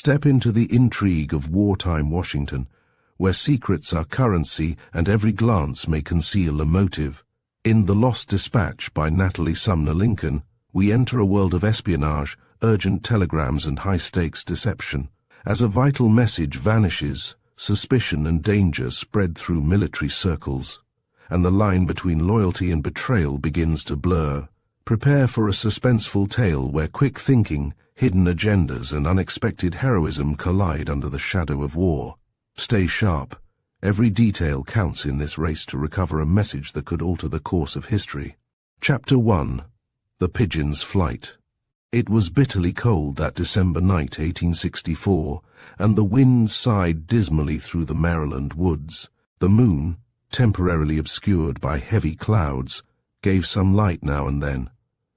Step into the intrigue of wartime Washington, where secrets are currency and every glance may conceal a motive. In The Lost Despatch by Natalie Sumner Lincoln, we enter a world of espionage, urgent telegrams and high-stakes deception. As a vital message vanishes, suspicion and danger spread through military circles, and the line between loyalty and betrayal begins to blur. Prepare for a suspenseful tale where quick thinking, hidden agendas and unexpected heroism collide under the shadow of war. Stay sharp. Every detail counts in this race to recover a message that could alter the course of history. Chapter 1. The Pigeon's Flight. It was bitterly cold that December night, 1864, and the wind sighed dismally through the Maryland woods. The moon, temporarily obscured by heavy clouds, gave some light now and then,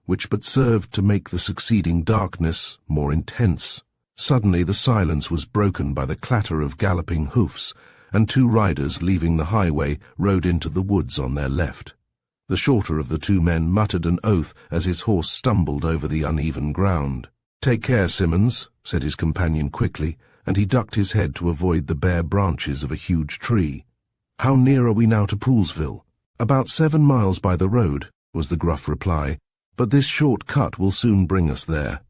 which but served to make the succeeding darkness more intense. Suddenly the silence was broken by the clatter of galloping hoofs, and two riders leaving the highway rode into the woods on their left. The shorter of the two men muttered an oath as his horse stumbled over the uneven ground. "Take care, Simmons," said his companion quickly, and he ducked his head to avoid the bare branches of a huge tree. "How near are we now to Poolesville?" "About 7 miles by the road," was the gruff reply, "but this short cut will soon bring us there."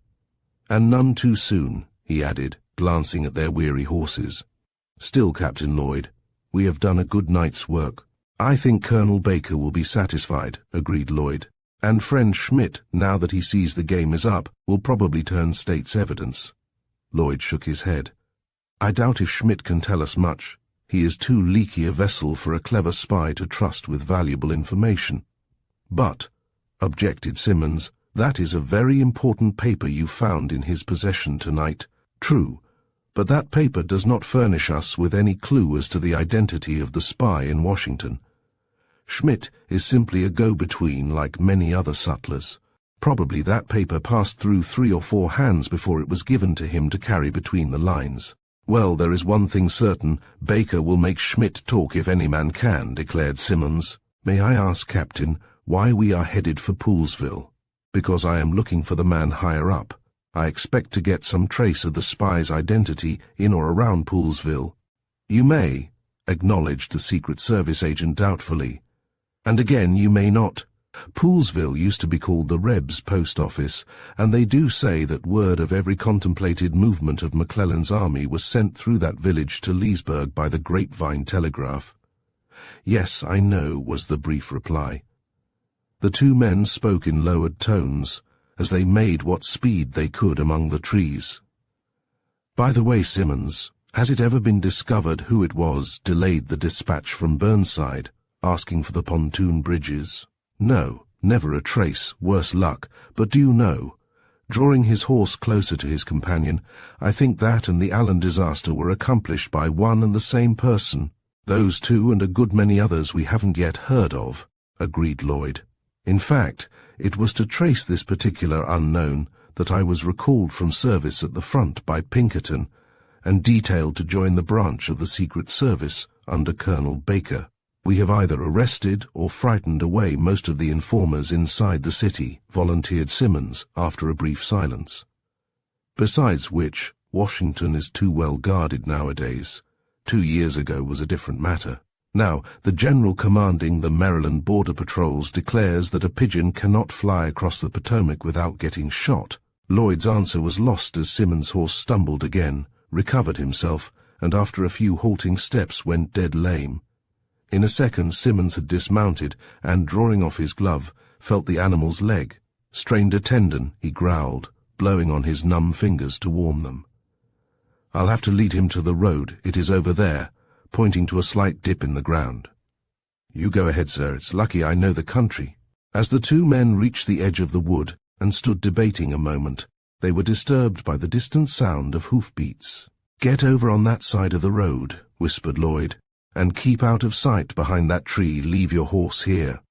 "And none too soon," he added, glancing at their weary horses. "Still, Captain Lloyd, we have done a good night's work." "I think Colonel Baker will be satisfied," agreed Lloyd. "And friend Schmidt, now that he sees the game is up, will probably turn state's evidence." Lloyd shook his head. "I doubt if Schmidt can tell us much. He is too leaky a vessel for a clever spy to trust with valuable information." "But," objected Simmons, "that is a very important paper you found in his possession tonight." "True, but that paper does not furnish us with any clue as to the identity of the spy in Washington. Schmidt is simply a go-between like many other sutlers. Probably that paper passed through 3 or 4 hands before it was given to him to carry between the lines." "Well, there is one thing certain, Baker will make Schmidt talk if any man can," declared Simmons. "May I ask, Captain, why we are headed for Poolesville?" "Because I am looking for the man higher up. I expect to get some trace of the spy's identity in or around Poolesville." "You may," acknowledged the Secret Service agent doubtfully. "And again, you may not. Poolesville used to be called the Rebs Post Office, and they do say that word of every contemplated movement of McClellan's army was sent through that village to Leesburg by the grapevine telegraph." "Yes, I know," was the brief reply. The two men spoke in lowered tones, as they made what speed they could among the trees. "By the way, Simmons, has it ever been discovered who it was delayed the dispatch from Burnside, asking for the pontoon bridges?" "No, never a trace, worse luck, but do you know?" Drawing his horse closer to his companion, "I think that and the Allen disaster were accomplished by one and the same person." "Those two and a good many others we haven't yet heard of," agreed Lloyd. "In fact, it was to trace this particular unknown that I was recalled from service at the front by Pinkerton and detailed to join the branch of the Secret Service under Colonel Baker. We have either arrested or frightened away most of the informers inside the city," volunteered Simmons after a brief silence. "Besides which, Washington is too well guarded nowadays. 2 years ago was a different matter. Now, the general commanding the Maryland border patrols declares that a pigeon cannot fly across the Potomac without getting shot." Lloyd's answer was lost as Simmons' horse stumbled again, recovered himself, and after a few halting steps went dead lame. In a second Simmons had dismounted and, drawing off his glove, felt the animal's leg. "Strained a tendon," he growled, blowing on his numb fingers to warm them. "I'll have to lead him to the road. It is over there," pointing to a slight dip in the ground. "You go ahead, sir. It's lucky I know the country." As the two men reached the edge of the wood and stood debating a moment, they were disturbed by the distant sound of hoofbeats. "Get over on that side of the road," whispered Lloyd, "and keep out of sight behind that tree. Leave your horse here."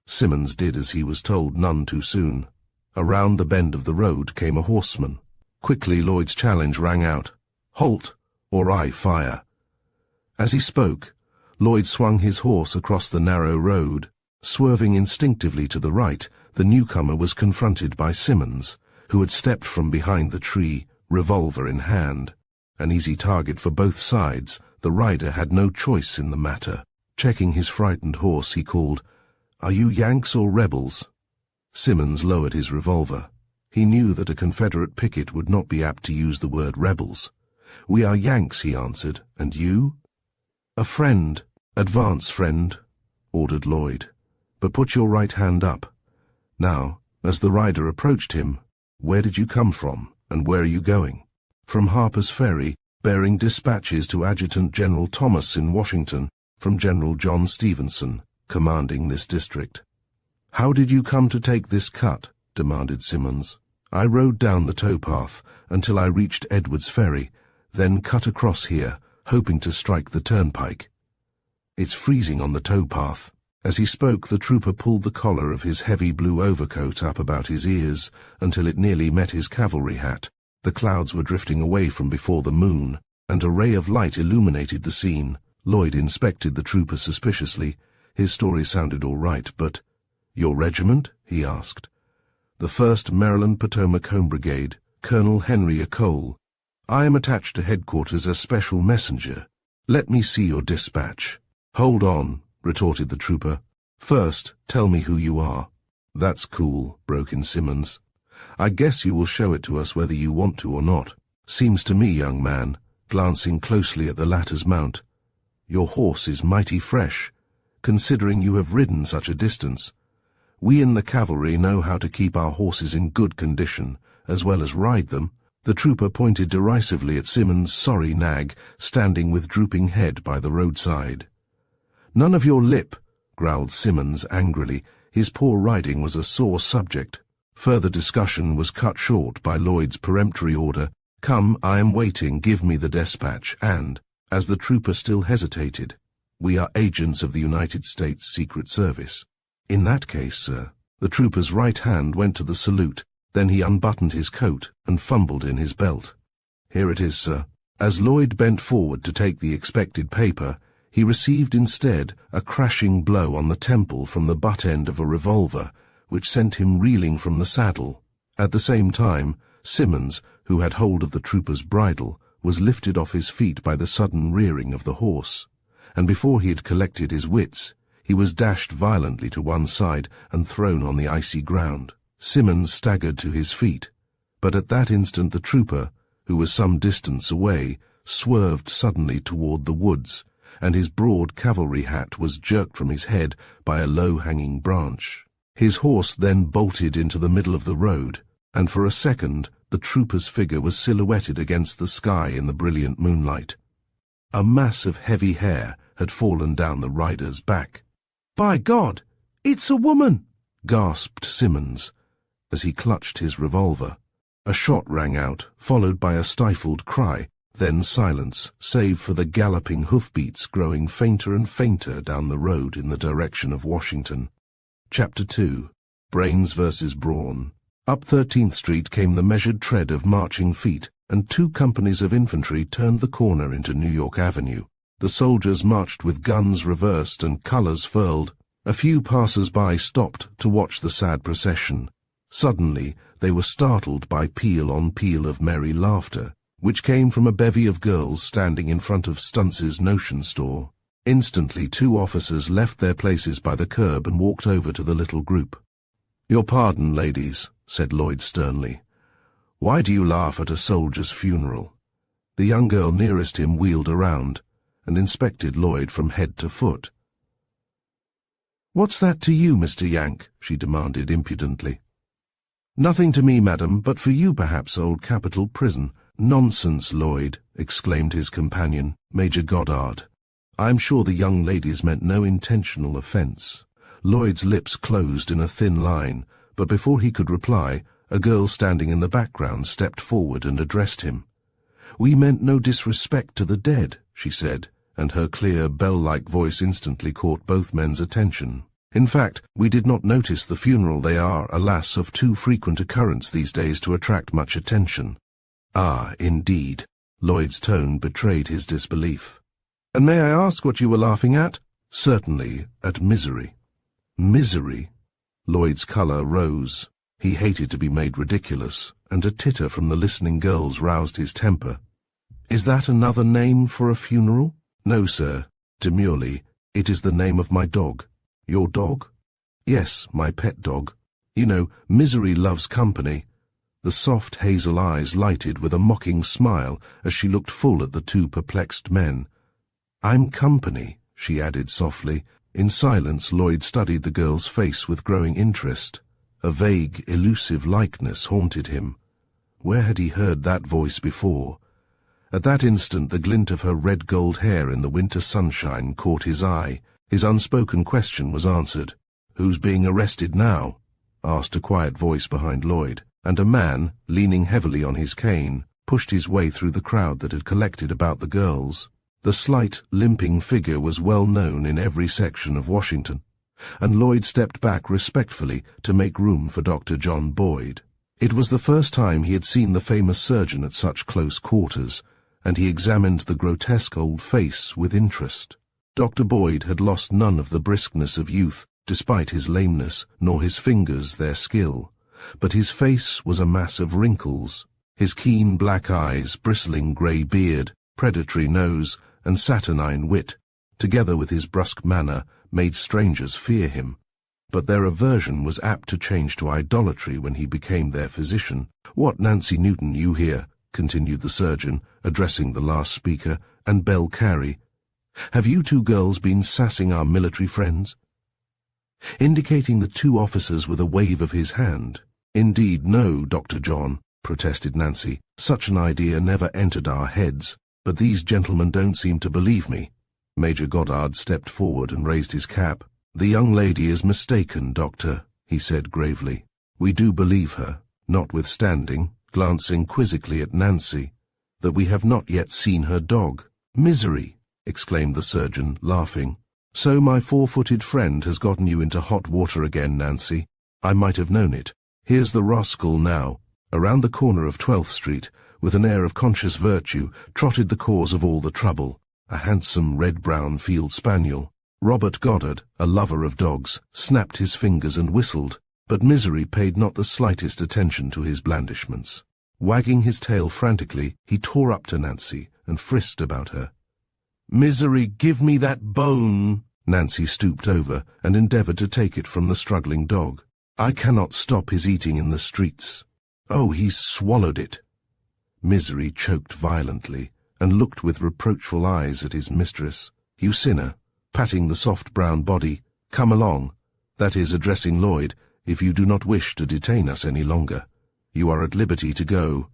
Simmons did as he was told none too soon. Around the bend of the road came a horseman. Quickly Lloyd's challenge rang out, "Halt, or I fire." As he spoke, Lloyd swung his horse across the narrow road. Swerving instinctively to the right, the newcomer was confronted by Simmons, who had stepped from behind the tree, revolver in hand. An easy target for both sides, the rider had no choice in the matter. Checking his frightened horse, he called, "Are you Yanks or rebels?" Simmons lowered his revolver. He knew that a Confederate picket would not be apt to use the word rebels. "We are Yanks," he answered. "And you?" "A friend." "Advance, friend," ordered Lloyd. "But put your right hand up." Now, as the rider approached him, "Where did you come from, and where are you going?" "From Harper's Ferry, bearing dispatches to Adjutant General Thomas in Washington, from General John Stevenson, commanding this district." "How did you come to take this cut?" demanded Simmons. "I rode down the towpath until I reached Edwards Ferry, then cut across here, hoping to strike the turnpike." "It's freezing on the towpath." As he spoke, the trooper pulled the collar of his heavy blue overcoat up about his ears until it nearly met his cavalry hat. The clouds were drifting away from before the moon, and a ray of light illuminated the scene. Lloyd inspected the trooper suspiciously. His story sounded all right, but— "Your regiment?" he asked. "The 1st Maryland Potomac Home Brigade, Colonel Henry A. Cole. I am attached to headquarters as special messenger. Let me see your dispatch." "Hold on," retorted the trooper. "First, tell me who you are." "That's cool," broke in Simmons. "I guess you will show it to us whether you want to or not. Seems to me, young man," glancing closely at the latter's mount, "your horse is mighty fresh, considering you have ridden such a distance. We in the cavalry know how to keep our horses in good condition, as well as ride them." The trooper pointed derisively at Simmons' sorry nag, standing with drooping head by the roadside. "None of your lip," growled Simmons angrily. His poor riding was a sore subject. Further discussion was cut short by Lloyd's peremptory order, "Come, I am waiting, give me the dispatch," and, as the trooper still hesitated, "We are agents of the United States Secret Service." "In that case, sir." The trooper's right hand went to the salute, then he unbuttoned his coat and fumbled in his belt. "Here it is, sir." As Lloyd bent forward to take the expected paper, he received instead a crashing blow on the temple from the butt end of a revolver, which sent him reeling from the saddle. At the same time, Simmons, who had hold of the trooper's bridle, was lifted off his feet by the sudden rearing of the horse, and before he had collected his wits, he was dashed violently to one side and thrown on the icy ground. Simmons staggered to his feet, but at that instant the trooper, who was some distance away, swerved suddenly toward the woods, and his broad cavalry hat was jerked from his head by a low-hanging branch. His horse then bolted into the middle of the road, and for a second the trooper's figure was silhouetted against the sky in the brilliant moonlight. A mass of heavy hair had fallen down the rider's back. "By God, it's a woman!" gasped Simmons, as he clutched his revolver. A shot rang out, followed by a stifled cry, then silence, save for the galloping hoofbeats growing fainter and fainter down the road in the direction of Washington. Chapter 2. Brains versus Brawn. Up 13th Street came the measured tread of marching feet, and 2 companies of infantry turned the corner into New York Avenue. The soldiers marched with guns reversed and colors furled. A few passers-by stopped to watch the sad procession. Suddenly, they were startled by peal on peal of merry laughter, which came from a bevy of girls standing in front of Stuntz's notion store. Instantly 2 officers left their places by the curb and walked over to the little group. "Your pardon, ladies," said Lloyd sternly. "Why do you laugh at a soldier's funeral?" The young girl nearest him wheeled around and inspected Lloyd from head to foot. "What's that to you, Mr. Yank?" she demanded impudently. "Nothing to me, madam, but for you perhaps, old Capitol Prison." "Nonsense, Lloyd," exclaimed his companion, Major Goddard. "I'm sure the young ladies meant no intentional offense." Lloyd's lips closed in a thin line, but before he could reply, a girl standing in the background stepped forward and addressed him. "We meant no disrespect to the dead," she said, and her clear, bell-like voice instantly caught both men's attention. "In fact, we did not notice the funeral. They are, alas, of too frequent occurrence these days to attract much attention." "Ah, indeed." Lloyd's tone betrayed his disbelief. "And may I ask what you were laughing at?" "Certainly, at misery." "Misery?" Lloyd's color rose. He hated to be made ridiculous, and a titter from the listening girls roused his temper. Is that another name for a funeral? No, sir. Demurely, it is the name of my dog. Your dog? Yes, my pet dog. You know, Misery loves company. The soft hazel eyes lighted with a mocking smile as she looked full at the two perplexed men. I'm company, she added softly. In silence, Lloyd studied the girl's face with growing interest. A vague, elusive likeness haunted him. Where had he heard that voice before? At that instant, the glint of her red-gold hair in the winter sunshine caught his eye. His unspoken question was answered. "Who's being arrested now?" asked a quiet voice behind Lloyd, and a man, leaning heavily on his cane, pushed his way through the crowd that had collected about the girls. The slight, limping figure was well known in every section of Washington, and Lloyd stepped back respectfully to make room for Dr. John Boyd. It was the first time he had seen the famous surgeon at such close quarters, and he examined the grotesque old face with interest. Dr. Boyd had lost none of the briskness of youth, despite his lameness, nor his fingers their skill, but his face was a mass of wrinkles. His keen black eyes, bristling grey beard, predatory nose, and saturnine wit, together with his brusque manner, made strangers fear him. But their aversion was apt to change to idolatry when he became their physician. "What, Nancy Newton, you here?" continued the surgeon, addressing the last speaker, "and Belle Carey. Have you two girls been sassing our military friends?" Indicating the two officers with a wave of his hand. "Indeed, no, Dr. John," protested Nancy. "Such an idea never entered our heads, but these gentlemen don't seem to believe me." Major Goddard stepped forward and raised his cap. "The young lady is mistaken, Doctor," he said gravely. "We do believe her, notwithstanding," glancing quizzically at Nancy, "that we have not yet seen her dog." "Misery!" exclaimed the surgeon, laughing. "So my four-footed friend has gotten you into hot water again, Nancy. I might have known it. Here's the rascal now." Around the corner of 12th Street, with an air of conscious virtue, trotted the cause of all the trouble, a handsome red-brown field spaniel. Robert Goddard, a lover of dogs, snapped his fingers and whistled, but Misery paid not the slightest attention to his blandishments. Wagging his tail frantically, he tore up to Nancy and frisked about her. "Misery, give me that bone!" Nancy stooped over and endeavored to take it from the struggling dog. "I cannot stop his eating in the streets." "Oh, he's swallowed it." Misery choked violently and looked with reproachful eyes at his mistress. "You sinner," patting the soft brown body, "come along," that is, addressing Lloyd, "if you do not wish to detain us any longer. You are at liberty to go."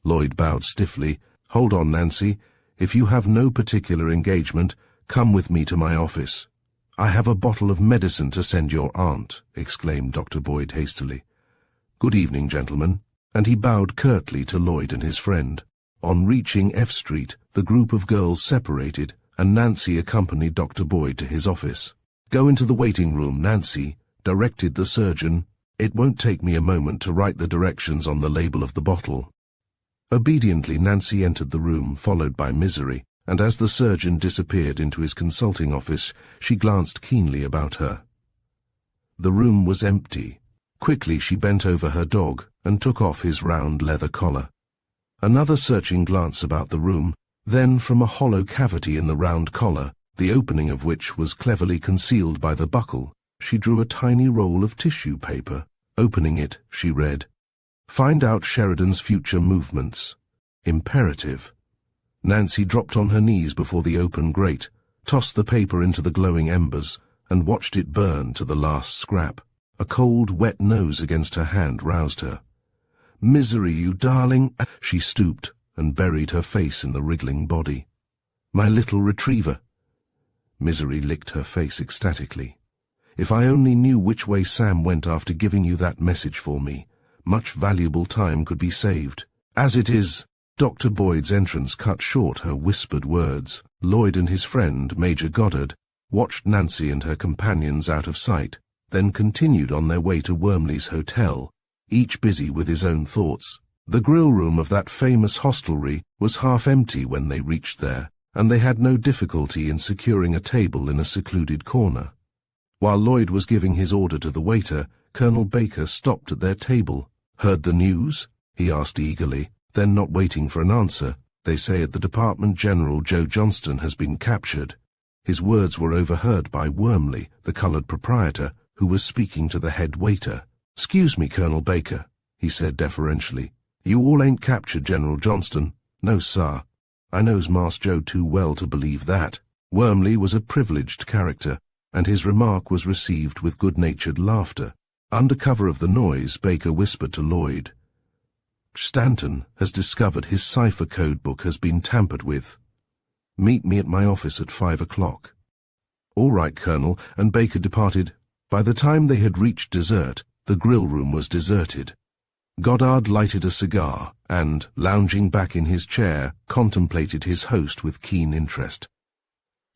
Lloyd bowed stiffly. "Hold on, Nancy. If you have no particular engagement, come with me to my office." "I have a bottle of medicine to send your aunt," exclaimed Dr. Boyd hastily. "Good evening, gentlemen," and he bowed curtly to Lloyd and his friend. On reaching F Street, the group of girls separated, and Nancy accompanied Dr. Boyd to his office. "Go into the waiting room, Nancy," directed the surgeon. "It won't take me a moment to write the directions on the label of the bottle." Obediently, Nancy entered the room, followed by Misery, and as the surgeon disappeared into his consulting office, she glanced keenly about her. The room was empty. Quickly she bent over her dog and took off his round leather collar. Another searching glance about the room, then from a hollow cavity in the round collar, the opening of which was cleverly concealed by the buckle, she drew a tiny roll of tissue paper. Opening it, she read, "Find out Sheridan's future movements. Imperative." Nancy dropped on her knees before the open grate, tossed the paper into the glowing embers, and watched it burn to the last scrap. A cold, wet nose against her hand roused her. "Misery, you darling!" She stooped and buried her face in the wriggling body. "My little retriever." Misery licked her face ecstatically. "If I only knew which way Sam went after giving you that message for me, much valuable time could be saved. As it is—" Dr. Boyd's entrance cut short her whispered words. Lloyd and his friend, Major Goddard, watched Nancy and her companions out of sight, then continued on their way to Wormley's hotel, each busy with his own thoughts. The grill room of that famous hostelry was half empty when they reached there, and they had no difficulty in securing a table in a secluded corner. While Lloyd was giving his order to the waiter, Colonel Baker stopped at their table. "Heard the news?" he asked eagerly. Then, not waiting for an answer, They say at the Department General Joe Johnston has been captured. His words were overheard by Wormley, the colored proprietor, who was speaking to the head waiter. "Excuse me, Colonel Baker," he said deferentially. "You all ain't captured General Johnston." "No, sir. I knows Mass Joe too well to believe that." Wormley was a privileged character, and his remark was received with good-natured laughter. Under cover of the noise, Baker whispered to Lloyd, "Stanton has discovered his cipher code book has been tampered with. Meet me at my office at 5 o'clock." "All right, Colonel," and Baker departed. By the time they had reached dessert, the grill room was deserted. Goddard lighted a cigar and, lounging back in his chair, contemplated his host with keen interest.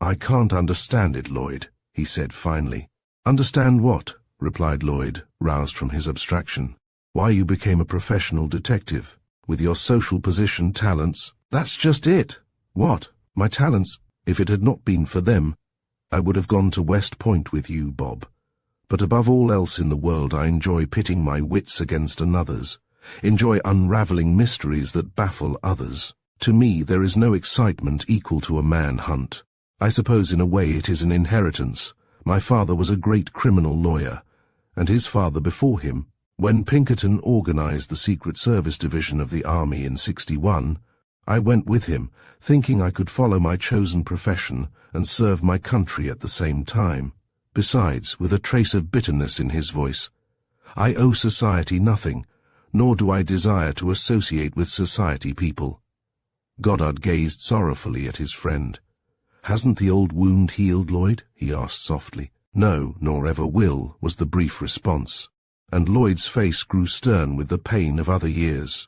"I can't understand it, Lloyd," he said finally. "Understand what?" replied Lloyd, roused from his abstraction. "Why you became a professional detective. With your social position, talents." "That's just it." "What? My talents? If it had not been for them, I would have gone to West Point with you, Bob. But above all else in the world I enjoy pitting my wits against another's, enjoy unraveling mysteries that baffle others. To me there is no excitement equal to a man-hunt. I suppose in a way it is an inheritance. My father was a great criminal lawyer, and his father before him. When Pinkerton organized the Secret Service Division of the Army in '61, I went with him, thinking I could follow my chosen profession and serve my country at the same time. Besides, with a trace of bitterness in his voice, I owe society nothing, nor do I desire to associate with society people. Goddard gazed sorrowfully at his friend. "Hasn't the old wound healed, Lloyd?" he asked softly. "No, nor ever will," was the brief response, and Lloyd's face grew stern with the pain of other years.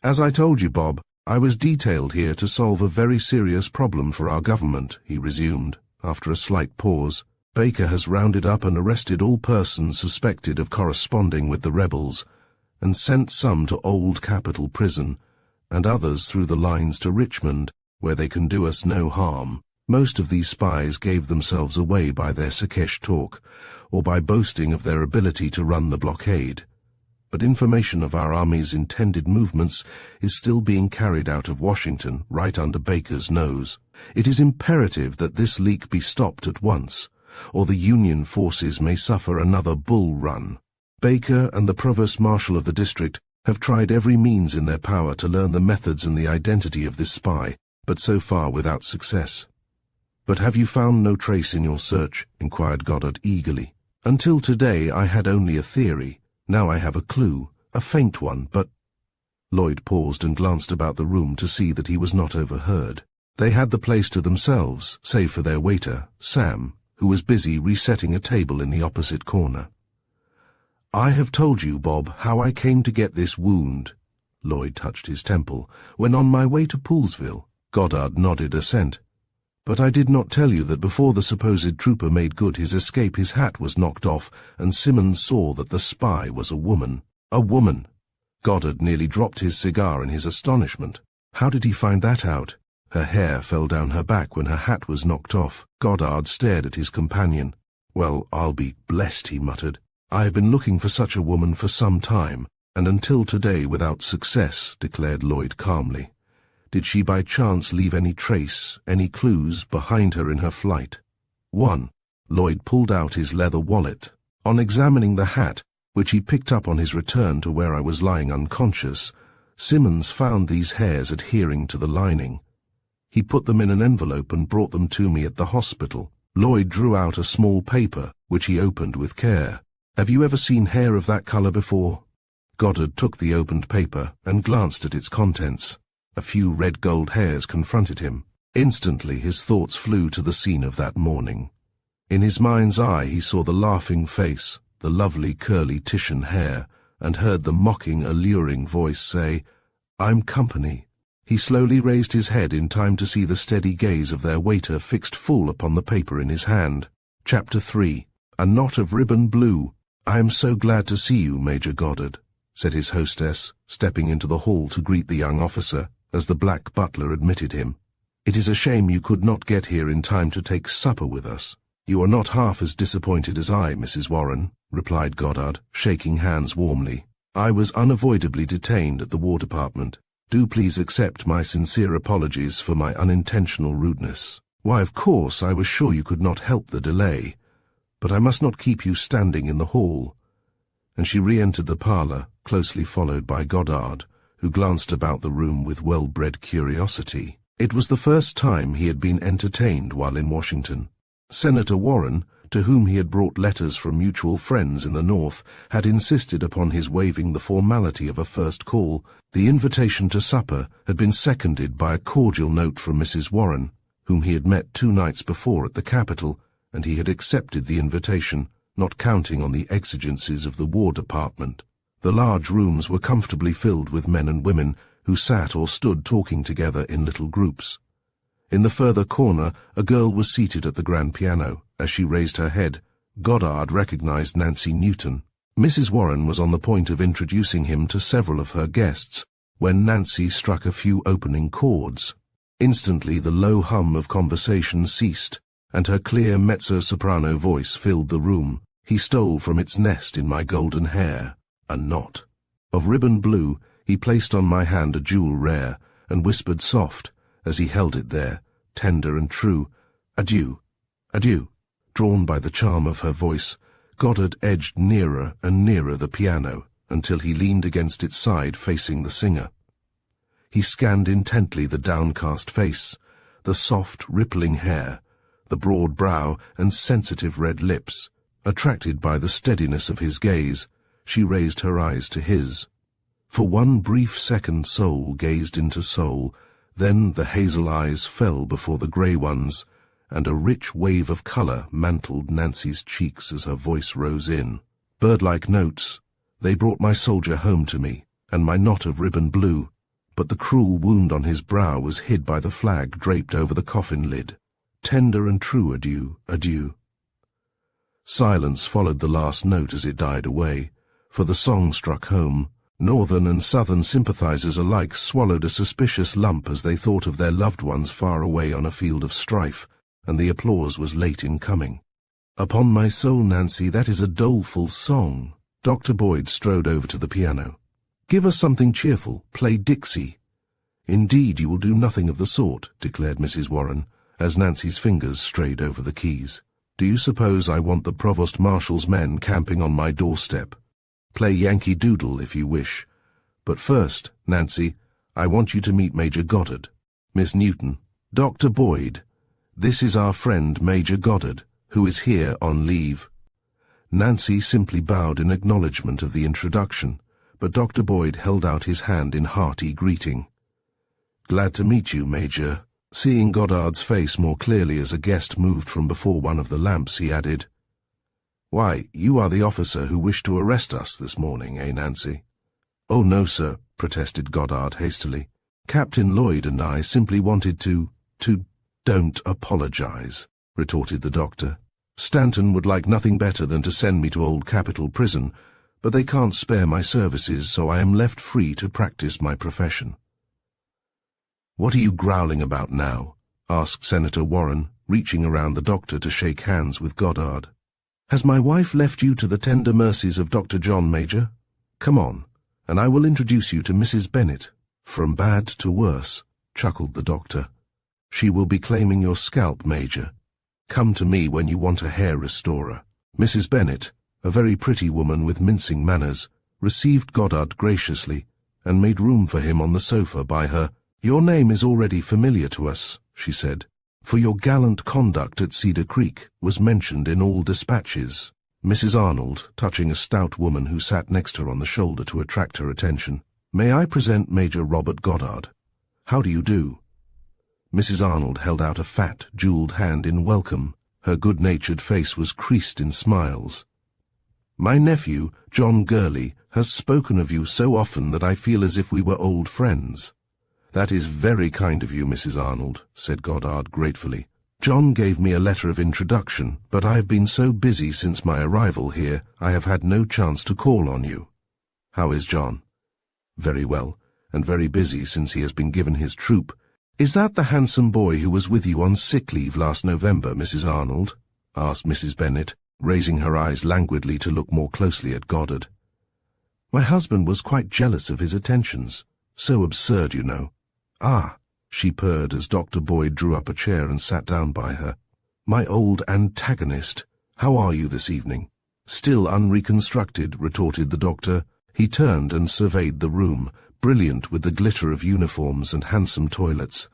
"As I told you, Bob, I was detailed here to solve a very serious problem for our government," he resumed, after a slight pause. "Baker has rounded up and arrested all persons suspected of corresponding with the rebels, and sent some to Old Capitol Prison, and others through the lines to Richmond, where they can do us no harm. Most of these spies gave themselves away by their Secesh talk, or by boasting of their ability to run the blockade. But information of our army's intended movements is still being carried out of Washington, right under Baker's nose. It is imperative that this leak be stopped at once, or the Union forces may suffer another bull run. Baker and the Provost Marshal of the district have tried every means in their power to learn the methods and the identity of this spy, but so far without success." "But have you found no trace in your search?" inquired Goddard eagerly. "Until today I had only a theory. Now I have a clue, a faint one, but—" Lloyd paused and glanced about the room to see that he was not overheard. They had the place to themselves, save for their waiter, Sam, who was busy resetting a table in the opposite corner. "I have told you, Bob, how I came to get this wound." Lloyd touched his temple. "When on my way to Poolsville." Goddard nodded assent. "But I did not tell you that before the supposed trooper made good his escape his hat was knocked off, and Simmons saw that the spy was a woman." "A woman!" Goddard nearly dropped his cigar in his astonishment. "How did he find that out?" "Her hair fell down her back when her hat was knocked off." Goddard stared at his companion. "Well, I'll be blessed," he muttered. "I have been looking for such a woman for some time, and until today without success," declared Lloyd calmly. "Did she by chance leave any trace, any clues, behind her in her flight?" "One." Lloyd pulled out his leather wallet. "On examining the hat, which he picked up on his return to where I was lying unconscious, Simmons found these hairs adhering to the lining. He put them in an envelope and brought them to me at the hospital." Lloyd drew out a small paper, which he opened with care. "Have you ever seen hair of that color before?" Goddard took the opened paper and glanced at its contents. A few red-gold hairs confronted him. Instantly his thoughts flew to the scene of that morning. In his mind's eye he saw the laughing face, the lovely curly Titian hair, and heard the mocking, alluring voice say, "I'm company." He slowly raised his head in time to see the steady gaze of their waiter fixed full upon the paper in his hand. Chapter 3. A Knot of Ribbon Blue. "I am so glad to see you, Major Goddard," said his hostess, stepping into the hall to greet the young officer, as the black butler admitted him. "It is a shame you could not get here in time to take supper with us." "You are not half as disappointed as I, Mrs. Warren," replied Goddard, shaking hands warmly. "I was unavoidably detained at the War Department. Do please accept my sincere apologies for my unintentional rudeness. Why, of course, I was sure you could not help the delay, but I must not keep you standing in the hall." And she re-entered the parlour, closely followed by Goddard, who glanced about the room with well-bred curiosity. It was the first time he had been entertained while in Washington. Senator Warren, to whom he had brought letters from mutual friends in the North, had insisted upon his waiving the formality of a first call. The invitation to supper had been seconded by a cordial note from Mrs. Warren, whom he had met 2 nights before at the Capitol, and he had accepted the invitation, not counting on the exigencies of the War Department. The large rooms were comfortably filled with men and women who sat or stood talking together in little groups. In the further corner, a girl was seated at the grand piano. As she raised her head, Goddard recognized Nancy Newton. Mrs. Warren was on the point of introducing him to several of her guests, when Nancy struck a few opening chords. Instantly the low hum of conversation ceased, and her clear mezzo-soprano voice filled the room. "He stole from its nest in my golden hair a knot of ribbon blue. He placed on my hand a jewel rare, and whispered soft, as he held it there, tender and true, 'Adieu, adieu.'" Drawn by the charm of her voice, Goddard edged nearer and nearer the piano, until he leaned against its side facing the singer. He scanned intently the downcast face, the soft, rippling hair, the broad brow and sensitive red lips. Attracted by the steadiness of his gaze, she raised her eyes to his. For one brief second soul gazed into soul, then the hazel eyes fell before the grey ones, and a rich wave of colour mantled Nancy's cheeks as her voice rose in. "Bird-like notes, they brought my soldier home to me, and my knot of ribbon blue, but the cruel wound on his brow was hid by the flag draped over the coffin lid. Tender and true adieu, adieu." Silence followed the last note as it died away, for the song struck home. Northern and Southern sympathizers alike swallowed a suspicious lump as they thought of their loved ones far away on a field of strife, and the applause was late in coming. "Upon my soul, Nancy, that is a doleful song." Dr. Boyd strode over to the piano. "Give us something cheerful. Play Dixie." "Indeed, you will do nothing of the sort," declared Mrs. Warren, as Nancy's fingers strayed over the keys. "Do you suppose I want the Provost Marshal's men camping on my doorstep? Play Yankee Doodle if you wish. But first, Nancy, I want you to meet Major Goddard. Miss Newton, Dr. Boyd, this is our friend Major Goddard, who is here on leave." Nancy simply bowed in acknowledgement of the introduction, but Dr. Boyd held out his hand in hearty greeting. "Glad to meet you, Major." Seeing Goddard's face more clearly as a guest moved from before one of the lamps, he added, "Why, you are the officer who wished to arrest us this morning, eh, Nancy?" "Oh, no, sir," protested Goddard hastily. "Captain Lloyd and I simply wanted to— "Don't apologize," retorted the doctor. "Stanton would like nothing better than to send me to Old Capitol Prison, but they can't spare my services, so I am left free to practice my profession." "What are you growling about now?" asked Senator Warren, reaching around the doctor to shake hands with Goddard. "Has my wife left you to the tender mercies of Dr. John, Major? Come on, and I will introduce you to Mrs. Bennet." "From bad to worse," chuckled the doctor. "She will be claiming your scalp, Major. Come to me when you want a hair restorer." Mrs. Bennet, a very pretty woman with mincing manners, received Goddard graciously, and made room for him on the sofa by her. "Your name is already familiar to us," she said, "for your gallant conduct at Cedar Creek was mentioned in all dispatches." Mrs. Arnold, touching a stout woman who sat next her on the shoulder to attract her attention, "May I present Major Robert Goddard? How do you do?" Mrs. Arnold held out a fat, jeweled hand in welcome. Her good-natured face was creased in smiles. "My nephew, John Gurley, has spoken of you so often that I feel as if we were old friends." "That is very kind of you, Mrs. Arnold," said Goddard gratefully. "John gave me a letter of introduction, but I have been so busy since my arrival here, I have had no chance to call on you." "How is John?" "Very well, and very busy since he has been given his troop." "Is that the handsome boy who was with you on sick leave last November, Mrs. Arnold?" asked Mrs. Bennet, raising her eyes languidly to look more closely at Goddard. "My husband was quite jealous of his attentions," So absurd, you know. Ah, she purred as Dr. Boyd drew up a chair and sat down by her. My old antagonist, how are you this evening? Still unreconstructed, retorted the doctor. He turned and surveyed the room, brilliant with the glitter of uniforms and handsome toilets,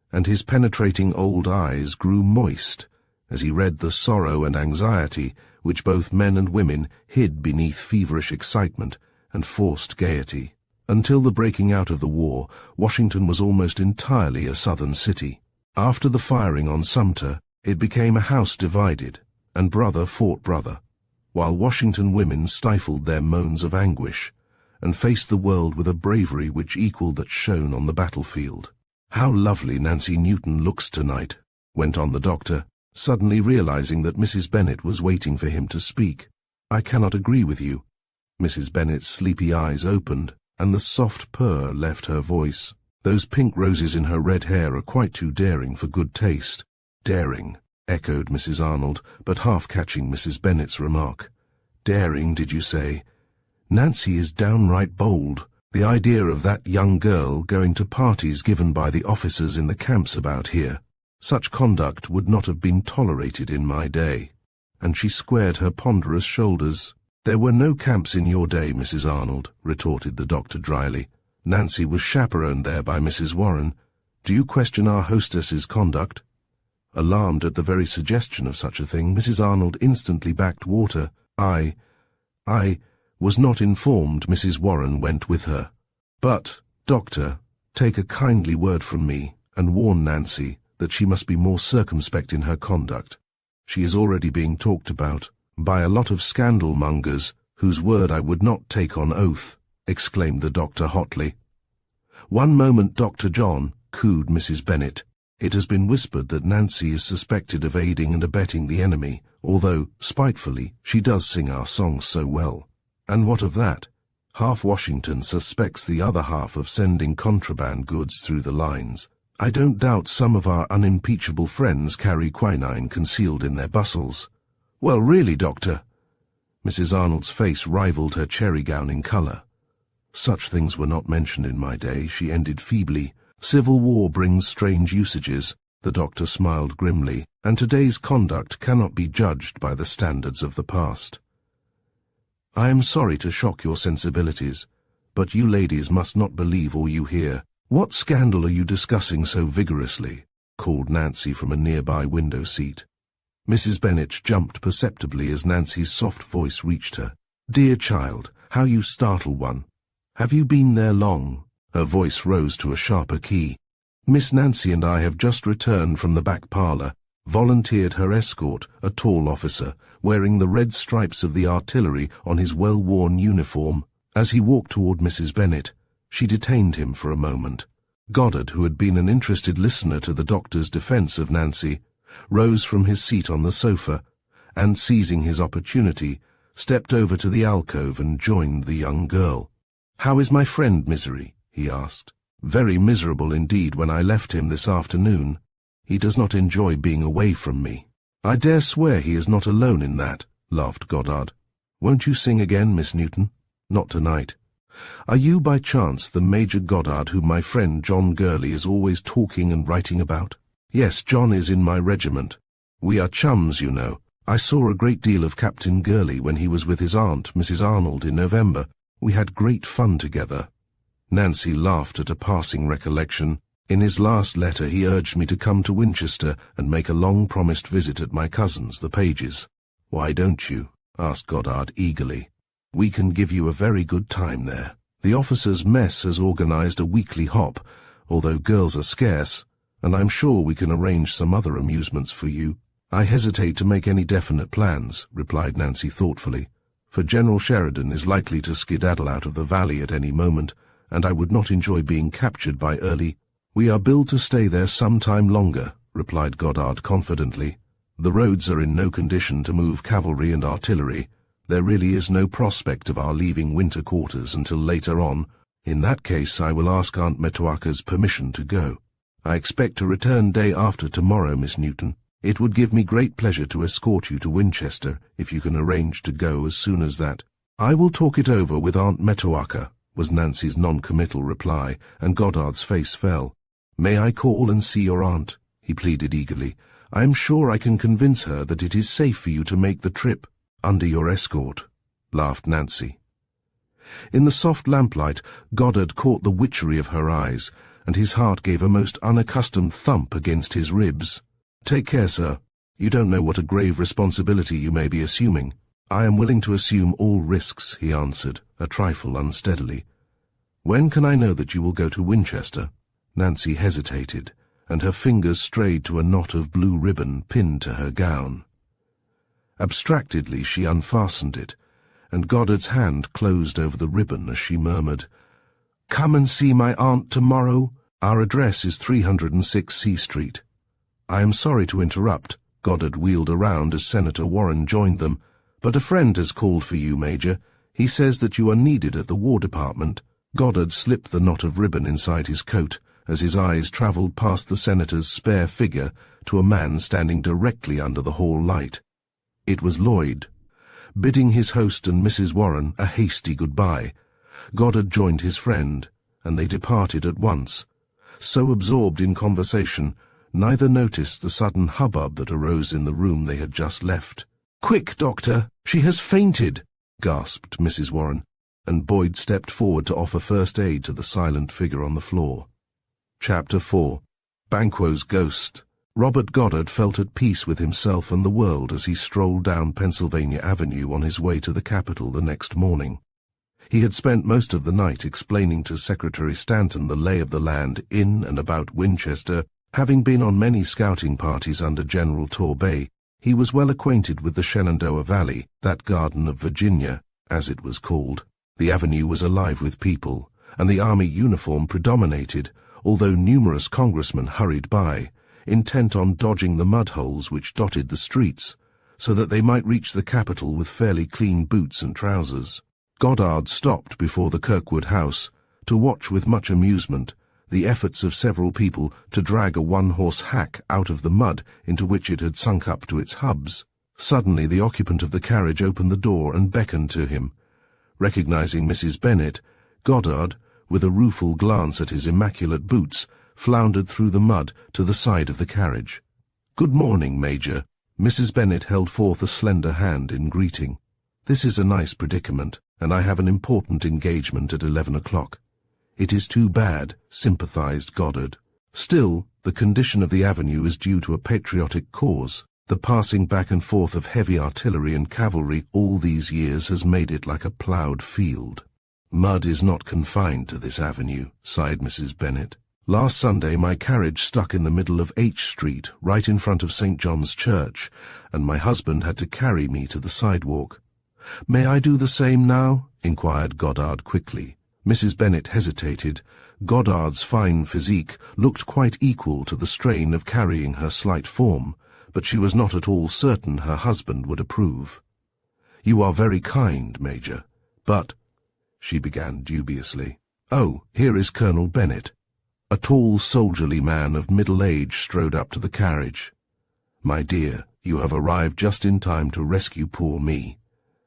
and his penetrating old eyes grew moist as he read the sorrow and anxiety which both men and women hid beneath feverish excitement and forced gaiety. Until the breaking out of the war, Washington was almost entirely a Southern city. After the firing on Sumter, it became a house divided, and brother fought brother, while Washington women stifled their moans of anguish and faced the world with a bravery which equaled that shown on the battlefield. How lovely Nancy Newton looks tonight, went on the doctor, suddenly realizing that Mrs. Bennet was waiting for him to speak. I cannot agree with you. Mrs. Bennet's sleepy eyes opened, and the soft purr left her voice. Those pink roses in her red hair are quite too daring for good taste. Daring, echoed Mrs. Arnold, but half catching Mrs. Bennet's remark. Daring, did you say? Nancy is downright bold. The idea of that young girl going to parties given by the officers in the camps about here. Such conduct would not have been tolerated in my day. And she squared her ponderous shoulders. There were no camps in your day, Mrs. Arnold, retorted the doctor dryly. Nancy was chaperoned there by Mrs. Warren. Do you question our hostess's conduct? Alarmed at the very suggestion of such a thing, Mrs. Arnold instantly backed water. I was not informed Mrs. Warren went with her. But, doctor, take a kindly word from me, and warn Nancy that she must be more circumspect in her conduct. She is already being talked about by a lot of scandal-mongers whose word I would not take on oath, exclaimed the doctor hotly. One moment, Dr. John, cooed Mrs. Bennet. It has been whispered that Nancy is suspected of aiding and abetting the enemy, although, spitefully, she does sing our songs so well. And what of that? Half Washington suspects the other half of sending contraband goods through the lines. I don't doubt some of our unimpeachable friends carry quinine concealed in their bustles. Well, really, Doctor. Mrs. Arnold's face rivaled her cherry gown in colour. Such things were not mentioned in my day, she ended feebly. Civil war brings strange usages, the doctor smiled grimly, and today's conduct cannot be judged by the standards of the past. I am sorry to shock your sensibilities, but you ladies must not believe all you hear. What scandal are you discussing so vigorously? Called Nancy from a nearby window seat. Mrs. Bennet jumped perceptibly as Nancy's soft voice reached her. Dear child, how you startle one. Have you been there long? Her voice rose to a sharper key. Miss Nancy and I have just returned from the back parlour, volunteered her escort, a tall officer, wearing the red stripes of the artillery on his well-worn uniform. As he walked toward Mrs. Bennet, she detained him for a moment. Goddard, who had been an interested listener to the doctor's defence of Nancy, rose from his seat on the sofa, and, seizing his opportunity, stepped over to the alcove and joined the young girl. How is my friend Misery? He asked. Very miserable indeed when I left him this afternoon. He does not enjoy being away from me. I dare swear he is not alone in that, laughed Goddard. Won't you sing again, Miss Newton? Not tonight. Are you by chance the Major Goddard whom my friend John Gurley is always talking and writing about? Yes, John is in my regiment. We are chums, you know. I saw a great deal of Captain Gurley when he was with his aunt, Mrs. Arnold, in November. We had great fun together. Nancy laughed at a passing recollection. In his last letter he urged me to come to Winchester and make a long-promised visit at my cousins, the Pages. Why don't you? Asked Goddard eagerly. We can give you a very good time there. The officers' mess has organized a weekly hop, although girls are scarce, and I'm sure we can arrange some other amusements for you. I hesitate to make any definite plans, replied Nancy thoughtfully, for General Sheridan is likely to skedaddle out of the valley at any moment, and I would not enjoy being captured by Early. We are billed to stay there some time longer, replied Goddard confidently. The roads are in no condition to move cavalry and artillery. There really is no prospect of our leaving winter quarters until later on. In that case, I will ask Aunt Metoaca's permission to go. I expect to return day after tomorrow, Miss Newton. It would give me great pleasure to escort you to Winchester, if you can arrange to go as soon as that. I will talk it over with Aunt Metoaca, was Nancy's non-committal reply, and Goddard's face fell. "May I call and see your aunt?" he pleaded eagerly. "I am sure I can convince her that it is safe for you to make the trip under your escort," laughed Nancy. In the soft lamplight, Goddard caught the witchery of her eyes, and his heart gave a most unaccustomed thump against his ribs. "Take care, sir. You don't know what a grave responsibility you may be assuming." "I am willing to assume all risks," he answered, a trifle unsteadily. "When can I know that you will go to Winchester?" Nancy hesitated, and her fingers strayed to a knot of blue ribbon pinned to her gown. Abstractedly she unfastened it, and Goddard's hand closed over the ribbon as she murmured, "Come and see my aunt tomorrow. Our address is 306 C Street. "I am sorry to interrupt." Goddard wheeled around as Senator Warren joined them. "But a friend has called for you, Major. He says that you are needed at the War Department." Goddard slipped the knot of ribbon inside his coat as his eyes travelled past the senator's spare figure to a man standing directly under the hall light. It was Lloyd. Bidding his host and Mrs. Warren a hasty goodbye, Goddard joined his friend, and they departed at once. So absorbed in conversation, neither noticed the sudden hubbub that arose in the room they had just left. "Quick, Doctor! She has fainted!" gasped Mrs. Warren, and Boyd stepped forward to offer first aid to the silent figure on the floor. Chapter 4. Banquo's Ghost. Robert Goddard felt at peace with himself and the world as he strolled down Pennsylvania Avenue on his way to the Capitol the next morning. He had spent most of the night explaining to Secretary Stanton the lay of the land in and about Winchester. Having been on many scouting parties under General Torbay, he was well acquainted with the Shenandoah Valley, that Garden of Virginia, as it was called. The avenue was alive with people, and the army uniform predominated, although numerous congressmen hurried by, intent on dodging the mud holes which dotted the streets, so that they might reach the Capitol with fairly clean boots and trousers. Goddard stopped before the Kirkwood House to watch with much amusement the efforts of several people to drag a one-horse hack out of the mud into which it had sunk up to its hubs. Suddenly the occupant of the carriage opened the door and beckoned to him. Recognizing Mrs. Bennet, Goddard, with a rueful glance at his immaculate boots, floundered through the mud to the side of the carriage. "Good morning, Major." Mrs. Bennet held forth a slender hand in greeting. "This is a nice predicament, and I have an important engagement at 11 o'clock. "It is too bad," sympathized Goddard. "Still, the condition of the avenue is due to a patriotic cause. The passing back and forth of heavy artillery and cavalry all these years has made it like a ploughed field." "Mud is not confined to this avenue," sighed Mrs. Bennet. "Last Sunday my carriage stuck in the middle of H Street, right in front of St. John's Church, and my husband had to carry me to the sidewalk." "May I do the same now?" inquired Goddard quickly. Mrs. Bennet hesitated. Goddard's fine physique looked quite equal to the strain of carrying her slight form, but she was not at all certain her husband would approve. "You are very kind, Major, but—" she began dubiously. "Oh, here is Colonel Bennet." A tall, soldierly man of middle age strode up to the carriage. "My dear, you have arrived just in time to rescue poor me.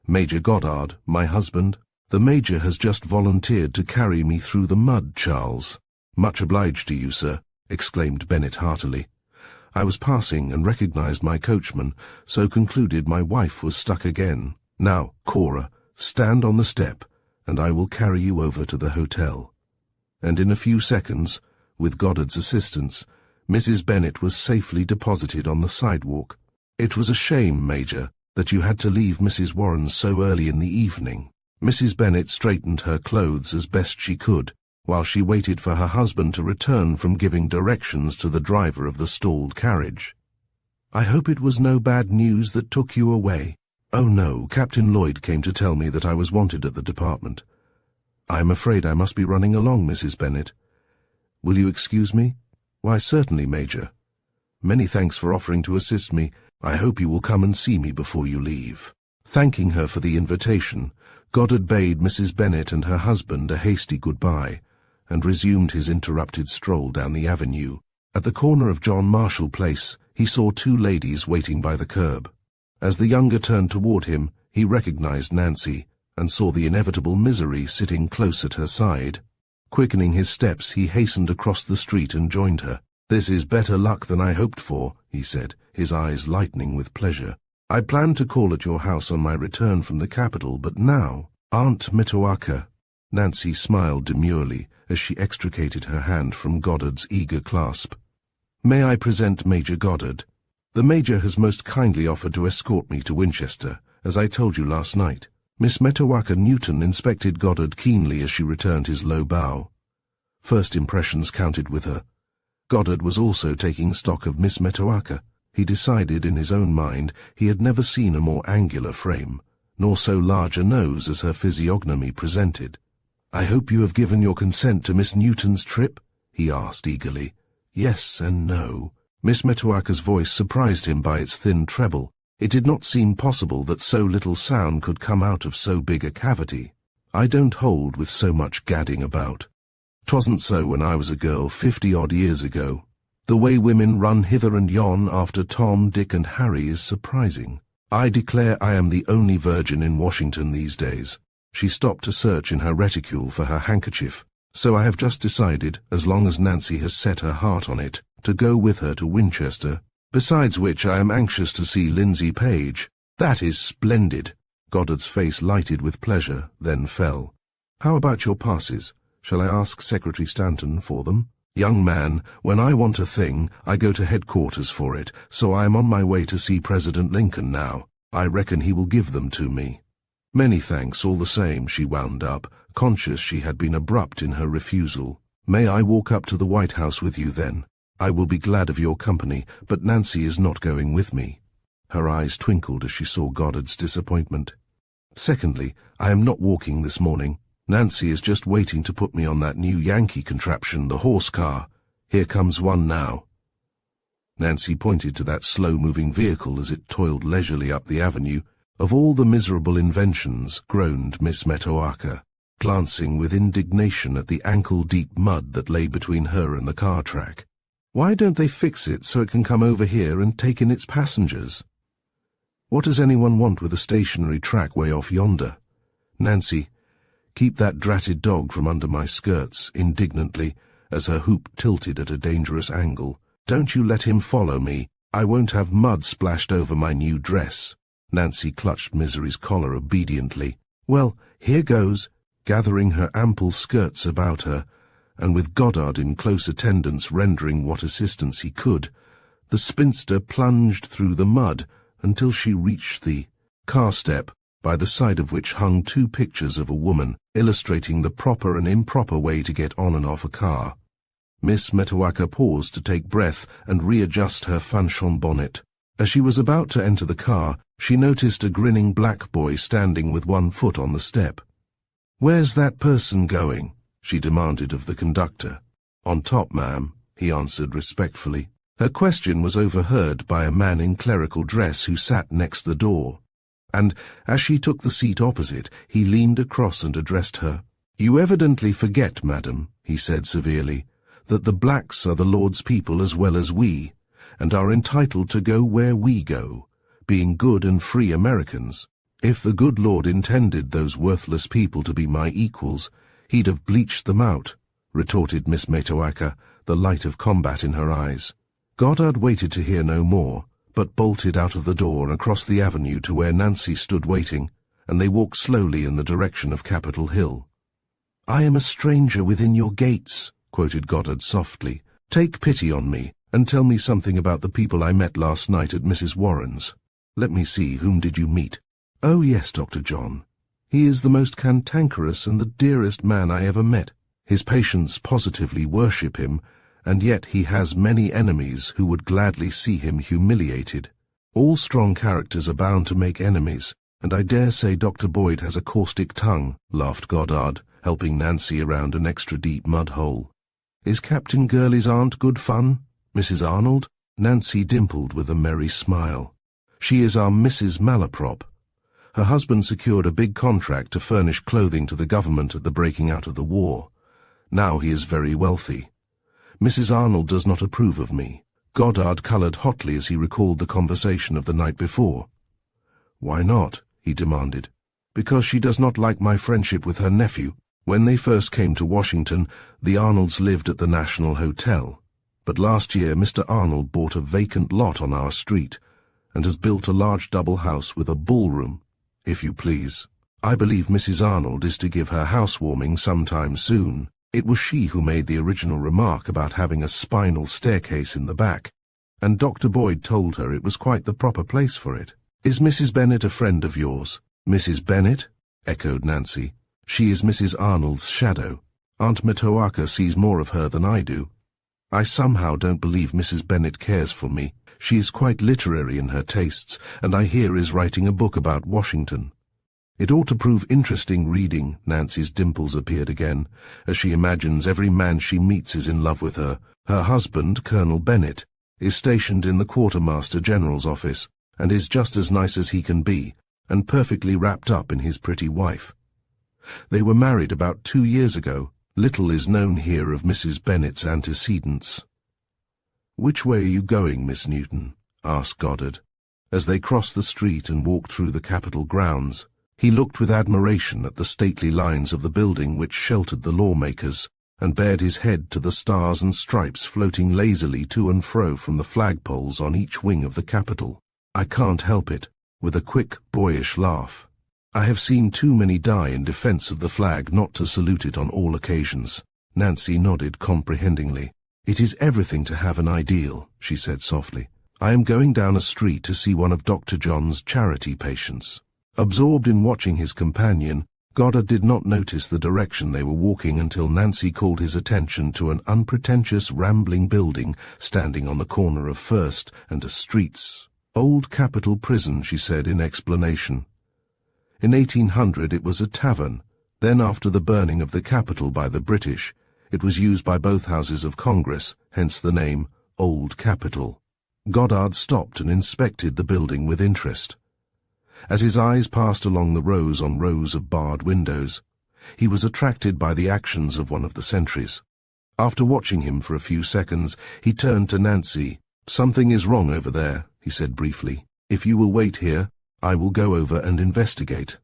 Major Goddard, my husband. The Major has just volunteered to carry me through the mud, Charles." "Much obliged to you, sir," exclaimed Bennet heartily. "I was passing and recognized my coachman, so concluded my wife was stuck again. Now, Cora, stand on the step, and I will carry you over to the hotel." And in a few seconds, with Goddard's assistance, Mrs. Bennet was safely deposited on the sidewalk. "It was a shame, Major, that you had to leave Mrs. Warren so early in the evening." Mrs. Bennet straightened her clothes as best she could, while she waited for her husband to return from giving directions to the driver of the stalled carriage. "I hope it was no bad news that took you away." "Oh no, Captain Lloyd came to tell me that I was wanted at the department." "I am afraid I must be running along, Mrs. Bennet." "Will you excuse me?" "Why, certainly, Major." "Many thanks for offering to assist me. I hope you will come and see me before you leave." Thanking her for the invitation, Goddard bade Mrs. Bennet and her husband a hasty goodbye, and resumed his interrupted stroll down the avenue. At the corner of John Marshall Place, he saw two ladies waiting by the curb. As the younger turned toward him, he recognized Nancy, and saw the inevitable misery sitting close at her side. Quickening his steps, he hastened across the street and joined her. "This is better luck than I hoped for," he said, his eyes lightening with pleasure. "I planned to call at your house on my return from the capital, but now—" "Aunt Metoaca." Nancy smiled demurely as she extricated her hand from Goddard's eager clasp. "May I present Major Goddard? The Major has most kindly offered to escort me to Winchester, as I told you last night." Miss Metoaca Newton inspected Goddard keenly as she returned his low bow. First impressions counted with her. Goddard was also taking stock of Miss Metoaca. He decided in his own mind he had never seen a more angular frame, nor so large a nose as her physiognomy presented. "I hope you have given your consent to Miss Newton's trip?" he asked eagerly. "Yes and no." Miss Metoaca's voice surprised him by its thin treble. It did not seem possible that so little sound could come out of so big a cavity. "I don't hold with so much gadding about. 'Twasn't so when I was a girl 50-odd years ago. The way women run hither and yon after Tom, Dick, and Harry is surprising. I declare I am the only virgin in Washington these days." She stopped to search in her reticule for her handkerchief. "So I have just decided, as long as Nancy has set her heart on it, to go with her to Winchester. Besides which, I am anxious to see Lindsay Page." "That is splendid." Goddard's face lighted with pleasure, then fell. "How about your passes? Shall I ask Secretary Stanton for them?" "Young man, when I want a thing, I go to headquarters for it, so I am on my way to see President Lincoln now. I reckon he will give them to me." "Many thanks all the same," she wound up, conscious she had been abrupt in her refusal. "May I walk up to the White House with you then? I will be glad of your company, but Nancy is not going with me." Her eyes twinkled as she saw Goddard's disappointment. "Secondly, I am not walking this morning. Nancy is just waiting to put me on that new Yankee contraption, the horse car. Here comes one now." Nancy pointed to that slow-moving vehicle as it toiled leisurely up the avenue. "Of all the miserable inventions," groaned Miss Metoaca, glancing with indignation at the ankle-deep mud that lay between her and the car track. "Why don't they fix it so it can come over here and take in its passengers? What does anyone want with a stationary track way off yonder? Nancy, keep that dratted dog from under my skirts," indignantly, as her hoop tilted at a dangerous angle. "Don't you let him follow me. I won't have mud splashed over my new dress." Nancy clutched Misery's collar obediently. "Well, here goes," gathering her ample skirts about her, and with Goddard in close attendance rendering what assistance he could, the spinster plunged through the mud until she reached the car step, by the side of which hung two pictures of a woman, illustrating the proper and improper way to get on and off a car. Miss Metoaca paused to take breath and readjust her fanchon bonnet. As she was about to enter the car, she noticed a grinning black boy standing with one foot on the step. "Where's that person going?" she demanded of the conductor. "On top, ma'am," he answered respectfully. Her question was overheard by a man in clerical dress who sat next the door, and, as she took the seat opposite, he leaned across and addressed her. "You evidently forget, madam," he said severely, "that the blacks are the Lord's people as well as we, and are entitled to go where we go, being good and free Americans. If the good Lord intended those worthless people to be my equals, he'd have bleached them out," retorted Miss Metoaca, the light of combat in her eyes. Goddard waited to hear no more, but bolted out of the door and across the avenue to where Nancy stood waiting, and they walked slowly in the direction of Capitol Hill. "I am a stranger within your gates," quoted Goddard softly. "Take pity on me, and tell me something about the people I met last night at Mrs. Warren's. Let me see, whom did you meet?" "Oh, yes, Dr. John. He is the most cantankerous and the dearest man I ever met. His patients positively worship him, and yet he has many enemies who would gladly see him humiliated. All strong characters are bound to make enemies, and I dare say Dr. Boyd has a caustic tongue," laughed Goddard, helping Nancy around an extra-deep mud hole. "Is Captain Gurley's aunt good fun, Mrs. Arnold?" Nancy dimpled with a merry smile. "She is our Mrs. Malaprop. Her husband secured a big contract to furnish clothing to the government at the breaking out of the war. Now he is very wealthy. Mrs. Arnold does not approve of me." Goddard coloured hotly as he recalled the conversation of the night before. "Why not?" he demanded. Because she does not like my friendship with her nephew. When they first came to Washington, the Arnolds lived at the National Hotel. But last year Mr. Arnold bought a vacant lot on our street, and has built a large double house with a ballroom, if you please. I believe Mrs. Arnold is to give her housewarming sometime soon. It was she who made the original remark about having a spinal staircase in the back, and Dr. Boyd told her it was quite the proper place for it. Is Mrs. Bennet a friend of yours? Mrs. Bennet? Echoed Nancy. She is Mrs. Arnold's shadow. Aunt Metoaca sees more of her than I do. I somehow don't believe Mrs. Bennet cares for me. She is quite literary in her tastes, and I hear is writing a book about Washington. It ought to prove interesting reading. Nancy's dimples appeared again, as she imagines every man she meets is in love with her. Her husband, Colonel Bennet, is stationed in the Quartermaster General's office, and is just as nice as he can be, and perfectly wrapped up in his pretty wife. They were married about 2 years ago. Little is known here of Mrs. Bennet's antecedents. "Which way are you going, Miss Newton?" asked Goddard, as they crossed the street and walked through the Capitol grounds. He looked with admiration at the stately lines of the building which sheltered the lawmakers, and bared his head to the stars and stripes floating lazily to and fro from the flagpoles on each wing of the Capitol. "I can't help it," with a quick, boyish laugh. "I have seen too many die in defense of the flag not to salute it on all occasions." Nancy nodded comprehendingly. "It is everything to have an ideal," she said softly. "I am going down a street to see one of Dr. John's charity patients." Absorbed in watching his companion, Goddard did not notice the direction they were walking until Nancy called his attention to an unpretentious, rambling building standing on the corner of First and Streets. "Old Capitol Prison," she said in explanation. "In 1800 it was a tavern. Then, after the burning of the Capitol by the British, it was used by both houses of Congress, hence the name Old Capitol." Goddard stopped and inspected the building with interest. As his eyes passed along the rows on rows of barred windows, he was attracted by the actions of one of the sentries. After watching him for a few seconds, he turned to Nancy. "Something is wrong over there," he said briefly. "If you will wait here, I will go over and investigate."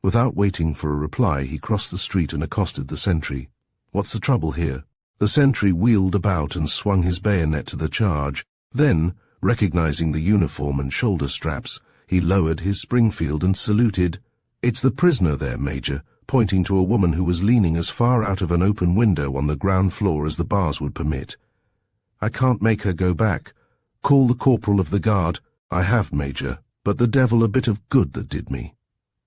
Without waiting for a reply, he crossed the street and accosted the sentry. "What's the trouble here?" The sentry wheeled about and swung his bayonet to the charge. Then, recognizing the uniform and shoulder straps, he lowered his Springfield and saluted. "It's the prisoner there, Major," pointing to a woman who was leaning as far out of an open window on the ground floor as the bars would permit. "I can't make her go back. Call the corporal of the guard." "I have, Major, but the devil a bit of good that did me.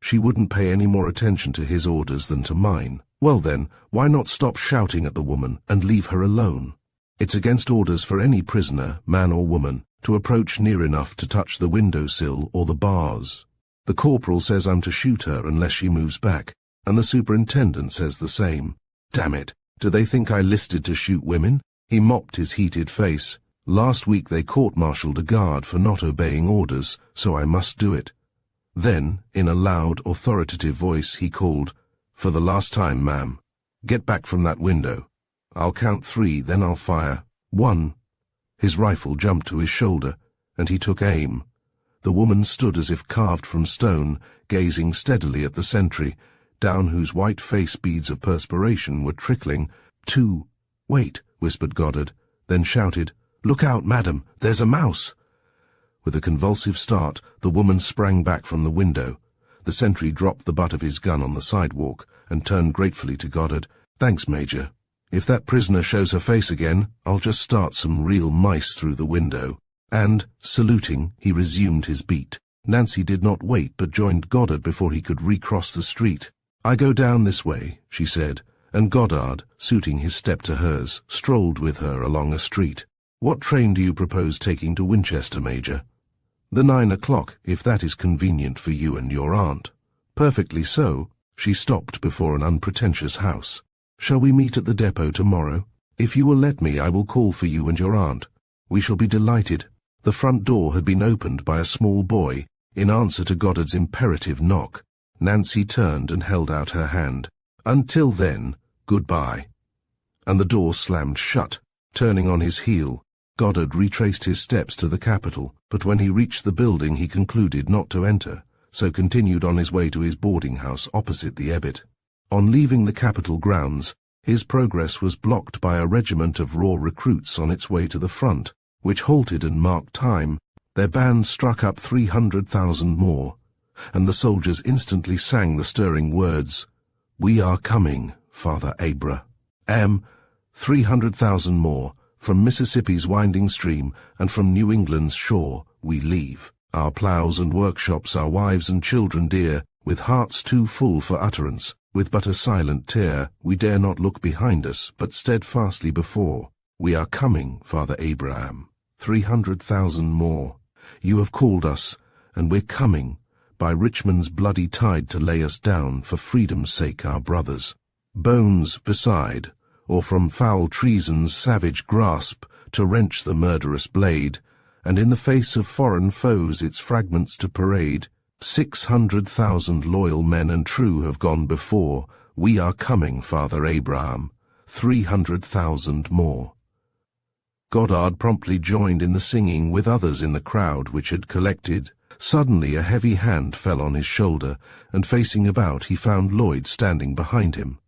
She wouldn't pay any more attention to his orders than to mine." "Well then, why not stop shouting at the woman and leave her alone? It's against orders for any prisoner, man or woman, to approach near enough to touch the windowsill or the bars. The corporal says I'm to shoot her unless she moves back, and the superintendent says the same. Damn it, do they think I listed to shoot women?" He mopped his heated face. "Last week they court-martialed a guard for not obeying orders, so I must do it." Then, in a loud, authoritative voice, he called, "For the last time, ma'am, get back from that window. I'll count 3, then I'll fire. 1. His rifle jumped to his shoulder, and he took aim. The woman stood as if carved from stone, gazing steadily at the sentry, down whose white face beads of perspiration were trickling. 2. "Wait," whispered Goddard, then shouted, "Look out, madam, there's a mouse!" With a convulsive start, the woman sprang back from the window. The sentry dropped the butt of his gun on the sidewalk and turned gratefully to Goddard. "Thanks, Major. If that prisoner shows her face again, I'll just start some real mice through the window." And, saluting, he resumed his beat. Nancy did not wait but joined Goddard before he could recross the street. "I go down this way," she said, and Goddard, suiting his step to hers, strolled with her along a street. "What train do you propose taking to Winchester, Major?" "The 9 o'clock, if that is convenient for you and your aunt." "Perfectly so." She stopped before an unpretentious house. "Shall we meet at the depot tomorrow? If you will let me, I will call for you and your aunt. We shall be delighted." The front door had been opened by a small boy, in answer to Goddard's imperative knock. Nancy turned and held out her hand. "Until then, goodbye." And the door slammed shut. Turning on his heel, Goddard retraced his steps to the Capitol, but when he reached the building he concluded not to enter, so continued on his way to his boarding house opposite the Ebit. On leaving the Capitol grounds, his progress was blocked by a regiment of raw recruits on its way to the front, which halted and marked time. Their band struck up 300,000 more, and the soldiers instantly sang the stirring words, "We are coming, Father Abraham, 300,000 more, from Mississippi's winding stream and from New England's shore we leave. Our ploughs and workshops, our wives and children dear, with hearts too full for utterance, with but a silent tear, we dare not look behind us, but steadfastly before. We are coming, Father Abraham, 300,000 more. You have called us, and we're coming, by Richmond's bloody tide to lay us down, for freedom's sake our brothers. Bones beside, or from foul treason's savage grasp to wrench the murderous blade, and in the face of foreign foes its fragments to parade. 600,000 loyal men and true have gone before. We are coming, Father Abraham, 300,000 more. Goddard promptly joined in the singing with others in the crowd which had collected. Suddenly a heavy hand fell on his shoulder, and facing about he found Lloyd standing behind him.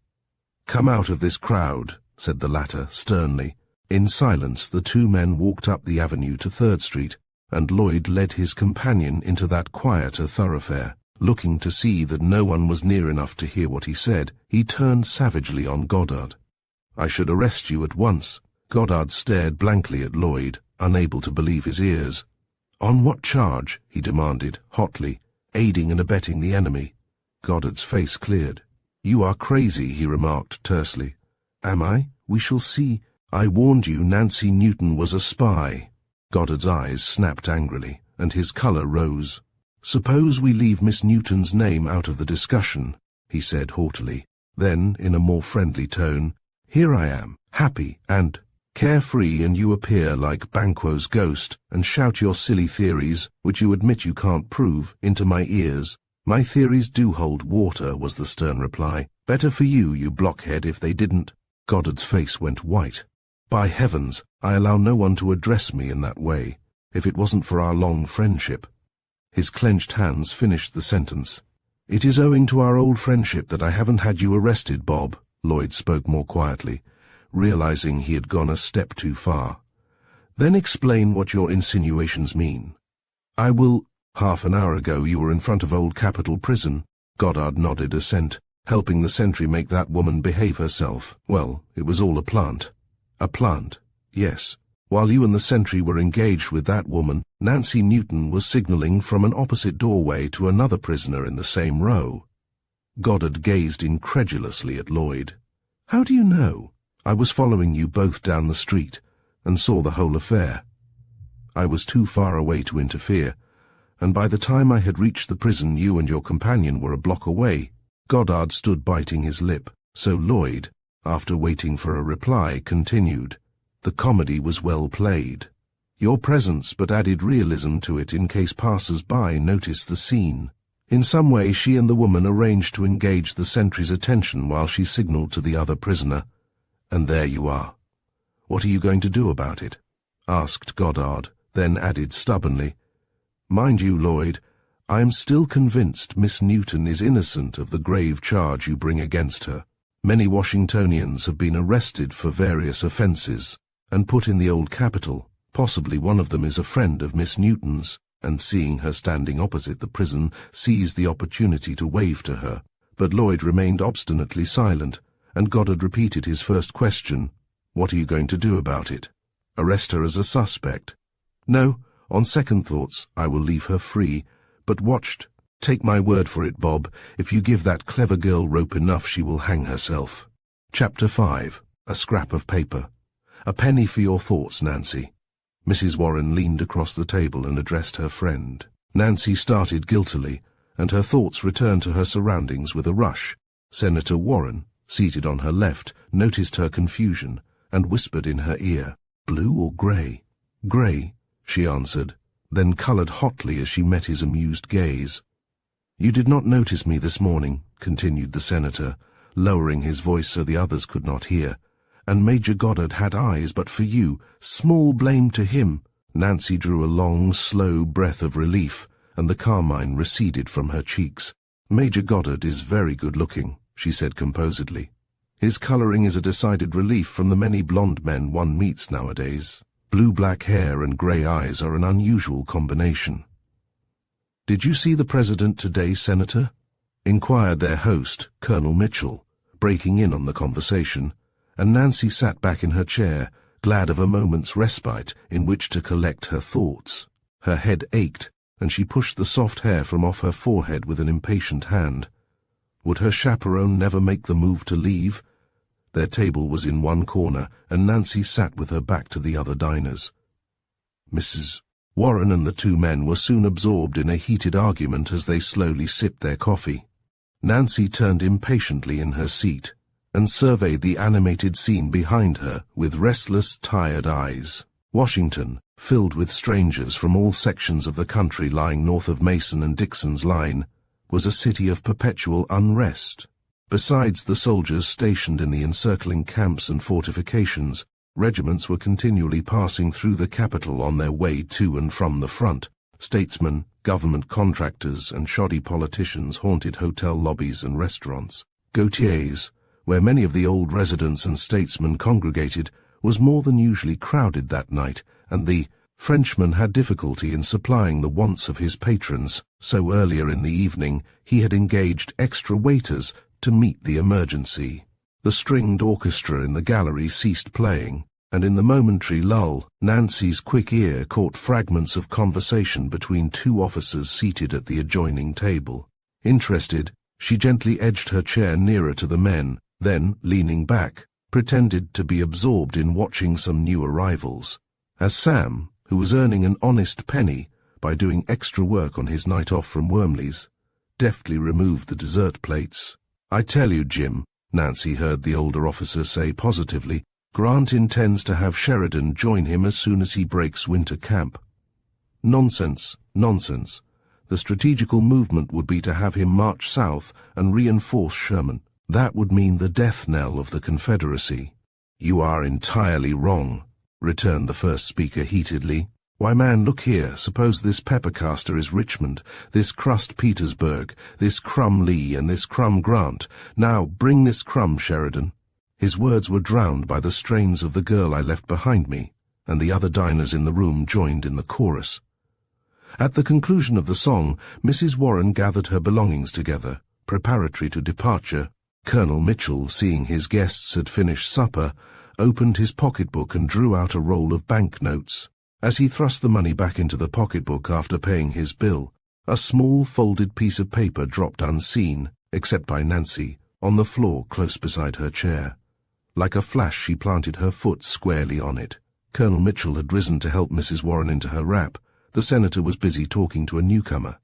"Come out of this crowd," said the latter sternly. In silence the two men walked up the avenue to 3rd Street, and Lloyd led his companion into that quieter thoroughfare. Looking to see that no one was near enough to hear what he said, he turned savagely on Goddard. "I should arrest you at once." Goddard stared blankly at Lloyd, unable to believe his ears. "On what charge?" he demanded, hotly. "Aiding and abetting the enemy." Goddard's face cleared. "You are crazy," he remarked tersely. "Am I? We shall see. I warned you Nancy Newton was a spy." Goddard's eyes snapped angrily, and his colour rose. "Suppose we leave Miss Newton's name out of the discussion," he said haughtily. Then, in a more friendly tone, "Here I am, happy and carefree, and you appear like Banquo's ghost and shout your silly theories, which you admit you can't prove, into my ears." "My theories do hold water," was the stern reply. "Better for you, you blockhead, if they didn't." Goddard's face went white. "By heavens, I allow no one to address me in that way, if it wasn't for our long friendship." His clenched hands finished the sentence. "It is owing to our old friendship that I haven't had you arrested, Bob," Lloyd spoke more quietly, realizing he had gone a step too far. "Then explain what your insinuations mean." "I will—" "Half an hour ago you were in front of Old Capitol Prison." Goddard nodded assent, helping the sentry make that woman behave herself. "Well, it was all a plant." "A plant? Yes. While you and the sentry were engaged with that woman, Nancy Newton was signaling from an opposite doorway to another prisoner in the same row." Goddard gazed incredulously at Lloyd. "How do you know?" "I was following you both down the street, and saw the whole affair. I was too far away to interfere, and by the time I had reached the prison you and your companion were a block away." Goddard stood biting his lip, so Lloyd, after waiting for a reply, continued, "The comedy was well played. Your presence but added realism to it in case passers-by noticed the scene. In some way she and the woman arranged to engage the sentry's attention while she signaled to the other prisoner. And there you are. What are you going to do about it?" asked Goddard, then added stubbornly, "Mind you, Lloyd, I am still convinced Miss Newton is innocent of the grave charge you bring against her. Many Washingtonians have been arrested for various offences and put in the Old Capitol. Possibly one of them is a friend of Miss Newton's, and seeing her standing opposite the prison, seized the opportunity to wave to her." But Lloyd remained obstinately silent, and Goddard repeated his first question. "What are you going to do about it? Arrest her as a suspect?" "No, on second thoughts, I will leave her free, but watched. Take my word for it, Bob, if you give that clever girl rope enough she will hang herself." Chapter 5. A scrap of paper. "A penny for your thoughts, Nancy." Mrs. Warren leaned across the table and addressed her friend. Nancy started guiltily, and her thoughts returned to her surroundings with a rush. Senator Warren, seated on her left, noticed her confusion, and whispered in her ear, "Blue or grey?" "Grey," she answered, then coloured hotly as she met his amused gaze. "You did not notice me this morning," continued the senator, lowering his voice so the others could not hear, "and Major Goddard had eyes but for you. Small blame to him." Nancy drew a long, slow breath of relief, and the carmine receded from her cheeks. "Major Goddard is very good-looking," she said composedly. "His coloring is a decided relief from the many blonde men one meets nowadays. Blue-black hair and grey eyes are an unusual combination." "Did you see the President today, Senator?" inquired their host, Colonel Mitchell, breaking in on the conversation, and Nancy sat back in her chair, glad of a moment's respite in which to collect her thoughts. Her head ached, and she pushed the soft hair from off her forehead with an impatient hand. Would her chaperone never make the move to leave? Their table was in one corner, and Nancy sat with her back to the other diners. Mrs. Warren and the two men were soon absorbed in a heated argument as they slowly sipped their coffee. Nancy turned impatiently in her seat and surveyed the animated scene behind her with restless, tired eyes. Washington, filled with strangers from all sections of the country lying north of Mason and Dixon's line, was a city of perpetual unrest. Besides the soldiers stationed in the encircling camps and fortifications, regiments were continually passing through the capital on their way to and from the front. Statesmen, government contractors, and shoddy politicians haunted hotel lobbies and restaurants. Gautier's, where many of the old residents and statesmen congregated, was more than usually crowded that night, and the Frenchman had difficulty in supplying the wants of his patrons, so earlier in the evening he had engaged extra waiters to meet the emergency. The stringed orchestra in the gallery ceased playing, and in the momentary lull, Nancy's quick ear caught fragments of conversation between two officers seated at the adjoining table. Interested, she gently edged her chair nearer to the men, then, leaning back, pretended to be absorbed in watching some new arrivals. As Sam, who was earning an honest penny by doing extra work on his night off from Wormley's, deftly removed the dessert plates. "I tell you, Jim," Nancy heard the older officer say positively, "Grant intends to have Sheridan join him as soon as he breaks winter camp." "Nonsense, nonsense. The strategical movement would be to have him march south and reinforce Sherman. That would mean the death knell of the Confederacy." "You are entirely wrong," returned the first speaker heatedly. "Why, man, look here, suppose this peppercaster is Richmond, this crust Petersburg, this crumb Lee, and this crumb Grant. Now, bring this crumb, Sheridan." His words were drowned by the strains of The Girl I Left Behind Me, and the other diners in the room joined in the chorus. At the conclusion of the song, Mrs. Warren gathered her belongings together, preparatory to departure. Colonel Mitchell, seeing his guests had finished supper, opened his pocketbook and drew out a roll of banknotes. As he thrust the money back into the pocketbook after paying his bill, a small folded piece of paper dropped unseen, except by Nancy, on the floor close beside her chair. Like a flash she planted her foot squarely on it. Colonel Mitchell had risen to help Mrs. Warren into her wrap. The senator was busy talking to a newcomer.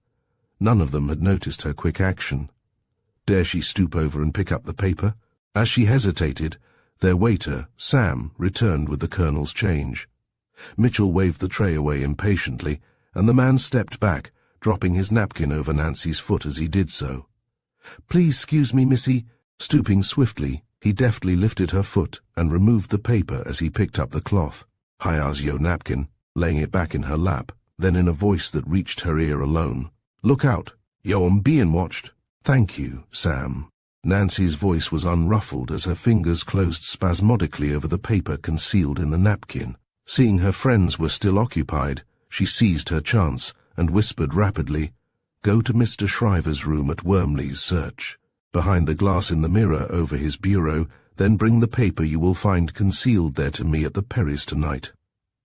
None of them had noticed her quick action. Dare she stoop over and pick up the paper? As she hesitated, their waiter, Sam, returned with the colonel's change. Mitchell waved the tray away impatiently, and the man stepped back, dropping his napkin over Nancy's foot as he did so. "Please excuse me, missy." Stooping swiftly, he deftly lifted her foot and removed the paper as he picked up the cloth. "Hiya's yo napkin," laying it back in her lap, then in a voice that reached her ear alone, "Look out, yo am being watched." "Thank you, Sam." Nancy's voice was unruffled as her fingers closed spasmodically over the paper concealed in the napkin. Seeing her friends were still occupied, she seized her chance and whispered rapidly, "Go to Mr. Shriver's room at Wormley's, search. Behind the glass in the mirror over his bureau, then bring the paper you will find concealed there to me at the Perrys tonight."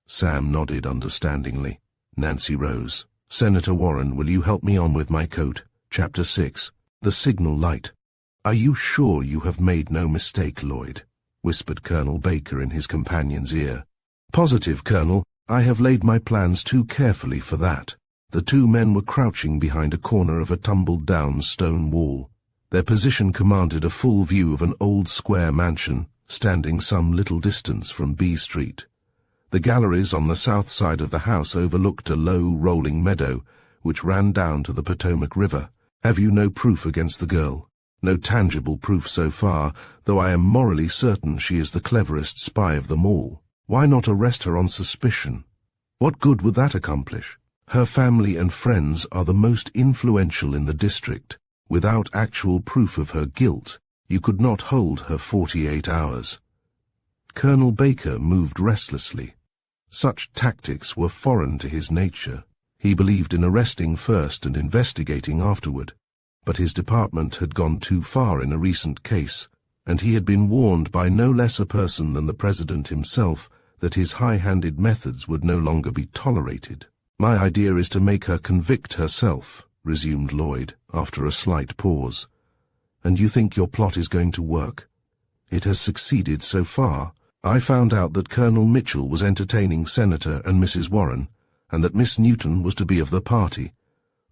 Sam nodded understandingly. Nancy rose. "Senator Warren, will you help me on with my coat?" Chapter 6. The Signal Light. "Are you sure you have made no mistake, Lloyd?" whispered Colonel Baker in his companion's ear. "Positive, Colonel. I have laid my plans too carefully for that." The two men were crouching behind a corner of a tumbled-down stone wall. Their position commanded a full view of an old square mansion, standing some little distance from B Street. The galleries on the south side of the house overlooked a low, rolling meadow, which ran down to the Potomac River. "Have you no proof against the girl?" "No tangible proof so far, though I am morally certain she is the cleverest spy of them all." "Why not arrest her on suspicion?" "What good would that accomplish?" Her family and friends are the most influential in the district. Without actual proof of her guilt, you could not hold her 48 hours. Colonel Baker moved restlessly. Such tactics were foreign to his nature. He believed in arresting first and investigating afterward. But his department had gone too far in a recent case, and he had been warned by no less a person than the President himself that his high-handed methods would no longer be tolerated. "My idea is to make her convict herself," resumed Lloyd, after a slight pause. "And you think your plot is going to work? It has succeeded so far. I found out that Colonel Mitchell was entertaining Senator and Mrs. Warren, and that Miss Newton was to be of the party.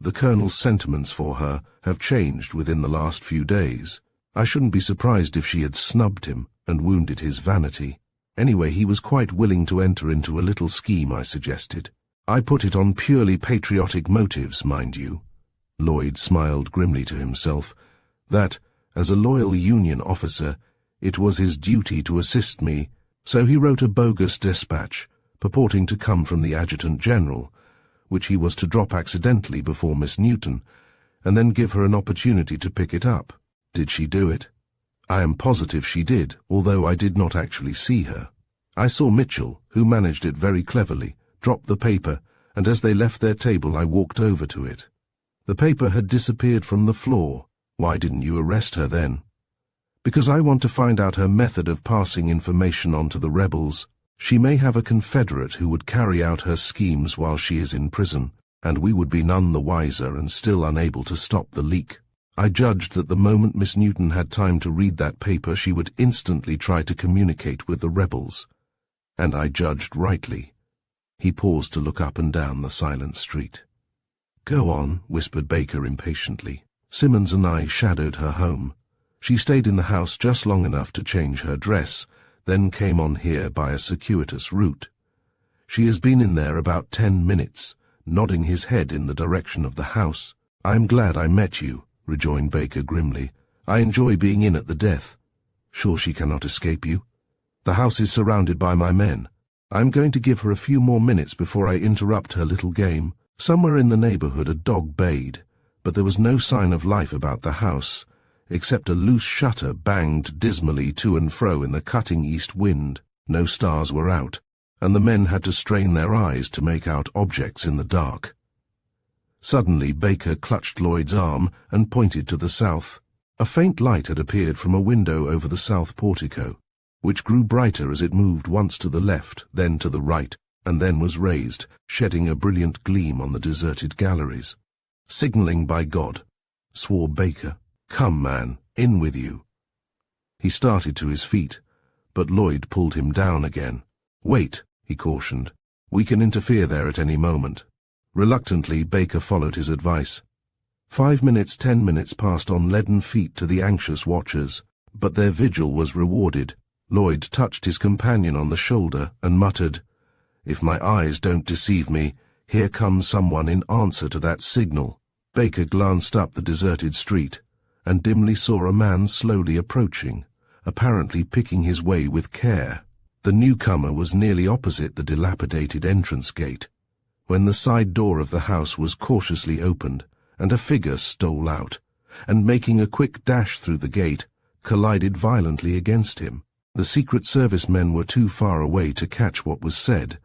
The Colonel's sentiments for her have changed within the last few days. I shouldn't be surprised if she had snubbed him and wounded his vanity. Anyway, he was quite willing to enter into a little scheme I suggested. I put it on purely patriotic motives, mind you." Lloyd smiled grimly to himself. That, as a loyal Union officer, it was his duty to assist me, so he wrote a bogus dispatch, purporting to come from the Adjutant General, which he was to drop accidentally before Miss Newton, and then give her an opportunity to pick it up. Did she do it? I am positive she did, although I did not actually see her. I saw Mitchell, who managed it very cleverly, drop the paper, and as they left their table I walked over to it. The paper had disappeared from the floor. Why didn't you arrest her then? Because I want to find out her method of passing information on to the rebels. She may have a confederate who would carry out her schemes while she is in prison, and we would be none the wiser and still unable to stop the leak. I judged that the moment Miss Newton had time to read that paper she would instantly try to communicate with the rebels. And I judged rightly. He paused to look up and down the silent street. "Go on," whispered Baker impatiently. "Simmons and I shadowed her home. She stayed in the house just long enough to change her dress, then came on here by a circuitous route. She has been in there about 10 minutes, nodding his head in the direction of the house. I'm glad I met you," rejoined Baker grimly. "I enjoy being in at the death. Sure she cannot escape you? The house is surrounded by my men. I'm going to give her a few more minutes before I interrupt her little game." Somewhere in the neighborhood a dog bayed, but there was no sign of life about the house, except a loose shutter banged dismally to and fro in the cutting east wind. No stars were out, and the men had to strain their eyes to make out objects in the dark. Suddenly Baker clutched Lloyd's arm and pointed to the south. A faint light had appeared from a window over the south portico, which grew brighter as it moved once to the left, then to the right, and then was raised, shedding a brilliant gleam on the deserted galleries. "Signaling by God," swore Baker. "Come, man, in with you." He started to his feet, but Lloyd pulled him down again. "Wait," he cautioned. "We can interfere there at any moment." Reluctantly, Baker followed his advice. 5 minutes, 10 minutes passed on leaden feet to the anxious watchers, but their vigil was rewarded. Lloyd touched his companion on the shoulder and muttered, "If my eyes don't deceive me, here comes someone in answer to that signal." Baker glanced up the deserted street, and dimly saw a man slowly approaching, apparently picking his way with care. The newcomer was nearly opposite the dilapidated entrance gate, when the side door of the house was cautiously opened, and a figure stole out, and making a quick dash through the gate, collided violently against him. The Secret Service men were too far away to catch what was said,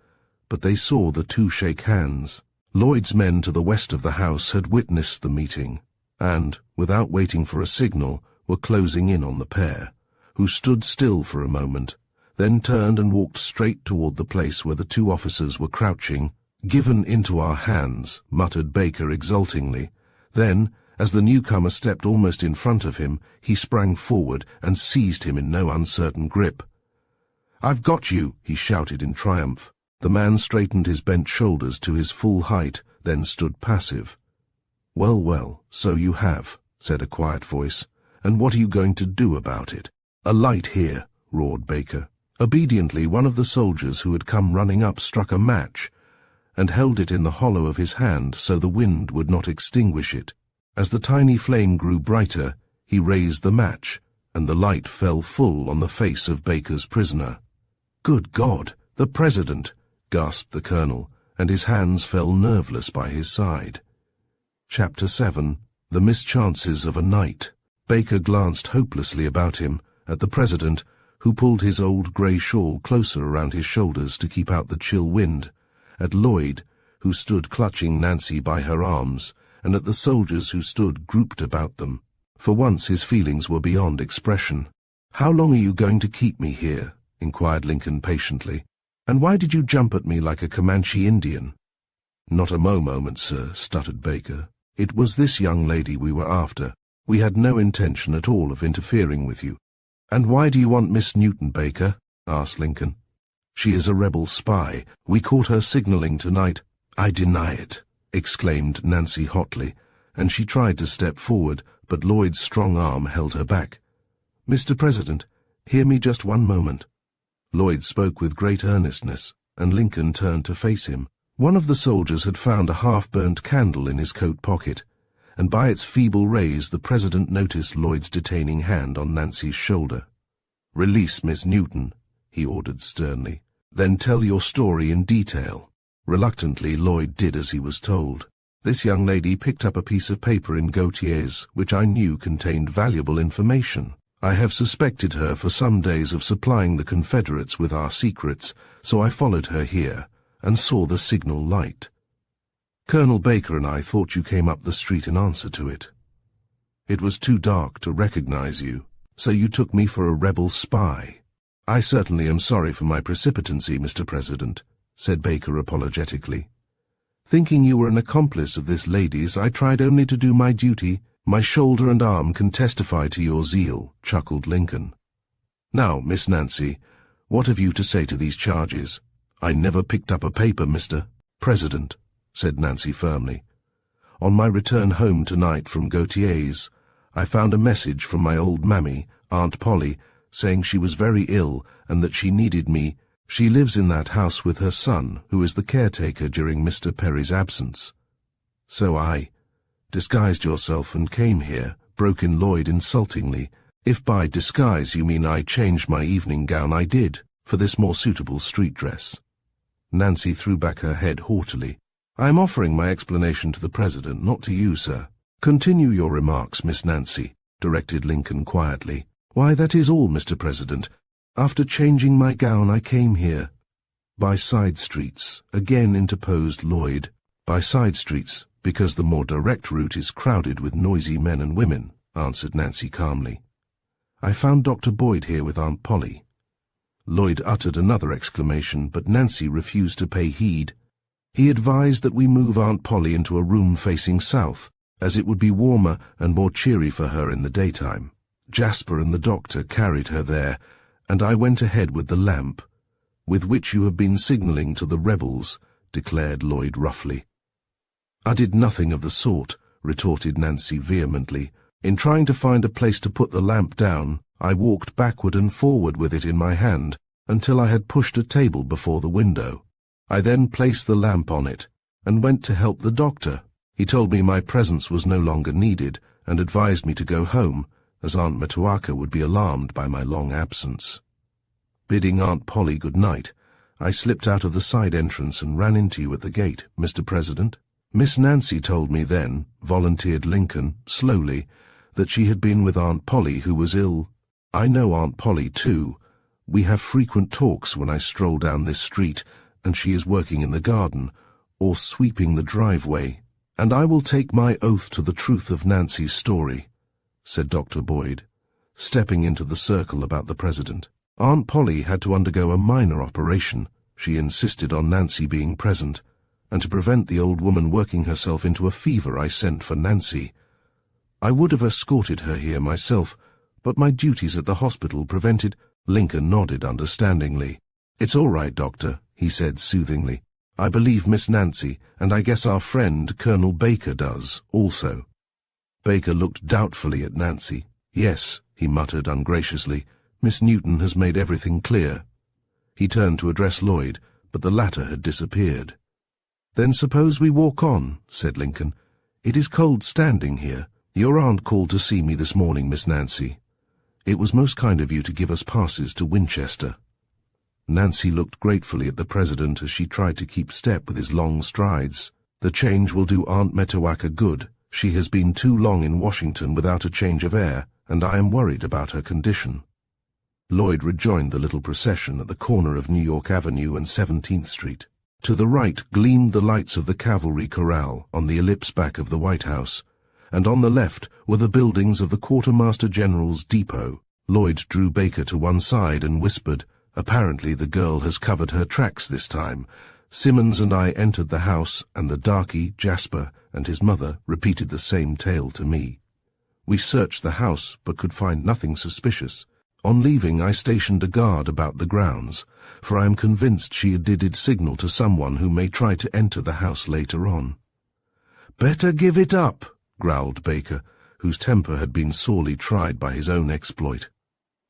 but they saw the two shake hands. Lloyd's men to the west of the house had witnessed the meeting, and, without waiting for a signal, were closing in on the pair, who stood still for a moment, then turned and walked straight toward the place where the two officers were crouching. "Given into our hands," muttered Baker exultingly. Then, as the newcomer stepped almost in front of him, he sprang forward and seized him in no uncertain grip. "I've got you," he shouted in triumph. The man straightened his bent shoulders to his full height, then stood passive. "Well, well, so you have," said a quiet voice. "And what are you going to do about it?" "A light here," roared Baker. Obediently, one of the soldiers who had come running up struck a match, and held it in the hollow of his hand so the wind would not extinguish it. As the tiny flame grew brighter, he raised the match, and the light fell full on the face of Baker's prisoner. "Good God, the President!" gasped the colonel, and his hands fell nerveless by his side. Chapter 7. The Mischances of a Night. Baker glanced hopelessly about him, at the president, who pulled his old grey shawl closer around his shoulders to keep out the chill wind, at Lloyd, who stood clutching Nancy by her arms, and at the soldiers who stood grouped about them. For once his feelings were beyond expression. "How long are you going to keep me here?" inquired Lincoln patiently. "And why did you jump at me like a Comanche Indian?" "Not a moment, sir," stuttered Baker. "It was this young lady we were after. We had no intention at all of interfering with you." "And why do you want Miss Newton, Baker?" asked Lincoln. "She is a rebel spy. We caught her signaling tonight." "I deny it," exclaimed Nancy hotly, and she tried to step forward, but Lloyd's strong arm held her back. "Mr. President, hear me just one moment." Lloyd spoke with great earnestness, and Lincoln turned to face him. One of the soldiers had found a half-burnt candle in his coat pocket, and by its feeble rays the president noticed Lloyd's detaining hand on Nancy's shoulder. "Release Miss Newton," he ordered sternly. "Then tell your story in detail." Reluctantly, Lloyd did as he was told. This young lady picked up a piece of paper in Gautier's, which I knew contained valuable information. I have suspected her for some days of supplying the Confederates with our secrets, so I followed her here, and saw the signal light. Colonel Baker and I thought you came up the street in answer to it. It was too dark to recognize you, so you took me for a rebel spy. I certainly am sorry for my precipitancy, Mr. President, said Baker apologetically. Thinking you were an accomplice of this lady's, I tried only to do my duty. My shoulder and arm can testify to your zeal, chuckled Lincoln. Now, Miss Nancy, what have you to say to these charges? I never picked up a paper, Mr. President, said Nancy firmly. On my return home tonight from Gautier's, I found a message from my old mammy, Aunt Polly, saying she was very ill and that she needed me. She lives in that house with her son, who is the caretaker during Mr. Perry's absence. So I disguised yourself and came here, broke in Lloyd insultingly. If by disguise you mean I changed my evening gown, I did, for this more suitable street dress. Nancy threw back her head haughtily. I am offering my explanation to the President, not to you, sir. Continue your remarks, Miss Nancy, directed Lincoln quietly. Why, that is all, Mr. President. After changing my gown, I came here. By side streets, again interposed Lloyd. By side streets, because the more direct route is crowded with noisy men and women, answered Nancy calmly. I found Dr. Boyd here with Aunt Polly. Lloyd uttered another exclamation, but Nancy refused to pay heed. He advised that we move Aunt Polly into a room facing south, as it would be warmer and more cheery for her in the daytime. Jasper and the doctor carried her there, and I went ahead with the lamp, with which you have been signaling to the rebels, declared Lloyd roughly. I did nothing of the sort, retorted Nancy vehemently. In trying to find a place to put the lamp down, I walked backward and forward with it in my hand until I had pushed a table before the window. I then placed the lamp on it and went to help the doctor. He told me my presence was no longer needed and advised me to go home, as Aunt Metoaca would be alarmed by my long absence. Bidding Aunt Polly good night, I slipped out of the side entrance and ran into you at the gate, Mr. President. Miss Nancy told me then, volunteered Lincoln, slowly, that she had been with Aunt Polly, who was ill. I know Aunt Polly, too. We have frequent talks when I stroll down this street, and she is working in the garden, or sweeping the driveway. And I will take my oath to the truth of Nancy's story, said Dr. Boyd, stepping into the circle about the President. Aunt Polly had to undergo a minor operation. She insisted on Nancy being present, and to prevent the old woman working herself into a fever, I sent for Nancy. I would have escorted her here myself, but my duties at the hospital prevented. Lincoln nodded understandingly. It's all right, Doctor, he said soothingly. I believe Miss Nancy, and I guess our friend Colonel Baker does, also. Baker looked doubtfully at Nancy. Yes, he muttered ungraciously. Miss Newton has made everything clear. He turned to address Lloyd, but the latter had disappeared. Then suppose we walk on, said Lincoln. It is cold standing here. Your aunt called to see me this morning, Miss Nancy. It was most kind of you to give us passes to Winchester. Nancy looked gratefully at the president as she tried to keep step with his long strides. "The change will do Aunt Metoaca good. She has been too long in Washington without a change of air, and I am worried about her condition." Lloyd rejoined the little procession at the corner of New York Avenue and 17th Street. To the right gleamed the lights of the cavalry corral on the ellipse back of the White House, and on the left were the buildings of the Quartermaster General's depot. Lloyd drew Baker to one side and whispered, "Apparently the girl has covered her tracks this time." Simmons and I entered the house, and the darky, Jasper, and his mother repeated the same tale to me. We searched the house, but could find nothing suspicious. On leaving, I stationed a guard about the grounds, for I am convinced she did signal to someone who may try to enter the house later on. "Better give it up," growled Baker, whose temper had been sorely tried by his own exploit.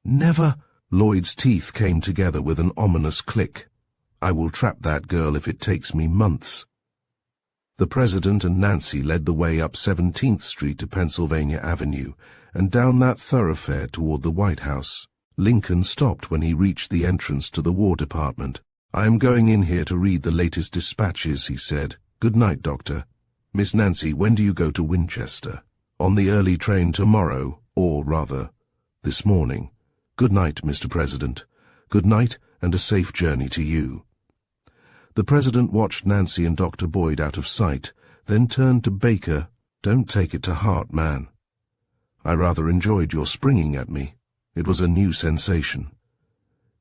"Never." Lloyd's teeth came together with an ominous click. "I will trap that girl if it takes me months." The president and Nancy led the way up 17th Street to Pennsylvania Avenue, and down that thoroughfare toward the White House. Lincoln stopped when he reached the entrance to the War Department. "I am going in here to read the latest dispatches," he said. "Good night, Doctor. Miss Nancy, when do you go to Winchester?" "On the early train tomorrow, or rather, this morning." "Good night, Mr. President." "Good night, and a safe journey to you." The president watched Nancy and Dr. Boyd out of sight, then turned to Baker. "Don't take it to heart, man. I rather enjoyed your springing at me. It was a new sensation."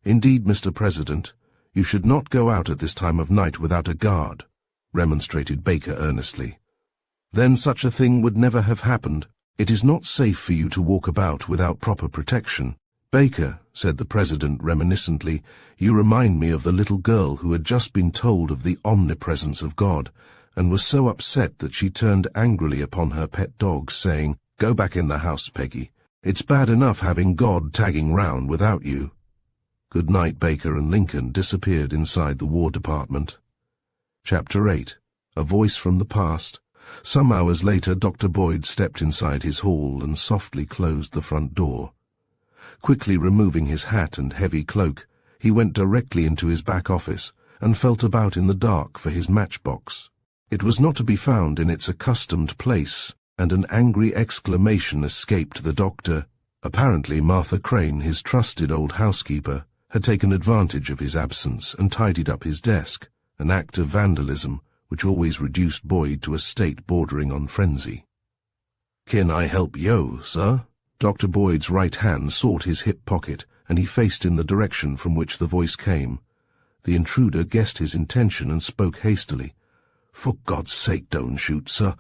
"Indeed, Mr. President, you should not go out at this time of night without a guard," remonstrated Baker earnestly. "Then such a thing would never have happened. It is not safe for you to walk about without proper protection." "Baker," said the president reminiscently, "you remind me of the little girl who had just been told of the omnipresence of God, and was so upset that she turned angrily upon her pet dog, saying, 'Go back in the house, Peggy. It's bad enough having God tagging round without you.'" Good night. Baker and Lincoln disappeared inside the War Department. Chapter 8. A Voice from the Past. Some hours later, Dr. Boyd stepped inside his hall and softly closed the front door. Quickly removing his hat and heavy cloak, he went directly into his back office and felt about in the dark for his matchbox. It was not to be found in its accustomed place, and an angry exclamation escaped the doctor. Apparently Martha Crane, his trusted old housekeeper, had taken advantage of his absence and tidied up his desk, an act of vandalism which always reduced Boyd to a state bordering on frenzy. "Can I help you, sir?" Dr. Boyd's right hand sought his hip pocket, and he faced in the direction from which the voice came. The intruder guessed his intention and spoke hastily. "For God's sake, don't shoot, sir.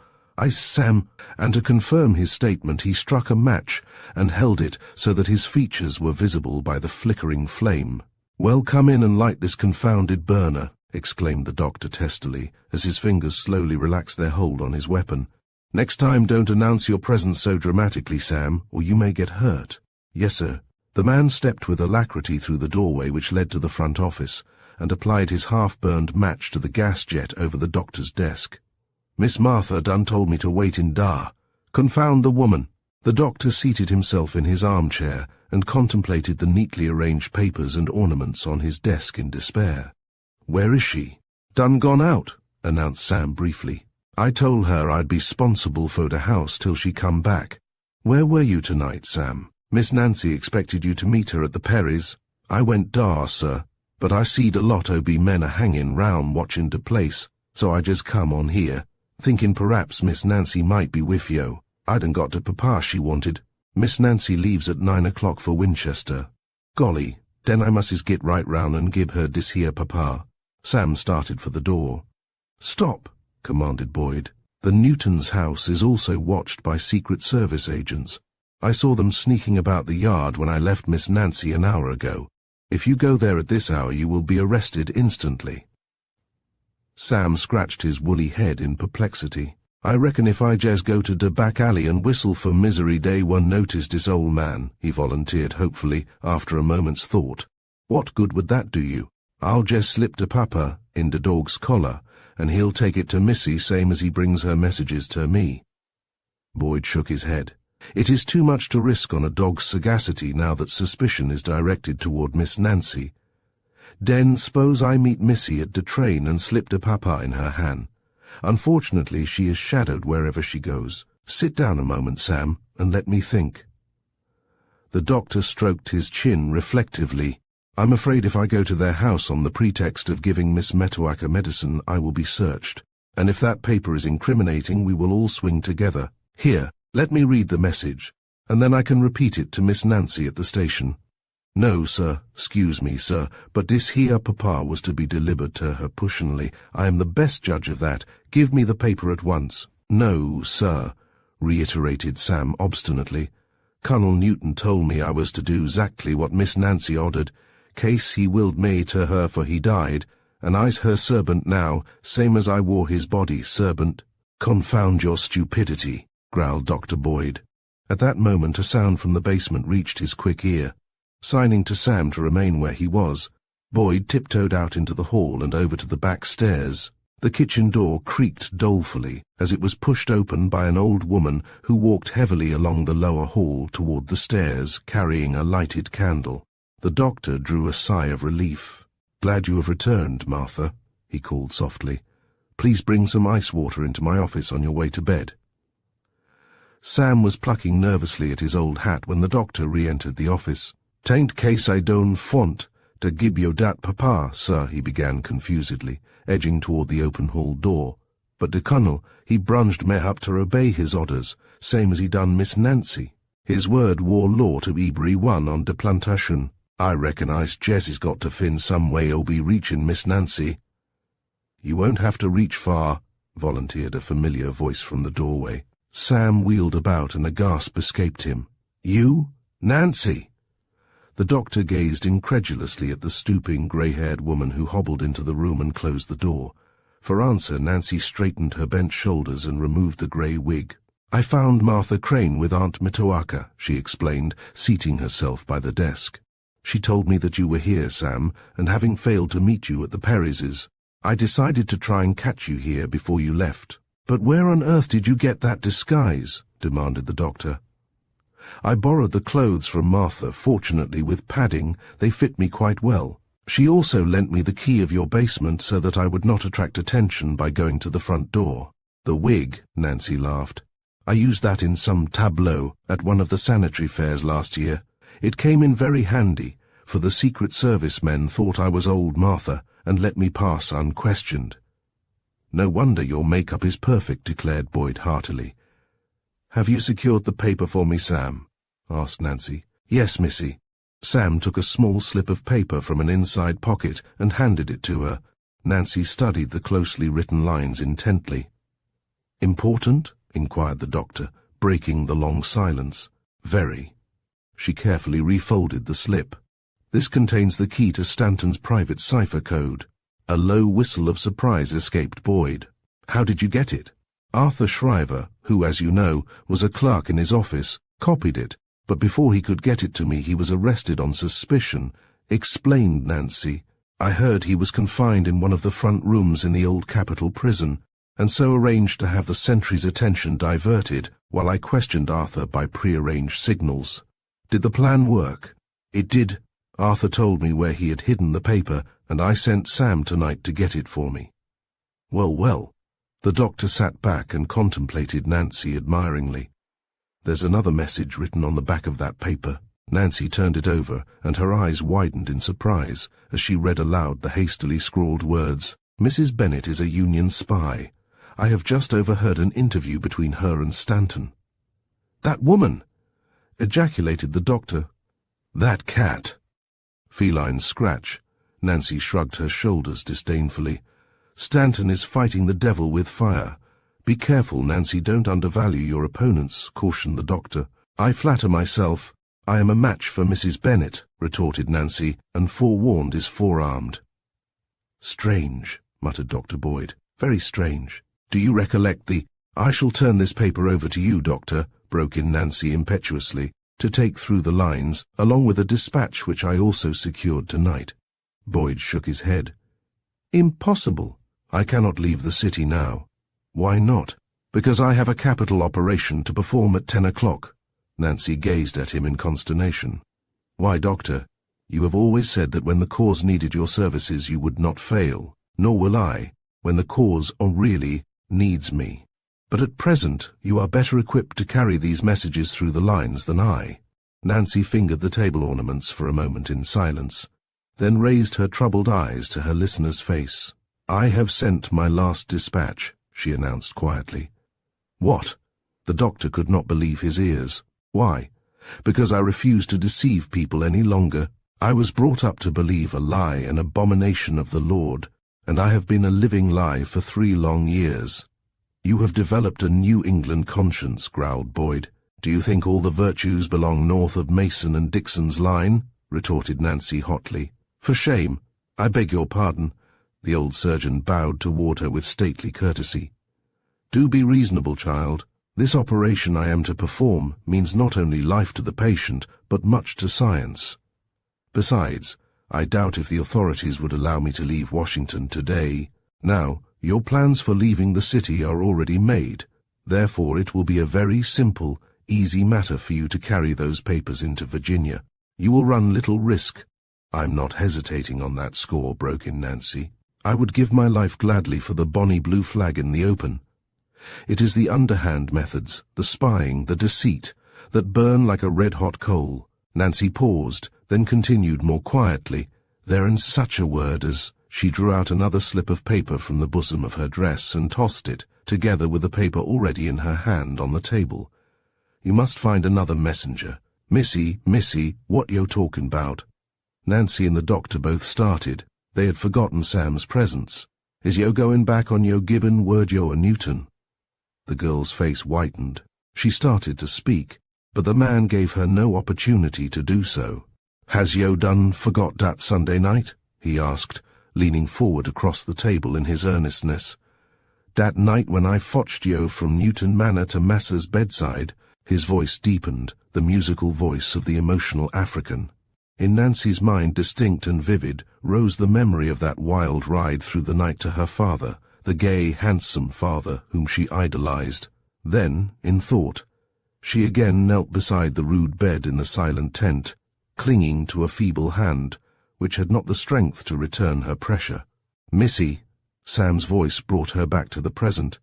Sam," and to confirm his statement he struck a match and held it so that his features were visible by the flickering flame. "Well, come in and light this confounded burner," exclaimed the doctor testily, as his fingers slowly relaxed their hold on his weapon. "Next time don't announce your presence so dramatically, Sam, or you may get hurt." "Yes, sir." The man stepped with alacrity through the doorway which led to the front office, and applied his half-burned match to the gas jet over the doctor's desk. "Miss Martha done told me to wait in dar. Confound the woman." The doctor seated himself in his armchair and contemplated the neatly arranged papers and ornaments on his desk in despair. "Where is she?" "Done gone out," announced Sam briefly. "I told her I'd be 'sponsible for the house till she come back." "Where were you tonight, Sam?" "Miss Nancy expected you to meet her at the Perrys." "I went dar, sir, but I seed a lot o' be men a-hangin' round watchin' de place, so I just come on here, thinking perhaps Miss Nancy might be with yo. I done got to Papa she wanted. Miss Nancy leaves at 9 o'clock for Winchester." "Golly, den I must git right round and gib her dis here Papa." Sam started for the door. "Stop," commanded Boyd. "The Newtons' house is also watched by Secret Service agents. I saw them sneaking about the yard when I left Miss Nancy an hour ago. If you go there at this hour you will be arrested instantly." Sam scratched his woolly head in perplexity. "I reckon if I jes go to de back alley and whistle for Misery Day one notice dis old man," he volunteered hopefully after a moment's thought. "What good would that do you? I'll jes slip to Papa in de dog's collar, and he'll take it to Missy same as he brings her messages to me." Boyd shook his head. "It is too much to risk on a dog's sagacity now that suspicion is directed toward Miss Nancy. Den suppose I meet Missy at de train and slip de papa in her hand. Unfortunately, she is shadowed wherever she goes. Sit down a moment, Sam, and let me think. The doctor stroked his chin reflectively. I'm afraid if I go to their house on the pretext of giving Miss Metoaca medicine, I will be searched. And if that paper is incriminating, we will all swing together. Here, let me read the message, and then I can repeat it to Miss Nancy at the station. No, sir, excuse me, sir, but this here papa was to be delivered to her personally. I am the best judge of that. Give me the paper at once. No, sir, reiterated Sam obstinately. Colonel Newton told me I was to do exactly what Miss Nancy ordered. Case he willed me to her for he died, and I's her servant now, same as I wore his body, servant. Confound your stupidity, growled Dr. Boyd. At that moment a sound from the basement reached his quick ear. Signing to Sam to remain where he was, Boyd tiptoed out into the hall and over to the back stairs. The kitchen door creaked dolefully as it was pushed open by an old woman who walked heavily along the lower hall toward the stairs, carrying a lighted candle. The doctor drew a sigh of relief. Glad you have returned, Martha, he called softly. Please bring some ice water into my office on your way to bed. Sam was plucking nervously at his old hat when the doctor re-entered the office. "'Tain't case I don't font to gib you dat papa, sir," he began confusedly, edging toward the open hall door. "But de colonel, he brunged me up to obey his orders, same as he done Miss Nancy. His word wore law to every one on de plantation. I reckon I's Jessie's got to find some way o' be reachin' Miss Nancy." "You won't have to reach far," volunteered a familiar voice from the doorway. Sam wheeled about and a gasp escaped him. "You? Nancy?" The doctor gazed incredulously at the stooping, grey-haired woman who hobbled into the room and closed the door. For answer, Nancy straightened her bent shoulders and removed the grey wig. "I found Martha Crane with Aunt Metoaca," she explained, seating herself by the desk. "She told me that you were here, Sam, and having failed to meet you at the Perry's, I decided to try and catch you here before you left." "But where on earth did you get that disguise?" demanded the doctor. "I borrowed the clothes from Martha. Fortunately, with padding, they fit me quite well. She also lent me the key of your basement so that I would not attract attention by going to the front door." "The wig," Nancy laughed. "I used that in some tableau at one of the sanitary fairs last year. It came in very handy, for the Secret Service men thought I was old Martha and let me pass unquestioned." "No wonder your makeup is perfect," declared Boyd heartily. "Have you secured the paper for me, Sam?" asked Nancy. "Yes, Missy." Sam took a small slip of paper from an inside pocket and handed it to her. Nancy studied the closely written lines intently. "Important?" inquired the doctor, breaking the long silence. "Very." She carefully refolded the slip. "This contains the key to Stanton's private cipher code." A low whistle of surprise escaped Boyd. "How did you get it?" "Arthur Shriver, who, as you know, was a clerk in his office, copied it, but before he could get it to me he was arrested on suspicion," explained Nancy. "I heard he was confined in one of the front rooms in the old Capitol prison, and so arranged to have the sentry's attention diverted while I questioned Arthur by prearranged signals. Did the plan work?" "It did. Arthur told me where he had hidden the paper, and I sent Sam tonight to get it for me." "Well, well." The doctor sat back and contemplated Nancy admiringly. "There's another message written on the back of that paper." Nancy turned it over, and her eyes widened in surprise as she read aloud the hastily scrawled words. "Mrs. Bennet is a Union spy. I have just overheard an interview between her and Stanton." "That woman!" ejaculated the doctor. "That cat." "Feline scratch." Nancy shrugged her shoulders disdainfully. "Stanton is fighting the devil with fire. Be careful, Nancy, don't undervalue your opponents," cautioned the doctor. "I flatter myself I am a match for Mrs. Bennet," retorted Nancy, "and forewarned is forearmed." "Strange," muttered Dr. Boyd. "Very strange. Do you recollect the—" "I shall turn this paper over to you, Doctor," broke in Nancy impetuously, "to take through the lines, along with a dispatch which I also secured tonight." Boyd shook his head. "Impossible. I cannot leave the city now." "Why not?" "Because I have a capital operation to perform at 10 o'clock. Nancy gazed at him in consternation. "Why, Doctor, You have always said that when the cause needed your services you would not fail, nor will I, when the cause really needs me. But at present you are better equipped to carry these messages through the lines than I." Nancy fingered the table ornaments for a moment in silence, then raised her troubled eyes to her listener's face. "I have sent my last dispatch," she announced quietly. "What?" The doctor could not believe his ears. "Why?" "Because I refuse to deceive people any longer. I was brought up to believe a lie an abomination of the Lord, and I have been a living lie for 3 long years." "You have developed a New England conscience," growled Boyd. "Do you think all the virtues belong north of Mason and Dixon's line?" retorted Nancy hotly. "For shame. I beg your pardon." The old surgeon bowed toward her with stately courtesy. "Do be reasonable, child. This operation I am to perform means not only life to the patient, but much to science. Besides, I doubt if the authorities would allow me to leave Washington today. Now, your plans for leaving the city are already made. Therefore it will be a very simple, easy matter for you to carry those papers into Virginia. You will run little risk." "I'm not hesitating on that score," broke in Nancy. "I would give my life gladly for the bonny blue flag in the open. It is the underhand methods, the spying, the deceit, that burn like a red-hot coal." Nancy paused, then continued more quietly. "There is such a word as—" She drew out another slip of paper from the bosom of her dress and tossed it, together with the paper already in her hand, on the table. "You must find another messenger. Missy, what yo talking about?" Nancy and the doctor both started. They had forgotten Sam's presence. "Is yo going back on yo Gibbon word yo a Newton?" The girl's face whitened. She started to speak, but the man gave her no opportunity to do so. "Has yo done forgot dat Sunday night?" he asked, leaning forward across the table in his earnestness. "Dat night when I fotched yo from Newton Manor to Massa's bedside?" His voice deepened, the musical voice of the emotional African. In Nancy's mind, distinct and vivid, rose the memory of that wild ride through the night to her father, the gay, handsome father whom she idolized. Then, in thought, she again knelt beside the rude bed in the silent tent, clinging to a feeble hand, which had not the strength to return her pressure. "Missy," Sam's voice brought her back to the present.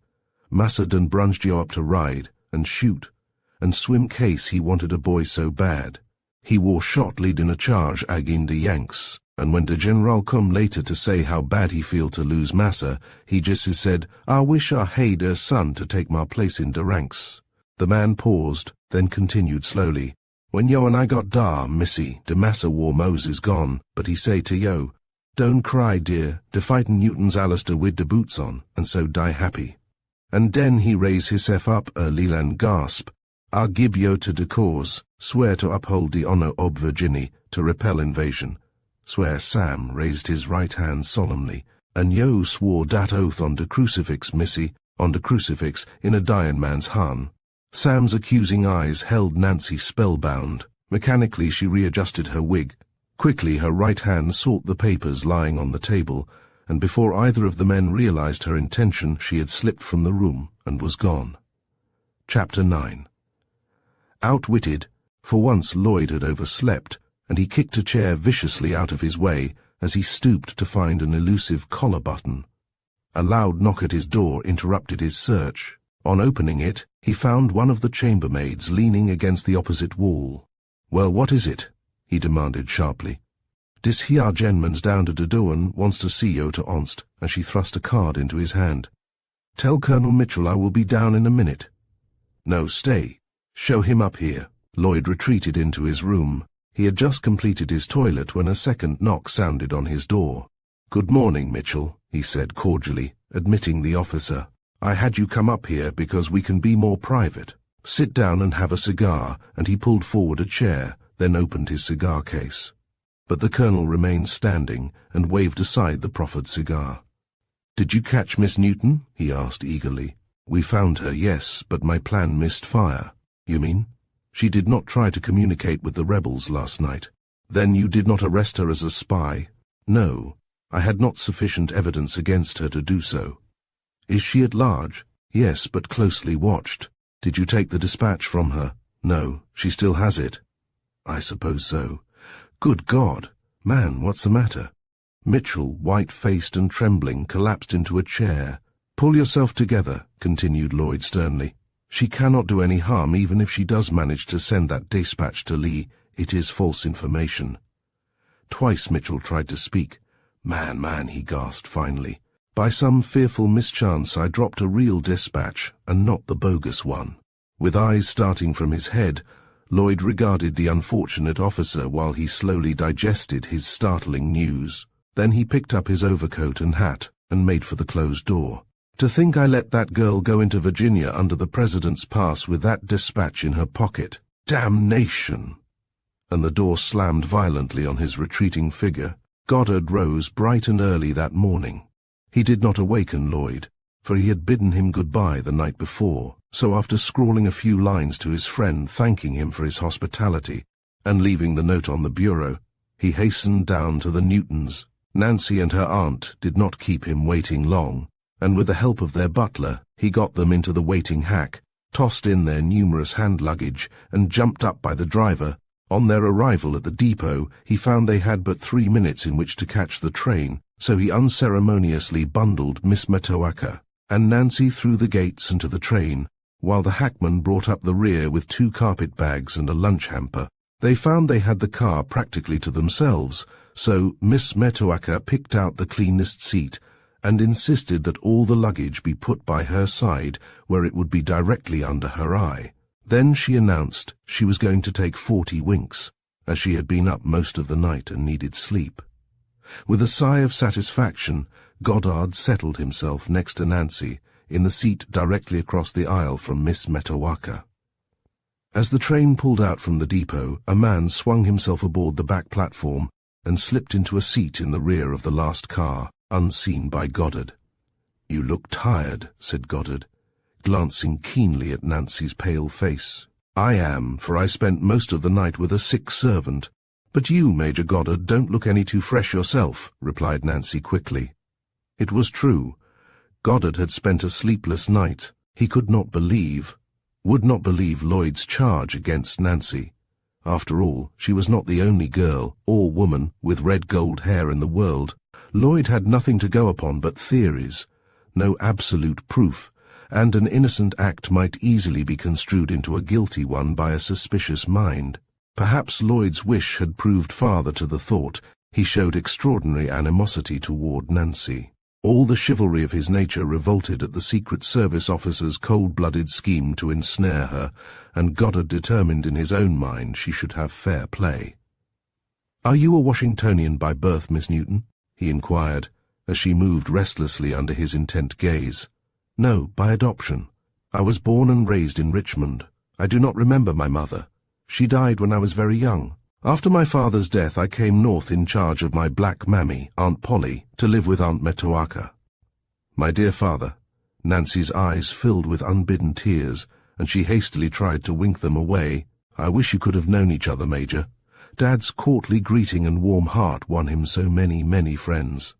"Massa done brunched you up to ride, and shoot, and swim case he wanted a boy so bad. He wore shot leading a charge agin the Yanks, and when the general come later to say how bad he feel to lose Massa, he just said, 'I wish I had a son to take my place in the ranks.'" The man paused, then continued slowly. "When yo and I got dar, Missy, de Massa war Moses gone, but he say to yo, 'Don't cry, dear, de fightin' Newton's Alistair wid de boots on, and so die happy.' And den he raise hisself up early and gasp, 'I'll gib yo to de cause, swear to uphold the honor ob Virginie, to repel invasion.' Swear Sam raised his right hand solemnly, and yo swore dat oath on de crucifix, Missy, on de crucifix, in a dying man's han." Sam's accusing eyes held Nancy spellbound. Mechanically she readjusted her wig. Quickly her right hand sought the papers lying on the table, and before either of the men realized her intention, she had slipped from the room and was gone. Chapter 9. Outwitted, for once Lloyd had overslept, and he kicked a chair viciously out of his way as he stooped to find an elusive collar button. A loud knock at his door interrupted his search. On opening it, he found one of the chambermaids leaning against the opposite wall. "Well, what is it?" he demanded sharply. "Dis here gen'man's down to de door and wants to see yo to onst," and she thrust a card into his hand. "Tell Colonel Mitchell I will be down in a minute." "No, stay. Show him up here." Lloyd retreated into his room. He had just completed his toilet when a second knock sounded on his door. "Good morning, Mitchell," he said cordially, admitting the officer. "I had you come up here because we can be more private. Sit down and have a cigar," and he pulled forward a chair, then opened his cigar case. But the colonel remained standing and waved aside the proffered cigar. "Did you catch Miss Newton?" he asked eagerly. "We found her, yes, but my plan missed fire." "You mean?" "She did not try to communicate with the rebels last night." "Then you did not arrest her as a spy?" "No, I had not sufficient evidence against her to do so." "Is she at large?" "Yes, but closely watched." "Did you take the dispatch from her?" "No, she still has it." "I suppose so." "Good God! "Man, what's the matter?" Mitchell, white-faced and trembling, collapsed into a chair. "Pull yourself together," continued Lloyd sternly. "She cannot do any harm even if she does manage to send that dispatch to Lee. It is false information." Twice Mitchell tried to speak. Man, he gasped finally. "By some fearful mischance I dropped a real dispatch, and not the bogus one." With eyes starting from his head, Lloyd regarded the unfortunate officer while he slowly digested his startling news. Then he picked up his overcoat and hat and made for the closed door. "To think I let that girl go into Virginia under the President's pass with that dispatch in her pocket. Damnation!" And the door slammed violently on his retreating figure. Goddard rose bright and early that morning. He did not awaken Lloyd, for he had bidden him goodbye the night before, so after scrawling a few lines to his friend thanking him for his hospitality, and leaving the note on the bureau, he hastened down to the Newtons. Nancy and her aunt did not keep him waiting long, and with the help of their butler, he got them into the waiting hack, tossed in their numerous hand luggage, and jumped up by the driver. On their arrival at the depot, he found they had but 3 minutes in which to catch the train, so he unceremoniously bundled Miss Metoaca and Nancy through the gates and to the train, while the hackman brought up the rear with 2 carpet bags and a lunch hamper. They found they had the car practically to themselves, so Miss Metoaca picked out the cleanest seat and insisted that all the luggage be put by her side where it would be directly under her eye. Then she announced she was going to take 40 winks, as she had been up most of the night and needed sleep. With a sigh of satisfaction, Goddard settled himself next to Nancy, in the seat directly across the aisle from Miss Metoaca. As the train pulled out from the depot, a man swung himself aboard the back platform and slipped into a seat in the rear of the last car, unseen by Goddard. "You look tired," said Goddard, glancing keenly at Nancy's pale face. "I am, for I spent most of the night with a sick servant. But you, Major Goddard, don't look any too fresh yourself," replied Nancy quickly. It was true. Goddard had spent a sleepless night. He would not believe Lloyd's charge against Nancy. After all, she was not the only girl or woman with red gold hair in the world. Lloyd had nothing to go upon but theories, no absolute proof, and an innocent act might easily be construed into a guilty one by a suspicious mind. Perhaps Lloyd's wish had proved father to the thought. He showed extraordinary animosity toward Nancy. All the chivalry of his nature revolted at the Secret Service officer's cold-blooded scheme to ensnare her, and Goddard determined in his own mind she should have fair play. "Are you a Washingtonian by birth, Miss Newton?" he inquired, as she moved restlessly under his intent gaze. "No, by adoption. I was born and raised in Richmond. I do not remember my mother. She died when I was very young. After my father's death, I came north in charge of my black mammy, Aunt Polly, to live with Aunt Metoaca." "My dear father," Nancy's eyes filled with unbidden tears, and she hastily tried to wink them away. "I wish you could have known each other, Major. Dad's courtly greeting and warm heart won him so many, many friends."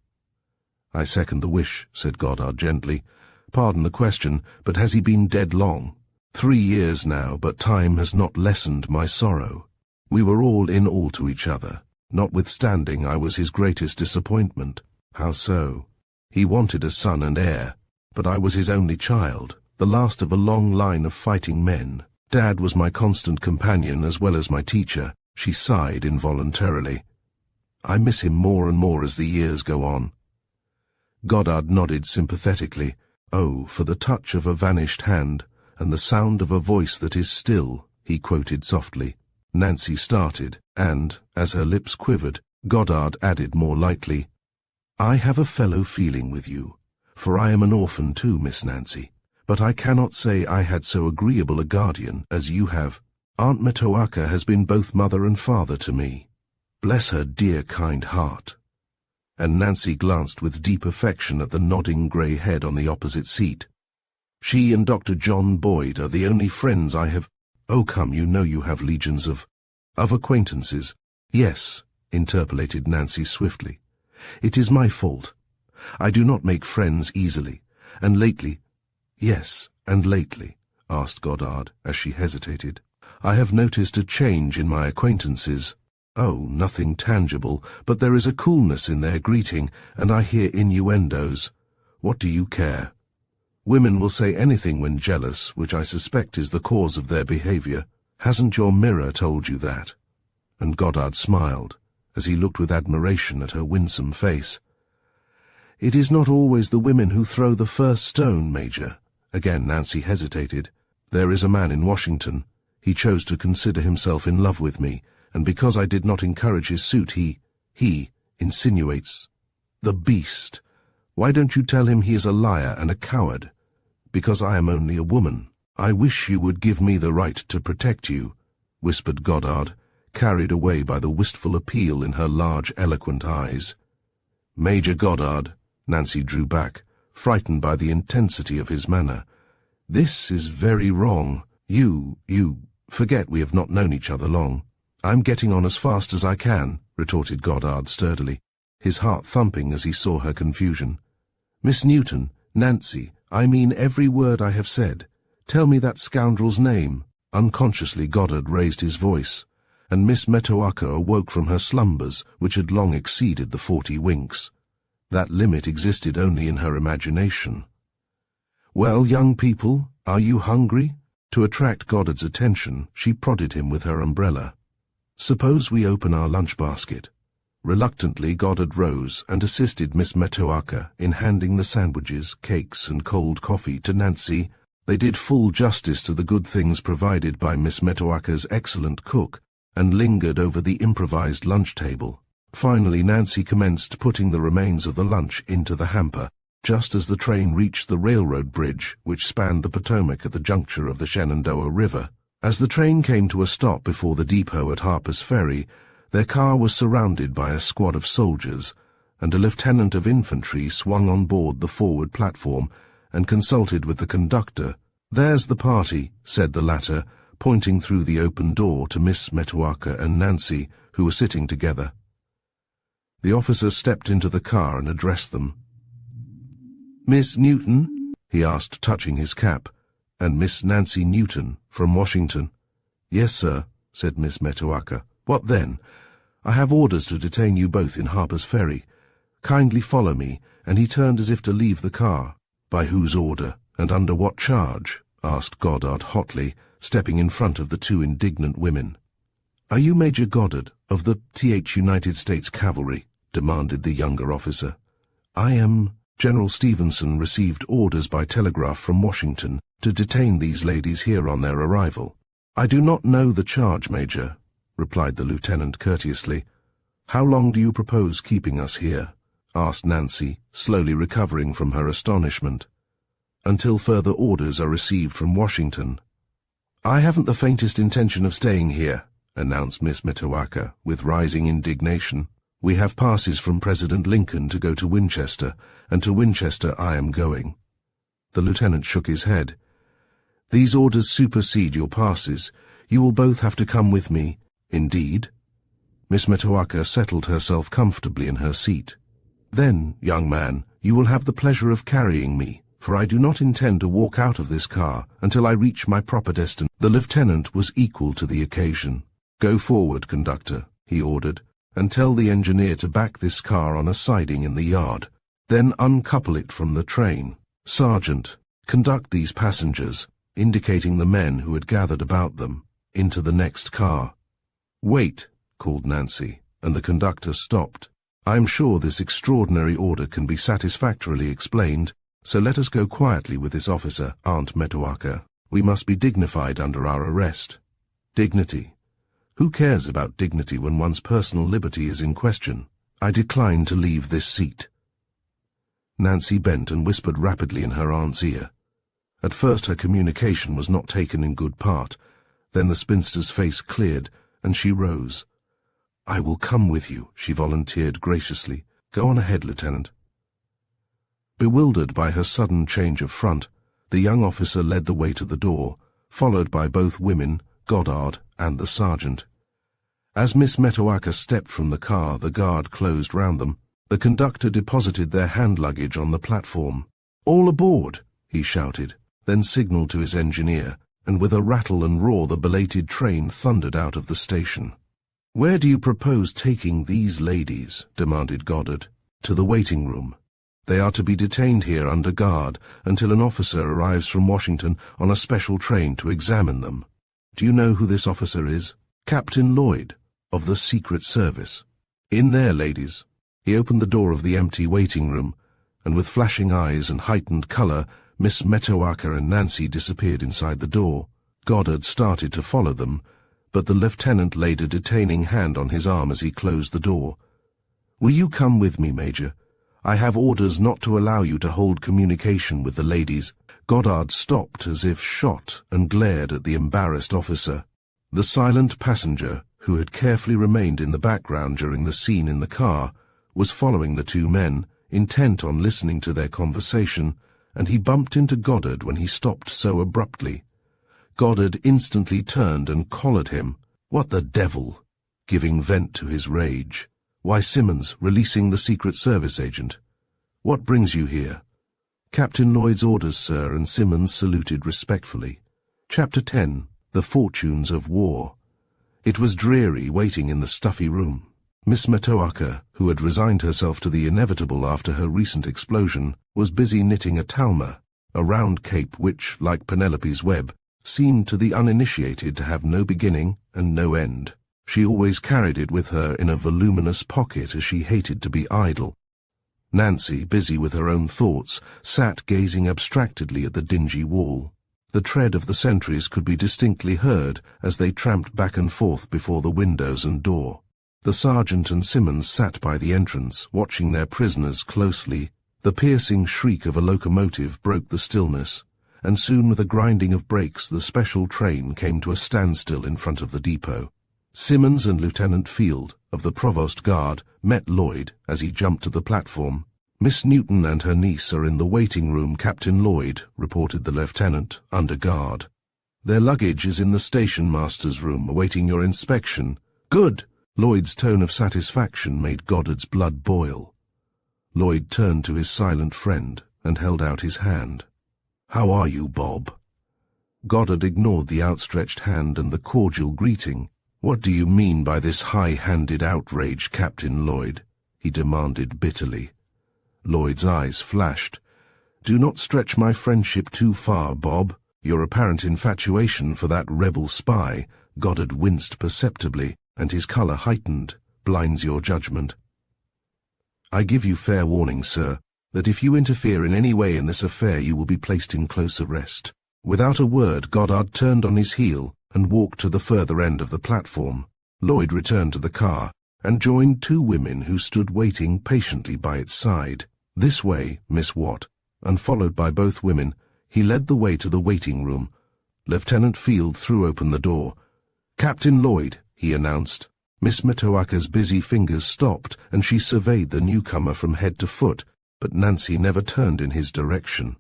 "I second the wish," said Goddard gently. "Pardon the question, but has he been dead long?" 3 years now, but time has not lessened my sorrow. We were all in all to each other. Notwithstanding, I was his greatest disappointment." "How so?" "He wanted a son and heir, but I was his only child, the last of a long line of fighting men. Dad was my constant companion as well as my teacher." She sighed involuntarily. "I miss him more and more as the years go on." Goddard nodded sympathetically. "Oh, for the touch of a vanished hand, and the sound of a voice that is still," he quoted softly. Nancy started, and, as her lips quivered, Goddard added more lightly, "I have a fellow feeling with you, for I am an orphan too, Miss Nancy, but I cannot say I had so agreeable a guardian as you have. Aunt Metoaca has been both mother and father to me. Bless her dear kind heart." And Nancy glanced with deep affection at the nodding grey head on the opposite seat. "She and Dr. John Boyd are the only friends I have—" "Oh, come, you know you have legions of acquaintances." "Yes," interpolated Nancy swiftly. "It is my fault. I do not make friends easily, and lately—" "Yes, and lately," asked Goddard, as she hesitated, "I have noticed a change in my acquaintances. "Oh, nothing tangible, but there is a coolness in their greeting, and I hear innuendos. What do you care? Women will say anything when jealous, which I suspect is the cause of their behavior. Hasn't your mirror told you that?" And Goddard smiled, as he looked with admiration at her winsome face. "It is not always the women who throw the first stone, Major." Again Nancy hesitated. "There is a man in Washington. He chose to consider himself in love with me, and because I did not encourage his suit, he insinuates. The beast! Why don't you tell him he is a liar and a coward? Because I am only a woman. I wish you would give me the right to protect you," whispered Goddard, carried away by the wistful appeal in her large, eloquent eyes. "Major Goddard," Nancy drew back, frightened by the intensity of his manner. "This is very wrong. You forget we have not known each other long." "I'm getting on as fast as I can," retorted Goddard sturdily, his heart thumping as he saw her confusion. "Miss Newton, Nancy, I mean every word I have said. Tell me that scoundrel's name." Unconsciously Goddard raised his voice, and Miss Metoaca awoke from her slumbers, which had long exceeded the 40 winks. That limit existed only in her imagination. "Well, young people, are you hungry?" To attract Goddard's attention, she prodded him with her umbrella. "Suppose we open our lunch basket." Reluctantly, Goddard rose and assisted Miss Metoaca in handing the sandwiches, cakes, and cold coffee to Nancy. They did full justice to the good things provided by Miss Metoaca's excellent cook, and lingered over the improvised lunch table. Finally, Nancy commenced putting the remains of the lunch into the hamper, just as the train reached the railroad bridge which spanned the Potomac at the juncture of the Shenandoah River. As the train came to a stop before the depot at Harper's Ferry, their car was surrounded by a squad of soldiers, and a lieutenant of infantry swung on board the forward platform and consulted with the conductor. "There's the party," said the latter, pointing through the open door to Miss Metoaca and Nancy, who were sitting together. The officer stepped into the car and addressed them. "Miss Newton?" he asked, touching his cap. "And Miss Nancy Newton, from Washington." "Yes, sir," said Miss Metoaca. "What then?" "I have orders to detain you both in Harper's Ferry. Kindly follow me," and he turned as if to leave the car. "By whose order, and under what charge?" asked Goddard hotly, stepping in front of the two indignant women. "Are you Major Goddard, of the United States Cavalry?" demanded the younger officer. "I am. General Stevenson received orders by telegraph from Washington to detain these ladies here on their arrival." "I do not know the charge, Major," replied the lieutenant courteously. "How long do you propose keeping us here?" asked Nancy, slowly recovering from her astonishment. "Until further orders are received from Washington." "I haven't the faintest intention of staying here," announced Miss Metoaca, with rising indignation. "We have passes from President Lincoln to go to Winchester, and to Winchester I am going." The lieutenant shook his head. "These orders supersede your passes. You will both have to come with me." "Indeed?" Miss Metoaca settled herself comfortably in her seat. "Then, young man, you will have the pleasure of carrying me, for I do not intend to walk out of this car until I reach my proper destination." The lieutenant was equal to the occasion. "Go forward, conductor," he ordered, "and tell the engineer to back this car on a siding in the yard. Then uncouple it from the train. Sergeant, conduct these passengers," indicating the men who had gathered about them, "into the next car." "Wait," called Nancy, and the conductor stopped. "I am sure this extraordinary order can be satisfactorily explained, so let us go quietly with this officer, Aunt Metoaca. We must be dignified under our arrest." "Dignity? Who cares about dignity when one's personal liberty is in question? I decline to leave this seat." Nancy bent and whispered rapidly in her aunt's ear. At first her communication was not taken in good part. Then the spinster's face cleared, and she rose. "I will come with you," she volunteered graciously. "Go on ahead, Lieutenant." Bewildered by her sudden change of front, the young officer led the way to the door, followed by both women, Goddard and the sergeant. As Miss Metoaca stepped from the car, the guard closed round them. The conductor deposited their hand luggage on the platform. "All aboard!" he shouted, then signalled to his engineer, and with a rattle and roar the belated train thundered out of the station. "Where do you propose taking these ladies?" demanded Goddard. "To the waiting room. They are to be detained here under guard until an officer arrives from Washington on a special train to examine them. Do you know who this officer is? Captain Lloyd, of the Secret Service. In there, ladies." He opened the door of the empty waiting room, and with flashing eyes and heightened color, Miss Metoaca and Nancy disappeared inside the door. Goddard started to follow them, but the lieutenant laid a detaining hand on his arm as he closed the door. "Will you come with me, Major? I have orders not to allow you to hold communication with the ladies." Goddard stopped as if shot and glared at the embarrassed officer. The silent passenger, who had carefully remained in the background during the scene in the car, was following the two men, intent on listening to their conversation, and he bumped into Goddard when he stopped so abruptly. Goddard instantly turned and collared him. "What the devil?" giving vent to his rage. "Why, Simmons, releasing the Secret Service agent. What brings you here?" "Captain Lloyd's orders, sir," and Simmons saluted respectfully. Chapter 10. The Fortunes of War. It was dreary waiting in the stuffy room. Miss Metoaca, who had resigned herself to the inevitable after her recent explosion, was busy knitting a talma, a round cape which, like Penelope's web, seemed to the uninitiated to have no beginning and no end. She always carried it with her in a voluminous pocket, as she hated to be idle. Nancy, busy with her own thoughts, sat gazing abstractedly at the dingy wall. The tread of the sentries could be distinctly heard as they tramped back and forth before the windows and door. The sergeant and Simmons sat by the entrance, watching their prisoners closely. The piercing shriek of a locomotive broke the stillness, and soon with a grinding of brakes the special train came to a standstill in front of the depot. Simmons and Lieutenant Field, of the Provost Guard, met Lloyd as he jumped to the platform. "Miss Newton and her niece are in the waiting room, Captain Lloyd," reported the lieutenant, under guard. "Their luggage is in the station master's room, awaiting your inspection." "Good!" Lloyd's tone of satisfaction made Goddard's blood boil. Lloyd turned to his silent friend and held out his hand. "How are you, Bob?" Goddard ignored the outstretched hand and the cordial greeting. "What do you mean by this high-handed outrage, Captain Lloyd?" he demanded bitterly. Lloyd's eyes flashed. "Do not stretch my friendship too far, Bob. Your apparent infatuation for that rebel spy," Goddard winced perceptibly, and his color heightened, "blinds your judgment. I give you fair warning, sir, that if you interfere in any way in this affair you will be placed in close arrest." Without a word, Goddard turned on his heel and walked to the further end of the platform. Lloyd returned to the car and joined two women who stood waiting patiently by its side. "This way, Miss Watt," and followed by both women, he led the way to the waiting room. Lieutenant Field threw open the door. "Captain Lloyd," he announced. Miss Metoaca's busy fingers stopped, and she surveyed the newcomer from head to foot, but Nancy never turned in his direction.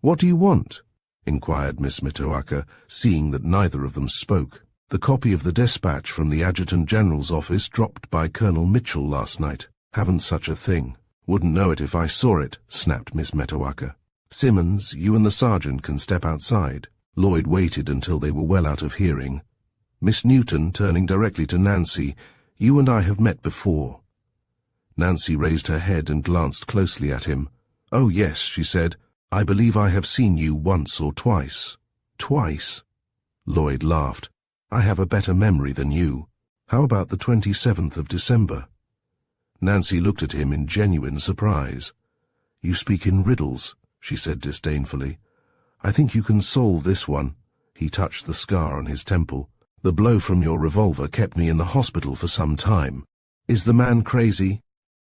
"What do you want?" inquired Miss Metoaca, seeing that neither of them spoke. "The copy of the dispatch from the Adjutant General's office dropped by Colonel Mitchell last night. Haven't such a thing." "Wouldn't know it if I saw it," snapped Miss Metoaca. "Simmons, you and the sergeant can step outside." Lloyd waited until they were well out of hearing. "Miss Newton," turning directly to Nancy, "you and I have met before." Nancy raised her head and glanced closely at him. "Oh, yes," she said. "I believe I have seen you once or twice." "Twice?" Lloyd laughed. "I have a better memory than you. How about the 27th of December? Nancy looked at him in genuine surprise. "You speak in riddles," she said disdainfully. "I think you can solve this one." He touched the scar on his temple. "The blow from your revolver kept me in the hospital for some time. Is the man crazy?"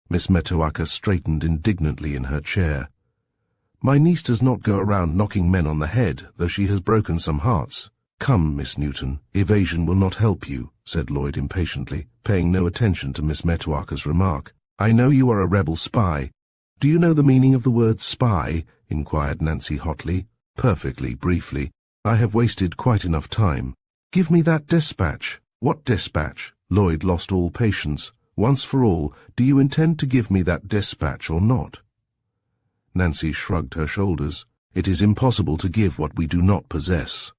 Miss Metoaca straightened indignantly in her chair. "My niece does not go around knocking men on the head, though she has broken some hearts." "Come, Miss Newton, evasion will not help you," said Lloyd impatiently, paying no attention to Miss Metoaca's remark. "I know you are a rebel spy." "Do you know the meaning of the word spy?" inquired Nancy hotly. "Perfectly, briefly. I have wasted quite enough time." "Give me that dispatch." "What dispatch?" Lloyd lost all patience. "Once for all, do you intend to give me that dispatch or not?" Nancy shrugged her shoulders. "It is impossible to give what we do not possess."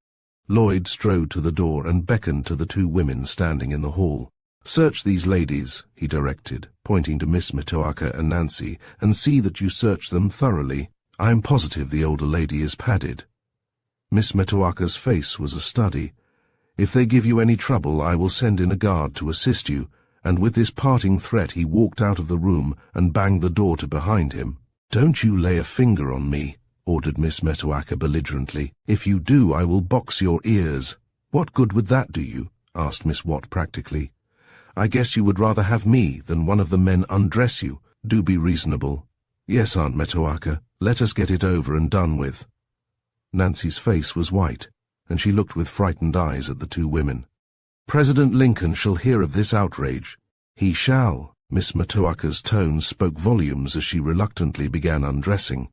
Lloyd strode to the door and beckoned to the two women standing in the hall. "Search these ladies," he directed, pointing to Miss Metoaca and Nancy, "and see that you search them thoroughly. I am positive the older lady is padded." Miss Metoaca's face was a study. "If they give you any trouble, I will send in a guard to assist you," and with this parting threat he walked out of the room and banged the door to behind him. "Don't you lay a finger on me," ordered Miss Metoaca belligerently. "If you do, I will box your ears." "What good would that do you?" asked Miss Watt practically. "I guess you would rather have me than one of the men undress you. Do be reasonable." "Yes, Aunt Metoaca, let us get it over and done with." Nancy's face was white, and she looked with frightened eyes at the two women. "President Lincoln shall hear of this outrage." "He shall." Miss Metoaca's tone spoke volumes as she reluctantly began undressing.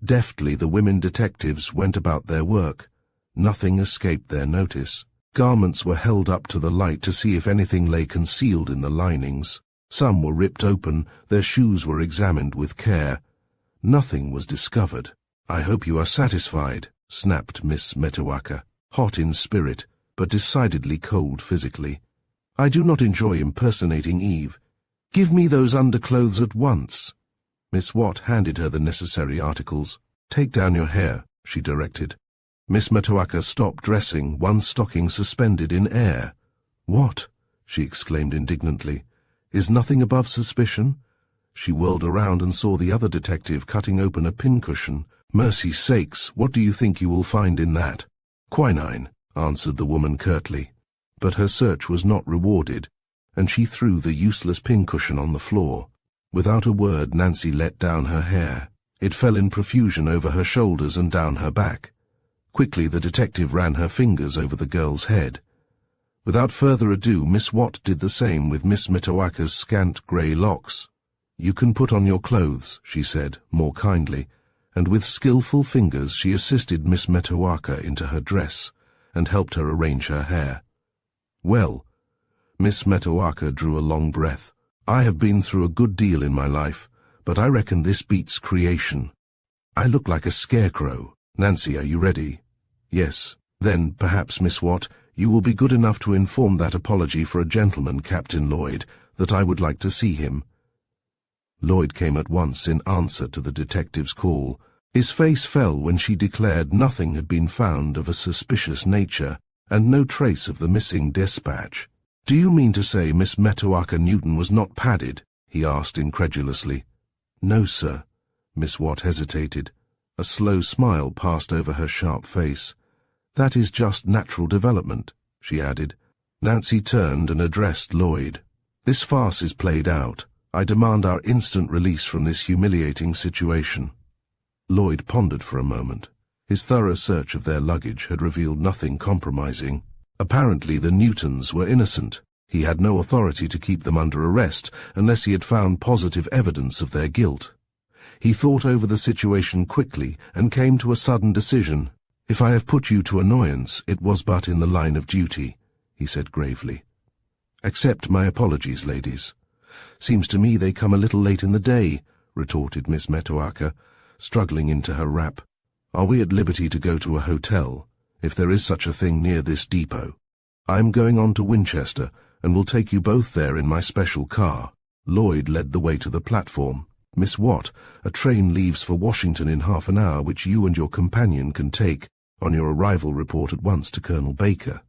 Deftly the women detectives went about their work. Nothing escaped their notice. Garments were held up to the light to see if anything lay concealed in the linings. Some were ripped open, their shoes were examined with care. Nothing was discovered. "I hope you are satisfied," snapped Miss Metoaca, hot in spirit, but decidedly cold physically. "I do not enjoy impersonating Eve. Give me those underclothes at once." Miss Watt handed her the necessary articles. "Take down your hair," she directed. Miss Metoaca stopped dressing, one stocking suspended in air. "What?" she exclaimed indignantly. "Is nothing above suspicion?" She whirled around and saw the other detective cutting open a pincushion. "Mercy sakes, what do you think you will find in that?" "Quinine," answered the woman curtly. But her search was not rewarded, and she threw the useless pincushion on the floor. Without a word, Nancy let down her hair. It fell in profusion over her shoulders and down her back. Quickly the detective ran her fingers over the girl's head. Without further ado, Miss Watt did the same with Miss Metoaca's scant grey locks. "You can put on your clothes," she said, more kindly, and with skillful fingers she assisted Miss Metoaca into her dress and helped her arrange her hair. "Well," Miss Metoaca drew a long breath, "I have been through a good deal in my life, but I reckon this beats creation. I look like a scarecrow. Nancy, are you ready?" "Yes." "Then, perhaps, Miss Watt, you will be good enough to inform that apology for a gentleman, Captain Lloyd, that I would like to see him." Lloyd came at once in answer to the detective's call. His face fell when she declared nothing had been found of a suspicious nature, and no trace of the missing despatch. "Do you mean to say Miss Metoaca Newton was not padded?" he asked incredulously. "No, sir." Miss Watt hesitated. A slow smile passed over her sharp face. "That is just natural development," she added. Nancy turned and addressed Lloyd. "This farce is played out. I demand our instant release from this humiliating situation." Lloyd pondered for a moment. His thorough search of their luggage had revealed nothing compromising. Apparently the Newtons were innocent. He had no authority to keep them under arrest unless he had found positive evidence of their guilt. He thought over the situation quickly and came to a sudden decision. "If I have put you to annoyance, it was but in the line of duty," he said gravely. "Accept my apologies, ladies." "Seems to me they come a little late in the day," retorted Miss Metoaca, struggling into her wrap. "Are we at liberty to go to a hotel, if there is such a thing near this depot? I am going on to Winchester, and will take you both there in my special car." Lloyd led the way to the platform. "Miss Watt, a train leaves for Washington in half an hour, which you and your companion can take. On your arrival, report at once to Colonel Baker.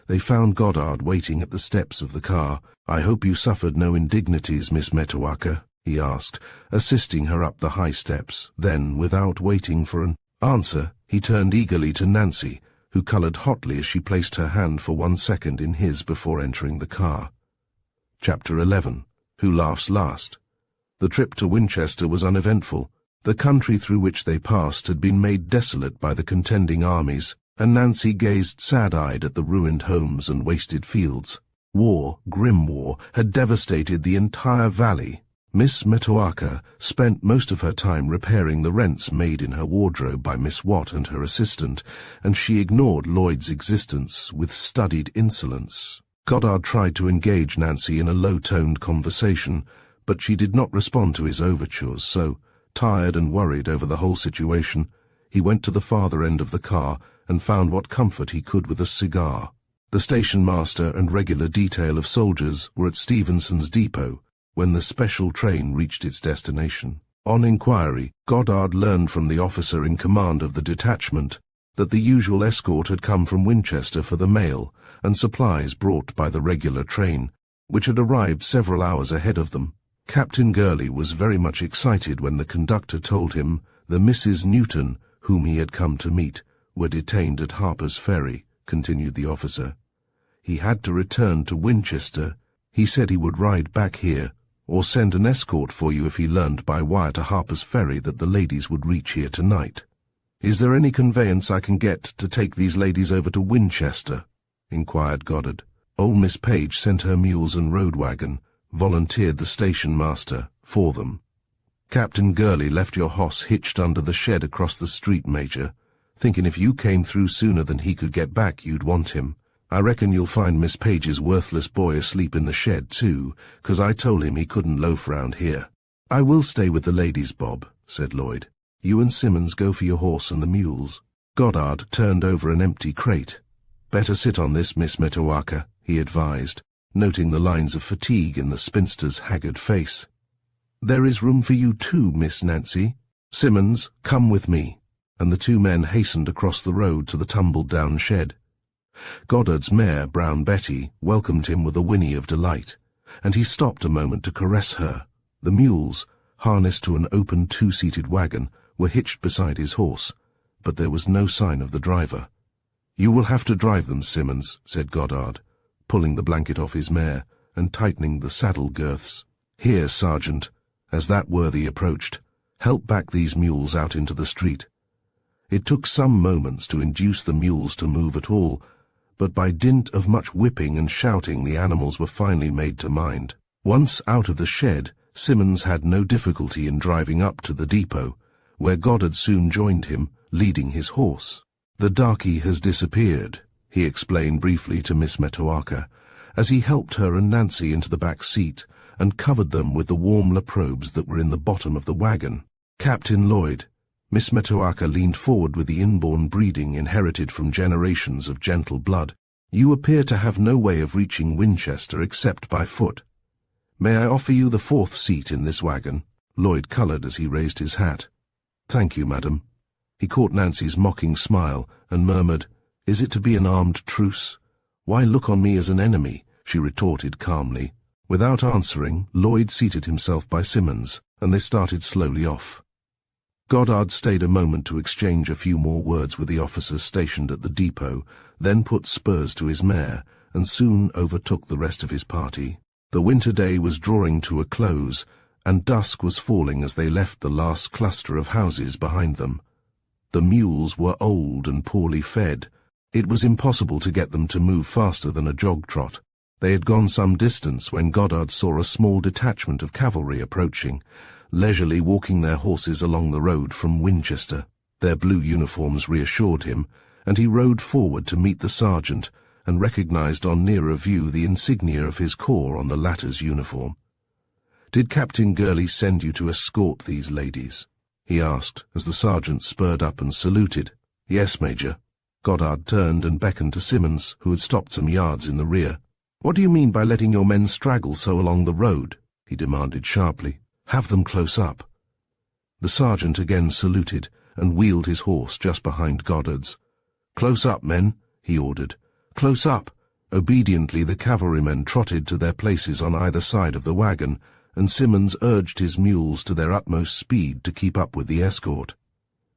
They found Goddard waiting at the steps of the car. I hope you suffered no indignities, Miss Metoaca," he asked, assisting her up the high steps. Then, without waiting for an answer, he turned eagerly to Nancy, who coloured hotly as she placed her hand for 1 second in his before entering the car. Chapter 11. Who Laughs Last? The trip to Winchester was uneventful. The country through which they passed had been made desolate by the contending armies, and Nancy gazed sad-eyed at the ruined homes and wasted fields. War, grim war, had devastated the entire valley. Miss Metoaca spent most of her time repairing the rents made in her wardrobe by Miss Watt and her assistant, and she ignored Lloyd's existence with studied insolence. Goddard tried to engage Nancy in a low-toned conversation, but she did not respond to his overtures, so, tired and worried over the whole situation, he went to the farther end of the car and found what comfort he could with a cigar. The station master and regular detail of soldiers were at Stevenson's depot when the special train reached its destination. On inquiry, Goddard learned from the officer in command of the detachment that the usual escort had come from Winchester for the mail and supplies brought by the regular train, which had arrived several hours ahead of them. Captain Gurley was very much excited when the conductor told him the Mrs. Newton, whom he had come to meet, were detained at Harper's Ferry, continued the officer. He had to return to Winchester. He said he would ride back here, or send an escort for you if he learned by wire to Harper's Ferry that the ladies would reach here tonight. Is there any conveyance I can get to take these ladies over to Winchester? Inquired Goddard. Old Miss Page sent her mules and road wagon, volunteered the station master, for them. Captain Gurley left your hoss hitched under the shed across the street, Major, thinking if you came through sooner than he could get back you'd want him. I reckon you'll find Miss Page's worthless boy asleep in the shed, too, 'cause I told him he couldn't loaf round here. I will stay with the ladies, Bob, said Lloyd. You and Simmons go for your horse and the mules. Goddard turned over an empty crate. Better sit on this, Miss Metoaca, he advised, noting the lines of fatigue in the spinster's haggard face. There is room for you too, Miss Nancy. Simmons, come with me. And the two men hastened across the road to the tumbled-down shed. Goddard's mare, Brown Betty, welcomed him with a whinny of delight, and he stopped a moment to caress her. The mules, harnessed to an open two-seated wagon, were hitched beside his horse, but there was no sign of the driver. You will have to drive them, Simmons, said Goddard, pulling the blanket off his mare and tightening the saddle girths. Here, Sergeant, as that worthy approached, help back these mules out into the street. It took some moments to induce the mules to move at all, but by dint of much whipping and shouting the animals were finally made to mind. Once out of the shed, Simmons had no difficulty in driving up to the depot, where Goddard soon joined him, leading his horse. The darky has disappeared, he explained briefly to Miss Metoaca, as he helped her and Nancy into the back seat and covered them with the warm laprobes that were in the bottom of the wagon. Captain Lloyd. Miss Metoaca leaned forward with the inborn breeding inherited from generations of gentle blood. You appear to have no way of reaching Winchester except by foot. May I offer you the fourth seat in this wagon? Lloyd coloured as he raised his hat. Thank you, madam. He caught Nancy's mocking smile and murmured, Is it to be an armed truce? Why look on me as an enemy? She retorted calmly. Without answering, Lloyd seated himself by Simmons, and they started slowly off. Goddard stayed a moment to exchange a few more words with the officers stationed at the depot, then put spurs to his mare, and soon overtook the rest of his party. The winter day was drawing to a close, and dusk was falling as they left the last cluster of houses behind them. The mules were old and poorly fed. It was impossible to get them to move faster than a jog trot. They had gone some distance when Goddard saw a small detachment of cavalry approaching, leisurely walking their horses along the road from Winchester. Their blue uniforms reassured him, and he rode forward to meet the sergeant and recognized on nearer view the insignia of his corps on the latter's uniform. Did Captain Gurley send you to escort these ladies? He asked, as the sergeant spurred up and saluted. Yes, Major. Goddard turned and beckoned to Simmons, who had stopped some yards in the rear. What do you mean by letting your men straggle so along the road? He demanded sharply. Have them close up. The sergeant again saluted and wheeled his horse just behind Goddard's. Close up, men, he ordered. Close up. Obediently the cavalrymen trotted to their places on either side of the wagon, and Simmons urged his mules to their utmost speed to keep up with the escort.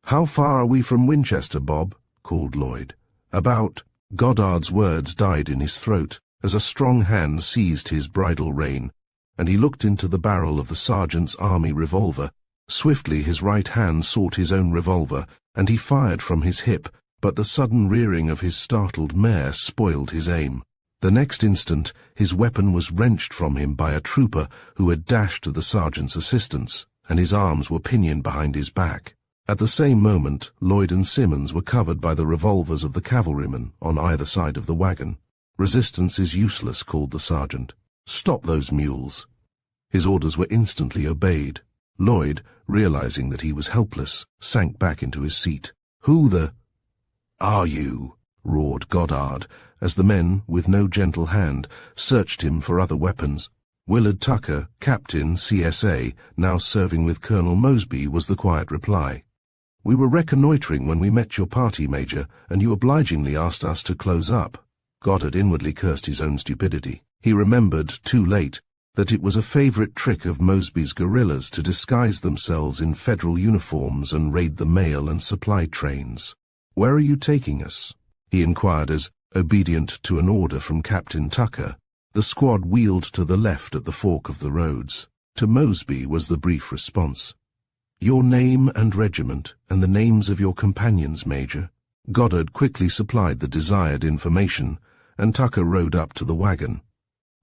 How far are we from Winchester, Bob? Called Lloyd. About. Goddard's words died in his throat as a strong hand seized his bridle rein, and he looked into the barrel of the sergeant's army revolver. Swiftly his right hand sought his own revolver, and he fired from his hip, but the sudden rearing of his startled mare spoiled his aim. The next instant his weapon was wrenched from him by a trooper who had dashed to the sergeant's assistance, and his arms were pinioned behind his back. At the same moment Lloyd and Simmons were covered by the revolvers of the cavalrymen on either side of the wagon. Resistance is useless, called the sergeant. Stop those mules. His orders were instantly obeyed. Lloyd, realizing that he was helpless, sank back into his seat. Who the... are you? roared Goddard, as the men, with no gentle hand, searched him for other weapons. Willard Tucker, Captain, CSA, now serving with Colonel Mosby, was the quiet reply. "We were reconnoitering when we met your party, Major, and you obligingly asked us to close up." Goddard inwardly cursed his own stupidity. He remembered, too late, that it was a favorite trick of Mosby's guerrillas to disguise themselves in federal uniforms and raid the mail and supply trains. "Where are you taking us?" he inquired as, obedient to an order from Captain Tucker, the squad wheeled to the left at the fork of the roads. To Mosby was the brief response. "Your name and regiment, and the names of your companions, Major." Goddard quickly supplied the desired information, and Tucker rode up to the wagon.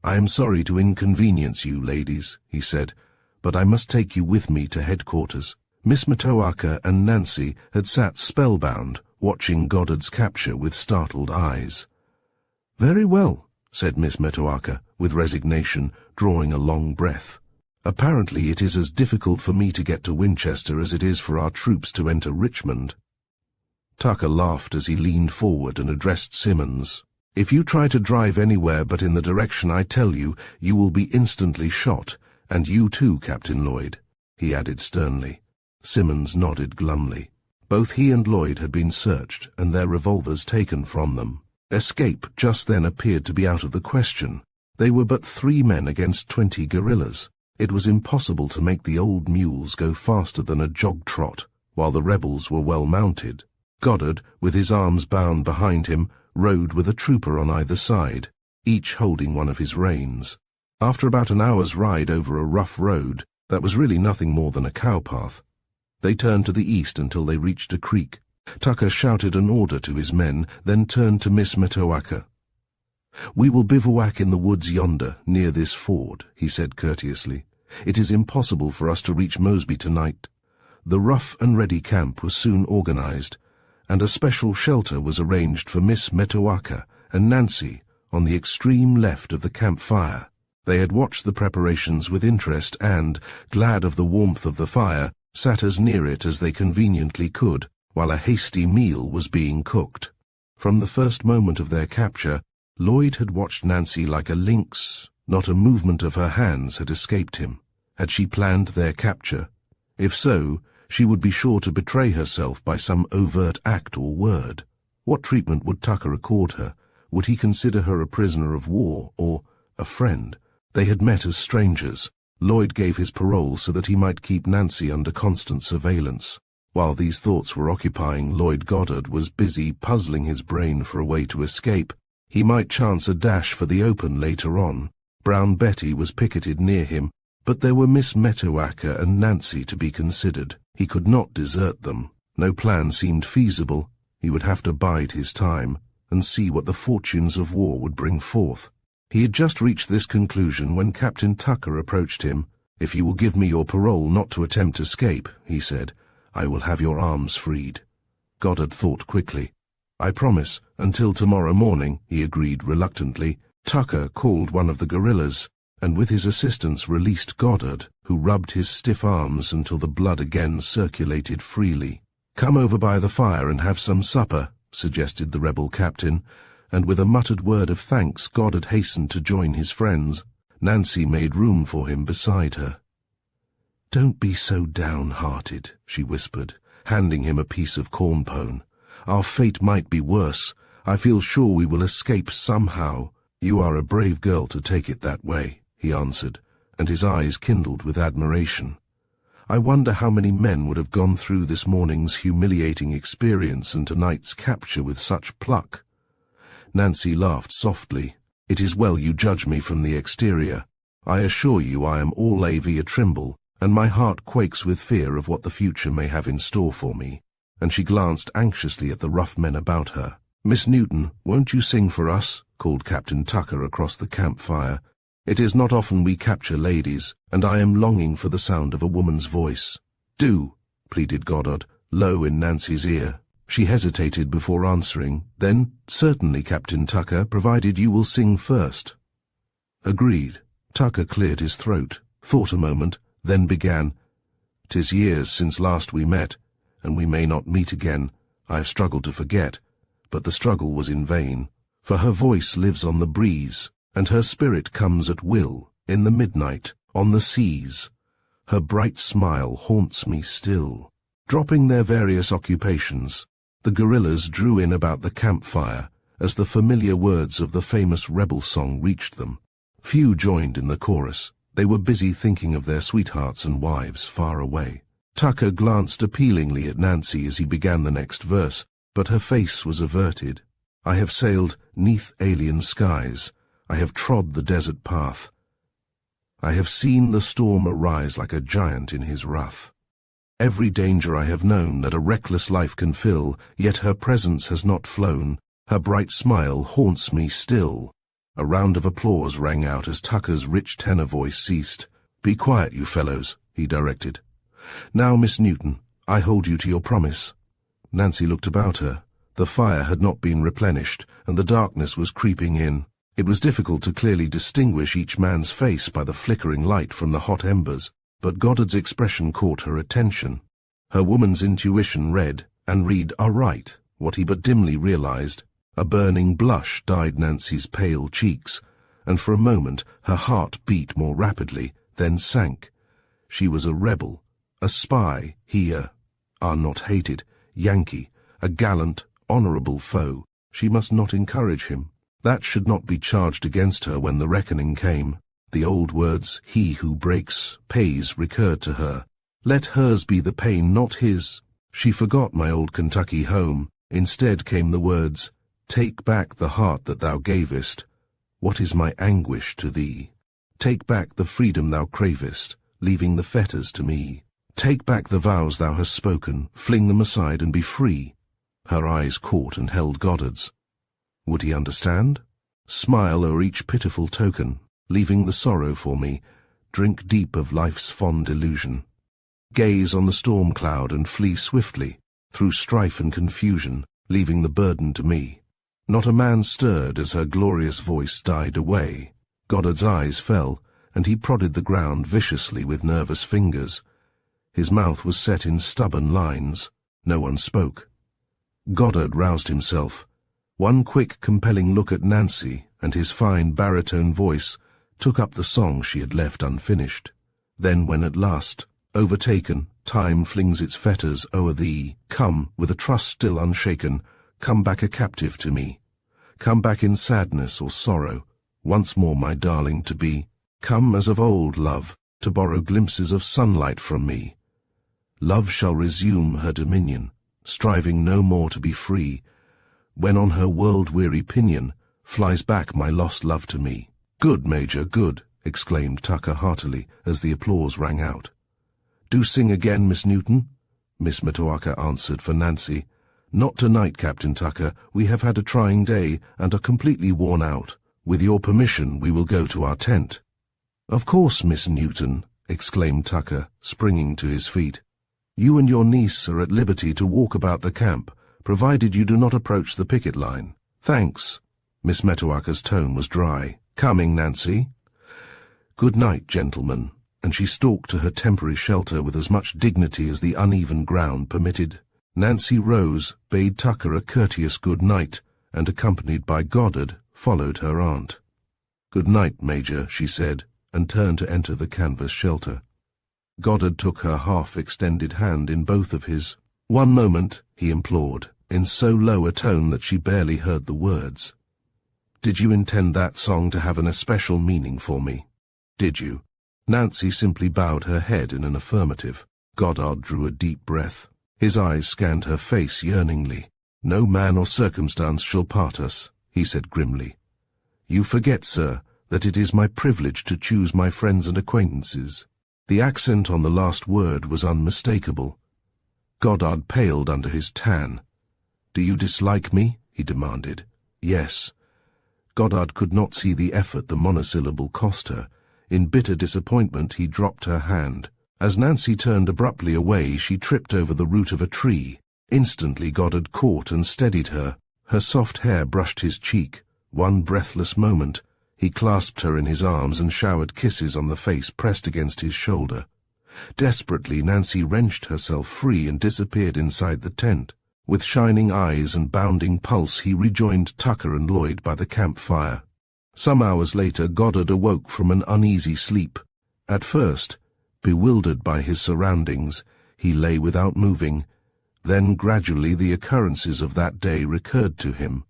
"I am sorry to inconvenience you, ladies," he said, "but I must take you with me to headquarters." Miss Metoaca and Nancy had sat spellbound, watching Goddard's capture with startled eyes. "Very well," said Miss Metoaca, with resignation, drawing a long breath. "Apparently it is as difficult for me to get to Winchester as it is for our troops to enter Richmond." Tucker laughed as he leaned forward and addressed Simmons. "If you try to drive anywhere but in the direction I tell you, you will be instantly shot, and you too, Captain Lloyd," he added sternly. Simmons nodded glumly. Both he and Lloyd had been searched and their revolvers taken from them. Escape just then appeared to be out of the question. They were but 3 men against 20 guerrillas. It was impossible to make the old mules go faster than a jog-trot, while the rebels were well mounted. Goddard, with his arms bound behind him, rode with a trooper on either side, each holding one of his reins. After about an hour's ride over a rough road that was really nothing more than a cowpath, they turned to the east until they reached a creek. Tucker shouted an order to his men, then turned to Miss Metoaca. "We will bivouac in the woods yonder, near this ford," he said courteously. "It is impossible for us to reach Mosby tonight." The rough and ready camp was soon organized, and a special shelter was arranged for Miss Metoaca and Nancy on the extreme left of the campfire. They had watched the preparations with interest and, glad of the warmth of the fire, sat as near it as they conveniently could, while a hasty meal was being cooked. From the first moment of their capture, Lloyd had watched Nancy like a lynx. Not a movement of her hands had escaped him. Had she planned their capture? If so, she would be sure to betray herself by some overt act or word. What treatment would Tucker accord her? Would he consider her a prisoner of war, or a friend? They had met as strangers. Lloyd gave his parole so that he might keep Nancy under constant surveillance. While these thoughts were occupying Lloyd, Goddard was busy puzzling his brain for a way to escape. He might chance a dash for the open later on. Brown Betty was picketed near him, but there were Miss Metoaca and Nancy to be considered. He could not desert them. No plan seemed feasible. He would have to bide his time and see what the fortunes of war would bring forth. He had just reached this conclusion when Captain Tucker approached him. "If you will give me your parole not to attempt escape," he said, "I will have your arms freed." Goddard thought quickly. "I promise, until tomorrow morning," he agreed reluctantly. Tucker called one of the guerrillas, and with his assistance released Goddard, who rubbed his stiff arms until the blood again circulated freely. "Come over by the fire and have some supper," suggested the rebel captain, and with a muttered word of thanks Goddard hastened to join his friends. Nancy made room for him beside her. "Don't be so downhearted," she whispered, handing him a piece of corn pone. "Our fate might be worse. I feel sure we will escape somehow." "You are a brave girl to take it that way," he answered, and his eyes kindled with admiration. "I wonder how many men would have gone through this morning's humiliating experience and tonight's capture with such pluck." Nancy laughed softly. "It is well you judge me from the exterior. I assure you I am all a tremble, and my heart quakes with fear of what the future may have in store for me," and she glanced anxiously at the rough men about her. "Miss Newton, won't you sing for us?" called Captain Tucker across the campfire. "It is not often we capture ladies, and I am longing for the sound of a woman's voice." "Do," pleaded Goddard, low in Nancy's ear. She hesitated before answering, then, "Certainly, Captain Tucker, provided you will sing first." "Agreed." Tucker cleared his throat, thought a moment, then began. "'Tis years since last we met, and we may not meet again. I have struggled to forget, but the struggle was in vain, for her voice lives on the breeze, and her spirit comes at will, in the midnight, on the seas. Her bright smile haunts me still. Dropping their various occupations, the guerrillas drew in about the campfire as the familiar words of the famous rebel song reached them. Few joined in the chorus. They were busy thinking of their sweethearts and wives far away. Tucker glanced appealingly at Nancy as he began the next verse, but her face was averted. I have sailed 'neath alien skies. I have trod the desert path. I have seen the storm arise like a giant in his wrath. Every danger I have known that a reckless life can fill, yet her presence has not flown. Her bright smile haunts me still. A round of applause rang out as Tucker's rich tenor voice ceased. Be quiet, you fellows, he directed. Now, Miss Newton, I hold you to your promise. Nancy looked about her. The fire had not been replenished, and the darkness was creeping in. It was difficult to clearly distinguish each man's face by the flickering light from the hot embers, but Goddard's expression caught her attention. Her woman's intuition read, and read aright, what he but dimly realized. A burning blush dyed Nancy's pale cheeks, and for a moment her heart beat more rapidly, then sank. She was a rebel, a spy, here, are not hated, Yankee, a gallant, honorable foe. She must not encourage him. That should not be charged against her when the reckoning came. The old words, he who breaks, pays, recurred to her. Let hers be the pain, not his. She forgot my old Kentucky home. Instead came the words, take back the heart that thou gavest. What is my anguish to thee? Take back the freedom thou cravest, leaving the fetters to me. Take back the vows thou hast spoken, fling them aside and be free. Her eyes caught and held Goddard's. Would he understand? Smile o'er each pitiful token, leaving the sorrow for me. Drink deep of life's fond illusion. Gaze on the storm cloud and flee swiftly, through strife and confusion, leaving the burden to me. Not a man stirred as her glorious voice died away. Goddard's eyes fell, and he prodded the ground viciously with nervous fingers. His mouth was set in stubborn lines. No one spoke. Goddard roused himself. One quick, compelling look at Nancy, and his fine baritone voice took up the song she had left unfinished. Then, when at last, overtaken, time flings its fetters o'er thee, come, with a trust still unshaken, come back a captive to me. Come back in sadness or sorrow, once more my darling to be. Come as of old, love, to borrow glimpses of sunlight from me. Love shall resume her dominion, striving no more to be free, when on her world-weary pinion flies back my lost love to me. Good, Major, good, exclaimed Tucker heartily as the applause rang out. Do sing again, Miss Newton, Miss Metoaca answered for Nancy. Not tonight, Captain Tucker. We have had a trying day and are completely worn out. With your permission, we will go to our tent. Of course, Miss Newton, exclaimed Tucker, springing to his feet. You and your niece are at liberty to walk about the camp, provided you do not approach the picket line. Thanks. Miss Metoaca's tone was dry. Coming, Nancy. Good night, gentlemen, and she stalked to her temporary shelter with as much dignity as the uneven ground permitted. Nancy rose, bade Tucker a courteous good night, and accompanied by Goddard, followed her aunt. Good night, Major, she said, and turned to enter the canvas shelter. Goddard took her half-extended hand in both of his. One moment, he implored, in so low a tone that she barely heard the words. Did you intend that song to have an especial meaning for me? Did you? Nancy simply bowed her head in an affirmative. Goddard drew a deep breath. His eyes scanned her face yearningly. No man or circumstance shall part us, he said grimly. You forget, sir, that it is my privilege to choose my friends and acquaintances. The accent on the last word was unmistakable. Goddard paled under his tan. Do you dislike me? He demanded. Yes. Goddard could not see the effort the monosyllable cost her. In bitter disappointment he dropped her hand. As Nancy turned abruptly away, she tripped over the root of a tree. Instantly Goddard caught and steadied her. Her soft hair brushed his cheek. One breathless moment, he clasped her in his arms and showered kisses on the face pressed against his shoulder. Desperately, Nancy wrenched herself free and disappeared inside the tent. With shining eyes and bounding pulse he rejoined Tucker and Lloyd by the campfire. Some hours later Goddard awoke from an uneasy sleep. At first, bewildered by his surroundings, he lay without moving. Then gradually the occurrences of that day recurred to him.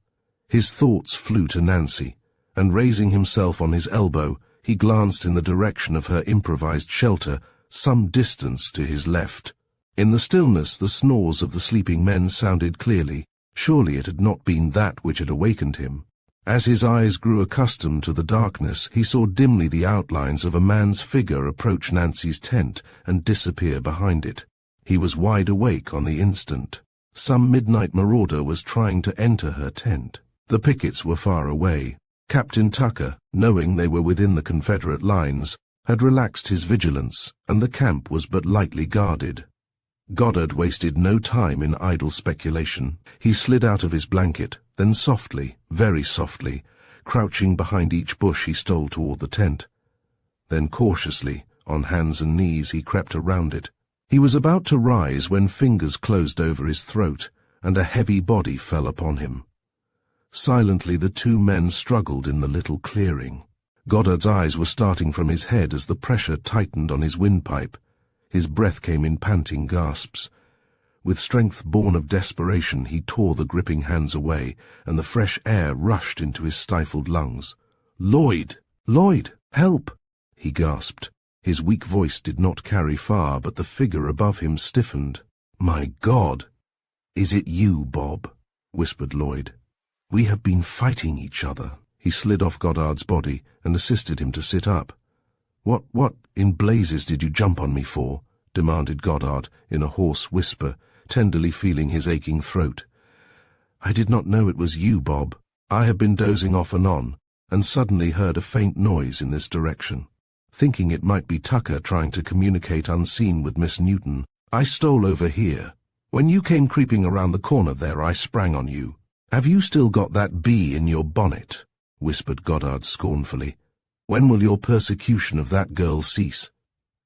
His thoughts flew to Nancy, and raising himself on his elbow, he glanced in the direction of her improvised shelter, some distance to his left. In the stillness the snores of the sleeping men sounded clearly. Surely it had not been that which had awakened him. As his eyes grew accustomed to the darkness, he saw dimly the outlines of a man's figure approach Nancy's tent and disappear behind it. He was wide awake on the instant. Some midnight marauder was trying to enter her tent. The pickets were far away. Captain Tucker, knowing they were within the Confederate lines, had relaxed his vigilance, and the camp was but lightly guarded. Goddard wasted no time in idle speculation. He slid out of his blanket, then softly, very softly, crouching behind each bush he stole toward the tent. Then cautiously, on hands and knees, he crept around it. He was about to rise when fingers closed over his throat, and a heavy body fell upon him. Silently the two men struggled in the little clearing. Goddard's eyes were starting from his head as the pressure tightened on his windpipe. His breath came in panting gasps. With strength born of desperation, he tore the gripping hands away, and the fresh air rushed into his stifled lungs. "Lloyd! Lloyd! Help!" he gasped. His weak voice did not carry far, but the figure above him stiffened. "My God! Is it you, Bob?" whispered Lloyd. "We have been fighting each other." He slid off Goddard's body and assisted him to sit up. What in blazes did you jump on me for?" demanded Goddard in a hoarse whisper, tenderly feeling his aching throat. "I did not know it was you, Bob. I have been dozing off and on, and suddenly heard a faint noise in this direction. Thinking it might be Tucker trying to communicate unseen with Miss Newton, I stole over here. When you came creeping around the corner there, I sprang on you. Have you still got that bee in your bonnet?" whispered Goddard scornfully. "When will your persecution of that girl cease?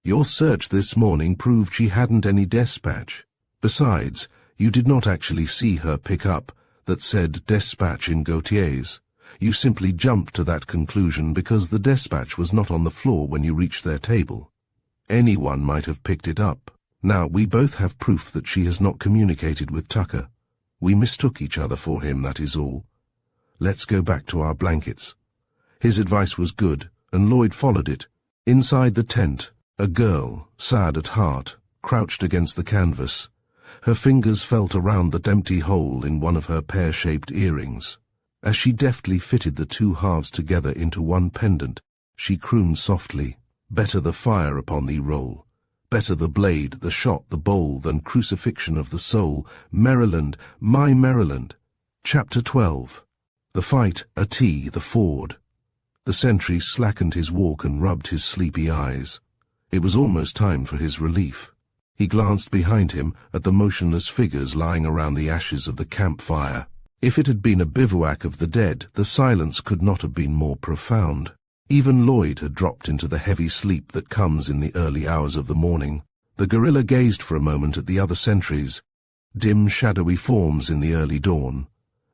Your search this morning proved she hadn't any despatch. Besides, you did not actually see her pick up that said despatch in Gautier's. You simply jumped to that conclusion because the despatch was not on the floor when you reached their table. Anyone might have picked it up. Now, we both have proof that she has not communicated with Tucker. We mistook each other for him, that is all. Let's go back to our blankets." His advice was good, and Lloyd followed it. Inside the tent, a girl, sad at heart, crouched against the canvas. Her fingers felt around the empty hole in one of her pear-shaped earrings. As she deftly fitted the two halves together into one pendant, she crooned softly, "Better the fire upon thee roll. Better the blade, the shot, the bowl, than crucifixion of the soul. Maryland, my Maryland." Chapter 12. The fight, a tea, the ford. The sentry slackened his walk and rubbed his sleepy eyes. It was almost time for his relief. He glanced behind him at the motionless figures lying around the ashes of the campfire. If it had been a bivouac of the dead, the silence could not have been more profound. Even Lloyd had dropped into the heavy sleep that comes in the early hours of the morning. The guerrilla gazed for a moment at the other sentries, dim shadowy forms in the early dawn,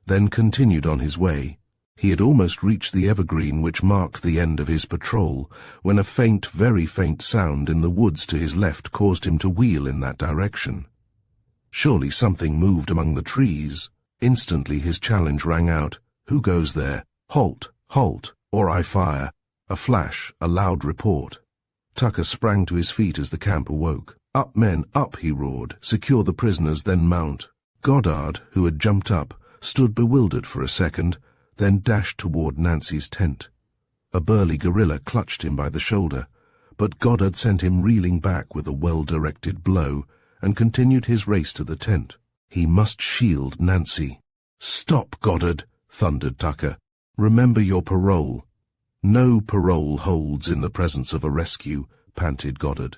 then continued on his way. He had almost reached the evergreen which marked the end of his patrol, when a faint, very faint sound in the woods to his left caused him to wheel in that direction. Surely something moved among the trees. Instantly his challenge rang out. "Who goes there? Halt, halt, or I fire." A flash, a loud report. Tucker sprang to his feet as the camp awoke. "Up, men, up," he roared. "Secure the prisoners, then mount." Goddard, who had jumped up, stood bewildered for a second, then dashed toward Nancy's tent. A burly guerrilla clutched him by the shoulder, but Goddard sent him reeling back with a well-directed blow and continued his race to the tent. He must shield Nancy. "Stop, Goddard," thundered Tucker. "Remember your parole." "No parole holds in the presence of a rescue," panted Goddard.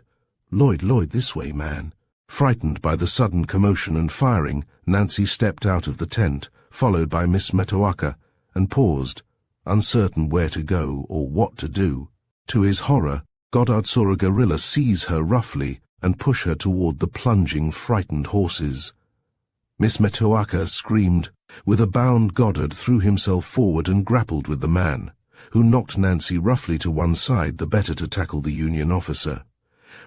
Lloyd, this way, man." Frightened by the sudden commotion and firing, Nancy stepped out of the tent, followed by Miss Metoaca, and paused, uncertain where to go or what to do. To his horror, Goddard saw a guerrilla seize her roughly and push her toward the plunging, frightened horses. Miss Metoaca screamed. With a bound, Goddard threw himself forward and grappled with the man, who knocked Nancy roughly to one side the better to tackle the Union officer.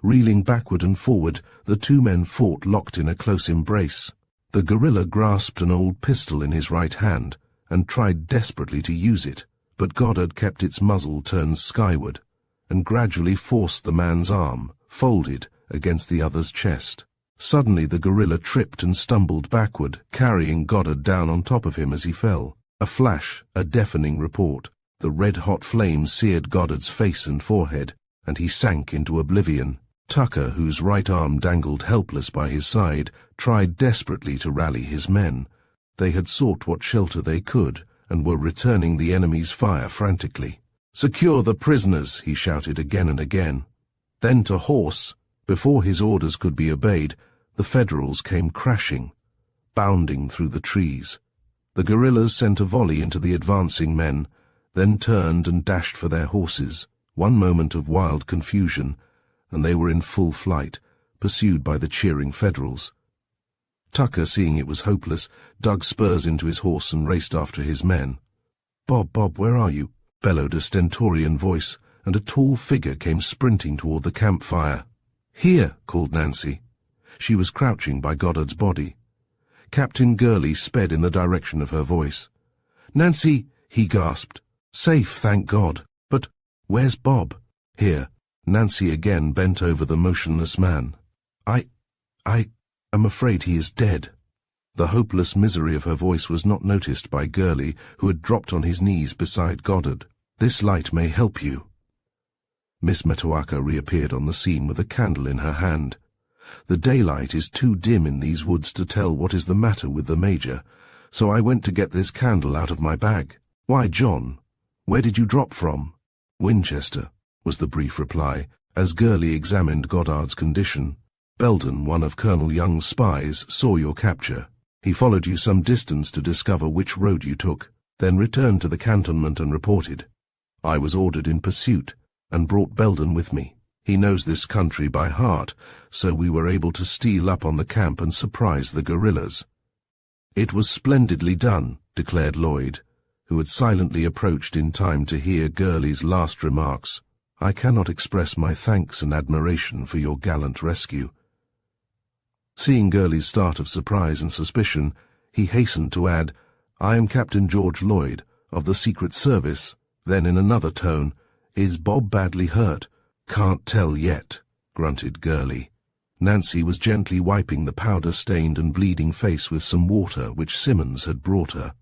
Reeling backward and forward, the two men fought locked in a close embrace. The guerrilla grasped an old pistol in his right hand and tried desperately to use it, but Goddard kept its muzzle turned skyward and gradually forced the man's arm, folded, against the other's chest. Suddenly the guerrilla tripped and stumbled backward, carrying Goddard down on top of him as he fell. A flash, a deafening report. The red-hot flame seared Goddard's face and forehead, and he sank into oblivion. Tucker, whose right arm dangled helpless by his side, tried desperately to rally his men. They had sought what shelter they could, and were returning the enemy's fire frantically. "Secure the prisoners," he shouted again and again. Then to horse. Before his orders could be obeyed, the Federals came crashing, bounding through the trees. The guerrillas sent a volley into the advancing men, then turned and dashed for their horses. One moment of wild confusion, and they were in full flight, pursued by the cheering Federals. Tucker, seeing it was hopeless, dug spurs into his horse and raced after his men. Bob, where are you?" bellowed a stentorian voice, and a tall figure came sprinting toward the campfire. "Here," called Nancy. She was crouching by Goddard's body. Captain Gurley sped in the direction of her voice. "Nancy," he gasped. "Safe, thank God. But where's Bob?" "Here." Nancy again bent over the motionless man. I am afraid he is dead." The hopeless misery of her voice was not noticed by Gurley, who had dropped on his knees beside Goddard. "This light may help you." Miss Metoaca reappeared on the scene with a candle in her hand. "The daylight is too dim in these woods to tell what is the matter with the Major, so I went to get this candle out of my bag." "Why, John, where did you drop from?" "Winchester," was the brief reply, as Gurley examined Goddard's condition. "Belden, one of Colonel Young's spies, saw your capture. He followed you some distance to discover which road you took, then returned to the cantonment and reported. I was ordered in pursuit, and brought Belden with me. He knows this country by heart, so we were able to steal up on the camp and surprise the guerrillas." "It was splendidly done," declared Lloyd, who had silently approached in time to hear Gurley's last remarks. "I cannot express my thanks and admiration for your gallant rescue." Seeing Gurley's start of surprise and suspicion, he hastened to add, "I am Captain George Lloyd, of the Secret Service." Then in another tone, "Is Bob badly hurt?" "Can't tell yet," grunted Gurley. Nancy was gently wiping the powder-stained and bleeding face with some water which Simmons had brought her.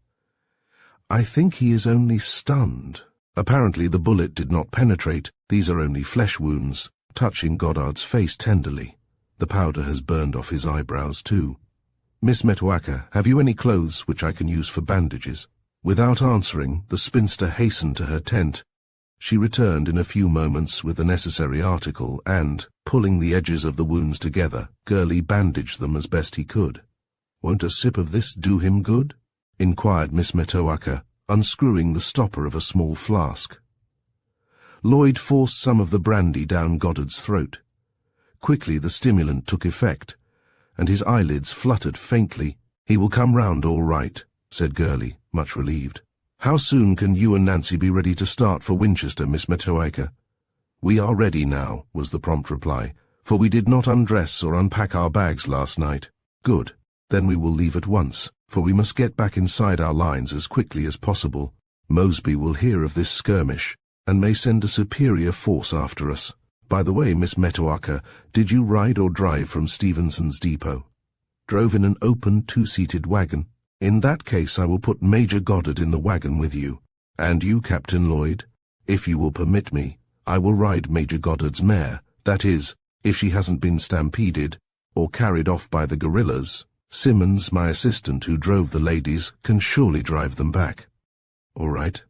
"I think he is only stunned. Apparently the bullet did not penetrate. These are only flesh wounds," touching Goddard's face tenderly. "The powder has burned off his eyebrows too. Miss Metoaca, have you any clothes which I can use for bandages?" Without answering, the spinster hastened to her tent. She returned in a few moments with the necessary article and, pulling the edges of the wounds together, Gurley bandaged them as best he could. "Won't a sip of this do him good?" inquired Miss Metoaca, unscrewing the stopper of a small flask. Lloyd forced some of the brandy down Goddard's throat. Quickly the stimulant took effect, and his eyelids fluttered faintly. "He will come round all right," said Gurley, much relieved. "How soon can you and Nancy be ready to start for Winchester, Miss Metoaca?" "We are ready now," was the prompt reply, "for we did not undress or unpack our bags last night." "Good. Then we will leave at once, for we must get back inside our lines as quickly as possible. Mosby will hear of this skirmish, and may send a superior force after us. By the way, Miss Metoaca, did you ride or drive from Stevenson's depot?" "Drove in an open two-seated wagon." "In that case I will put Major Goddard in the wagon with you. And you, Captain Lloyd? If you will permit me, I will ride Major Goddard's mare, that is, if she hasn't been stampeded, or carried off by the guerrillas. Simmons, my assistant who drove the ladies, can surely drive them back." "All right."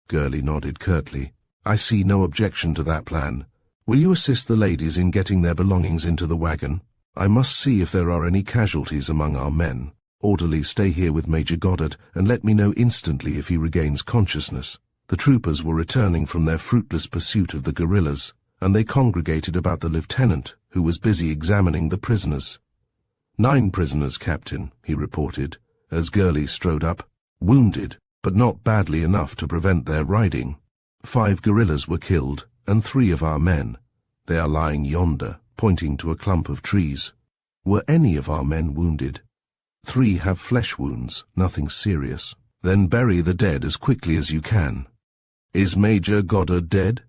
Gurley nodded curtly. "I see no objection to that plan. Will you assist the ladies in getting their belongings into the wagon? I must see if there are any casualties among our men. Orderly, stay here with Major Goddard, and let me know instantly if he regains consciousness." The troopers were returning from their fruitless pursuit of the guerrillas, and they congregated about the lieutenant, who was busy examining the prisoners. 9 prisoners, Captain, he reported, as Gurley strode up. Wounded, but not badly enough to prevent their riding. 5 guerrillas were killed, and 3 of our men. They are lying yonder, pointing to a clump of trees. Were any of our men wounded? 3 have flesh wounds, nothing serious. Then bury the dead as quickly as you can. Is Major Goddard dead?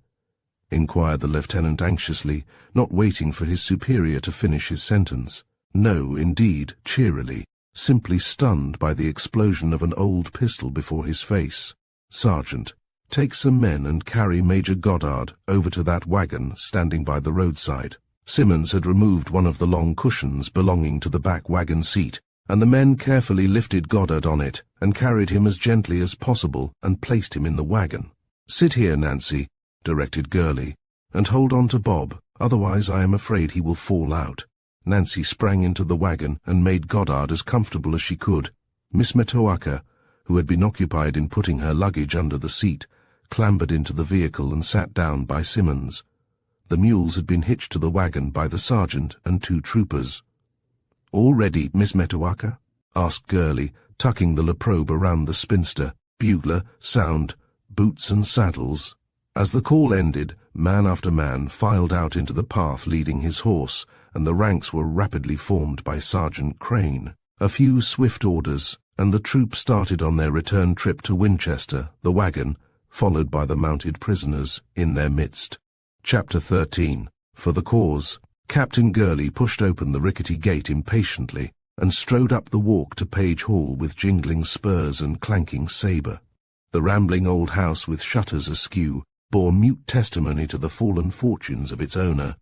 Inquired the lieutenant anxiously, not waiting for his superior to finish his sentence. No, indeed, cheerily, simply stunned by the explosion of an old pistol before his face. Sergeant, take some men and carry Major Goddard over to that wagon standing by the roadside. Simmons had removed one of the long cushions belonging to the back wagon seat, and the men carefully lifted Goddard on it and carried him as gently as possible and placed him in the wagon. Sit here, Nancy, directed Gurley, and hold on to Bob, otherwise I am afraid he will fall out. Nancy sprang into the wagon and made Goddard as comfortable as she could. Miss Metoaca, who had been occupied in putting her luggage under the seat, clambered into the vehicle and sat down by Simmons. The mules had been hitched to the wagon by the sergeant and 2 troopers. "All ready, Miss Metoaca?" asked Gurley, tucking the Laprobe around the spinster. Bugler, sound, boots and saddles. As the call ended, man after man filed out into the path leading his horse, and the ranks were rapidly formed by Sergeant Crane. A few swift orders, and the troop started on their return trip to Winchester, the wagon, followed by the mounted prisoners, in their midst. Chapter 13. For the Cause. Captain Gurley pushed open the rickety gate impatiently, and strode up the walk to Page Hall with jingling spurs and clanking sabre. The rambling old house with shutters askew bore mute testimony to the fallen fortunes of its owner.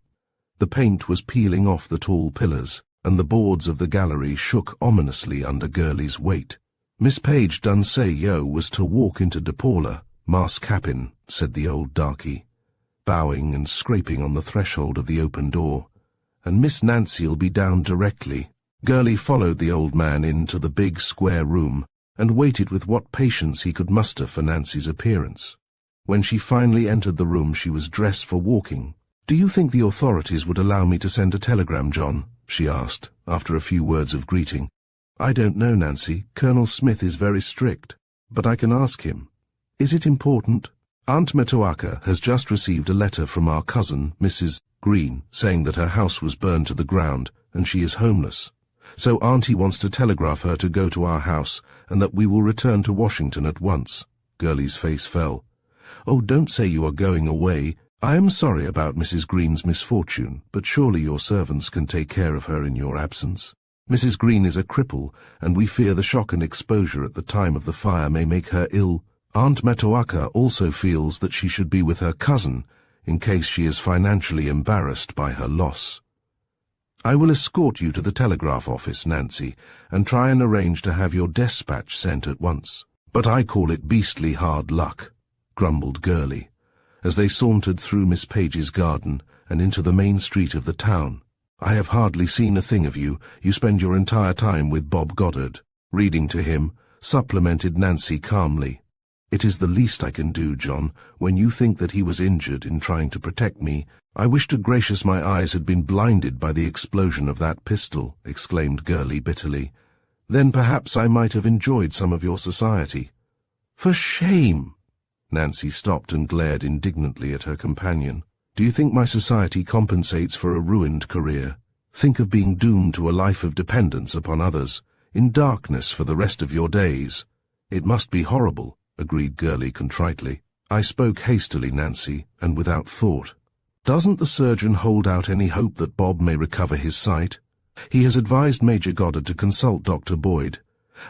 The paint was peeling off the tall pillars, and the boards of the gallery shook ominously under Gurley's weight. Miss Page done say yo was to walk into de Paula, Mass Cap'n, said the old darky, bowing and scraping on the threshold of the open door. And Miss Nancy'll be down directly. Gurley followed the old man into the big square room, and waited with what patience he could muster for Nancy's appearance. When she finally entered the room she was dressed for walking. "Do you think the authorities would allow me to send a telegram, John?" she asked, after a few words of greeting. "I don't know, Nancy. Colonel Smith is very strict, but I can ask him." "Is it important?" "Aunt Metoaca has just received a letter from our cousin, Mrs. Green, saying that her house was burned to the ground, and she is homeless. So Auntie wants to telegraph her to go to our house, and that we will return to Washington at once." Gurley's face fell. "Oh, don't say you are going away. I am sorry about Mrs. Green's misfortune, but surely your servants can take care of her in your absence. Mrs. Green is a cripple, and we fear the shock and exposure at the time of the fire may make her ill. Aunt Metoaca also feels that she should be with her cousin, in case she is financially embarrassed by her loss. I will escort you to the telegraph office, Nancy, and try and arrange to have your despatch sent at once. But I call it beastly hard luck," grumbled Gurley, as they sauntered through Miss Page's garden and into the main street of the town. "I have hardly seen a thing of you. You spend your entire time with Bob Goddard." Reading to him, supplemented Nancy calmly. "It is the least I can do, John, when you think that he was injured in trying to protect me. I wish to gracious my eyes had been blinded by the explosion of that pistol," exclaimed Gurley bitterly. "Then perhaps I might have enjoyed some of your society." "For shame!" Nancy stopped and glared indignantly at her companion. "Do you think my society compensates for a ruined career? Think of being doomed to a life of dependence upon others, in darkness for the rest of your days. It must be horrible," agreed Gurley contritely. "I spoke hastily, Nancy, and without thought. Doesn't the surgeon hold out any hope that Bob may recover his sight? He has advised Major Goddard to consult Dr. Boyd,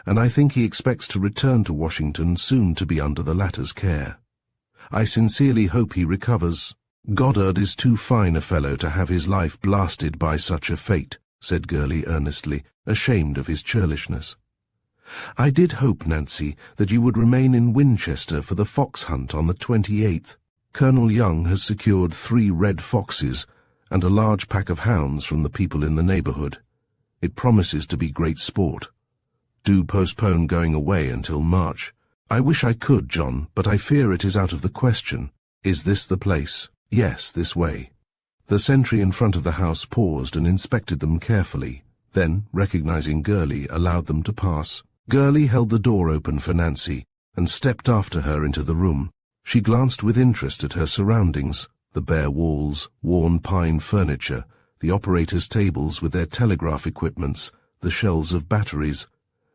and I think he expects to return to Washington soon to be under the latter's care. I sincerely hope he recovers." "Goddard is too fine a fellow to have his life blasted by such a fate," said Gurley earnestly, ashamed of his churlishness. "I did hope, Nancy, that you would remain in Winchester for the fox hunt on the 28th. Colonel Young has secured 3 red foxes and a large pack of hounds from the people in the neighborhood. It promises to be great sport. Do postpone going away until March. I wish I could, John, but I fear it is out of the question. Is this the place?" "Yes, this way." The sentry in front of the house paused and inspected them carefully, then, recognizing Gurley, allowed them to pass. Gurley held the door open for Nancy and stepped after her into the room. She glanced with interest at her surroundings, the bare walls, worn pine furniture, the operators' tables with their telegraph equipments, the shelves of batteries,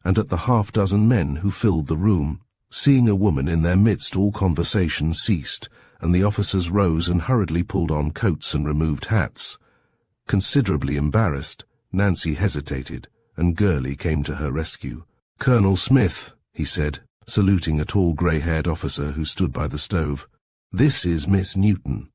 and at the half-dozen men who filled the room. Seeing a woman in their midst, all conversation ceased, and the officers rose and hurriedly pulled on coats and removed hats. Considerably embarrassed, Nancy hesitated, and Gurley came to her rescue. "Colonel Smith," he said, saluting a tall grey-haired officer who stood by the stove. "This is Miss Newton.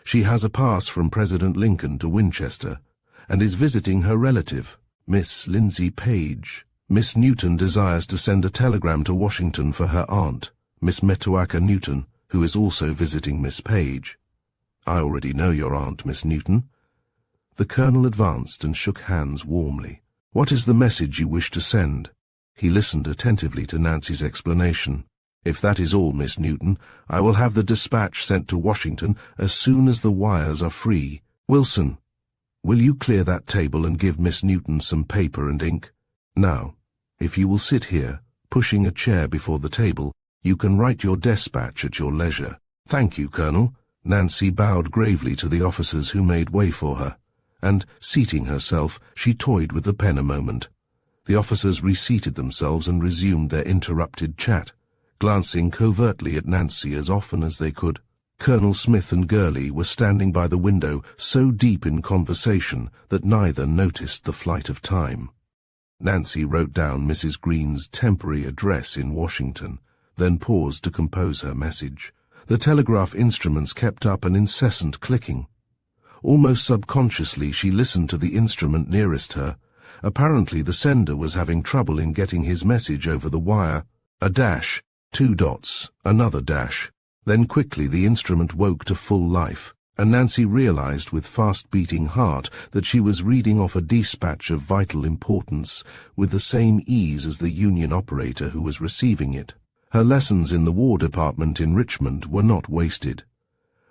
She has a pass from President Lincoln to Winchester, and is visiting her relative, Miss Lindsay Page. Miss Newton desires to send a telegram to Washington for her aunt, Miss Metoaca Newton, who is also visiting Miss Page." "I already know your aunt, Miss Newton." The colonel advanced and shook hands warmly. "What is the message you wish to send?" He listened attentively to Nancy's explanation. "If that is all, Miss Newton, I will have the dispatch sent to Washington as soon as the wires are free. Wilson, will you clear that table and give Miss Newton some paper and ink? Now, if you will sit here, pushing a chair before the table, you can write your dispatch at your leisure." "Thank you, Colonel." Nancy bowed gravely to the officers who made way for her, and, seating herself, she toyed with the pen a moment. The officers reseated themselves and resumed their interrupted chat, glancing covertly at Nancy as often as they could. Colonel Smith and Gurley were standing by the window, so deep in conversation that neither noticed the flight of time. Nancy wrote down Mrs. Green's temporary address in Washington, then paused to compose her message. The telegraph instruments kept up an incessant clicking. Almost subconsciously she listened to the instrument nearest her. Apparently the sender was having trouble in getting his message over the wire. A dash, 2 dots, another dash. Then quickly the instrument woke to full life, and Nancy realized with fast-beating heart that she was reading off a dispatch of vital importance with the same ease as the Union operator who was receiving it. Her lessons in the War Department in Richmond were not wasted.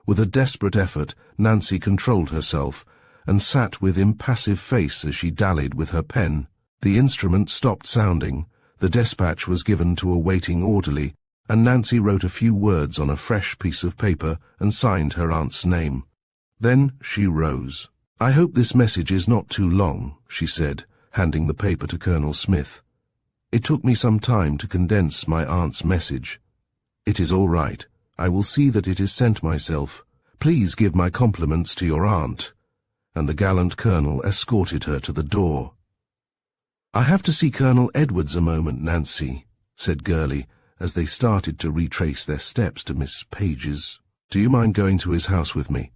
With a desperate effort, Nancy controlled herself and sat with impassive face as she dallied with her pen. The instrument stopped sounding, the dispatch was given to a waiting orderly, and Nancy wrote a few words on a fresh piece of paper and signed her aunt's name. Then she rose. "I hope this message is not too long," she said, handing the paper to Colonel Smith. "It took me some time to condense my aunt's message." "It is all right. I will see that it is sent myself. Please give my compliments to your aunt." And the gallant colonel escorted her to the door. "I have to see Colonel Edwards a moment, Nancy," said Gurley, as they started to retrace their steps to Miss Page's. "Do you mind going to his house with me?"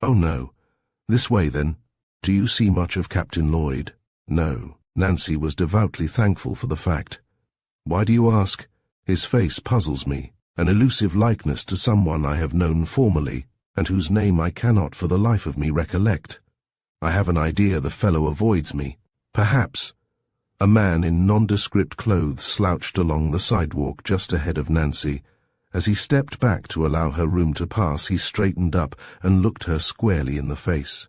"Oh, no. This way, then. Do you see much of Captain Lloyd?" "No." Nancy was devoutly thankful for the fact. "Why do you ask? His face puzzles me, an elusive likeness to someone I have known formerly, and whose name I cannot for the life of me recollect. I have an idea the fellow avoids me. Perhaps." A man in nondescript clothes slouched along the sidewalk just ahead of Nancy. As he stepped back to allow her room to pass, he straightened up and looked her squarely in the face.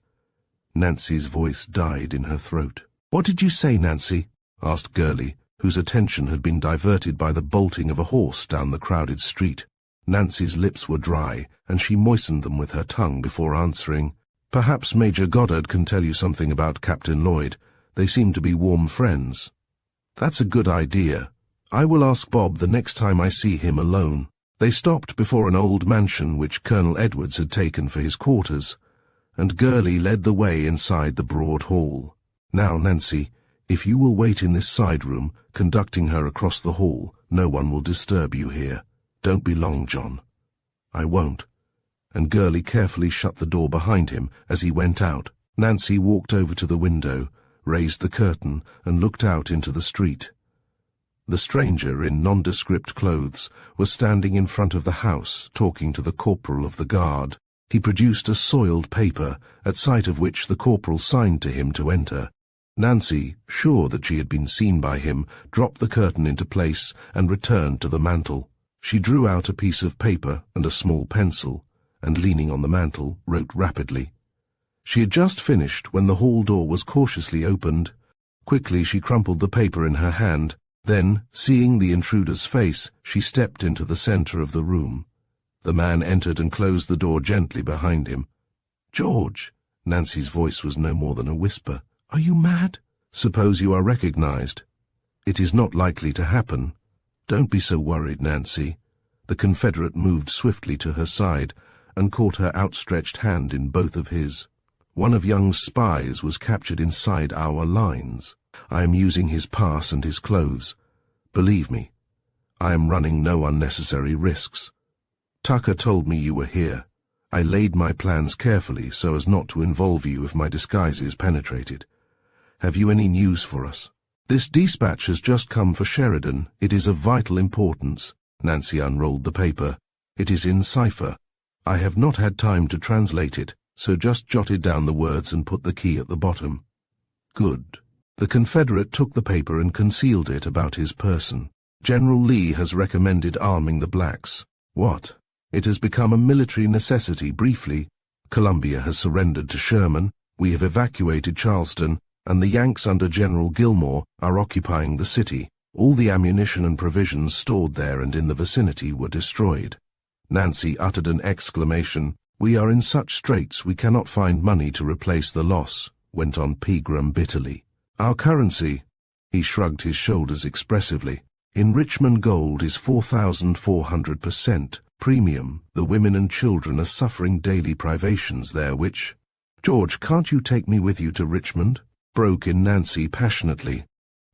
Nancy's voice died in her throat. "What did you say, Nancy?" asked Gurley, whose attention had been diverted by the bolting of a horse down the crowded street. Nancy's lips were dry, and she moistened them with her tongue before answering. "Perhaps Major Goddard can tell you something about Captain Lloyd. They seem to be warm friends." "That's a good idea. I will ask Bob the next time I see him alone." They stopped before an old mansion which Colonel Edwards had taken for his quarters, and Gurley led the way inside the broad hall. "Now, Nancy, if you will wait in this side room, conducting her across the hall, no one will disturb you here. Don't be long, John." "I won't." And Gurley carefully shut the door behind him as he went out. Nancy walked over to the window, raised the curtain, and looked out into the street. The stranger in nondescript clothes was standing in front of the house, talking to the corporal of the guard. He produced a soiled paper, at sight of which the corporal signed to him to enter. Nancy, sure that she had been seen by him, dropped the curtain into place and returned to the mantel. She drew out a piece of paper and a small pencil, and leaning on the mantel, wrote rapidly. She had just finished when the hall door was cautiously opened, Quickly she crumpled the paper in her hand. Then, seeing the intruder's face, she stepped into the center of the room. The man entered and closed the door gently behind him. "George," Nancy's voice was no more than a whisper. "Are you mad? Suppose you are recognized. It is not likely to happen. Don't be so worried, Nancy." The Confederate moved swiftly to her side and caught her outstretched hand in both of his. "One of Young's spies was captured inside our lines. I am using his pass and his clothes. Believe me, I am running no unnecessary risks. Tucker told me you were here. I laid my plans carefully so as not to involve you if my disguise is penetrated. Have you any news for us?" "This dispatch has just come for Sheridan. It is of vital importance." Nancy unrolled the paper. "It is in cipher. I have not had time to translate it, so just jotted down the words and put the key at the bottom." "Good." The Confederate took the paper and concealed it about his person. "General Lee has recommended arming the blacks." "What?" "It has become a military necessity briefly. Columbia has surrendered to Sherman, we have evacuated Charleston, and the Yanks under General Gilmore are occupying the city. All the ammunition and provisions stored there and in the vicinity were destroyed." Nancy uttered an exclamation. "We are in such straits we cannot find money to replace the loss," went on Pegram bitterly. "Our currency," he shrugged his shoulders expressively, "in Richmond gold is 4,400% premium. The women and children are suffering daily privations there which—" "George, can't you take me with you to Richmond?" broke in Nancy passionately.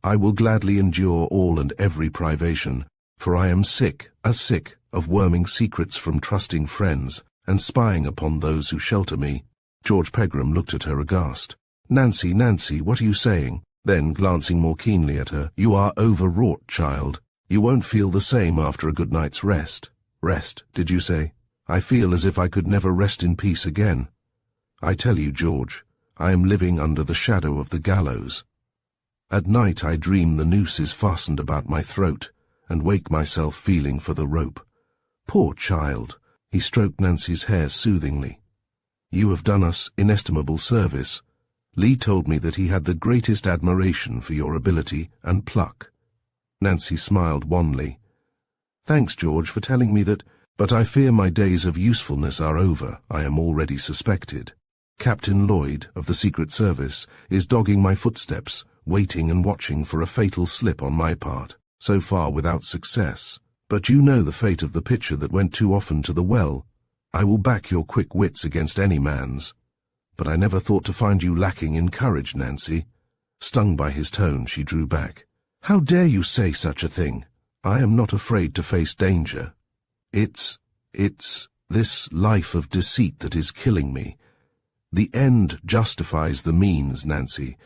"I will gladly endure all and every privation, for I am sick, as sick, of worming secrets from trusting friends and spying upon those who shelter me." George Pegram looked at her aghast. "Nancy, Nancy, what are you saying?" Then, glancing more keenly at her, "You are overwrought, child. You won't feel the same after a good night's rest." "Rest, did you say? I feel as if I could never rest in peace again. I tell you, George, I am living under the shadow of the gallows. At night I dream the noose is fastened about my throat, and wake myself feeling for the rope. Poor child," he stroked Nancy's hair soothingly. "You have done us inestimable service. Lee told me that he had the greatest admiration for your ability and pluck." Nancy smiled wanly. "Thanks, George, for telling me that, but I fear my days of usefulness are over. I am already suspected. Captain Lloyd, of the Secret Service, is dogging my footsteps, waiting and watching for a fatal slip on my part, so far without success. But you know the fate of the pitcher that went too often to the well. I will back your quick wits against any man's. But I never thought to find you lacking in courage, Nancy." Stung by his tone, she drew back. "How dare you say such a thing? I am not afraid to face danger. It's this life of deceit that is killing me. The end justifies the means, Nancy.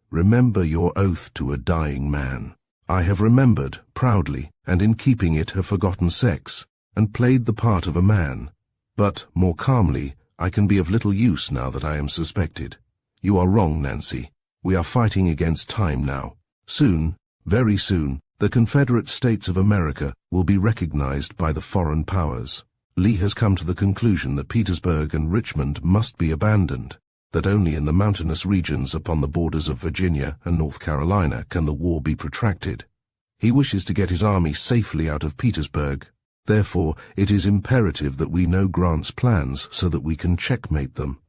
Remember your oath to a dying man." "I have remembered, proudly, and in keeping it have forgotten sex, and played the part of a man. But, more calmly, I can be of little use now that I am suspected. You are wrong, Nancy. We are fighting against time now. Soon, very soon, the Confederate States of America will be recognized by the foreign powers. Lee has come to the conclusion that Petersburg and Richmond must be abandoned, that only in the mountainous regions upon the borders of Virginia and North Carolina can the war be protracted. He wishes to get his army safely out of Petersburg. Therefore, it is imperative that we know Grant's plans so that we can checkmate them.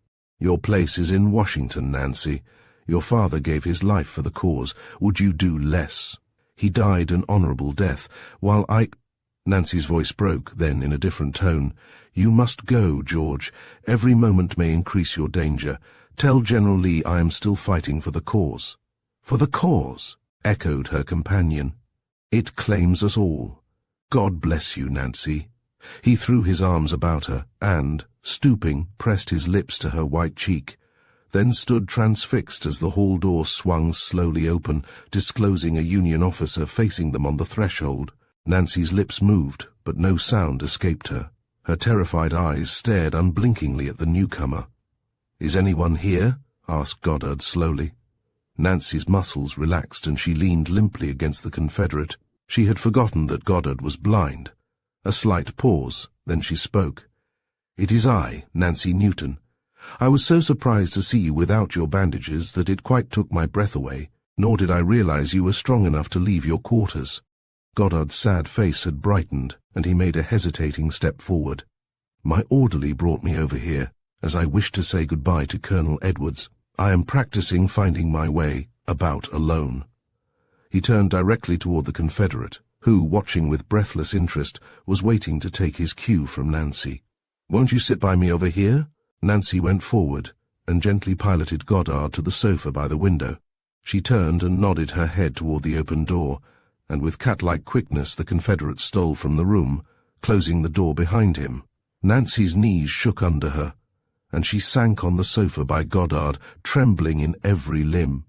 Your place is in Washington, Nancy. Your father gave his life for the cause. Would you do less? He died an honorable death, while Nancy's voice broke, then in a different tone. "You must go, George. Every moment may increase your danger. Tell General Lee I am still fighting for the cause." "For the cause?" echoed her companion. "It claims us all. God bless you, Nancy." He threw his arms about her and, stooping, pressed his lips to her white cheek, then stood transfixed as the hall door swung slowly open, disclosing a Union officer facing them on the threshold. Nancy's lips moved, but no sound escaped her. Her terrified eyes stared unblinkingly at the newcomer. "Is anyone here?" asked Goddard slowly. Nancy's muscles relaxed and she leaned limply against the Confederate. She had forgotten that Goddard was blind. A slight pause, then she spoke. "It is I, Nancy Newton. I was so surprised to see you without your bandages that it quite took my breath away. Nor did I realize you were strong enough to leave your quarters." Goddard's sad face had brightened, and he made a hesitating step forward. "My orderly brought me over here, as I wished to say goodbye to Colonel Edwards. I am practicing finding my way about alone." He turned directly toward the Confederate, who, watching with breathless interest, was waiting to take his cue from Nancy. "Won't you sit by me over here?" Nancy went forward and gently piloted Goddard to the sofa by the window. She turned and nodded her head toward the open door, and with cat-like quickness the Confederate stole from the room, closing the door behind him. Nancy's knees shook under her, and she sank on the sofa by Goddard, trembling in every limb.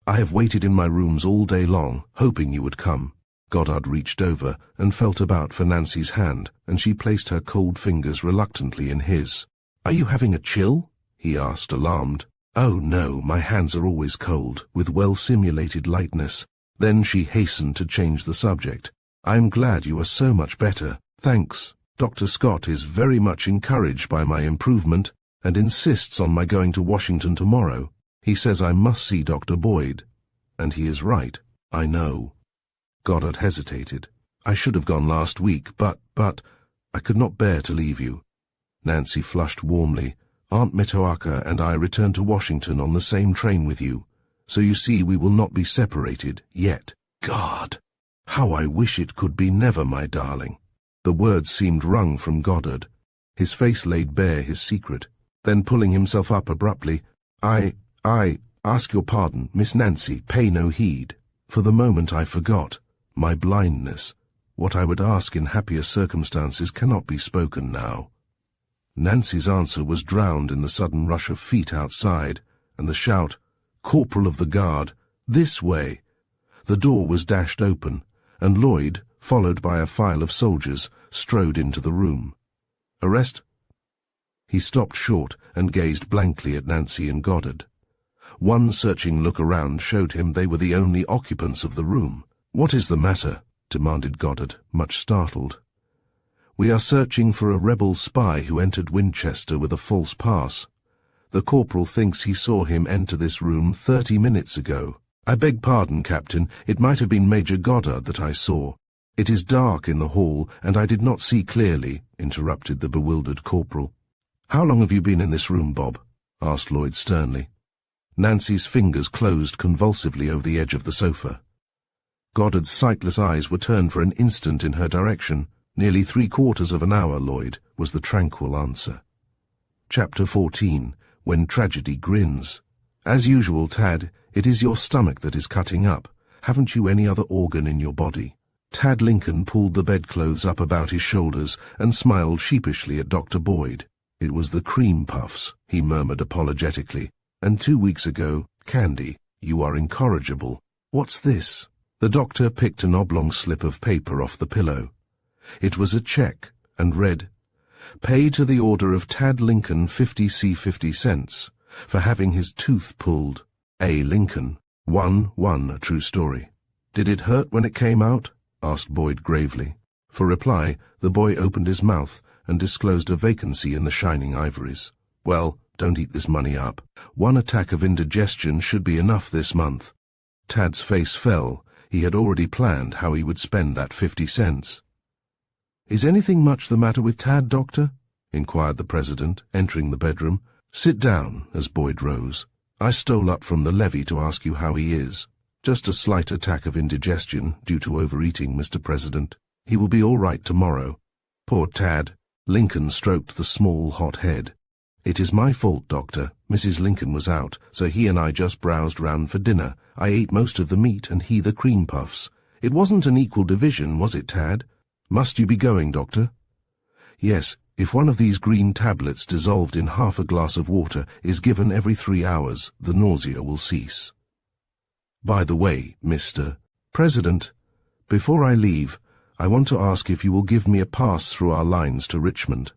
"I have waited in my rooms all day long, hoping you would come." Goddard reached over and felt about for Nancy's hand, and she placed her cold fingers reluctantly in his. "Are you having a chill?" he asked, alarmed. "Oh, no, my hands are always cold," with well-simulated lightness. Then she hastened to change the subject. "I'm glad you are so much better. Thanks. Dr. Scott is very much encouraged by my improvement and insists on my going to Washington tomorrow. He says I must see Dr. Boyd. And he is right, I know." Goddard hesitated. "I should have gone last week, but I could not bear to leave you." Nancy flushed warmly. "Aunt Metoaca and I return to Washington on the same train with you, so you see we will not be separated yet." "God! How I wish it could be never, my darling." The words seemed wrung from Goddard. His face laid bare his secret. Then, pulling himself up abruptly, I ask your pardon, Miss Nancy, pay no heed. For the moment I forgot. My blindness. What I would ask in happier circumstances cannot be spoken now." Nancy's answer was drowned in the sudden rush of feet outside, and the shout, "Corporal of the Guard, this way!" The door was dashed open, and Lloyd, followed by a file of soldiers, strode into the room. "Arrest?" He stopped short and gazed blankly at Nancy and Goddard. One searching look around showed him they were the only occupants of the room. "What is the matter?" demanded Goddard, much startled. "We are searching for a rebel spy who entered Winchester with a false pass. The corporal thinks he saw him enter this room 30 minutes ago." "I beg pardon, Captain. It might have been Major Goddard that I saw. It is dark in the hall, and I did not see clearly," interrupted the bewildered corporal. "How long have you been in this room, Bob?" asked Lloyd sternly. Nancy's fingers closed convulsively over the edge of the sofa. Goddard's sightless eyes were turned for an instant in her direction. "Nearly 3/4 of an hour, Lloyd," was the tranquil answer. Chapter 14. When Tragedy Grins. "As usual, Tad, it is your stomach that is cutting up. Haven't you any other organ in your body?" Tad Lincoln pulled the bedclothes up about his shoulders and smiled sheepishly at Dr. Boyd. "It was the cream puffs," he murmured apologetically. "And 2 weeks ago, candy. You are incorrigible. What's this?" The doctor picked an oblong slip of paper off the pillow. It was a check, and read, "Pay to the order of Tad Lincoln 50 cents for having his tooth pulled. A. Lincoln. 1 a true story." "Did it hurt when it came out?" asked Boyd gravely. For reply, the boy opened his mouth and disclosed a vacancy in the shining ivories. "Well, don't eat this money up. 1 attack of indigestion should be enough this month." Tad's face fell. He had already planned how he would spend that 50 cents. "Is anything much the matter with Tad, Doctor?" inquired the president, entering the bedroom. "Sit down," as Boyd rose. "I stole up from the levee to ask you how he is. Just a slight attack of indigestion due to overeating, Mr. President. He will be all right tomorrow." "Poor Tad." Lincoln stroked the small, hot head. "It is my fault, Doctor. Mrs. Lincoln was out, so he and I just browsed round for dinner. I ate most of the meat and he the cream puffs. It wasn't an equal division, was it, Tad? Must you be going, Doctor?" "Yes, if one of these green tablets dissolved in half a glass of water is given every 3 hours, the nausea will cease." "By the way, Mr. President, before I leave, I want to ask if you will give me a pass through our lines to Richmond.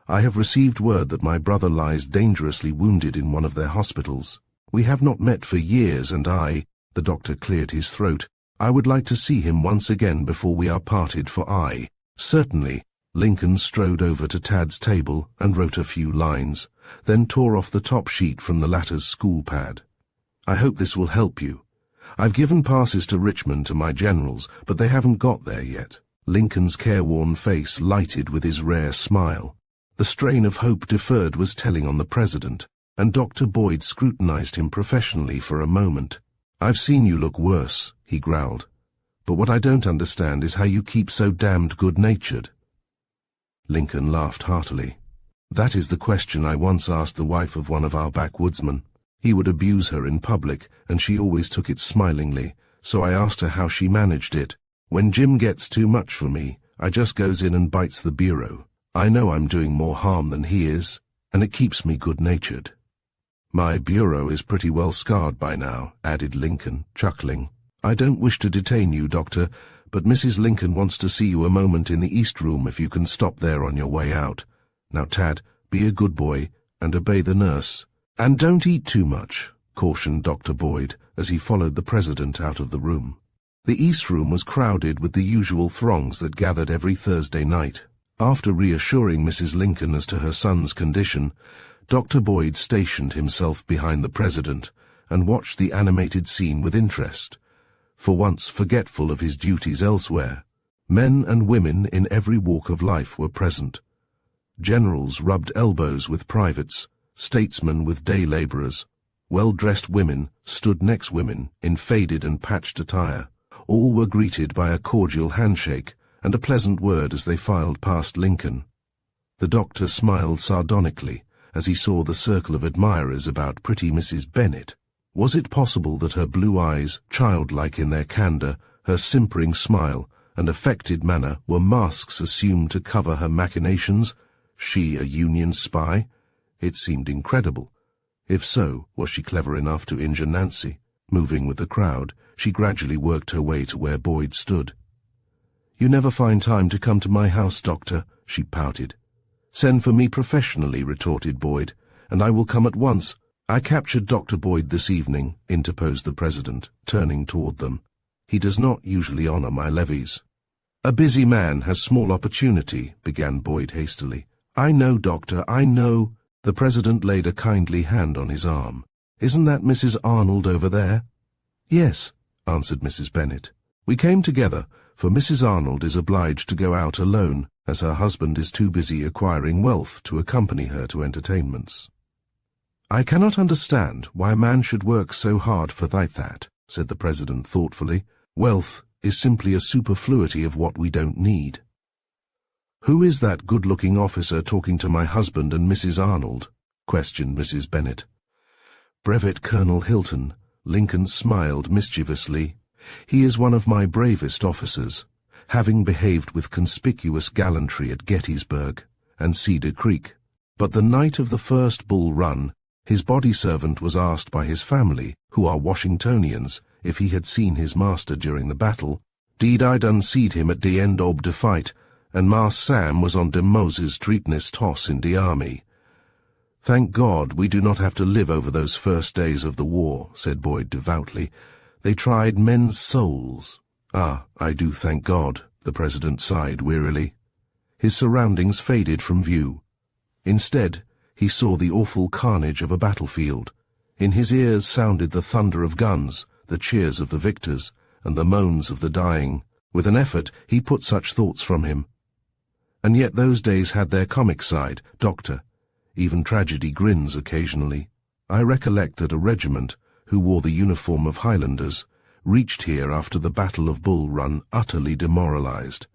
I have received word that my brother lies dangerously wounded in one of their hospitals. We have not met for years, and the doctor cleared his throat, I would like to see him once again before we are parted, for I." "Certainly." Lincoln strode over to Tad's table and wrote a few lines, then tore off the top sheet from the latter's school pad. "I hope this will help you. I've given passes to Richmond to my generals, but they haven't got there yet. Lincoln's careworn face lighted with his rare smile. The strain of hope deferred was telling on the president, and Dr. Boyd scrutinized him professionally for a moment. "I've seen you look worse," he growled. "But what I don't understand is how you keep so damned good-natured." Lincoln laughed heartily. "That is the question I once asked the wife of one of our backwoodsmen. He would abuse her in public, and she always took it smilingly, so I asked her how she managed it. When Jim gets too much for me, I just goes in and bites the bureau. I know I'm doing more harm than he is, and it keeps me good-natured." "My bureau is pretty well scarred by now," added Lincoln, chuckling. "I don't wish to detain you, Doctor, but Mrs. Lincoln wants to see you a moment in the East Room if you can stop there on your way out. Now, Tad, be a good boy and obey the nurse. And don't eat too much," cautioned Dr. Boyd as he followed the president out of the room. The East Room was crowded with the usual throngs that gathered every Thursday night. After reassuring Mrs. Lincoln as to her son's condition, Dr. Boyd stationed himself behind the president and watched the animated scene with interest, for once forgetful of his duties elsewhere. Men and women in every walk of life were present. Generals rubbed elbows with privates, statesmen with day laborers. Well-dressed women stood next women in faded and patched attire. All were greeted by a cordial handshake and a pleasant word as they filed past Lincoln. The doctor smiled sardonically as he saw the circle of admirers about pretty Mrs. Bennet. Was it possible that her blue eyes, childlike in their candor, her simpering smile, and affected manner were masks assumed to cover her machinations? She, a Union spy? It seemed incredible. If so, was she clever enough to injure Nancy? Moving with the crowd, she gradually worked her way to where Boyd stood. "You never find time to come to my house, Doctor," she pouted. "Send for me professionally," retorted Boyd, "and I will come at once." "I captured Dr. Boyd this evening," interposed the president, turning toward them. "He does not usually honor my levees." "A busy man has small opportunity," began Boyd hastily. "I know, Doctor, I know." The president laid a kindly hand on his arm. "Isn't that Mrs. Arnold over there?" "Yes," answered Mrs. Bennet. "We came together, for Mrs. Arnold is obliged to go out alone, as her husband is too busy acquiring wealth to accompany her to entertainments." "I cannot understand why a man should work so hard for that," said the president thoughtfully. "Wealth is simply a superfluity of what we don't need." "Who is that good-looking officer talking to my husband and Mrs. Arnold?" questioned Mrs. Bennet. "Brevet Colonel Hilton." Lincoln smiled mischievously. "He is one of my bravest officers, having behaved with conspicuous gallantry at Gettysburg and Cedar Creek. But the night of the first Bull Run, his body servant was asked by his family, who are Washingtonians, if he had seen his master during the battle. "Deed I done seed him at de end ob de fight, and Marse Sam was on de Moses treatness toss in de army." "Thank God we do not have to live over those first days of the war," said Boyd devoutly. "They tried men's souls." "Ah, I do thank God," the president sighed wearily. His surroundings faded from view. Instead, he saw the awful carnage of a battlefield. In his ears sounded the thunder of guns, the cheers of the victors, and the moans of the dying. With an effort, he put such thoughts from him. And yet those days had their comic side, Doctor. Even tragedy grins occasionally. I recollect that a regiment, who wore the uniform of Highlanders, reached here after the Battle of Bull Run utterly demoralized.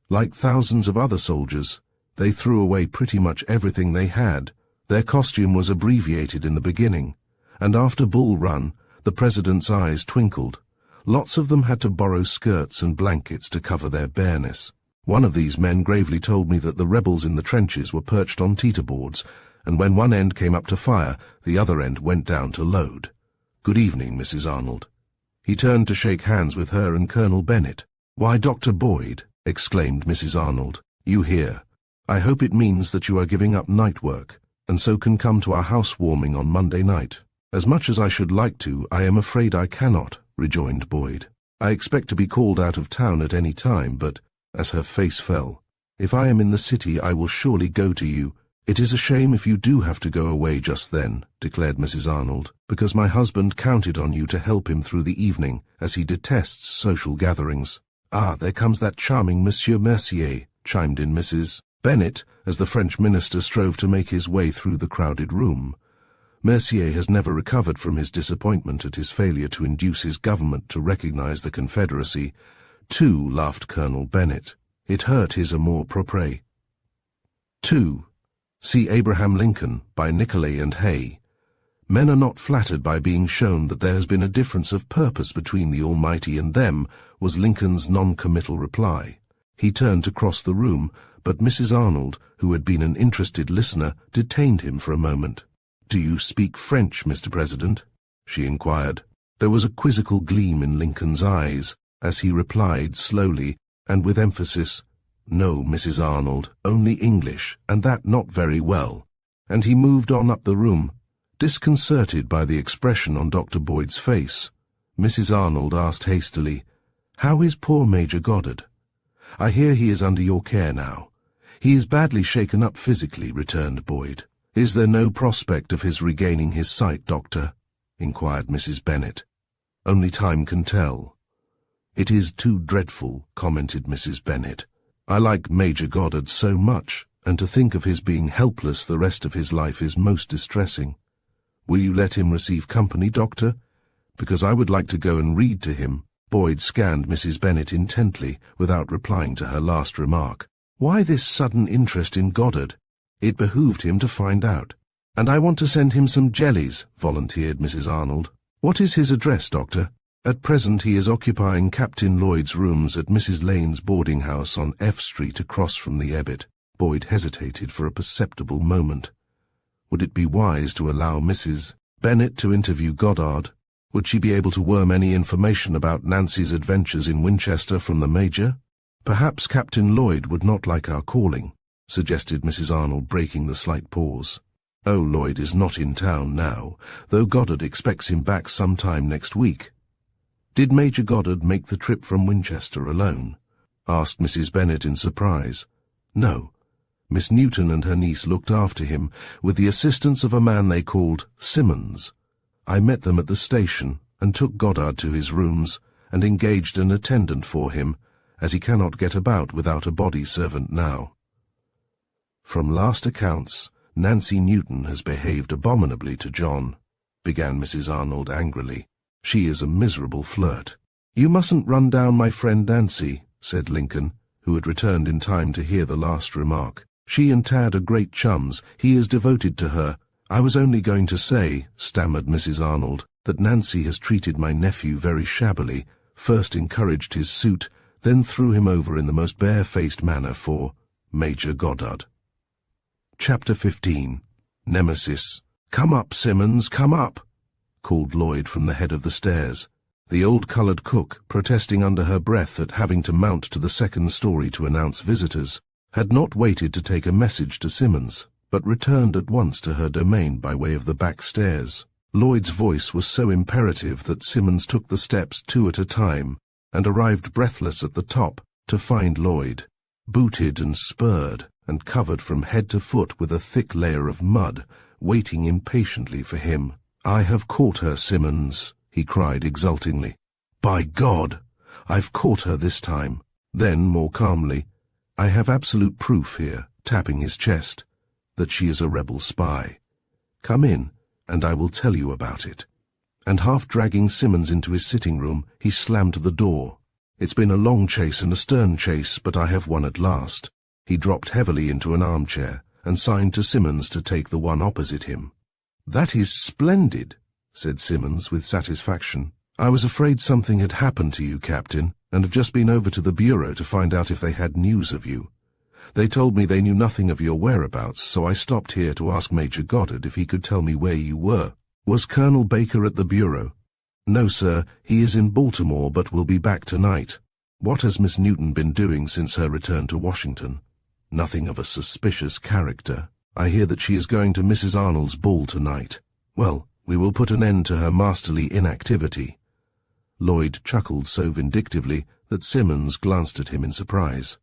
Like thousands of other soldiers, they threw away pretty much everything they had. Their costume was abbreviated in the beginning, and after Bull Run, the president's eyes twinkled. Lots of them had to borrow skirts and blankets to cover their bareness. One of these men gravely told me that the rebels in the trenches were perched on teeter-boards, and when one end came up to fire, the other end went down to load. "Good evening, Mrs. Arnold." He turned to shake hands with her and Colonel Bennet. "Why, Dr. Boyd," exclaimed Mrs. Arnold, "you here. I hope it means that you are giving up night work, and so can come to our housewarming on Monday night." "As much as I should like to, I am afraid I cannot," rejoined Boyd. "I expect to be called out of town at any time, but," as her face fell, "if I am in the city I will surely go to you, "It is a shame if you do have to go away just then," declared Mrs. Arnold, "because my husband counted on you to help him through the evening, as he detests social gatherings." "Ah, there comes that charming Monsieur Mercier," chimed in Mrs. Bennet, as the French minister strove to make his way through the crowded room. "Mercier has never recovered from his disappointment at his failure to induce his government to recognize the Confederacy." "Too," laughed Colonel Bennet. "It hurt his amour propre." 2. See Abraham Lincoln by Nicolay and Hay. "Men are not flattered by being shown that there has been a difference of purpose between the Almighty and them," was Lincoln's non-committal reply. He turned to cross the room, but Mrs. Arnold, who had been an interested listener, detained him for a moment. "Do you speak French, Mr. President?" she inquired. There was a quizzical gleam in Lincoln's eyes, as he replied slowly and with emphasis, "No, Mrs. Arnold, only English, and that not very well." And he moved on up the room, disconcerted by the expression on Dr. Boyd's face. Mrs. Arnold asked hastily, "How is poor Major Goddard?" "I hear he is under your care now." "He is badly shaken up physically," returned Boyd. "Is there no prospect of his regaining his sight, Doctor?" inquired Mrs. Bennet. "Only time can tell." "It is too dreadful," commented Mrs. Bennet. "I like Major Goddard so much, and to think of his being helpless the rest of his life is most distressing. Will you let him receive company, Doctor? Because I would like to go and read to him." Boyd scanned Mrs. Bennet intently, without replying to her last remark. Why this sudden interest in Goddard? It behooved him to find out. "And I want to send him some jellies," volunteered Mrs. Arnold. "What is his address, Doctor?" "At present he is occupying Captain Lloyd's rooms at Mrs. Lane's boarding house on F Street across from the Ebbet." Boyd hesitated for a perceptible moment. Would it be wise to allow Mrs. Bennet to interview Goddard? Would she be able to worm any information about Nancy's adventures in Winchester from the Major? "Perhaps Captain Lloyd would not like our calling," suggested Mrs. Arnold, breaking the slight pause. "Oh, Lloyd is not in town now, though Goddard expects him back some time next week." "Did Major Goddard make the trip from Winchester alone?" asked Mrs. Bennet in surprise. "No. Miss Newton and her niece looked after him, with the assistance of a man they called Simmons. I met them at the station, and took Goddard to his rooms, and engaged an attendant for him, as he cannot get about without a body servant now." "From last accounts, Nancy Newton has behaved abominably to John," began Mrs. Arnold angrily. "She is a miserable flirt." "You mustn't run down my friend Nancy," said Lincoln, who had returned in time to hear the last remark. "She and Tad are great chums. He is devoted to her." "I was only going to say," stammered Mrs. Arnold, "that Nancy has treated my nephew very shabbily, first encouraged his suit, then threw him over in the most bare-faced manner for Major Goddard." Chapter 15. Nemesis. "Come up, Simmons, come up," called Lloyd from the head of the stairs. The old-coloured cook, protesting under her breath at having to mount to the second story to announce visitors, had not waited to take a message to Simmons, but returned at once to her domain by way of the back stairs. Lloyd's voice was so imperative that Simmons took the steps 2 at a time, and arrived breathless at the top to find Lloyd, booted and spurred, and covered from head to foot with a thick layer of mud, waiting impatiently for him. "I have caught her, Simmons," he cried exultingly. "By God, I've caught her this time." Then, more calmly, "I have absolute proof here," tapping his chest, "that she is a rebel spy. Come in, and I will tell you about it." And half dragging Simmons into his sitting room, he slammed the door. "It's been a long chase and a stern chase, but I have won at last." He dropped heavily into an armchair, and signed to Simmons to take the one opposite him. "That is splendid," said Simmons with satisfaction. "I was afraid something had happened to you, Captain, and have just been over to the bureau to find out if they had news of you. They told me they knew nothing of your whereabouts, so I stopped here to ask Major Goddard if he could tell me where you were." "Was Colonel Baker at the bureau?" "No, sir. He is in Baltimore, but will be back tonight." "What has Miss Newton been doing since her return to Washington?" "Nothing of a suspicious character. I hear that she is going to Mrs. Arnold's ball tonight. Well, we will put an end to her masterly inactivity." Lloyd chuckled so vindictively that Simmons glanced at him in surprise.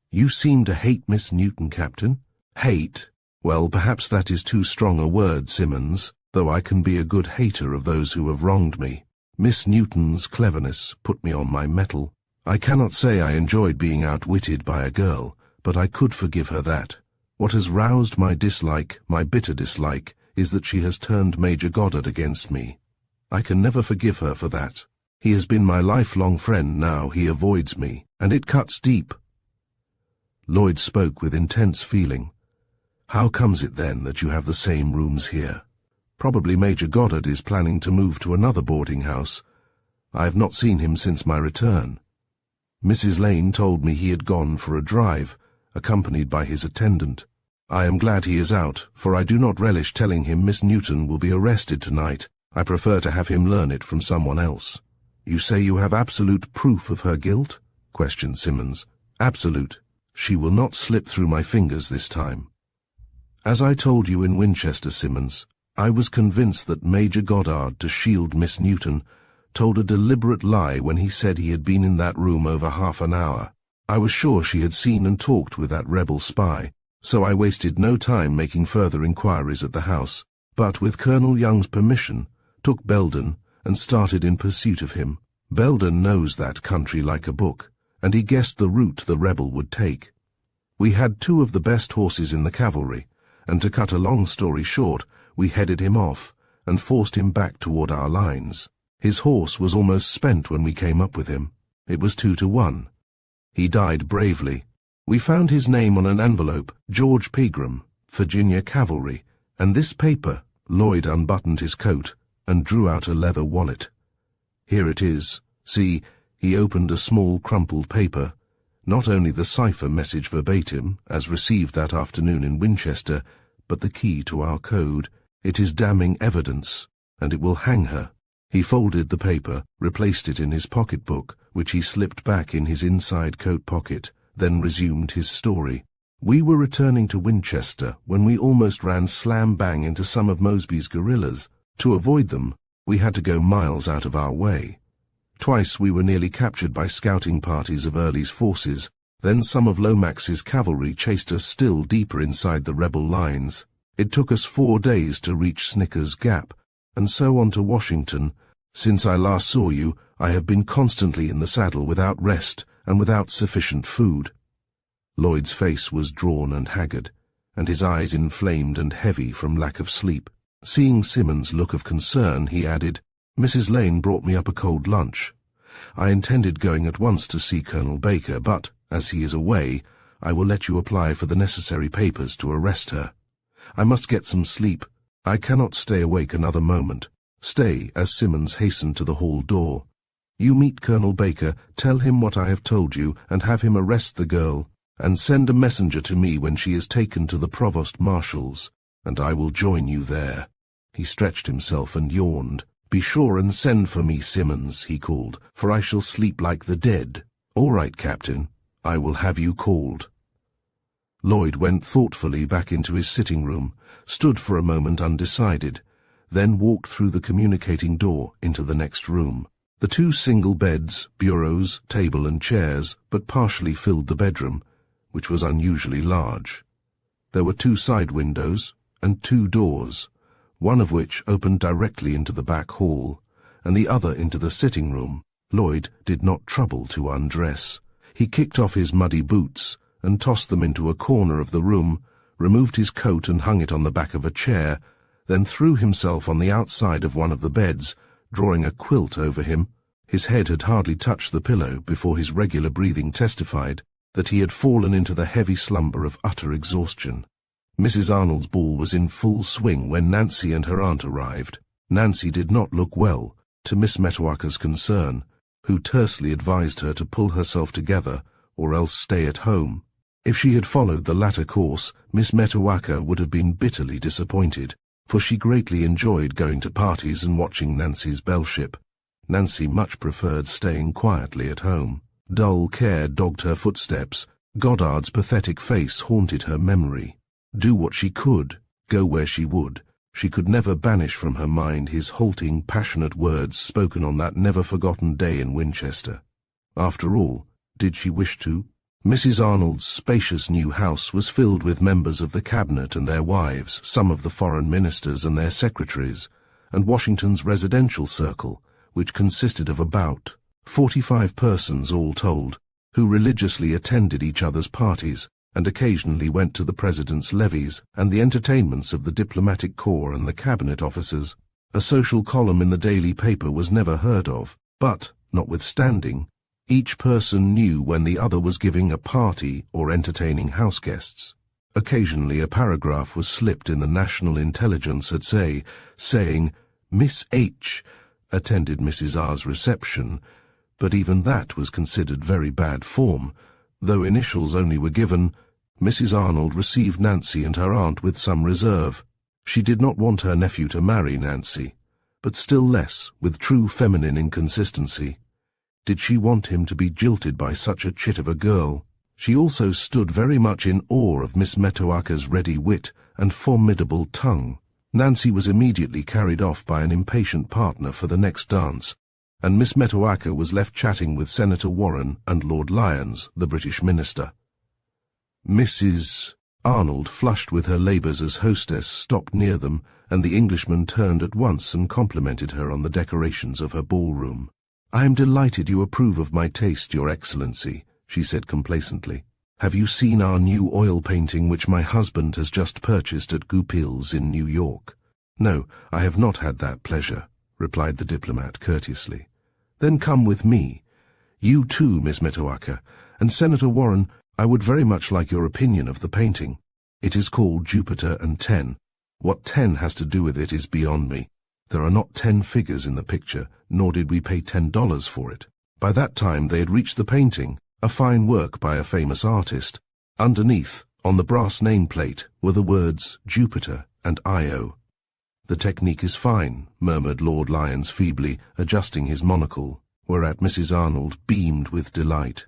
"You seem to hate Miss Newton, Captain." "Hate? Well, perhaps that is too strong a word, Simmons, though I can be a good hater of those who have wronged me. Miss Newton's cleverness put me on my mettle. I cannot say I enjoyed being outwitted by a girl, but I could forgive her that. What has roused my dislike, my bitter dislike, is that she has turned Major Goddard against me. I can never forgive her for that. He has been my lifelong friend, now he avoids me, and it cuts deep. Lloyd spoke with intense feeling. How comes it then that you have the same rooms here? Probably Major Goddard is planning to move to another boarding house. I have not seen him since my return. Mrs. Lane told me he had gone for a drive, accompanied by his attendant. I am glad he is out, for I do not relish telling him Miss Newton will be arrested tonight. I prefer to have him learn it from someone else. You say you have absolute proof of her guilt? Questioned Simmons. Absolute. She will not slip through my fingers this time. As I told you in Winchester, Simmons, I was convinced that Major Goddard, to shield Miss Newton, told a deliberate lie when he said he had been in that room over half an hour. I was sure she had seen and talked with that rebel spy, so I wasted no time making further inquiries at the house, but with Colonel Young's permission, took Belden and started in pursuit of him. Belden knows that country like a book, and he guessed the route the rebel would take. We had 2 of the best horses in the cavalry, and to cut a long story short, we headed him off and forced him back toward our lines. His horse was almost spent when we came up with him. It was 2 to 1. He died bravely. We found his name on an envelope, George Pegram, Virginia Cavalry, and this paper. Lloyd unbuttoned his coat and drew out a leather wallet. Here it is. See, he opened a small crumpled paper. Not only the cipher message verbatim, as received that afternoon in Winchester, but the key to our code. It is damning evidence, and it will hang her. He folded the paper, replaced it in his pocketbook, which he slipped back in his inside coat pocket, then resumed his story. We were returning to Winchester when we almost ran slam-bang into some of Mosby's guerrillas. To avoid them, we had to go miles out of our way. Twice we were nearly captured by scouting parties of Early's forces. Then some of Lomax's cavalry chased us still deeper inside the rebel lines. It took us 4 days to reach Snicker's Gap, and so on to Washington. Since I last saw you, I have been constantly in the saddle without rest and without sufficient food. Lloyd's face was drawn and haggard, and his eyes inflamed and heavy from lack of sleep. Seeing Simmons' look of concern, he added, Mrs. Lane brought me up a cold lunch. I intended going at once to see Colonel Baker, but, as he is away, I will let you apply for the necessary papers to arrest her. I must get some sleep. I cannot stay awake another moment. Stay, as Simmons hastened to the hall door. You meet Colonel Baker, tell him what I have told you, and have him arrest the girl, and send a messenger to me when she is taken to the provost marshal's, and I will join you there. He stretched himself and yawned. Be sure and send for me, Simmons, he called, for I shall sleep like the dead. All right, Captain. I will have you called. Lloyd went thoughtfully back into his sitting room, stood for a moment undecided, then walked through the communicating door into the next room. The 2 single beds, bureaus, table and chairs but partially filled the bedroom, which was unusually large. There were 2 side windows and 2 doors, one of which opened directly into the back hall, and the other into the sitting room. Lloyd did not trouble to undress. He kicked off his muddy boots and tossed them into a corner of the room, removed his coat and hung it on the back of a chair, then threw himself on the outside of one of the beds, drawing a quilt over him. His head had hardly touched the pillow before his regular breathing testified that he had fallen into the heavy slumber of utter exhaustion. Mrs. Arnold's ball was in full swing when Nancy and her aunt arrived. Nancy did not look well, to Miss Metoaca's concern, who tersely advised her to pull herself together or else stay at home. If she had followed the latter course, Miss Metoaca would have been bitterly disappointed, for she greatly enjoyed going to parties and watching Nancy's bellship. Nancy much preferred staying quietly at home. Dull care dogged her footsteps. Goddard's pathetic face haunted her memory. Do what she could, go where she would, she could never banish from her mind his halting, passionate words spoken on that never-forgotten day in Winchester. After all, did she wish to? Mrs. Arnold's spacious new house was filled with members of the cabinet and their wives, some of the foreign ministers and their secretaries, and Washington's residential circle, which consisted of about 45 persons all told, who religiously attended each other's parties and occasionally went to the president's levees and the entertainments of the diplomatic corps and the cabinet officers. A social column in the daily paper was never heard of, but, notwithstanding, each person knew when the other was giving a party or entertaining house guests. Occasionally a paragraph was slipped in the National Intelligence at saying, Miss H. attended Mrs. R's reception, but even that was considered very bad form. Though initials only were given, Mrs. Arnold received Nancy and her aunt with some reserve. She did not want her nephew to marry Nancy, but still less with true feminine inconsistency. Did she want him to be jilted by such a chit of a girl? She also stood very much in awe of Miss Metoaca's ready wit and formidable tongue. Nancy was immediately carried off by an impatient partner for the next dance, and Miss Metoaca was left chatting with Senator Warren and Lord Lyons, the British minister. Mrs. Arnold, flushed with her labours as hostess, stopped near them, and the Englishman turned at once and complimented her on the decorations of her ballroom. "I am delighted you approve of my taste, Your Excellency," she said complacently. "Have you seen our new oil painting which my husband has just purchased at Goupil's in New York?" "No, I have not had that pleasure," replied the diplomat courteously. "Then come with me. You too, Miss Metoaca, and Senator Warren, I would very much like your opinion of the painting. It is called Jupiter and 10. What 10 has to do with it is beyond me. There are not 10 figures in the picture, nor did we pay $10 for it." By that time they had reached the painting, a fine work by a famous artist. Underneath, on the brass nameplate, were the words Jupiter and Io. "The technique is fine," murmured Lord Lyons feebly, adjusting his monocle, whereat Mrs. Arnold beamed with delight.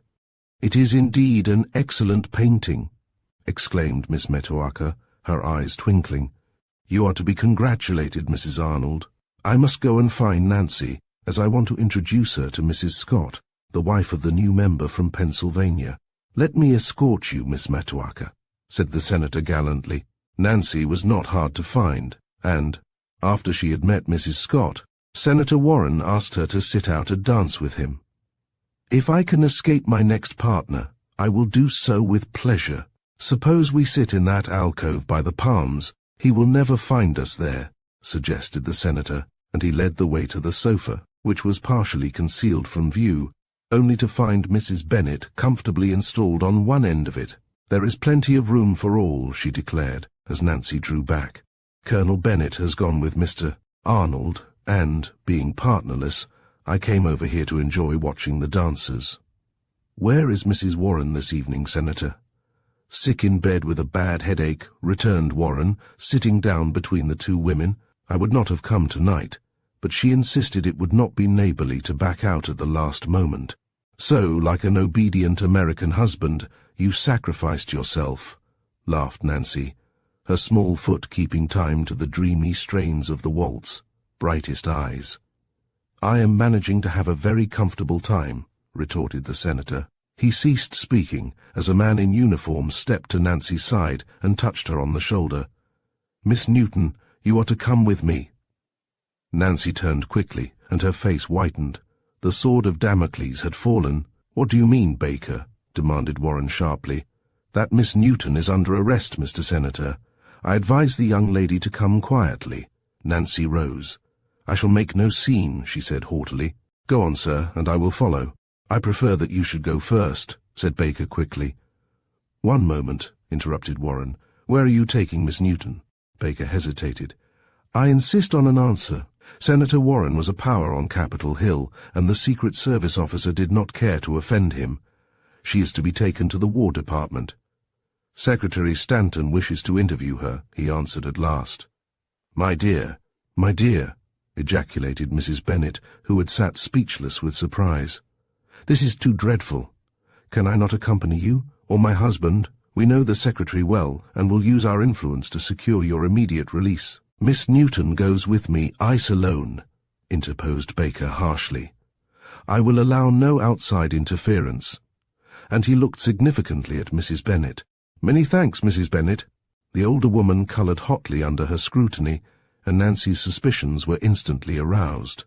"It is indeed an excellent painting," exclaimed Miss Metoaca, her eyes twinkling. "You are to be congratulated, Mrs. Arnold. I must go and find Nancy, as I want to introduce her to Mrs. Scott, the wife of the new member from Pennsylvania. Let me escort you, Miss Metoaca," said the senator gallantly. Nancy was not hard to find, and, after she had met Mrs. Scott, Senator Warren asked her to sit out a dance with him. "If I can escape my next partner, I will do so with pleasure. Suppose we sit in that alcove by the palms. He will never find us there," suggested the senator, and he led the way to the sofa, which was partially concealed from view, only to find Mrs. Bennet comfortably installed on one end of it. "There is plenty of room for all," she declared, as Nancy drew back. "Colonel Bennet has gone with Mr. Arnold, and, being partnerless, I came over here to enjoy watching the dancers." "Where is Mrs. Warren this evening, Senator?" "Sick in bed with a bad headache," returned Warren, sitting down between the two women. "I would not have come tonight, but she insisted it would not be neighborly to back out at the last moment. So, like an obedient American husband, you sacrificed yourself," laughed Nancy, her small foot keeping time to the dreamy strains of the waltz, brightest eyes. "I am managing to have a very comfortable time," retorted the senator. He ceased speaking as a man in uniform stepped to Nancy's side and touched her on the shoulder. "Miss Newton, you are to come with me." Nancy turned quickly, and her face whitened. The sword of Damocles had fallen. "What do you mean, Baker?" demanded Warren sharply. "That Miss Newton is under arrest, Mr. Senator. I advise the young lady to come quietly." Nancy rose. "I shall make no scene," she said haughtily. "Go on, sir, and I will follow." "I prefer that you should go first," said Baker quickly. "One moment," interrupted Warren. "Where are you taking Miss Newton?" Baker hesitated. "I insist on an answer. Senator Warren was a power on Capitol Hill, and the Secret Service officer did not care to offend him. She is to be taken to the War Department." "Secretary Stanton wishes to interview her," he answered at last. My dear," ejaculated Mrs. Bennet, who had sat speechless with surprise. "This is too dreadful. Can I not accompany you, or my husband? We know the secretary well, and will use our influence to secure your immediate release." "Miss Newton goes with me, ice alone," interposed Baker harshly. "I will allow no outside interference. and he looked significantly at Mrs. Bennet. "Many thanks, Mrs. Bennet." The older woman coloured hotly under her scrutiny, and Nancy's suspicions were instantly aroused.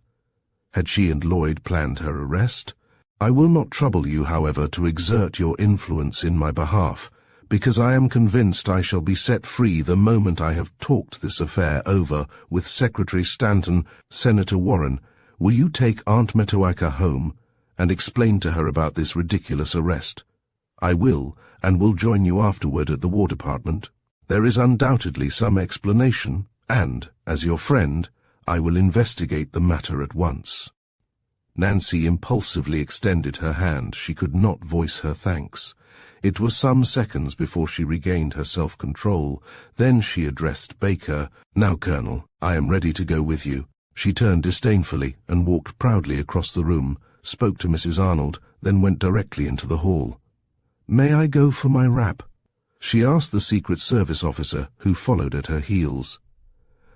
Had she and Lloyd planned her arrest? "I will not trouble you, however, to exert your influence in my behalf, because I am convinced I shall be set free the moment I have talked this affair over with Secretary Stanton. Senator Warren, will you take Aunt Metoaca home and explain to her about this ridiculous arrest? I will, and will join you afterward at the War Department. There is undoubtedly some explanation, and, as your friend, I will investigate the matter at once." Nancy impulsively extended her hand. She could not voice her thanks. It was some seconds before she regained her self-control. Then she addressed Baker. "Now, Colonel, I am ready to go with you." She turned disdainfully and walked proudly across the room, spoke to Mrs. Arnold, then went directly into the hall. "May I go for my wrap?" she asked the Secret Service officer, who followed at her heels.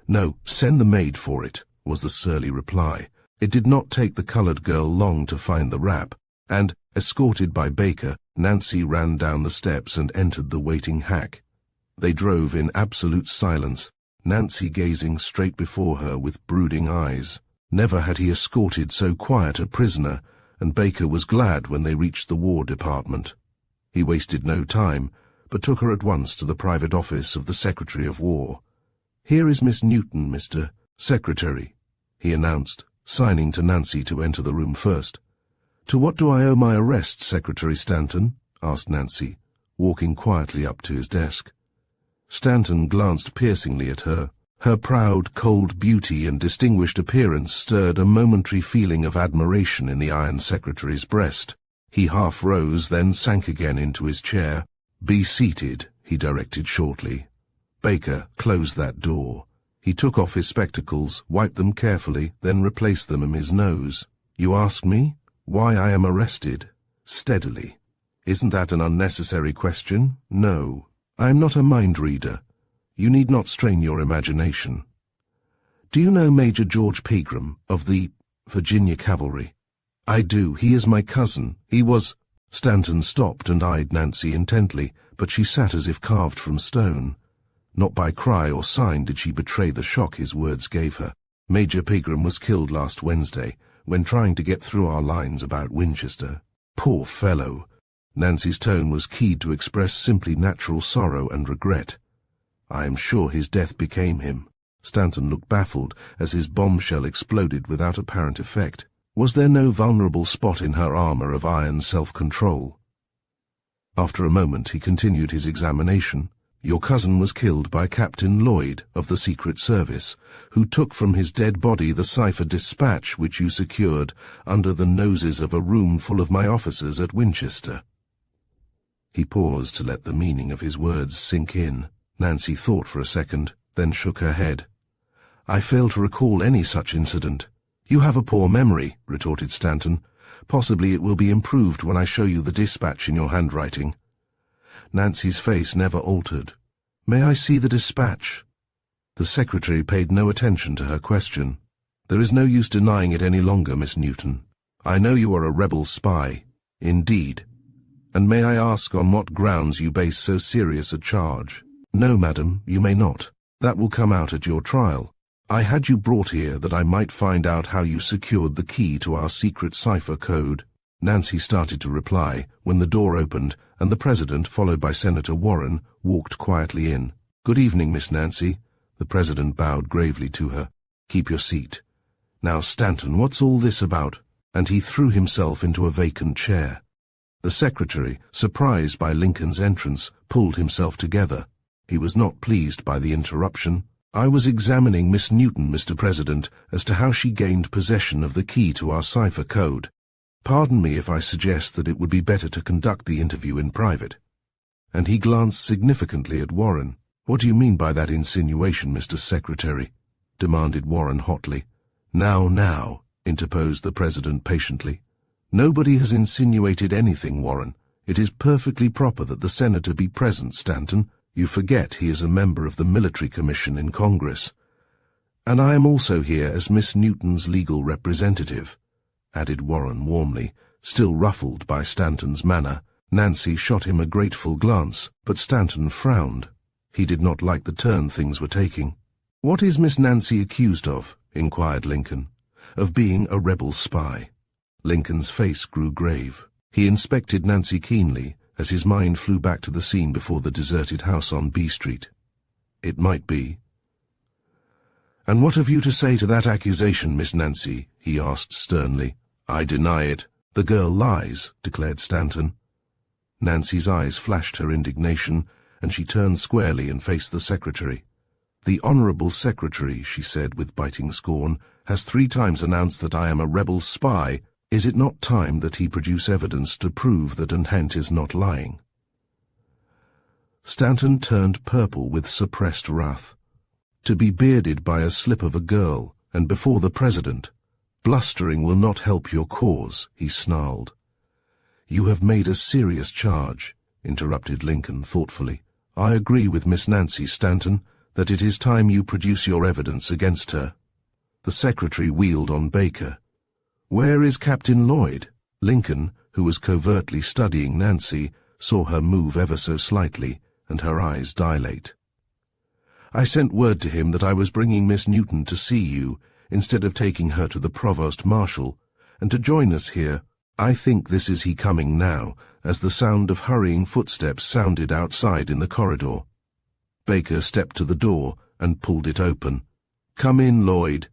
"No, send the maid for it," was the surly reply. It did not take the coloured girl long to find the wrap, and, escorted by Baker, Nancy ran down the steps and entered the waiting hack. They drove in absolute silence, Nancy gazing straight before her with brooding eyes. Never had he escorted so quiet a prisoner, and Baker was glad when they reached the War Department. He wasted no time, but took her at once to the private office of the Secretary of War. "Here is Miss Newton, Mr. Secretary," he announced, signing to Nancy to enter the room first. "To what do I owe my arrest, Secretary Stanton?" asked Nancy, walking quietly up to his desk. Stanton glanced piercingly at her. Her proud, cold beauty and distinguished appearance stirred a momentary feeling of admiration in the Iron Secretary's breast. He half rose, then sank again into his chair. "Be seated," he directed shortly. "Baker, close that door." He took off his spectacles, wiped them carefully, then replaced them in his nose. "You ask me why I am arrested?" Steadily. "Isn't that an unnecessary question? No. I am not a mind reader. You need not strain your imagination. Do you know Major George Pegram, of the Virginia Cavalry?" "I do. He is my cousin. He was—" Stanton stopped and eyed Nancy intently, but she sat as if carved from stone. Not by cry or sign did she betray the shock his words gave her. "Major Pegram was killed last Wednesday, when trying to get through our lines about Winchester." "Poor fellow!" Nancy's tone was keyed to express simply natural sorrow and regret. "I am sure his death became him." Stanton looked baffled as his bombshell exploded without apparent effect. Was there no vulnerable spot in her armour of iron self-control? After a moment he continued his examination. "Your cousin was killed by Captain Lloyd of the Secret Service, who took from his dead body the cipher dispatch which you secured under the noses of a room full of my officers at Winchester." He paused to let the meaning of his words sink in. Nancy thought for a second, then shook her head. "I fail to recall any such incident." "You have a poor memory," retorted Stanton. "Possibly it will be improved when I show you the dispatch in your handwriting." Nancy's face never altered. "May I see the dispatch?" The secretary paid no attention to her question. "There is no use denying it any longer, Miss Newton. I know you are a rebel spy. Indeed. And may I ask on what grounds you base so serious a charge?" "No, madam, you may not. That will come out at your trial. I had you brought here that I might find out how you secured the key to our secret cipher code." Nancy started to reply when the door opened and the President, followed by Senator Warren, walked quietly in. "Good evening, Miss Nancy." The President bowed gravely to her. "Keep your seat. Now, Stanton, what's all this about?" And he threw himself into a vacant chair. The Secretary, surprised by Lincoln's entrance, pulled himself together. He was not pleased by the interruption. "I was examining Miss Newton, Mr. President, as to how she gained possession of the key to our cipher code. Pardon me if I suggest that it would be better to conduct the interview in private." And he glanced significantly at Warren. "What do you mean by that insinuation, Mr. Secretary?" demanded Warren hotly. Now, interposed the President patiently. "Nobody has insinuated anything, Warren. It is perfectly proper that the Senator be present, Stanton. You forget he is a member of the Military Commission in Congress. And I am also here as Miss Newton's legal representative," added Warren warmly, still ruffled by Stanton's manner. Nancy shot him a grateful glance, but Stanton frowned. He did not like the turn things were taking. "What is Miss Nancy accused of?" inquired Lincoln. "Of being a rebel spy." Lincoln's face grew grave. He inspected Nancy keenly as his mind flew back to the scene before the deserted house on B Street. "It might be." "And what have you to say to that accusation, Miss Nancy?" he asked sternly. "I deny it." "The girl lies," declared Stanton. Nancy's eyes flashed her indignation, and she turned squarely and faced the secretary. "The Honorable Secretary," she said with biting scorn, "has 3 times announced that I am a rebel spy. Is it not time that he produce evidence to prove that Unhent is not lying?" Stanton turned purple with suppressed wrath. To be bearded by a slip of a girl, and before the president. "Blustering will not help your cause," he snarled. "You have made a serious charge," interrupted Lincoln thoughtfully. "I agree with Miss Nancy, Stanton, that it is time you produce your evidence against her." The secretary wheeled on Baker. "Where is Captain Lloyd?" Lincoln, who was covertly studying Nancy, saw her move ever so slightly, and her eyes dilate. "I sent word to him that I was bringing Miss Newton to see you, instead of taking her to the provost marshal, and to join us here. I think this is he coming now, as the sound of hurrying footsteps sounded outside in the corridor." Baker stepped to the door and pulled it open. "Come in, Lloyd."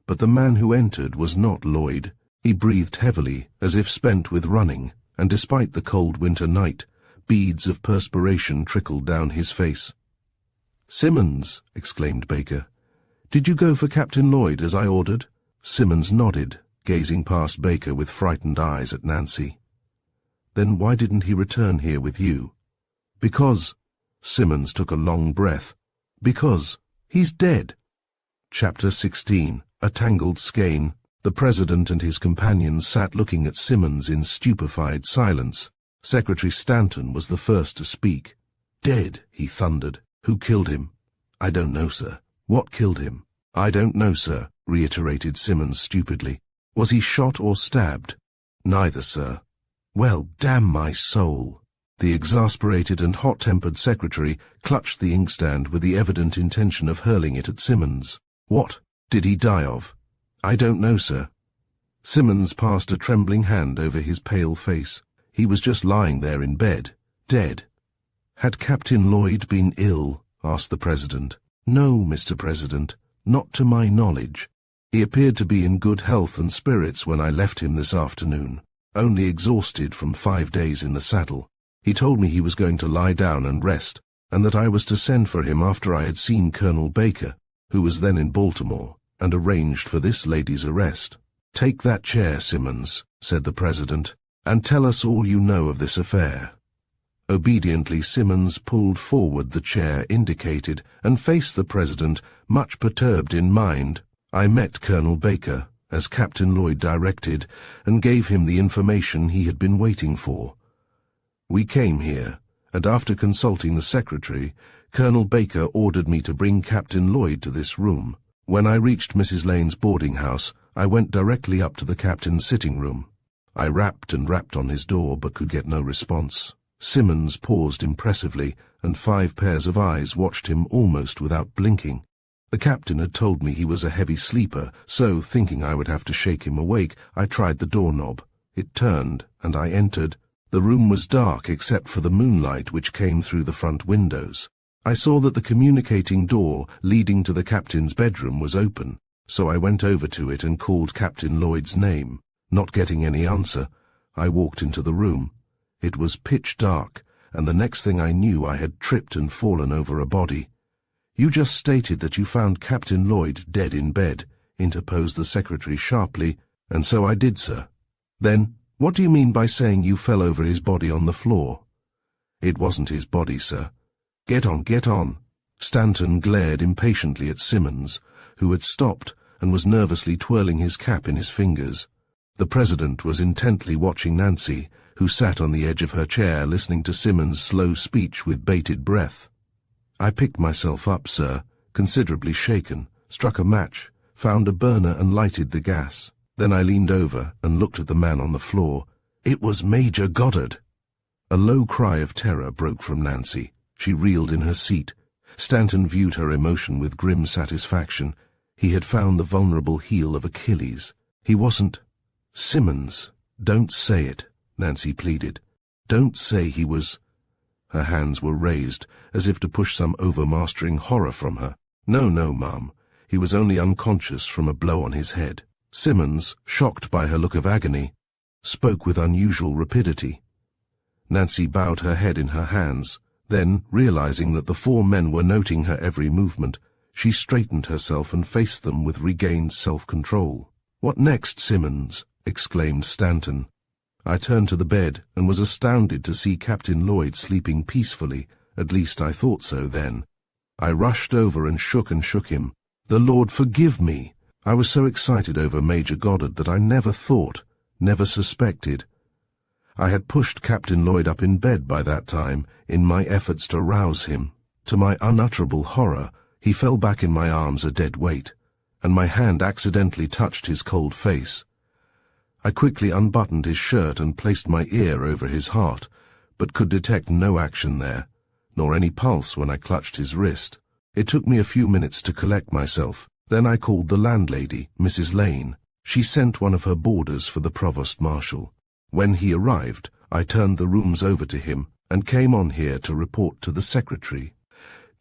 But the man who entered was not Lloyd. He breathed heavily, as if spent with running, and despite the cold winter night, beads of perspiration trickled down his face. "Simmons," exclaimed Baker. "Did you go for Captain Lloyd as I ordered?" Simmons nodded, gazing past Baker with frightened eyes at Nancy. "Then why didn't he return here with you?" "Because—" Simmons took a long breath. "Because he's dead." Chapter 16. A tangled skein. The president and his companions sat looking at Simmons in stupefied silence. Secretary Stanton was the first to speak. "Dead," he thundered. "Who killed him?" "I don't know, sir." "What killed him?" "I don't know, sir," reiterated Simmons stupidly. "Was he shot or stabbed?" "Neither, sir." "Well, damn my soul." The exasperated and hot-tempered secretary clutched the inkstand with the evident intention of hurling it at Simmons. "What did he die of?" "I don't know, sir." Simmons passed a trembling hand over his pale face. "He was just lying there in bed, dead." "Had Captain Lloyd been ill?" asked the president. "No, Mr. President, not to my knowledge. He appeared to be in good health and spirits when I left him this afternoon, only exhausted from 5 days in the saddle. He told me he was going to lie down and rest, and that I was to send for him after I had seen Colonel Baker, who was then in Baltimore, and arranged for this lady's arrest." "Take that chair, Simmons," said the president, "and tell us all you know of this affair." Obediently, Simmons pulled forward the chair indicated and faced the president, much perturbed in mind. "I met Colonel Baker, as Captain Lloyd directed, and gave him the information he had been waiting for. We came here, and after consulting the secretary, Colonel Baker ordered me to bring Captain Lloyd to this room. When I reached Mrs. Lane's boarding house, I went directly up to the captain's sitting room. I rapped and rapped on his door, but could get no response." Simmons paused impressively, and 5 pairs of eyes watched him almost without blinking. The captain had told me he was a heavy sleeper, so, thinking I would have to shake him awake, I tried the doorknob. It turned, and I entered. The room was dark except for the moonlight which came through the front windows. I saw that the communicating door leading to the captain's bedroom was open, so I went over to it and called Captain Lloyd's name. Not getting any answer, I walked into the room. It was pitch dark, and the next thing I knew I had tripped and fallen over a body. "You just stated that you found Captain Lloyd dead in bed," interposed the secretary sharply. "And so I did, sir." "Then, what do you mean by saying you fell over his body on the floor?" "It wasn't his body, sir." Get on, get on." Stanton glared impatiently at Simmons, who had stopped and was nervously twirling his cap in his fingers. The president was intently watching Nancy, who sat on the edge of her chair listening to Simmons' slow speech with bated breath. "I picked myself up, sir, considerably shaken, struck a match, found a burner and lighted the gas. Then I leaned over and looked at the man on the floor. It was Major Goddard." A low cry of terror broke from Nancy. She reeled in her seat. Stanton viewed her emotion with grim satisfaction. He had found the vulnerable heel of Achilles. He wasn't... Simmons, don't say it, Nancy pleaded. Don't say he was... Her hands were raised, as if to push some overmastering horror from her. No, Mum. He was only unconscious from a blow on his head. Simmons, shocked by her look of agony, spoke with unusual rapidity. Nancy bowed her head in her hands. Then, realizing that the 4 men were noting her every movement, she straightened herself and faced them with regained self-control. "What next, Simmons?" exclaimed Stanton. I turned to the bed and was astounded to see Captain Lloyd sleeping peacefully. At least I thought so then. I rushed over and shook him. "The Lord forgive me!" I was so excited over Major Goddard that I never suspected. I had pushed Captain Lloyd up in bed by that time in my efforts to rouse him. To my unutterable horror, he fell back in my arms a dead weight, and my hand accidentally touched his cold face. I quickly unbuttoned his shirt and placed my ear over his heart, but could detect no action there, nor any pulse when I clutched his wrist. It took me a few minutes to collect myself. Then I called the landlady, Mrs. Lane. She sent one of her boarders for the provost marshal. When he arrived, I turned the rooms over to him and came on here to report to the secretary.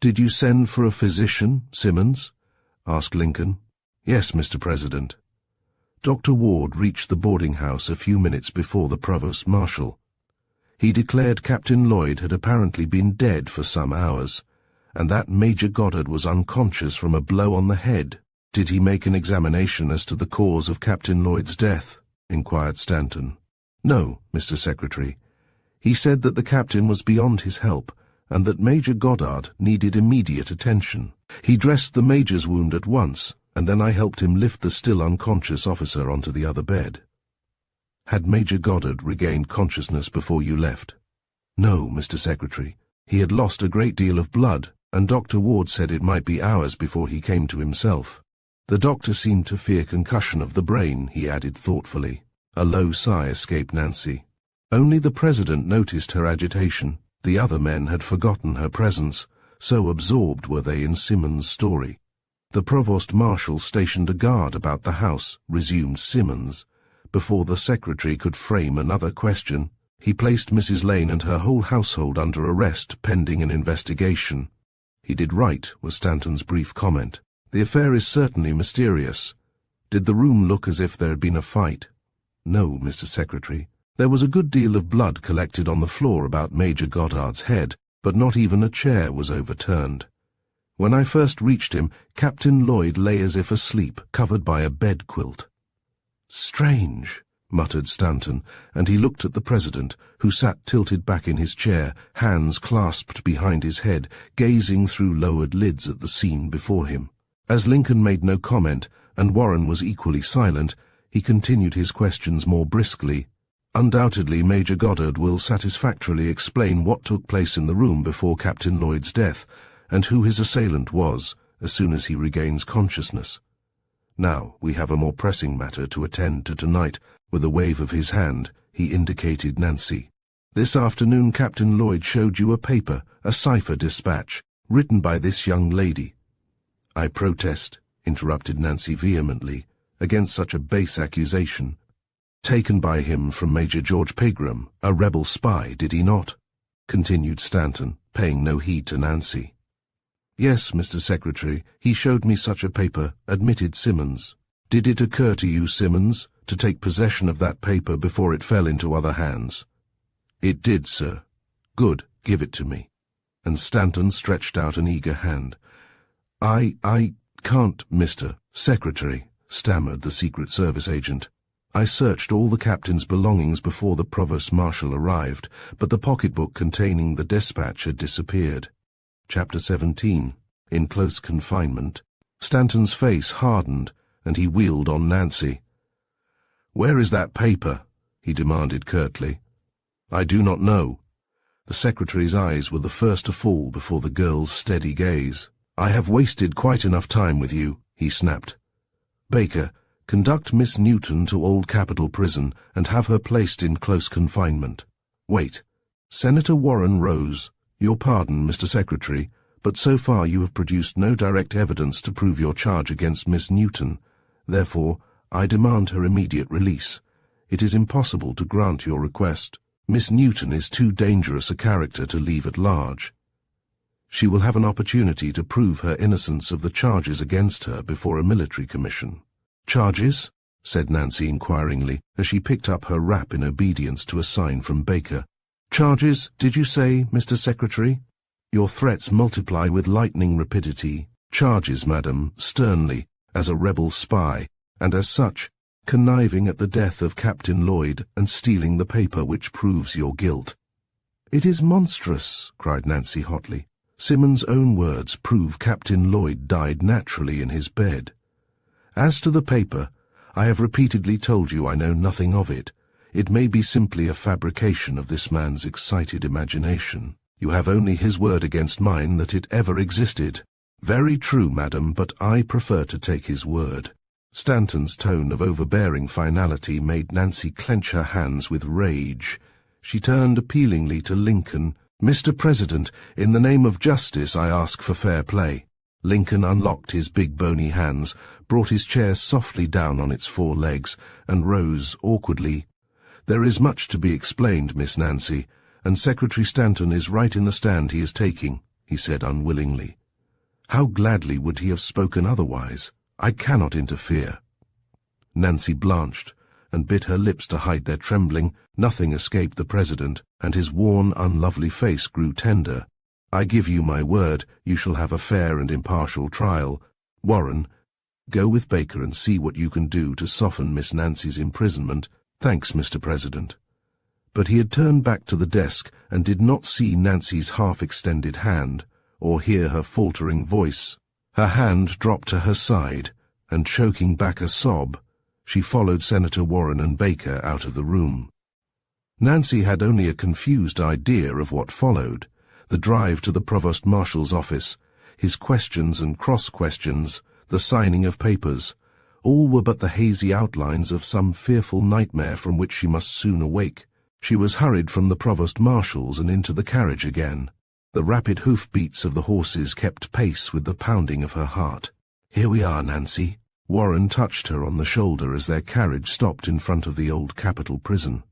"Did you send for a physician, Simmons?" asked Lincoln. "Yes, Mr. President." Dr. Ward reached the boarding house a few minutes before the provost marshal. He declared Captain Lloyd had apparently been dead for some hours, and that Major Goddard was unconscious from a blow on the head. "Did he make an examination as to the cause of Captain Lloyd's death?" inquired Stanton. "No, Mr. Secretary. He said that the captain was beyond his help, and that Major Goddard needed immediate attention. He dressed the major's wound at once, and then I helped him lift the still unconscious officer onto the other bed." "Had Major Goddard regained consciousness before you left?" "No, Mr. Secretary. He had lost a great deal of blood, and Dr. Ward said it might be hours before he came to himself. The doctor seemed to fear concussion of the brain," he added thoughtfully. A low sigh escaped Nancy. Only the president noticed her agitation. The other men had forgotten her presence, so absorbed were they in Simmons' story. "The provost marshal stationed a guard about the house," resumed Simmons. Before the secretary could frame another question, he placed Mrs. Lane and her whole household under arrest pending an investigation. "He did right," was Stanton's brief comment. "The affair is certainly mysterious. Did the room look as if there had been a fight?" "No, Mr. Secretary. There was a good deal of blood collected on the floor about Major Goddard's head, but not even a chair was overturned. When I first reached him, Captain Lloyd lay as if asleep, covered by a bed quilt." "Strange," muttered Stanton, and he looked at the president, who sat tilted back in his chair, hands clasped behind his head, gazing through lowered lids at the scene before him. As Lincoln made no comment, and Warren was equally silent, he continued his questions more briskly. "Undoubtedly Major Goddard will satisfactorily explain what took place in the room before Captain Lloyd's death, and who his assailant was, as soon as he regains consciousness. Now we have a more pressing matter to attend to tonight." With a wave of his hand, he indicated Nancy. "This afternoon Captain Lloyd showed you a paper, a cipher dispatch, written by this young lady." "I protest," interrupted Nancy vehemently, "against such a base accusation. Taken by him from Major George Pegram, a rebel spy, did he not?" continued Stanton, paying no heed to Nancy. "Yes, Mr. Secretary, he showed me such a paper," admitted Simmons. "Did it occur to you, Simmons, to take possession of that paper before it fell into other hands?" "It did, sir." "Good, give it to me." And Stanton stretched out an eager hand. I can't, Mr. Secretary," stammered the Secret Service agent. "I searched all the captain's belongings before the provost marshal arrived, but the pocketbook containing the dispatch had disappeared." Chapter 17. In Close Confinement. Stanton's face hardened, and he wheeled on Nancy. "Where is that paper?" he demanded curtly. "I do not know." The secretary's eyes were the first to fall before the girl's steady gaze. "I have wasted quite enough time with you," he snapped. "Baker, conduct Miss Newton to Old Capitol Prison and have her placed in close confinement. Wait." Senator Warren rose. "Your pardon, Mr. Secretary, but so far you have produced no direct evidence to prove your charge against Miss Newton. Therefore, I demand her immediate release. It is impossible to grant your request. Miss Newton is too dangerous a character to leave at large. She will have an opportunity to prove her innocence of the charges against her before a military commission." "Charges?" said Nancy inquiringly, as she picked up her wrap in obedience to a sign from Baker. "Charges, did you say, Mr. Secretary? Your threats multiply with lightning rapidity. Charges, madam, sternly, as a rebel spy, and as such, conniving at the death of Captain Lloyd and stealing the paper which proves your guilt." "It is monstrous," cried Nancy hotly. "Simmons' own words prove Captain Lloyd died naturally in his bed. As to the paper, I have repeatedly told you I know nothing of it. It may be simply a fabrication of this man's excited imagination. You have only his word against mine that it ever existed." "Very true, madam, but I prefer to take his word." Stanton's tone of overbearing finality made Nancy clench her hands with rage. She turned appealingly to Lincoln. "Mr. President, in the name of justice I ask for fair play." Lincoln unlocked his big bony hands, brought his chair softly down on its 4 legs, and rose awkwardly. "There is much to be explained, Miss Nancy, and Secretary Stanton is right in the stand he is taking," he said unwillingly. "How gladly would he have spoken otherwise? I cannot interfere." Nancy blanched and bit her lips to hide their trembling. Nothing escaped the President, and his worn, unlovely face grew tender. "I give you my word, you shall have a fair and impartial trial. Warren, go with Baker and see what you can do to soften Miss Nancy's imprisonment." "Thanks, Mr. President." But he had turned back to the desk and did not see Nancy's half-extended hand, or hear her faltering voice. Her hand dropped to her side, and choking back a sob, she followed Senator Warren and Baker out of the room. Nancy had only a confused idea of what followed: the drive to the Provost Marshal's office, his questions and cross-questions, the signing of papers. All were but the hazy outlines of some fearful nightmare from which she must soon awake. She was hurried from the Provost Marshal's and into the carriage again. The rapid hoof-beats of the horses kept pace with the pounding of her heart. "Here we are, Nancy." Warren touched her on the shoulder as their carriage stopped in front of the old Capitol prison.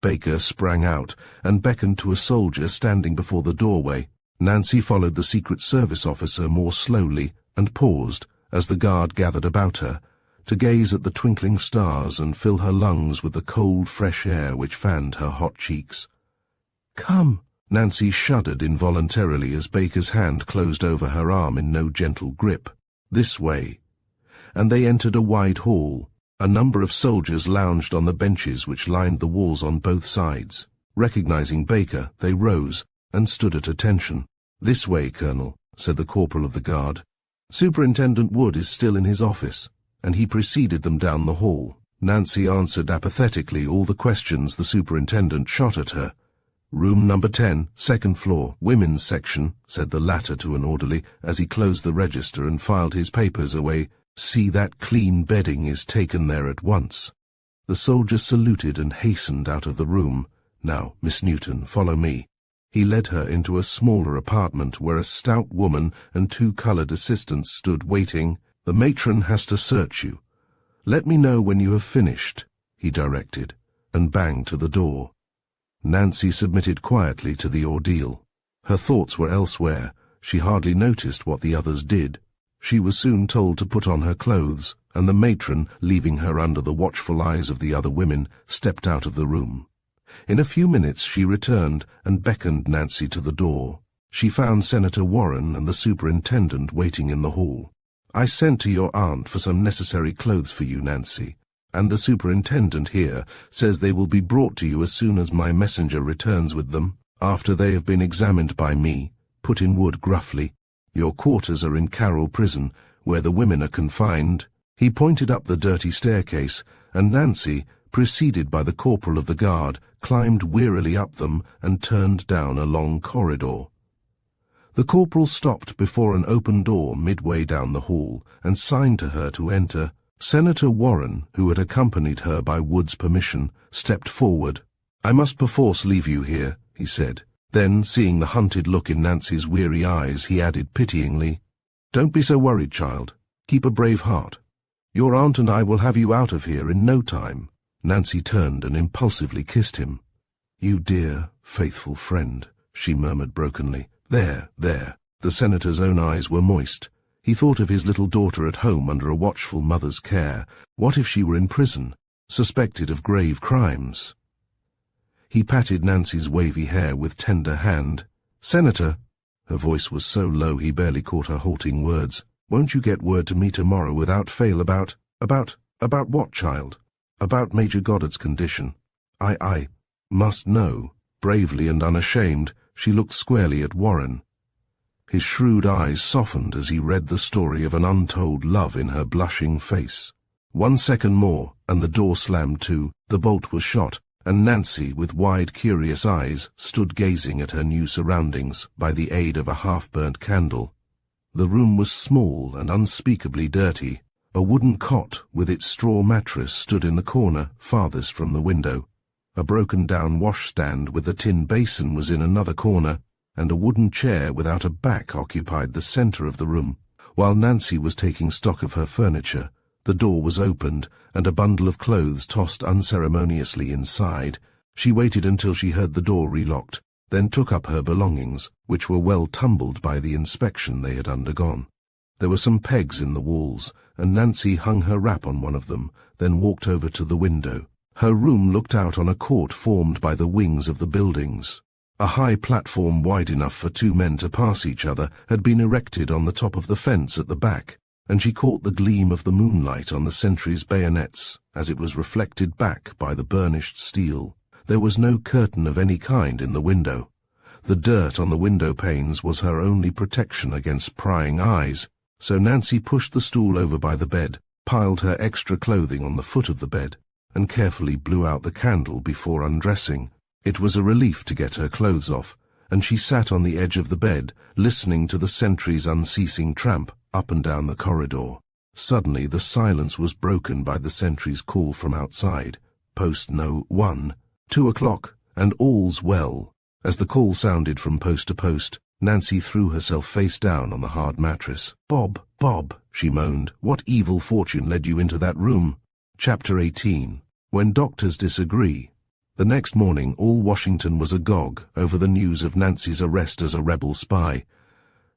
Baker sprang out and beckoned to a soldier standing before the doorway. Nancy followed the Secret Service officer more slowly and paused as the guard gathered about her, to gaze at the twinkling stars and fill her lungs with the cold, fresh air which fanned her hot cheeks. "Come!" Nancy shuddered involuntarily as Baker's hand closed over her arm in no gentle grip. "This way." And they entered a wide hall. A number of soldiers lounged on the benches which lined the walls on both sides. Recognizing Baker, they rose and stood at attention. "This way, Colonel," said the corporal of the guard. "Superintendent Wood is still in his office," and he preceded them down the hall. Nancy answered apathetically all the questions the superintendent shot at her. "Room number 10, second floor, women's section," said the latter to an orderly as he closed the register and filed his papers away. "See that clean bedding is taken there at once." The soldier saluted and hastened out of the room. "Now, Miss Newton, follow me." He led her into a smaller apartment where a stout woman and 2 colored assistants stood waiting. "The matron has to search you. Let me know when you have finished," he directed, and banged to the door. Nancy submitted quietly to the ordeal. Her thoughts were elsewhere. She hardly noticed what the others did. She was soon told to put on her clothes, and the matron, leaving her under the watchful eyes of the other women, stepped out of the room. In a few minutes she returned and beckoned Nancy to the door. She found Senator Warren and the superintendent waiting in the hall. "I sent to your aunt for some necessary clothes for you, Nancy, and the superintendent here says they will be brought to you as soon as my messenger returns with them, after they have been examined by me," put in Wood gruffly. "Your quarters are in Carroll Prison, where the women are confined." He pointed up the dirty staircase, and Nancy, preceded by the corporal of the guard, climbed wearily up them and turned down a long corridor. The corporal stopped before an open door midway down the hall and signed to her to enter. Senator Warren, who had accompanied her by Wood's permission, stepped forward. "I must perforce leave you here," he said. Then, seeing the hunted look in Nancy's weary eyes, he added pityingly, "Don't be so worried, child. Keep a brave heart. Your aunt and I will have you out of here in no time." Nancy turned and impulsively kissed him. "You dear, faithful friend," she murmured brokenly. "There, there." The senator's own eyes were moist. He thought of his little daughter at home under a watchful mother's care. What if she were in prison, suspected of grave crimes? He patted Nancy's wavy hair with tender hand. "Senator," her voice was so low he barely caught her halting words, "won't you get word to me tomorrow without fail about what, child? About Major Goddard's condition? I must know." Bravely and unashamed, she looked squarely at Warren. His shrewd eyes softened as he read the story of an untold love in her blushing face. 1 second more, and the door slammed to, the bolt was shot, and Nancy, with wide, curious eyes, stood gazing at her new surroundings by the aid of a half-burnt candle. The room was small and unspeakably dirty. A wooden cot with its straw mattress stood in the corner, farthest from the window. A broken-down washstand with a tin basin was in another corner, and a wooden chair without a back occupied the center of the room. While Nancy was taking stock of her furniture, the door was opened, and a bundle of clothes tossed unceremoniously inside. She waited until she heard the door relocked, then took up her belongings, which were well tumbled by the inspection they had undergone. There were some pegs in the walls, and Nancy hung her wrap on one of them, then walked over to the window. Her room looked out on a court formed by the wings of the buildings. A high platform wide enough for 2 men to pass each other had been erected on the top of the fence at the back, and she caught the gleam of the moonlight on the sentries' bayonets as it was reflected back by the burnished steel. There was no curtain of any kind in the window. The dirt on the window panes was her only protection against prying eyes, so Nancy pushed the stool over by the bed, piled her extra clothing on the foot of the bed, and carefully blew out the candle before undressing. It was a relief to get her clothes off, and she sat on the edge of the bed, listening to the sentry's unceasing tramp up and down the corridor. Suddenly the silence was broken by the sentry's call from outside. "Post No. 1, 2 o'clock, and all's well." As the call sounded from post to post, Nancy threw herself face down on the hard mattress. "Bob, Bob," she moaned, "what evil fortune led you into that room?" Chapter 18. When Doctors Disagree. The next morning all Washington was agog over the news of Nancy's arrest as a rebel spy,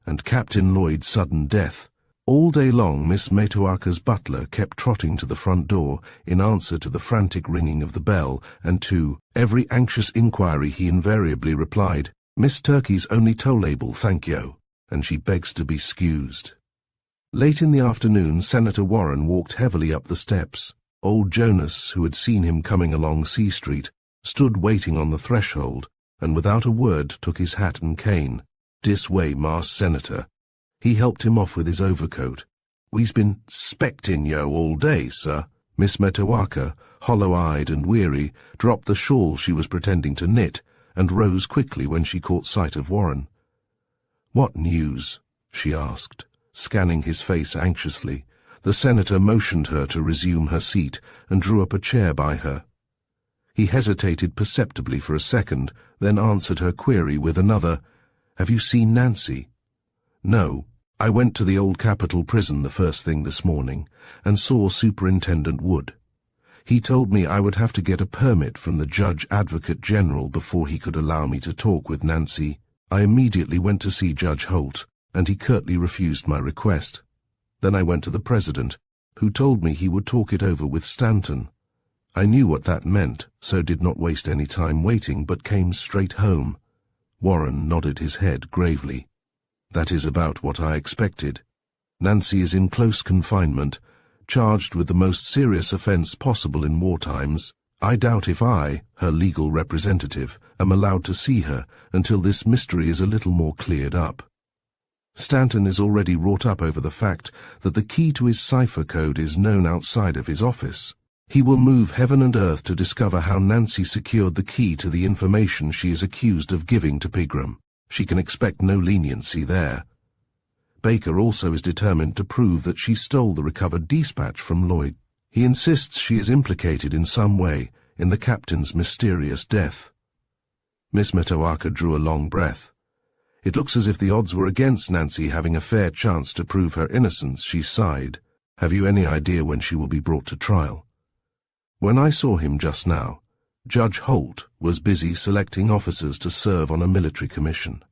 and Captain Lloyd's sudden death. All day long Miss Metoaca's butler kept trotting to the front door in answer to the frantic ringing of the bell, and to every anxious inquiry he invariably replied, "Miss Turkey's only toll-able, thank you," and she begs to be excused. Late in the afternoon Senator Warren walked heavily up the steps. Old Jonas, who had seen him coming along C Street, stood waiting on the threshold, and without a word took his hat and cane. "Dis way, Mass Senator." He helped him off with his overcoat. "We's been 'spectin' yo all day, sir." Miss Metoaca, hollow-eyed and weary, dropped the shawl she was pretending to knit, and rose quickly when she caught sight of Warren. "What news?" she asked, scanning his face anxiously. The senator motioned her to resume her seat and drew up a chair by her. He hesitated perceptibly for a second, then answered her query with another, "Have you seen Nancy?" "No. I went to the old Capitol prison the first thing this morning, and saw Superintendent Wood. He told me I would have to get a permit from the Judge Advocate General before he could allow me to talk with Nancy. I immediately went to see Judge Holt, and he curtly refused my request. Then I went to the President, who told me he would talk it over with Stanton. I knew what that meant, so did not waste any time waiting, but came straight home." Warren nodded his head gravely. "That is about what I expected. Nancy is in close confinement, charged with the most serious offense possible in war times. I doubt if I, her legal representative, am allowed to see her until this mystery is a little more cleared up. Stanton is already wrought up over the fact that the key to his cipher code is known outside of his office. He will move heaven and earth to discover how Nancy secured the key to the information she is accused of giving to Pigram. She can expect no leniency there. Baker also is determined to prove that she stole the recovered dispatch from Lloyd. He insists she is implicated in some way in the captain's mysterious death." Miss Metoaca drew a long breath. It looks as if the odds were against Nancy having a fair chance to prove her innocence, she sighed. Have you any idea when she will be brought to trial? When I saw him just now, Judge Holt was busy selecting officers to serve on a military commission.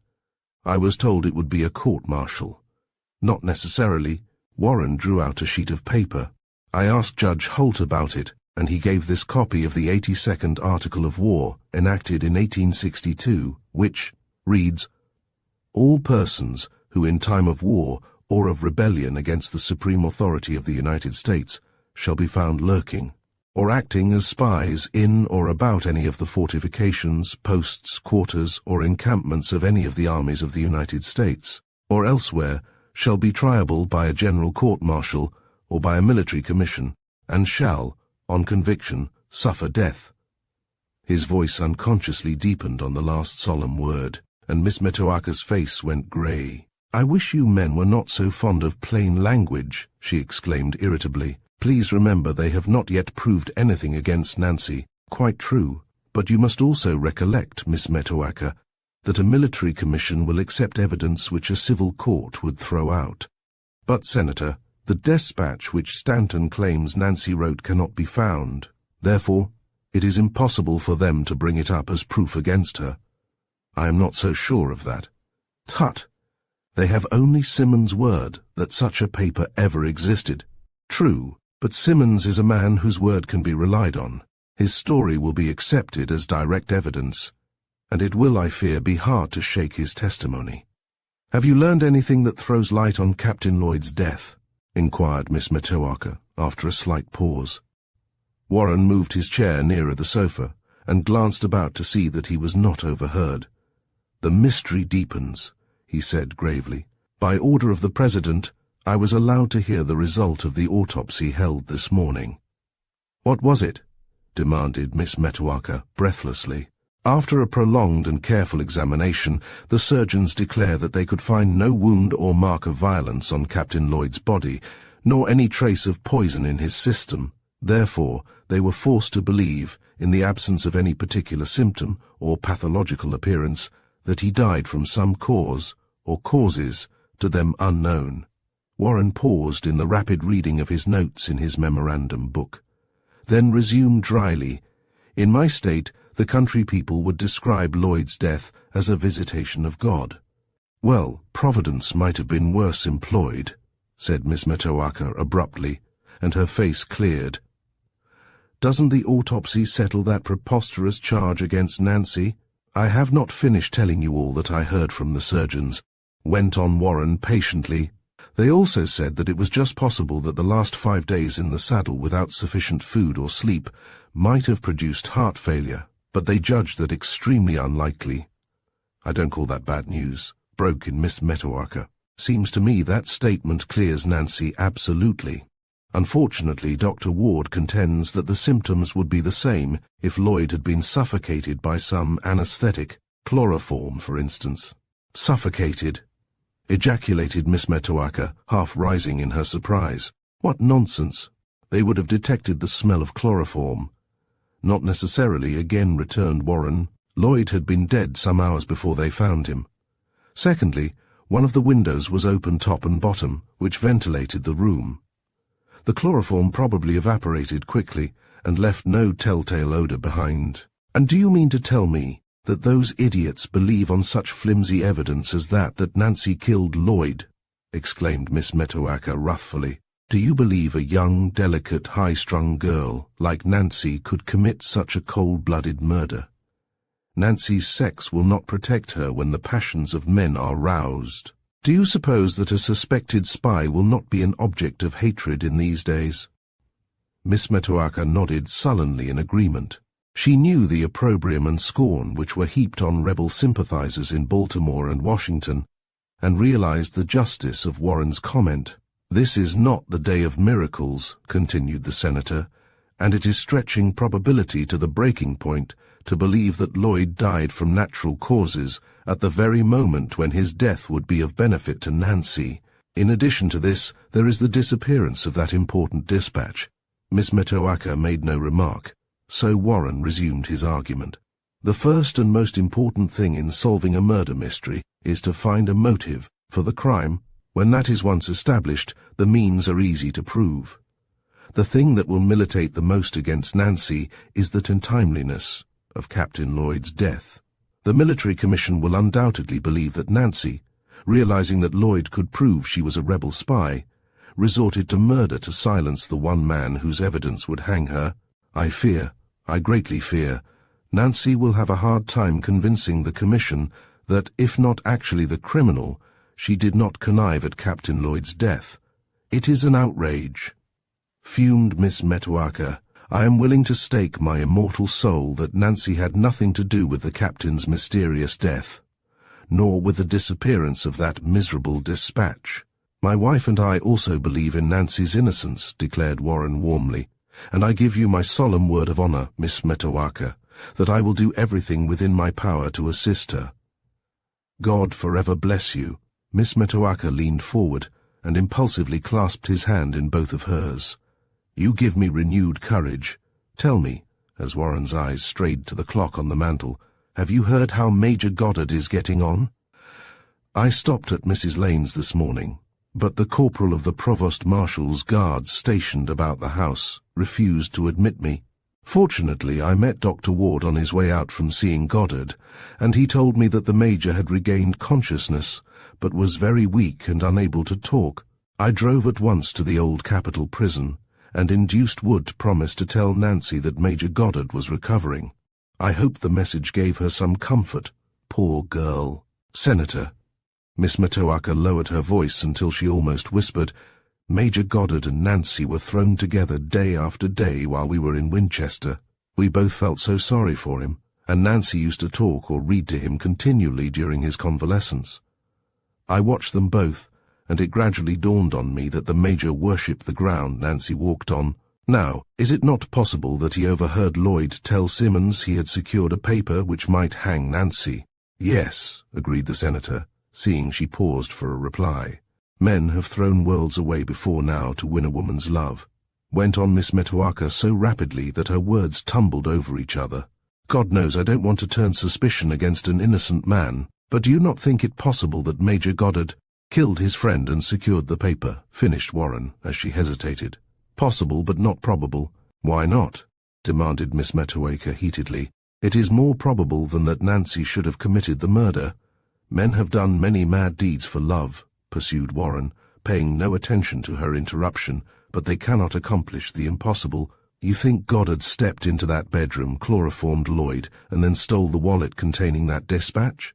I was told it would be a court-martial. Not necessarily. Warren drew out a sheet of paper. I asked Judge Holt about it, and he gave this copy of the 82nd Article of War, enacted in 1862, which reads, "All persons who in time of war or of rebellion against the supreme authority of the United States shall be found lurking, or acting as spies in or about any of the fortifications, posts, quarters, or encampments of any of the armies of the United States, or elsewhere, shall be triable by a general court-martial or by a military commission, and shall, on conviction, suffer death." His voice unconsciously deepened on the last solemn word, and Miss Metoaca's face went grey. "I wish you men were not so fond of plain language," she exclaimed irritably. "Please remember they have not yet proved anything against Nancy." "Quite true, but you must also recollect, Miss Metoaca, that a military commission will accept evidence which a civil court would throw out." "But, Senator, the despatch which Stanton claims Nancy wrote cannot be found. Therefore, it is impossible for them to bring it up as proof against her." "I am not so sure of that." "Tut! They have only Simmons' word that such a paper ever existed." "True, but Simmons is a man whose word can be relied on. His story will be accepted as direct evidence, and it will, I fear, be hard to shake his testimony." "Have you learned anything that throws light on Captain Lloyd's death?" inquired Miss Metoaca, after a slight pause. Warren moved his chair nearer the sofa, and glanced about to see that he was not overheard. "The mystery deepens," he said gravely. "By order of the President, I was allowed to hear the result of the autopsy held this morning." "What was it?" demanded Miss Metoaca breathlessly. "After a prolonged and careful examination, the surgeons declare that they could find no wound or mark of violence on Captain Lloyd's body, nor any trace of poison in his system. Therefore, they were forced to believe, in the absence of any particular symptom or pathological appearance, that he died from some cause, or causes, to them unknown." Warren paused in the rapid reading of his notes in his memorandum book, then resumed dryly, "In my state, the country people would describe Lloyd's death as a visitation of God." "Well, Providence might have been worse employed," said Miss Metoaca abruptly, and her face cleared. "Doesn't the autopsy settle that preposterous charge against Nancy?" "I have not finished telling you all that I heard from the surgeons," went on Warren patiently. "They also said that it was just possible that the last 5 days in the saddle without sufficient food or sleep might have produced heart failure, but they judged that extremely unlikely." "I don't call that bad news," broke in Miss Metoaca. "Seems to me that statement clears Nancy absolutely. Unfortunately, Dr. Ward contends that the symptoms would be the same if Lloyd had been suffocated by some anesthetic, chloroform, for instance." "Suffocated!" ejaculated Miss Metoaca, half rising in her surprise. "What nonsense! They would have detected the smell of chloroform." "Not necessarily," again returned Warren. "Lloyd had been dead some hours before they found him. Secondly, one of the windows was open top and bottom, which ventilated the room. The chloroform probably evaporated quickly and left no telltale odor behind." "And do you mean to tell me that those idiots believe on such flimsy evidence as that Nancy killed Lloyd?" exclaimed Miss Metoaca wrathfully. "Do you believe a young, delicate, high-strung girl like Nancy could commit such a cold-blooded murder? Nancy's sex will not protect her when the passions of men are roused. Do you suppose that a suspected spy will not be an object of hatred in these days?" Miss Metoaca nodded sullenly in agreement. She knew the opprobrium and scorn which were heaped on rebel sympathizers in Baltimore and Washington, and realized the justice of Warren's comment. "This is not the day of miracles," continued the senator, "and it is stretching probability to the breaking point to believe that Lloyd died from natural causes at the very moment when his death would be of benefit to Nancy. In addition to this, there is the disappearance of that important dispatch." Miss Metoaca made no remark, so Warren resumed his argument. The first and most important thing in solving a murder mystery is to find a motive for the crime. When that is once established, the means are easy to prove. The thing that will militate the most against Nancy is the untimeliness of Captain Lloyd's death. The military commission will undoubtedly believe that Nancy, realizing that Lloyd could prove she was a rebel spy, resorted to murder to silence the one man whose evidence would hang her. I greatly fear, Nancy will have a hard time convincing the commission that, if not actually the criminal, she did not connive at Captain Lloyd's death. It is an outrage. Fumed Miss Metoaca, I am willing to stake my immortal soul that Nancy had nothing to do with the captain's mysterious death, nor with the disappearance of that miserable dispatch. My wife and I also believe in Nancy's innocence, declared Warren warmly, and I give you my solemn word of honor, Miss Metoaca, that I will do everything within my power to assist her. God forever bless you. Miss Metoaca leaned forward and impulsively clasped his hand in both of hers. You give me renewed courage. Tell me, as Warren's eyes strayed to the clock on the mantel, have you heard how Major Goddard is getting on? I stopped at Mrs. Lane's this morning, but the corporal of the Provost Marshal's guards stationed about the house refused to admit me. Fortunately, I met Dr. Ward on his way out from seeing Goddard, and he told me that the Major had regained consciousness, but was very weak and unable to talk. I drove at once to the old Capitol prison, and induced Wood to promise to tell Nancy that Major Goddard was recovering. I hope the message gave her some comfort. Poor girl. Senator. Miss Metoaca lowered her voice until she almost whispered, Major Goddard and Nancy were thrown together day after day while we were in Winchester. We both felt so sorry for him, and Nancy used to talk or read to him continually during his convalescence. I watched them both, and it gradually dawned on me that the Major worshipped the ground Nancy walked on. Now, is it not possible that he overheard Lloyd tell Simmons he had secured a paper which might hang Nancy? Yes, agreed the senator, seeing she paused for a reply. Men have thrown worlds away before now to win a woman's love, went on Miss Metoaca so rapidly that her words tumbled over each other. God knows I don't want to turn suspicion against an innocent man, but do you not think it possible that Major Goddard killed his friend and secured the paper, finished Warren, as she hesitated. Possible but not probable. Why not? Demanded Miss Metoaca heatedly. It is more probable than that Nancy should have committed the murder. Men have done many mad deeds for love, pursued Warren, paying no attention to her interruption, but they cannot accomplish the impossible. You think Goddard stepped into that bedroom, chloroformed Lloyd, and then stole the wallet containing that dispatch?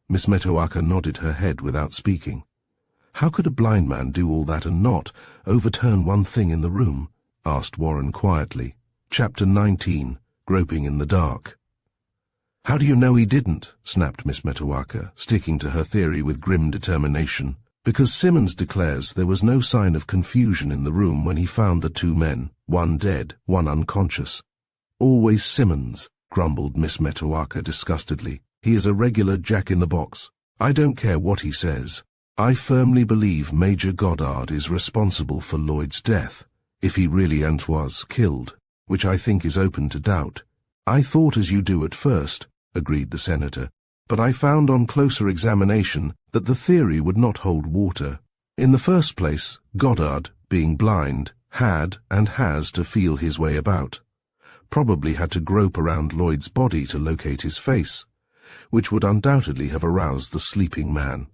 Miss Metoaca nodded her head without speaking. How could a blind man do all that and not overturn one thing in the room? Asked Warren quietly. Chapter 19, Groping in the Dark. How do you know he didn't? Snapped Miss Metoaca, sticking to her theory with grim determination. Because Simmons declares there was no sign of confusion in the room when he found the two men, one dead, one unconscious. Always Simmons, grumbled Miss Metoaca disgustedly. He is a regular jack-in-the-box. I don't care what he says. I firmly believe Major Goddard is responsible for Lloyd's death, if he really was killed, which I think is open to doubt. I thought as you do at first, agreed the senator, but I found on closer examination that the theory would not hold water. In the first place, Goddard, being blind, had and has to feel his way about. Probably had to grope around Lloyd's body to locate his face, which would undoubtedly have aroused the sleeping man.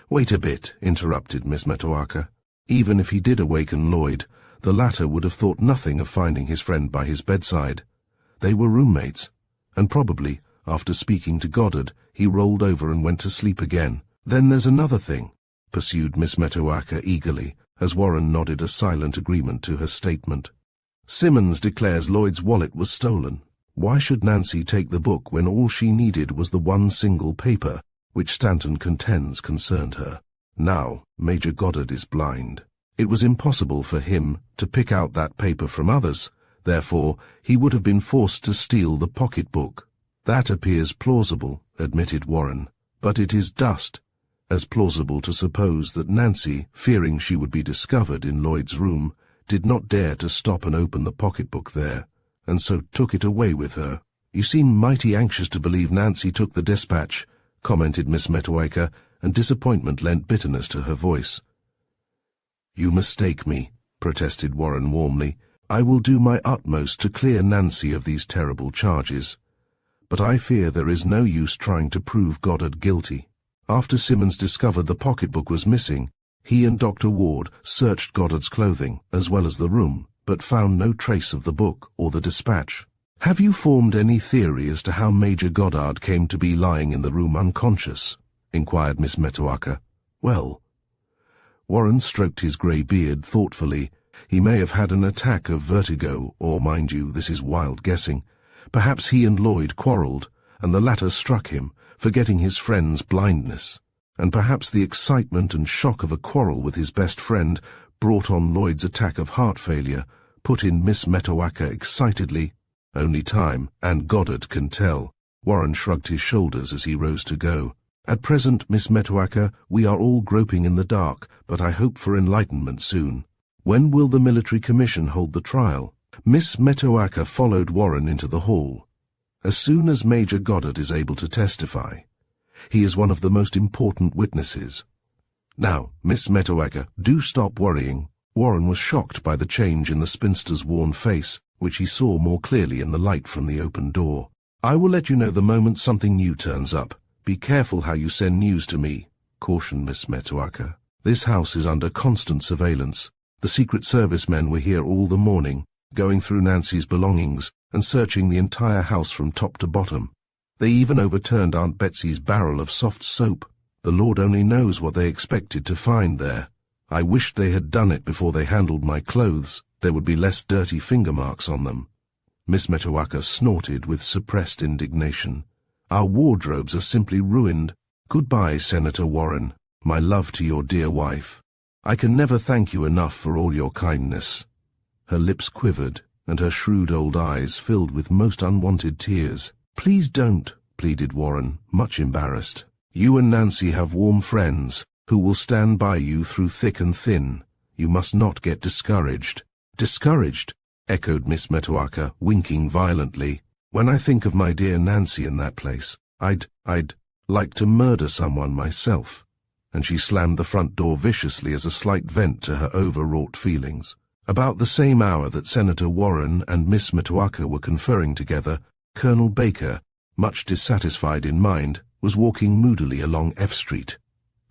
Wait a bit, interrupted Miss Metoaca. Even if he did awaken Lloyd, the latter would have thought nothing of finding his friend by his bedside. They were roommates, and probably, after speaking to Goddard, he rolled over and went to sleep again. Then there's another thing, pursued Miss Metoaca eagerly, as Warren nodded a silent agreement to her statement. Simmons declares Lloyd's wallet was stolen. Why should Nancy take the book when all she needed was the one single paper, which Stanton contends concerned her? Now, Major Goddard is blind. It was impossible for him to pick out that paper from others. Therefore, he would have been forced to steal the pocketbook. That appears plausible, admitted Warren, but it is dust, as plausible to suppose that Nancy, fearing she would be discovered in Lloyd's room, did not dare to stop and open the pocketbook there, and so took it away with her. "You seem mighty anxious to believe Nancy took the dispatch," commented Miss Metoaca, and disappointment lent bitterness to her voice. "You mistake me," protested Warren warmly. "I will do my utmost to clear Nancy of these terrible charges. But I fear there is no use trying to prove Goddard guilty." After Simmons discovered the pocketbook was missing, he and Dr. Ward searched Goddard's clothing, as well as the room, but found no trace of the book or the dispatch. "Have you formed any theory as to how Major Goddard came to be lying in the room unconscious?" inquired Miss Metoaca. "Well," Warren stroked his grey beard thoughtfully, "he may have had an attack of vertigo, or, mind you, this is wild guessing. Perhaps he and Lloyd quarrelled, and the latter struck him, forgetting his friend's blindness. And perhaps the excitement and shock of a quarrel with his best friend brought on Lloyd's attack of heart failure," put in Miss Metoaca excitedly. "Only time and Goddard can tell." Warren shrugged his shoulders as he rose to go. "At present, Miss Metoaca, we are all groping in the dark, but I hope for enlightenment soon. When will the military commission hold the trial?" Miss Metoaca followed Warren into the hall. "As soon as Major Goddard is able to testify. He is one of the most important witnesses. Now, Miss Metoaca, do stop worrying." Warren was shocked by the change in the spinster's worn face, which he saw more clearly in the light from the open door. "I will let you know the moment something new turns up. Be careful how you send news to me," cautioned Miss Metoaca. "This house is under constant surveillance. The Secret Service men were here all the morning, going through Nancy's belongings and searching the entire house from top to bottom. They even overturned Aunt Betsy's barrel of soft soap. The Lord only knows what they expected to find there. I wished they had done it before they handled my clothes. There would be less dirty finger marks on them." Miss Metoaca snorted with suppressed indignation. "Our wardrobes are simply ruined. Goodbye, Senator Warren. My love to your dear wife. I can never thank you enough for all your kindness." Her lips quivered, and her shrewd old eyes filled with most unwanted tears. "Please don't," pleaded Warren, much embarrassed. "You and Nancy have warm friends who will stand by you through thick and thin. You must not get discouraged." "Discouraged?" echoed Miss Metoaca, winking violently. "When I think of my dear Nancy in that place, I'd like to murder someone myself." And she slammed the front door viciously as a slight vent to her overwrought feelings. About the same hour that Senator Warren and Miss Metoaca were conferring together, Colonel Baker, much dissatisfied in mind, was walking moodily along F Street.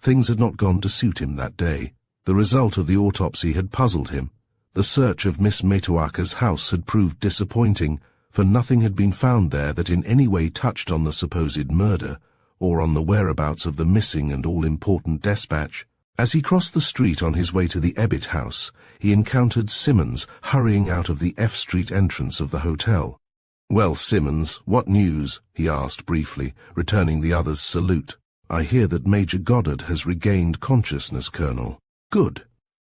Things had not gone to suit him that day. The result of the autopsy had puzzled him. The search of Miss Metoaca's house had proved disappointing, for nothing had been found there that in any way touched on the supposed murder, or on the whereabouts of the missing and all-important dispatch. As he crossed the street on his way to the Ebbett house, he encountered Simmons hurrying out of the F Street entrance of the hotel. "Well, Simmons, what news?" he asked briefly, returning the other's salute. "I hear that Major Goddard has regained consciousness, Colonel." "Good."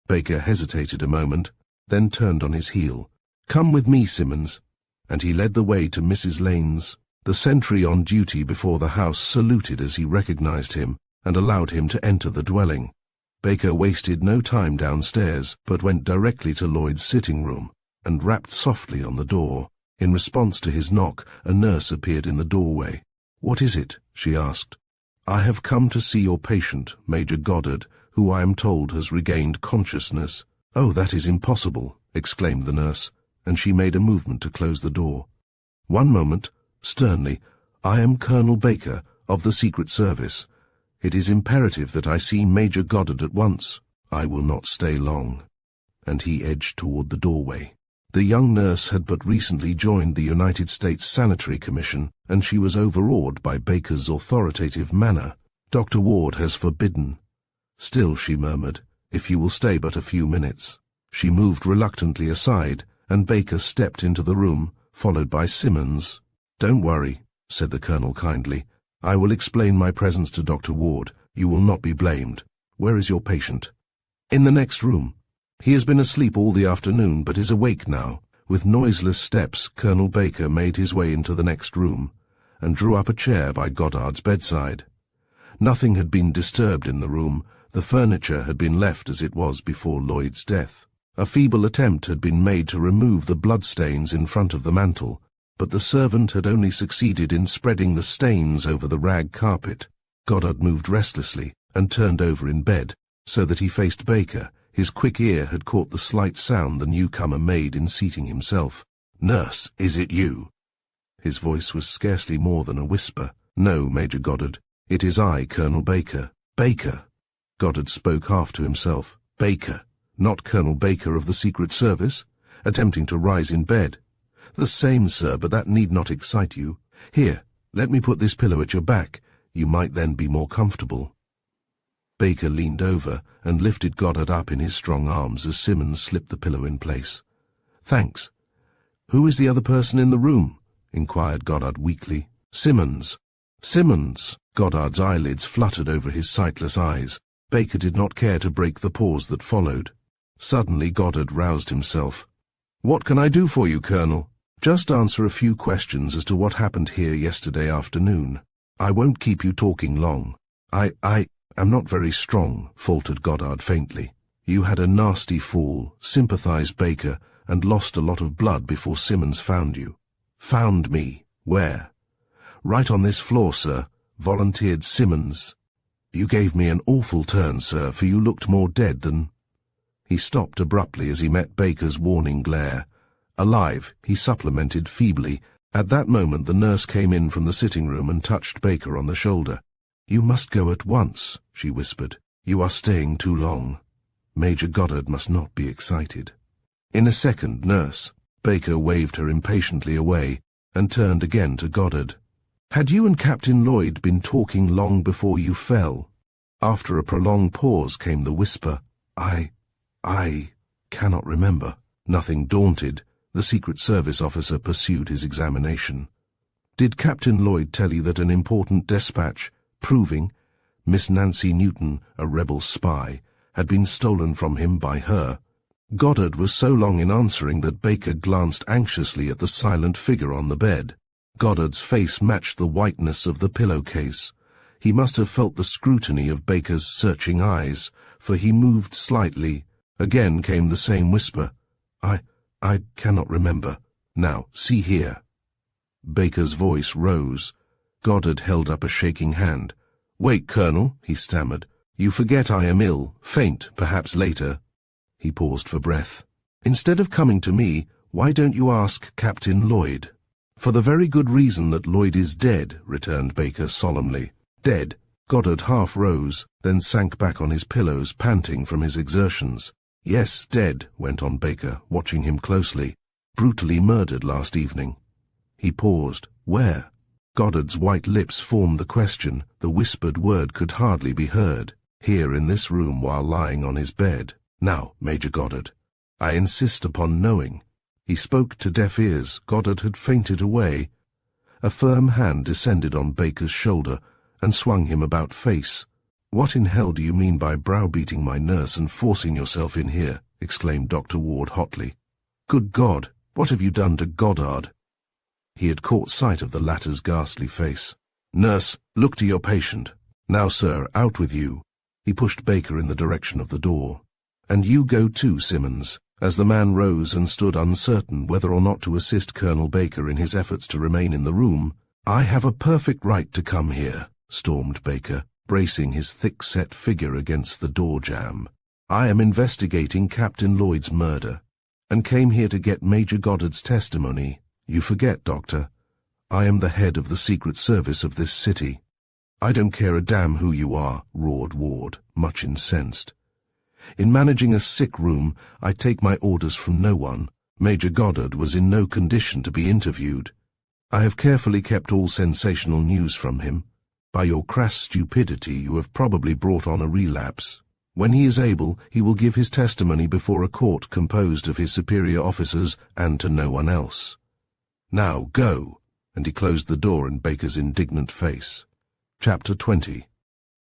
Baker hesitated a moment, then turned on his heel. "Come with me, Simmons." And he led the way to Mrs. Lane's. The sentry on duty before the house saluted as he recognized him and allowed him to enter the dwelling. Baker wasted no time downstairs, but went directly to Lloyd's sitting room and rapped softly on the door. In response to his knock, a nurse appeared in the doorway. "What is it?" she asked. "I have come to see your patient, Major Goddard, who I am told has regained consciousness." "Oh, that is impossible," exclaimed the nurse, and she made a movement to close the door. "One moment," sternly. "I am Colonel Baker, of the Secret Service. It is imperative that I see Major Goddard at once. I will not stay long." And he edged toward the doorway. The young nurse had but recently joined the United States Sanitary Commission, and she was overawed by Baker's authoritative manner. "Dr. Ward has forbidden." "Still," she murmured, "if you will stay but a few minutes." She moved reluctantly aside, and Baker stepped into the room, followed by Simmons. "Don't worry," said the colonel kindly. "I will explain my presence to Dr. Ward. You will not be blamed. Where is your patient?" "In the next room. He has been asleep all the afternoon, but is awake now." With noiseless steps, Colonel Baker made his way into the next room, and drew up a chair by Goddard's bedside. Nothing had been disturbed in the room. The furniture had been left as it was before Lloyd's death. A feeble attempt had been made to remove the bloodstains in front of the mantel, but the servant had only succeeded in spreading the stains over the rag carpet. Goddard moved restlessly and turned over in bed, so that he faced Baker. His quick ear had caught the slight sound the newcomer made in seating himself. "Nurse, is it you?" His voice was scarcely more than a whisper. "No, Major Goddard. It is I, Colonel Baker." "Baker?" Goddard spoke half to himself. "Baker? Not Colonel Baker of the Secret Service?" Attempting to rise in bed. "The same, sir, but that need not excite you. Here, let me put this pillow at your back. You might then be more comfortable." Baker leaned over and lifted Goddard up in his strong arms as Simmons slipped the pillow in place. "Thanks. Who is the other person in the room?" inquired Goddard weakly. "Simmons." "Simmons!" Goddard's eyelids fluttered over his sightless eyes. Baker did not care to break the pause that followed. Suddenly Goddard roused himself. "What can I do for you, Colonel?" "Just answer a few questions as to what happened here yesterday afternoon. I won't keep you talking long." I am not very strong," faltered Goddard faintly. "You had a nasty fall," sympathized Baker, "and lost a lot of blood before Simmons found you." "Found me? Where?" "Right on this floor, sir," volunteered Simmons. "You gave me an awful turn, sir, for you looked more dead than—" He stopped abruptly as he met Baker's warning glare. "Alive," he supplemented feebly. At that moment the nurse came in from the sitting room and touched Baker on the shoulder. "You must go at once," she whispered. "You are staying too long. Major Goddard must not be excited." "In a second, nurse." Baker waved her impatiently away and turned again to Goddard. "Had you and Captain Lloyd been talking long before you fell?" After a prolonged pause came the whisper, I cannot remember." Nothing daunted, the Secret Service officer pursued his examination. "Did Captain Lloyd tell you that an important despatch, proving Miss Nancy Newton, a rebel spy, had been stolen from him by her?" Goddard was so long in answering that Baker glanced anxiously at the silent figure on the bed. Goddard's face matched the whiteness of the pillowcase. He must have felt the scrutiny of Baker's searching eyes, for he moved slightly. Again came the same whisper. I cannot remember. Now, see here." Baker's voice rose. Goddard held up a shaking hand. "Wait, Colonel," he stammered. "You forget I am ill, faint, perhaps later." He paused for breath. "Instead of coming to me, why don't you ask Captain Lloyd?" "For the very good reason that Lloyd is dead," returned Baker solemnly. "Dead?" Goddard half rose, then sank back on his pillows, panting from his exertions. "Yes, dead," went on Baker, watching him closely. "Brutally murdered last evening." He paused. "Where?" Goddard's white lips formed the question. The whispered word could hardly be heard. "Here in this room while lying on his bed. Now, Major Goddard, I insist upon knowing." He spoke to deaf ears. Goddard had fainted away. A firm hand descended on Baker's shoulder and swung him about face. "What in hell do you mean by browbeating my nurse and forcing yourself in here?" exclaimed Dr. Ward hotly. "Good God, what have you done to Goddard?" He had caught sight of the latter's ghastly face. "Nurse, look to your patient. Now, sir, out with you." He pushed Baker in the direction of the door. "And you go too, Simmons." As the man rose and stood uncertain whether or not to assist Colonel Baker in his efforts to remain in the room. "I have a perfect right to come here," stormed Baker, bracing his thick-set figure against the door jamb. "I am investigating Captain Lloyd's murder, and came here to get Major Goddard's testimony. You forget, Doctor, I am the head of the Secret Service of this city." "I don't care a damn who you are," roared Ward, much incensed. "In managing a sick room, I take my orders from no one. Major Goddard was in no condition to be interviewed. I have carefully kept all sensational news from him. By your crass stupidity you have probably brought on a relapse. When he is able, he will give his testimony before a court composed of his superior officers and to no one else. Now go," and he closed the door in Baker's indignant face. Chapter 20.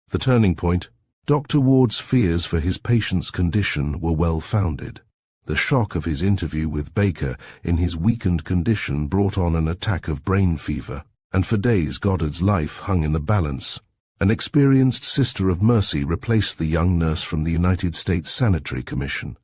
The turning point. Dr. Ward's fears for his patient's condition were well-founded. The shock of his interview with Baker in his weakened condition brought on an attack of brain fever, and for days Goddard's life hung in the balance. An experienced Sister of Mercy replaced the young nurse from the United States Sanitary Commission,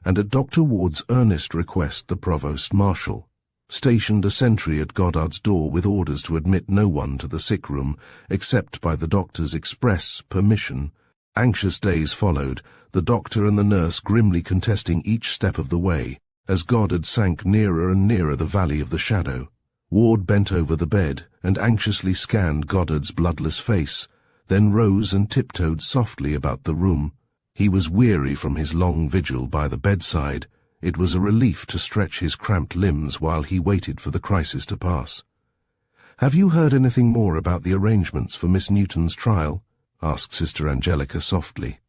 and at Dr. Ward's earnest request the Provost Marshal. stationed a sentry at Goddard's door with orders to admit no one to the sick room except by the doctor's express permission. Anxious days followed, the doctor and the nurse grimly contesting each step of the way, as Goddard sank nearer and nearer the valley of the shadow. Ward bent over the bed and anxiously scanned Goddard's bloodless face, then rose and tiptoed softly about the room. He was weary from his long vigil by the bedside. It was a relief to stretch his cramped limbs while he waited for the crisis to pass. "Have you heard anything more about the arrangements for Miss Newton's trial?" asked Sister Angelica softly.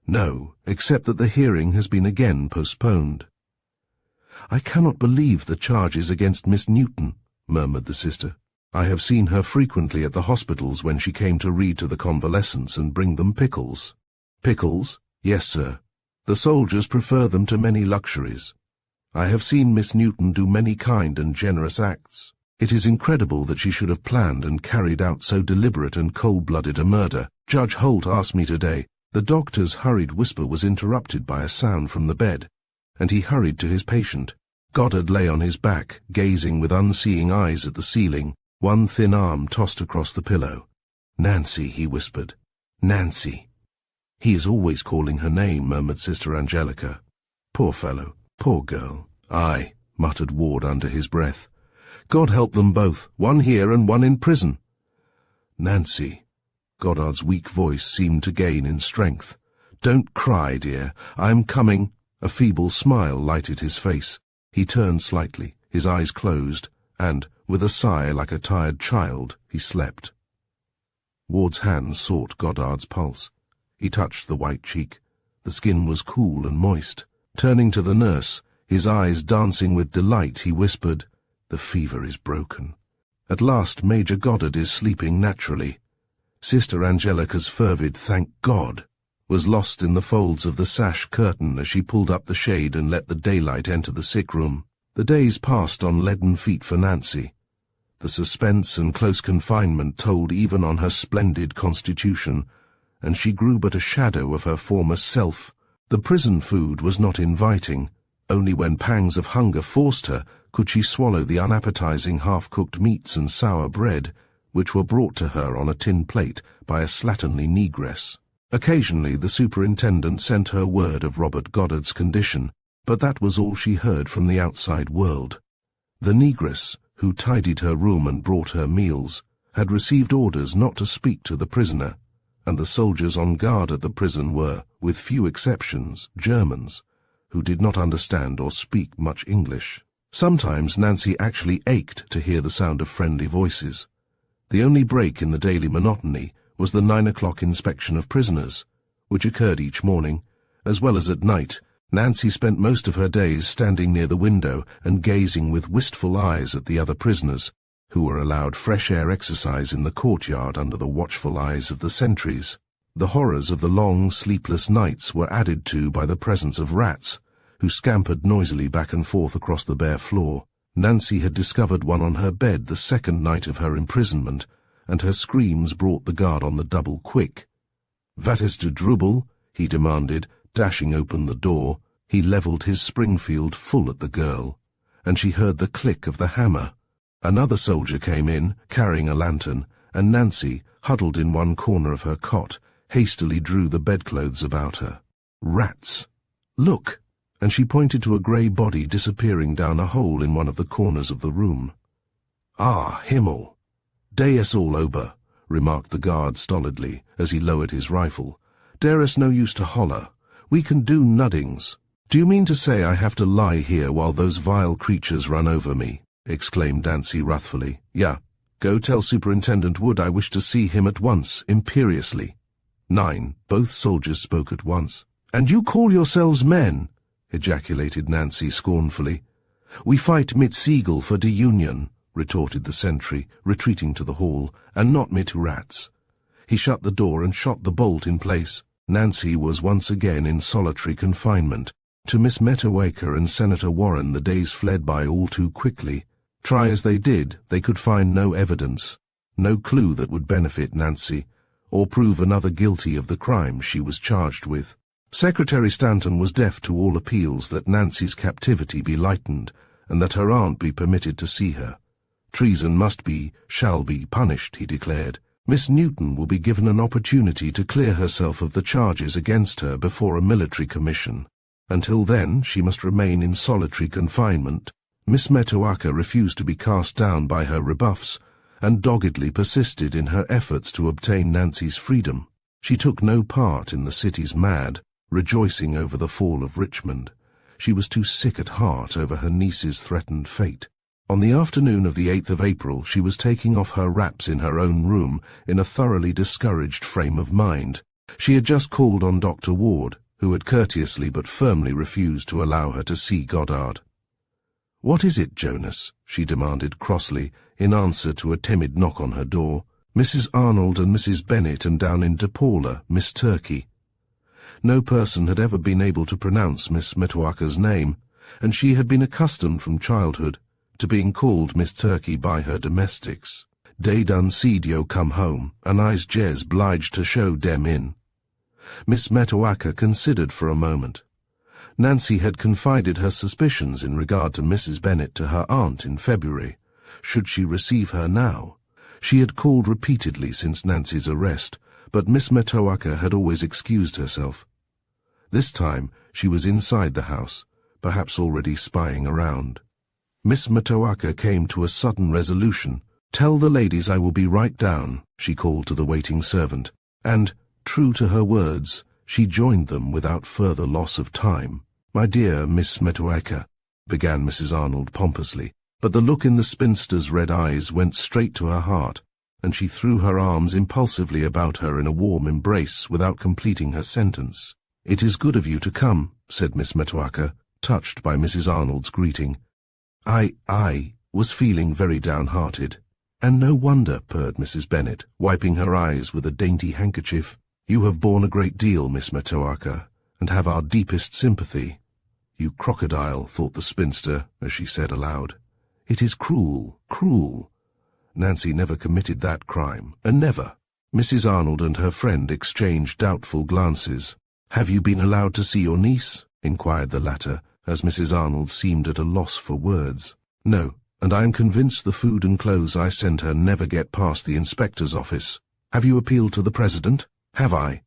"No, except that the hearing has been again postponed." "I cannot believe the charges against Miss Newton," murmured the sister. "I have seen her frequently at the hospitals when she came to read to the convalescents and bring them pickles." "Pickles? Yes, sir. The soldiers prefer them to many luxuries. I have seen Miss Newton do many kind and generous acts. It is incredible that she should have planned and carried out so deliberate and cold-blooded a murder. Judge Holt asked me today." The doctor's hurried whisper was interrupted by a sound from the bed, and he hurried to his patient. Goddard lay on his back, gazing with unseeing eyes at the ceiling, one thin arm tossed across the pillow. "Nancy," he whispered. "Nancy." "He is always calling her name," murmured Sister Angelica. "Poor fellow, poor girl." "Aye," muttered Ward under his breath. "God help them both, one here and one in prison." "Nancy." Goddard's weak voice seemed to gain in strength. "Don't cry, dear. I am coming." A feeble smile lighted his face. He turned slightly, his eyes closed, and, with a sigh like a tired child, he slept. Ward's hand sought Goddard's pulse. He touched the white cheek. The skin was cool and moist. Turning to the nurse, his eyes dancing with delight, he whispered, "The fever is broken. At last Major Goddard is sleeping naturally." Sister Angelica's fervid "Thank God" was lost in the folds of the sash curtain as she pulled up the shade and let the daylight enter the sick room. The days passed on leaden feet for Nancy. The suspense and close confinement told even on her splendid constitution, and she grew but a shadow of her former self. The prison food was not inviting. Only when pangs of hunger forced her could she swallow the unappetizing half-cooked meats and sour bread, which were brought to her on a tin plate by a slatternly negress. Occasionally the superintendent sent her word of Robert Goddard's condition, but that was all she heard from the outside world. The negress, who tidied her room and brought her meals, had received orders not to speak to the prisoner, and the soldiers on guard at the prison were, with few exceptions, Germans, who did not understand or speak much English. Sometimes Nancy actually ached to hear the sound of friendly voices. The only break in the daily monotony was the 9 o'clock inspection of prisoners, which occurred each morning. As well as at night, Nancy spent most of her days standing near the window and gazing with wistful eyes at the other prisoners, who were allowed fresh air exercise in the courtyard under the watchful eyes of the sentries. The horrors of the long, sleepless nights were added to by the presence of rats, who scampered noisily back and forth across the bare floor. Nancy had discovered one on her bed the second night of her imprisonment, and her screams brought the guard on the double quick. "What is the trouble?" he demanded, dashing open the door. He levelled his Springfield full at the girl, and she heard the click of the hammer. Another soldier came in, carrying a lantern, and Nancy, huddled in one corner of her cot, hastily drew the bedclothes about her. "Rats! Look!" And she pointed to a grey body disappearing down a hole in one of the corners of the room. "Ah, Himmel! Day is all over," remarked the guard stolidly as he lowered his rifle. "Dare is no use to holler. We can do nuddings." "Do you mean to say I have to lie here while those vile creatures run over me?" exclaimed Nancy wrathfully. "Yeah. Go tell Superintendent Wood I wish to see him at once, imperiously." 9. Both soldiers spoke at once. "And you call yourselves men?" ejaculated Nancy scornfully. "We fight mit Siegel for de Union," retorted the sentry, retreating to the hall, "and not mit rats." He shut the door and shot the bolt in place. Nancy was once again in solitary confinement. To Miss Metoaca and Senator Warren the days fled by all too quickly. Try as they did, they could find no evidence, no clue that would benefit Nancy, or prove another guilty of the crime she was charged with. Secretary Stanton was deaf to all appeals that Nancy's captivity be lightened, and that her aunt be permitted to see her. Treason shall be punished, he declared. Miss Newton will be given an opportunity to clear herself of the charges against her before a military commission. Until then, she must remain in solitary confinement. Miss Metoaca refused to be cast down by her rebuffs, and doggedly persisted in her efforts to obtain Nancy's freedom. She took no part in the city's mad, rejoicing over the fall of Richmond. She was too sick at heart over her niece's threatened fate. On the afternoon of the 8th of April, she was taking off her wraps in her own room in a thoroughly discouraged frame of mind. She had just called on Dr. Ward, who had courteously but firmly refused to allow her to see Goddard. "What is it, Jonas?" she demanded crossly, in answer to a timid knock on her door. "Mrs. Arnold and Mrs. Bennet, and down in DePaula, Miss Turkey." No person had ever been able to pronounce Miss Metoaca's name, and she had been accustomed from childhood to being called Miss Turkey by her domestics. "Dey done seed yo come home, and I's jes' 'bliged to show dem in." Miss Metoaca considered for a moment. Nancy had confided her suspicions in regard to Mrs. Bennet to her aunt in February. Should she receive her now? She had called repeatedly since Nancy's arrest, but Miss Metoaca had always excused herself. This time she was inside the house, perhaps already spying around. Miss Metoaca came to a sudden resolution. "Tell the ladies I will be right down," she called to the waiting servant, and, true to her words, she joined them without further loss of time. "My dear Miss Metoaca," began Mrs. Arnold pompously, but the look in the spinster's red eyes went straight to her heart, and she threw her arms impulsively about her in a warm embrace without completing her sentence. "It is good of you to come," said Miss Metoaca, touched by Mrs. Arnold's greeting. I was feeling very downhearted." "And no wonder," purred Mrs. Bennet, wiping her eyes with a dainty handkerchief. "You have borne a great deal, Miss Metoaca, and have our deepest sympathy." "You crocodile," thought the spinster, as she said aloud. "It is cruel, cruel. Nancy never committed that crime, and never." Mrs. Arnold and her friend exchanged doubtful glances. "Have you been allowed to see your niece?" inquired the latter, as Mrs. Arnold seemed at a loss for words. "No, and I am convinced the food and clothes I send her never get past the inspector's office." "Have you appealed to the president?" "Have I?"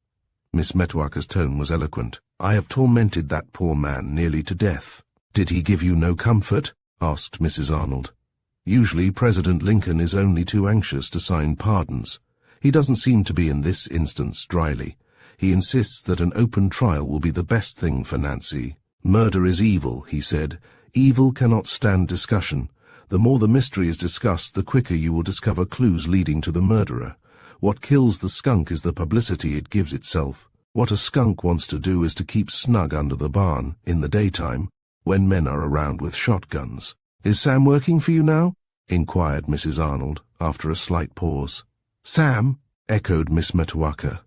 Miss Metoaca's tone was eloquent. "I have tormented that poor man nearly to death." "Did he give you no comfort?" asked Mrs. Arnold. "Usually President Lincoln is only too anxious to sign pardons. He doesn't seem to be in this instance," dryly. "He insists that an open trial will be the best thing for Nancy. Murder is evil," he said. "Evil cannot stand discussion. The more the mystery is discussed, the quicker you will discover clues leading to the murderer. What kills the skunk is the publicity it gives itself. What a skunk wants to do is to keep snug under the barn, in the daytime, when men are around with shotguns." "Is Sam working for you now?" inquired Mrs. Arnold, after a slight pause. "Sam?" echoed Miss Metoaca,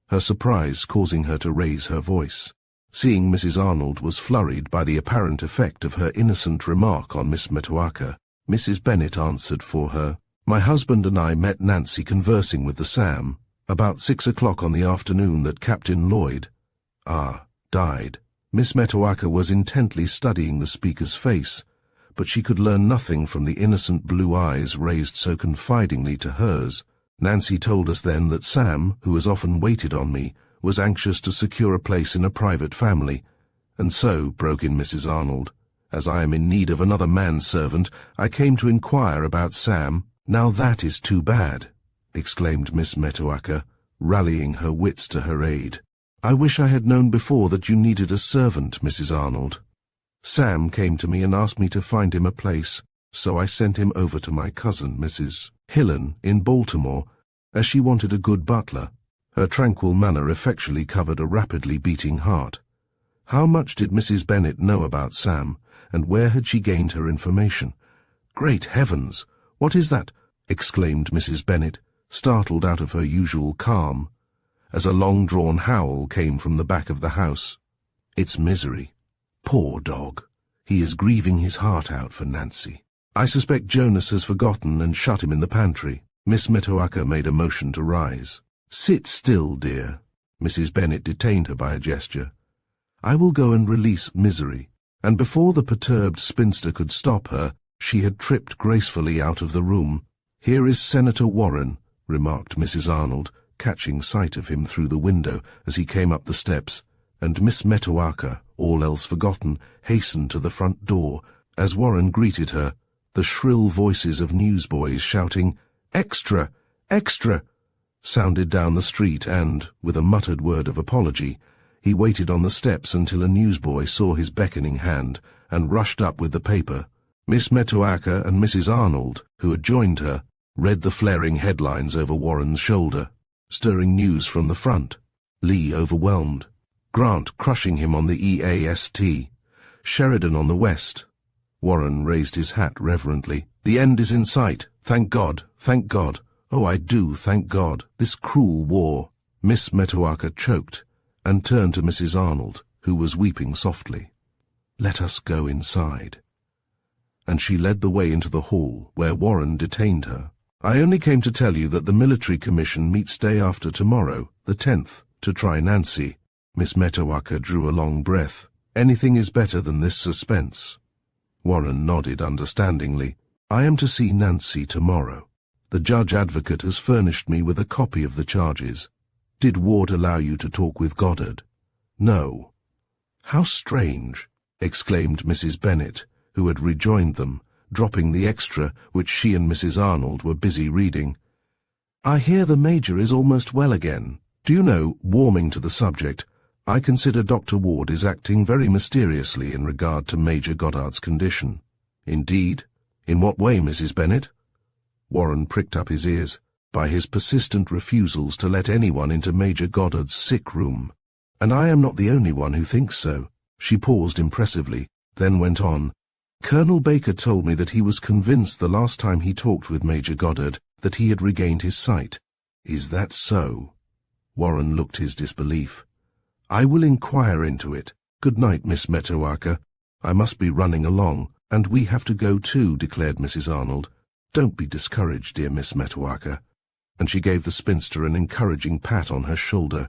her surprise causing her to raise her voice. Seeing Mrs. Arnold was flurried by the apparent effect of her innocent remark on Miss Metoaca, Mrs. Bennet answered for her. "My husband and I met Nancy conversing with the Sam about 6 o'clock on the afternoon that Captain Lloyd died." Miss Metoaca was intently studying the speaker's face, but she could learn nothing from the innocent blue eyes raised so confidingly to hers. "Nancy told us then that Sam, who has often waited on me, was anxious to secure a place in a private family. And so," broke in Mrs. Arnold, "as I am in need of another manservant, I came to inquire about Sam." "Now that is too bad," exclaimed Miss Metoaca, rallying her wits to her aid. "I wish I had known before that you needed a servant, Mrs. Arnold. Sam came to me and asked me to find him a place, so I sent him over to my cousin, Mrs. Hillen, in Baltimore, as she wanted a good butler." Her tranquil manner effectually covered a rapidly beating heart. How much did Mrs. Bennet know about Sam, and where had she gained her information? "Great heavens! What is that?" exclaimed Mrs. Bennet, startled out of her usual calm, as a long-drawn howl came from the back of the house. "It's Misery. Poor dog. He is grieving his heart out for Nancy. I suspect Jonas has forgotten and shut him in the pantry." Miss Metoaca made a motion to rise. "Sit still, dear." Mrs. Bennet detained her by a gesture. "I will go and release Misery. and before the perturbed spinster could stop her, she had tripped gracefully out of the room. "Here is Senator Warren," remarked Mrs. Arnold, catching sight of him through the window as he came up the steps, and Miss Metoaca, all else forgotten, hastened to the front door. As Warren greeted her, the shrill voices of newsboys shouting, "Extra! Extra!" sounded down the street and, with a muttered word of apology, he waited on the steps until a newsboy saw his beckoning hand and rushed up with the paper. Miss Metoaca and Mrs. Arnold, who had joined her, read the flaring headlines over Warren's shoulder. Stirring news from the front. Lee overwhelmed. Grant crushing him on the EAST. Sheridan on the west. Warren raised his hat reverently. "The end is in sight. Thank God, thank God. Oh, I do thank God. This cruel war." Miss Metoaca choked and turned to Mrs. Arnold, who was weeping softly. "Let us go inside." And she led the way into the hall, where Warren detained her. "I only came to tell you that the military commission meets day after tomorrow, the 10th, to try Nancy." Miss Metoaca drew a long breath. "Anything is better than this suspense." Warren nodded understandingly. "I am to see Nancy tomorrow. The judge advocate has furnished me with a copy of the charges. Did Ward allow you to talk with Goddard?" "No." "How strange," exclaimed Mrs. Bennet, who had rejoined them, dropping the extra which she and Mrs. Arnold were busy reading. "I hear the Major is almost well again. Do you know, warming to the subject, I consider Dr. Ward is acting very mysteriously in regard to Major Goddard's condition." "Indeed? In what way, Mrs. Bennet?" Warren pricked up his ears. "By his persistent refusals to let anyone into Major Goddard's sick room. And I am not the only one who thinks so." She paused impressively, then went on. "Colonel Baker told me that he was convinced the last time he talked with Major Goddard that he had regained his sight." "Is that so?" Warren looked his disbelief. "I will inquire into it. Good night, Miss Metoaca. I must be running along, and we have to go too," declared Mrs. Arnold. "Don't be discouraged, dear Miss Metoaca." And she gave the spinster an encouraging pat on her shoulder.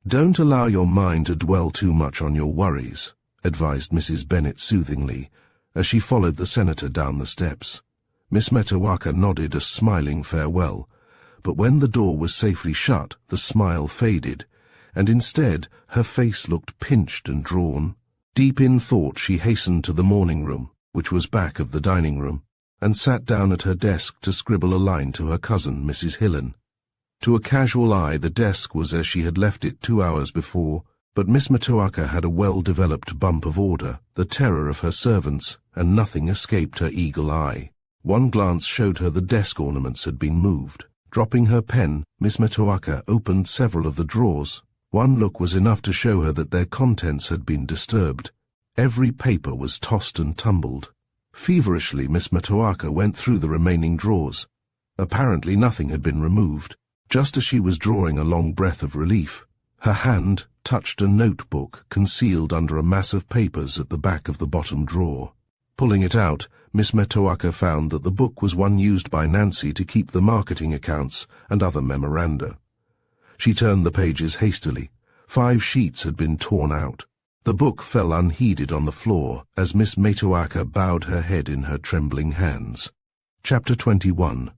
"Don't allow your mind to dwell too much on your worries," advised Mrs. Bennet soothingly, as she followed the senator down the steps. Miss Metoaca nodded a smiling farewell, but when the door was safely shut, the smile faded, and instead her face looked pinched and drawn. Deep in thought she hastened to the morning room, which was back of the dining room, and sat down at her desk to scribble a line to her cousin, Mrs. Hillen. To a casual eye the desk was as she had left it 2 hours before, but Miss Metoaca had a well-developed bump of order, the terror of her servants, and nothing escaped her eagle eye. One glance showed her the desk ornaments had been moved. Dropping her pen, Miss Metoaca opened several of the drawers. One look was enough to show her that their contents had been disturbed. Every paper was tossed and tumbled. Feverishly Miss Metoaca went through the remaining drawers. Apparently nothing had been removed. Just as she was drawing a long breath of relief, her hand touched a notebook concealed under a mass of papers at the back of the bottom drawer. Pulling it out, Miss Metoaca found that the book was one used by Nancy to keep the marketing accounts and other memoranda. She turned the pages hastily. 5 sheets had been torn out. The book fell unheeded on the floor as Miss Metoaca bowed her head in her trembling hands. Chapter 21.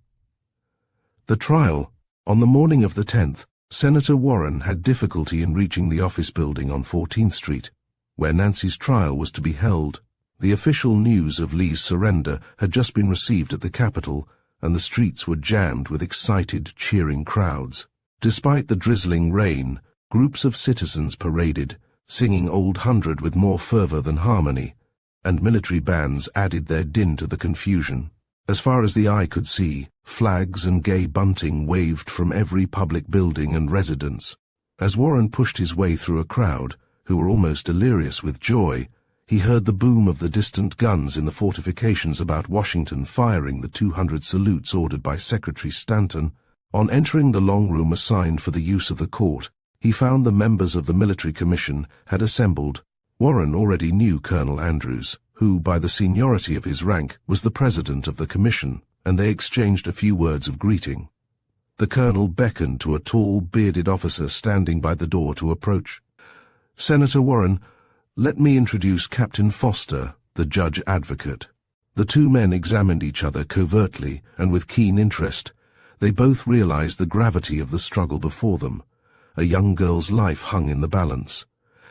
The trial. On the morning of the 10th, Senator Warren had difficulty in reaching the office building on 14th Street, where Nancy's trial was to be held. The official news of Lee's surrender had just been received at the Capitol, and the streets were jammed with excited, cheering crowds. Despite the drizzling rain, groups of citizens paraded, singing Old Hundred with more fervor than harmony, and military bands added their din to the confusion. As far as the eye could see, flags and gay bunting waved from every public building and residence. As Warren pushed his way through a crowd, who were almost delirious with joy, he heard the boom of the distant guns in the fortifications about Washington firing the 200 salutes ordered by Secretary Stanton. On entering the long room assigned for the use of the court, he found the members of the military commission had assembled. Warren already knew Colonel Andrews, who, by the seniority of his rank, was the president of the commission, and they exchanged a few words of greeting. The colonel beckoned to a tall, bearded officer standing by the door to approach. "Senator Warren, Let me introduce Captain Foster, the judge advocate." The two men examined each other covertly and with keen interest. They both realized the gravity of the struggle before them. A young girl's life hung in the balance.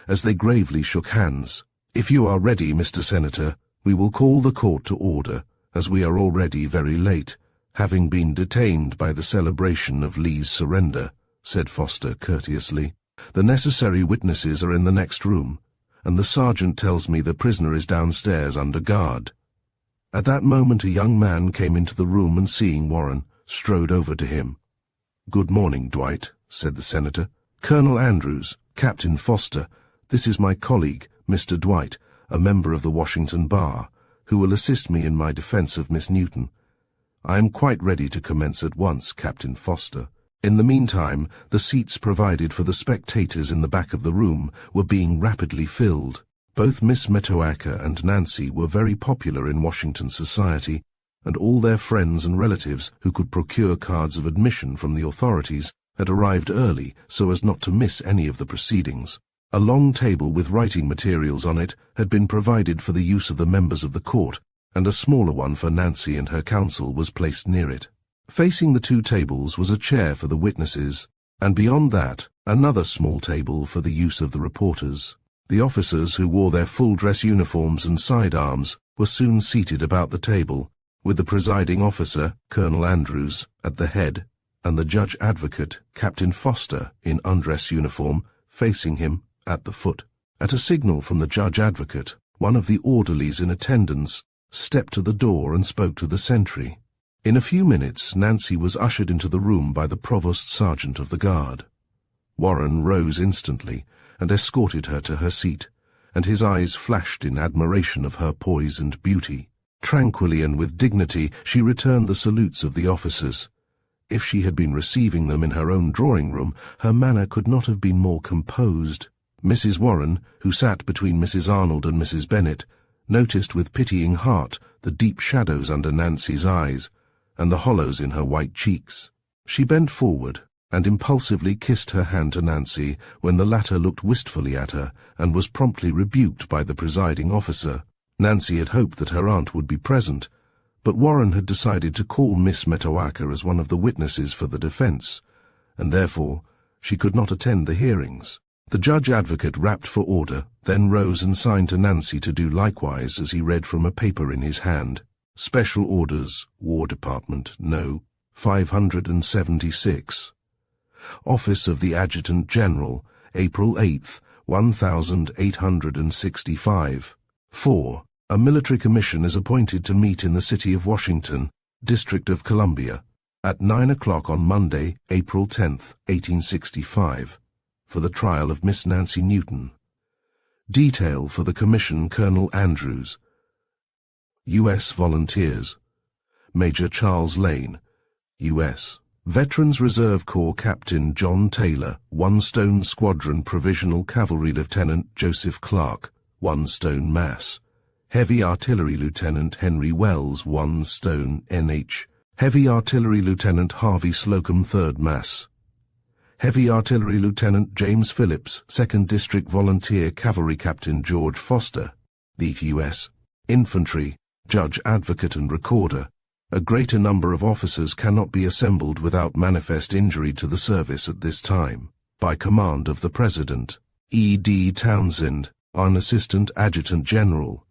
As they gravely shook hands, "If you are ready, Mr. Senator, we will call the court to order, as we are already very late, having been detained by the celebration of Lee's surrender," said Foster courteously. "The necessary witnesses are in the next room, and the sergeant tells me the prisoner is downstairs under guard." At that moment a young man came into the room and, seeing Warren, strode over to him. "Good morning, Dwight," said the senator. "Colonel Andrews, Captain Foster, this is my colleague, Mr. Dwight, a member of the Washington Bar, who will assist me in my defense of Miss Newton. I am quite ready to commence at once, Captain Foster." In the meantime, the seats provided for the spectators in the back of the room were being rapidly filled. Both Miss Metoaca and Nancy were very popular in Washington society, and all their friends and relatives who could procure cards of admission from the authorities had arrived early so as not to miss any of the proceedings. A long table with writing materials on it had been provided for the use of the members of the court, and a smaller one for Nancy and her counsel was placed near it. Facing the two tables was a chair for the witnesses, and beyond that, another small table for the use of the reporters. The officers, who wore their full-dress uniforms and sidearms, were soon seated about the table, with the presiding officer, Colonel Andrews, at the head, and the judge advocate, Captain Foster, in undress uniform, facing him at the foot. At a signal from the judge advocate, one of the orderlies in attendance stepped to the door and spoke to the sentry. In a few minutes Nancy was ushered into the room by the provost sergeant of the guard. Warren rose instantly and escorted her to her seat, and his eyes flashed in admiration of her poise and beauty. Tranquilly and with dignity she returned the salutes of the officers. If she had been receiving them in her own drawing-room, her manner could not have been more composed. Mrs. Warren, who sat between Mrs. Arnold and Mrs. Bennet, noticed with pitying heart the deep shadows under Nancy's eyes, and the hollows in her white cheeks. She bent forward and impulsively kissed her hand to Nancy when the latter looked wistfully at her and was promptly rebuked by the presiding officer. Nancy had hoped that her aunt would be present, but Warren had decided to call Miss Metoaca as one of the witnesses for the defense, and therefore she could not attend the hearings. The judge advocate rapped for order, then rose and signed to Nancy to do likewise as he read from a paper in his hand. "Special Orders, War Department, No. 576. Office of the Adjutant General, April 8th, 1865. 4. A military commission is appointed to meet in the city of Washington, District of Columbia, at 9 o'clock on Monday, April 10th, 1865, for the trial of Miss Nancy Newton. Detail for the commission: Colonel Andrews, U.S. Volunteers. Major Charles Lane, U.S. Veterans Reserve Corps Captain John Taylor, 1 Stone Squadron Provisional Cavalry Lieutenant Joseph Clark, 1 Stone Mass. Heavy Artillery Lieutenant Henry Wells, 1 Stone N.H. Heavy Artillery Lieutenant Harvey Slocum, 3rd Mass. Heavy Artillery Lieutenant James Phillips, 2nd District Volunteer Cavalry Captain George Foster, the U.S. Infantry, Judge Advocate and Recorder. A greater number of officers cannot be assembled without manifest injury to the service at this time. By command of the President. E.D. Townsend, an Assistant Adjutant General.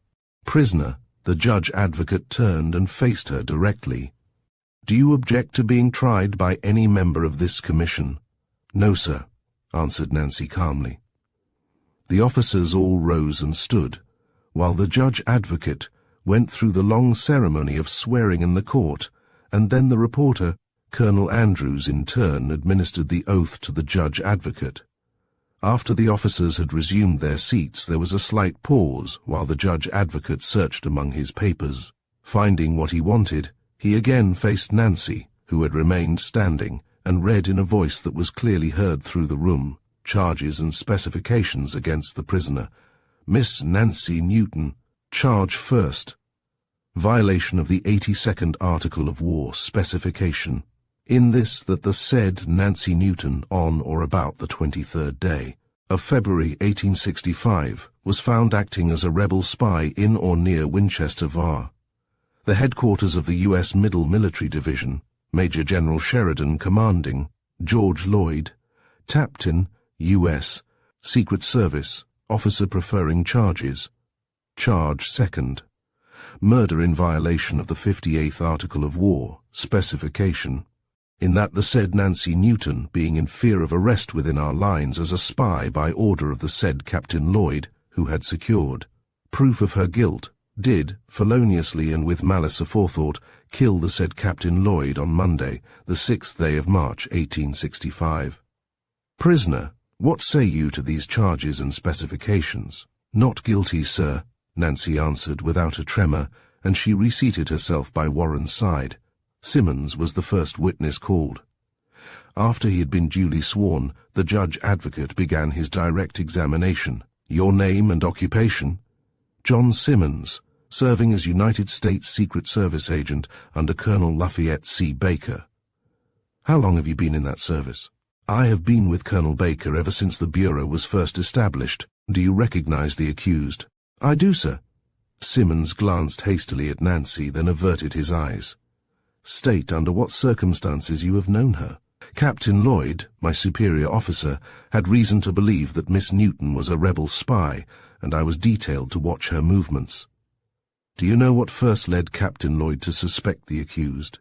Prisoner. The Judge Advocate turned and faced her directly. "Do you object to being tried by any member of this commission?" "No, sir," answered Nancy calmly. The officers all rose and stood, while the Judge Advocate went through the long ceremony of swearing in the court, and then the reporter, Colonel Andrews, in turn administered the oath to the Judge Advocate. After the officers had resumed their seats, there was a slight pause while the Judge Advocate searched among his papers. Finding what he wanted, he again faced Nancy, who had remained standing, and read in a voice that was clearly heard through the room, charges and specifications against the prisoner. Miss Nancy Newton. Charge first. Violation of the 82nd Article of War specification. In this, that the said Nancy Newton, on or about the 23rd day of February 1865, was found acting as a rebel spy in or near Winchester, VA. The headquarters of the U.S. Middle Military Division, Major General Sheridan commanding, George Lloyd, Captain, U.S., Secret Service, officer preferring charges. Charge second. Murder in violation of the 58th Article of War, specification, in that the said Nancy Newton, being in fear of arrest within our lines as a spy by order of the said Captain Lloyd, who had secured proof of her guilt, did, feloniously and with malice aforethought, kill the said Captain Lloyd on Monday, the 6th day of March, 1865. Prisoner, what say you to these charges and specifications? Not guilty, sir, Nancy answered without a tremor, and she reseated herself by Warren's side. Simmons was the first witness called. After he had been duly sworn, the judge advocate began his direct examination. Your name and occupation? John Simmons, serving as United States Secret Service agent under Colonel Lafayette C. Baker. How long have you been in that service? I have been with Colonel Baker ever since the Bureau was first established. Do you recognize the accused? I do, sir. Simmons glanced hastily at Nancy, then averted his eyes. State under what circumstances you have known her. Captain Lloyd, my superior officer, had reason to believe that Miss Newton was a rebel spy, and I was detailed to watch her movements. Do you know what first led Captain Lloyd to suspect the accused?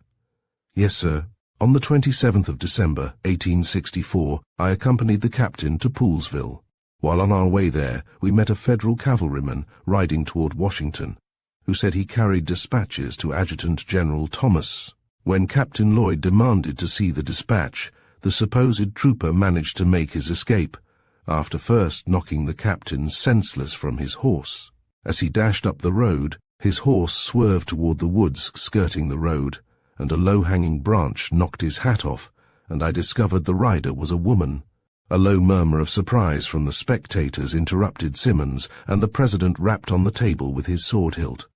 Yes, sir. On the 27th of December, 1864, I accompanied the captain to Poolesville. While on our way there, we met a Federal cavalryman riding toward Washington, who said he carried dispatches to Adjutant General Thomas. When Captain Lloyd demanded to see the dispatch, the supposed trooper managed to make his escape, after first knocking the captain senseless from his horse. As he dashed up the road, his horse swerved toward the woods skirting the road, and a low-hanging branch knocked his hat off, and I discovered the rider was a woman. A low murmur of surprise from the spectators interrupted Simmons, and the president rapped on the table with his sword hilt.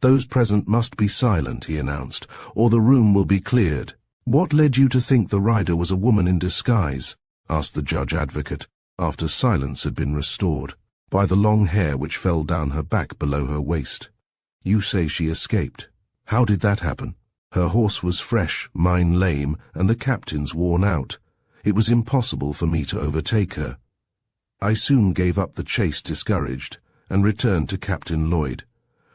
Those present must be silent, he announced, or the room will be cleared. What led you to think the rider was a woman in disguise? Asked the judge advocate, after silence had been restored. By the long hair which fell down her back below her waist. You say she escaped. How did that happen? Her horse was fresh, mine lame, and the captain's worn out. It was impossible for me to overtake her. I soon gave up the chase discouraged, and returned to Captain Lloyd,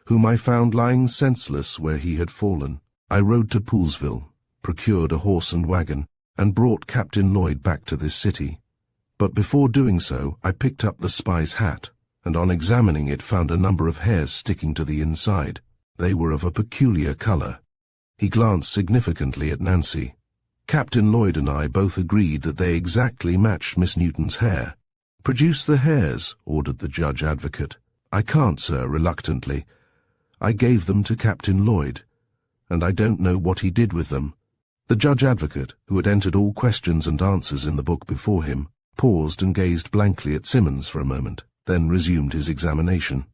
whom I found lying senseless where he had fallen. I rode to Poolesville, procured a horse and wagon, and brought Captain Lloyd back to this city. But before doing so, I picked up the spy's hat, and on examining it found a number of hairs sticking to the inside. They were of a peculiar color. He glanced significantly at Nancy. Captain Lloyd and I both agreed that they exactly matched Miss Newton's hair. Produce the hairs, ordered the judge advocate. I can't, sir, reluctantly. I gave them to Captain Lloyd, and I don't know what he did with them. The judge advocate, who had entered all questions and answers in the book before him, paused and gazed blankly at Simmons for a moment, then resumed his examination.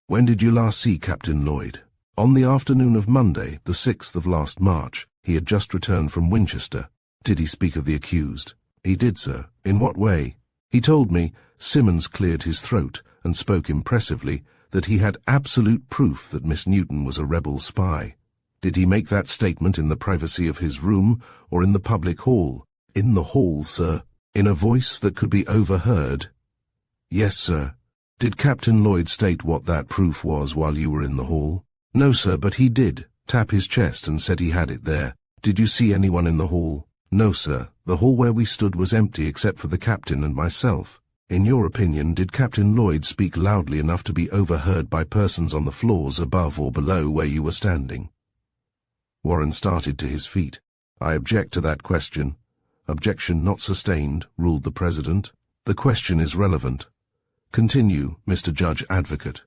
When did you last see Captain Lloyd? On the afternoon of Monday, the 6th of last March. He had just returned from Winchester. Did he speak of the accused? He did, sir. In what way? He told me, Simmons cleared his throat and spoke impressively, that he had absolute proof that Miss Newton was a rebel spy. Did he make that statement in the privacy of his room or in the public hall? In the hall, sir. In a voice that could be overheard? Yes, sir. Did Captain Lloyd state what that proof was while you were in the hall? No, sir, but he did tap his chest and said he had it there. Did you see anyone in the hall? No, sir. The hall where we stood was empty except for the captain and myself. In your opinion, did Captain Lloyd speak loudly enough to be overheard by persons on the floors above or below where you were standing? Warren started to his feet. I object to that question. Objection not sustained, ruled the president. The question is relevant. Continue, Mr. Judge Advocate.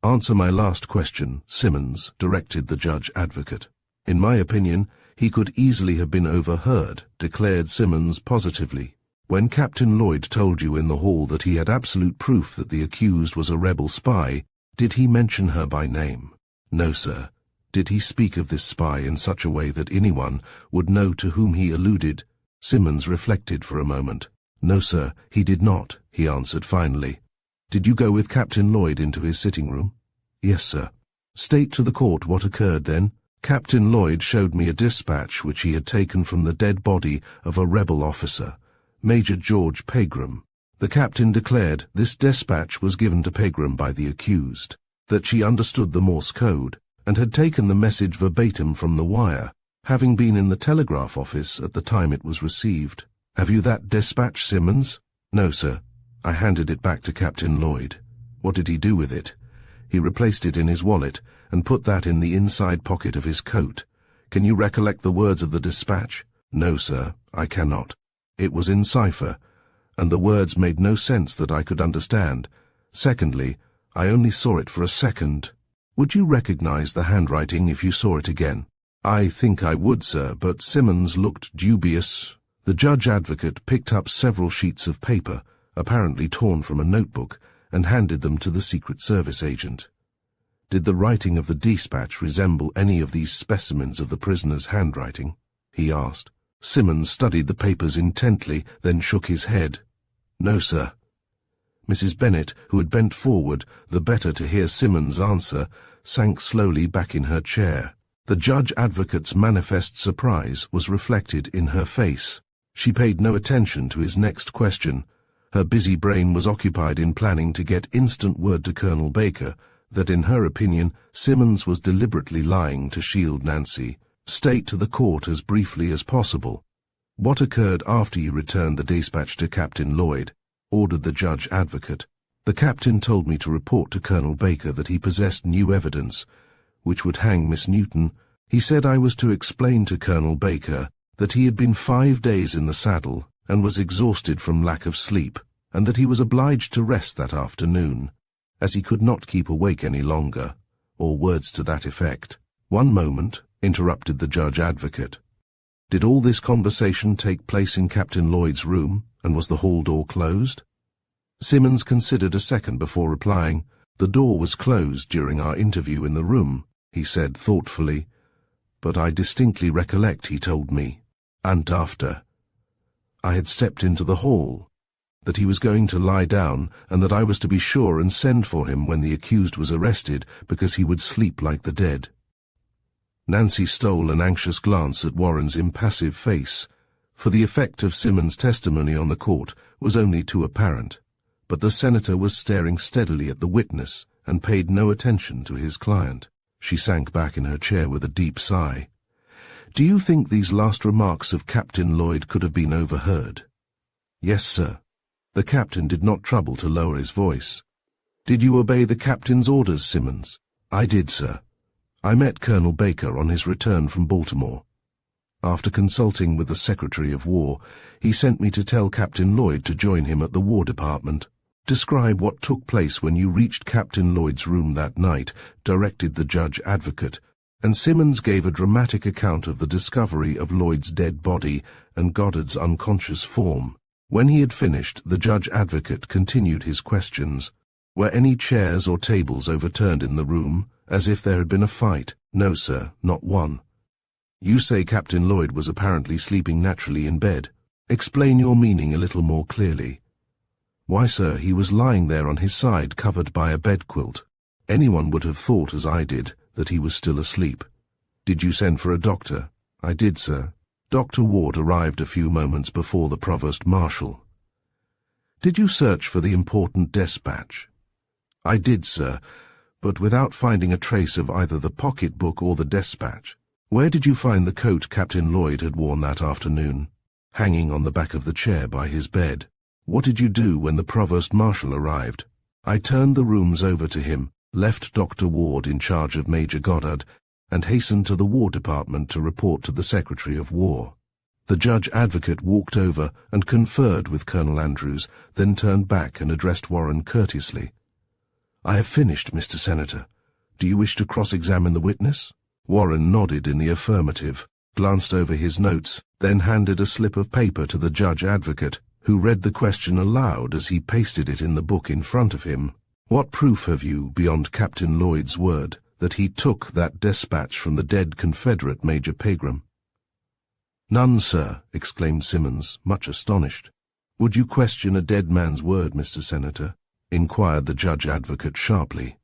Answer my last question, Simmons, directed the judge advocate. In my opinion, he could easily have been overheard, declared Simmons positively. When Captain Lloyd told you in the hall that he had absolute proof that the accused was a rebel spy, did he mention her by name? No, sir. Did he speak of this spy in such a way that anyone would know to whom he alluded? Simmons reflected for a moment. No, sir, he did not, he answered finally. Did you go with Captain Lloyd into his sitting room? Yes, sir. State to the court what occurred then. Captain Lloyd showed me a dispatch which he had taken from the dead body of a rebel officer, Major George Pegram. The captain declared this dispatch was given to Pegram by the accused, that she understood the Morse code, and had taken the message verbatim from the wire, having been in the telegraph office at the time it was received. Have you that dispatch, Simmons? No, sir. I handed it back to Captain Lloyd. What did he do with it? He replaced it in his wallet and put that in the inside pocket of his coat. Can you recollect the words of the dispatch? No, sir, I cannot. It was in cipher, and the words made no sense that I could understand. Secondly, I only saw it for a second. Would you recognize the handwriting if you saw it again? I think I would, sir, but Simmons looked dubious. The judge advocate picked up several sheets of paper, apparently torn from a notebook, and handed them to the Secret Service agent. Did the writing of the dispatch resemble any of these specimens of the prisoner's handwriting? He asked. Simmons studied the papers intently, then shook his head. No, sir. Mrs. Bennet, who had bent forward, the better to hear Simmons' answer, sank slowly back in her chair. The judge advocate's manifest surprise was reflected in her face. She paid no attention to his next question. Her busy brain was occupied in planning to get instant word to Colonel Baker that, in her opinion, Simmons was deliberately lying to shield Nancy. State to the court as briefly as possible. What occurred after you returned the dispatch to Captain Lloyd? Ordered the judge advocate. The captain told me to report to Colonel Baker that he possessed new evidence, which would hang Miss Newton. He said I was to explain to Colonel Baker that he had been 5 days in the saddle and was exhausted from lack of sleep, and that he was obliged to rest that afternoon, as he could not keep awake any longer, or words to that effect. One moment, interrupted the judge advocate. Did all this conversation take place in Captain Lloyd's room, and was the hall door closed? Simmons considered a second before replying. The door was closed during our interview in the room, he said thoughtfully, but I distinctly recollect he told me, and after. I had stepped into the hall, that he was going to lie down, and that I was to be sure and send for him when the accused was arrested, because he would sleep like the dead. Nancy stole an anxious glance at Warren's impassive face, for the effect of Simmons' testimony on the court was only too apparent, but the senator was staring steadily at the witness and paid no attention to his client. She sank back in her chair with a deep sigh. Do you think these last remarks of Captain Lloyd could have been overheard? Yes, sir. The captain did not trouble to lower his voice. Did you obey the captain's orders, Simmons? I did, sir. I met Colonel Baker on his return from Baltimore. After consulting with the Secretary of War, he sent me to tell Captain Lloyd to join him at the War Department. Describe what took place when you reached Captain Lloyd's room that night, directed the judge advocate, and Simmons gave a dramatic account of the discovery of Lloyd's dead body and Goddard's unconscious form. When he had finished, the judge advocate continued his questions. Were any chairs or tables overturned in the room, as if there had been a fight? No, sir, not one. You say Captain Lloyd was apparently sleeping naturally in bed. Explain your meaning a little more clearly. Why, sir, he was lying there on his side, covered by a bedquilt. Anyone would have thought, as I did, that he was still asleep. Did you send for a doctor? I did, sir. Dr. Ward arrived a few moments before the Provost Marshal. Did you search for the important dispatch? I did, sir, but without finding a trace of either the pocket-book or the dispatch. Where did you find the coat Captain Lloyd had worn that afternoon? Hanging on the back of the chair by his bed. What did you do when the Provost Marshal arrived? I turned the rooms over to him, left Dr. Ward in charge of Major Goddard, and hastened to the War Department to report to the Secretary of War. The judge advocate walked over and conferred with Colonel Andrews, then turned back and addressed Warren courteously. I have finished, Mr. Senator. Do you wish to cross-examine the witness? Warren nodded in the affirmative, glanced over his notes, then handed a slip of paper to the judge advocate, who read the question aloud as he pasted it in the book in front of him. What proof have you, beyond Captain Lloyd's word, that he took that dispatch from the dead Confederate Major Pegram? None, sir, exclaimed Simmons, much astonished. Would you question a dead man's word, Mr. Senator? Inquired the judge advocate sharply.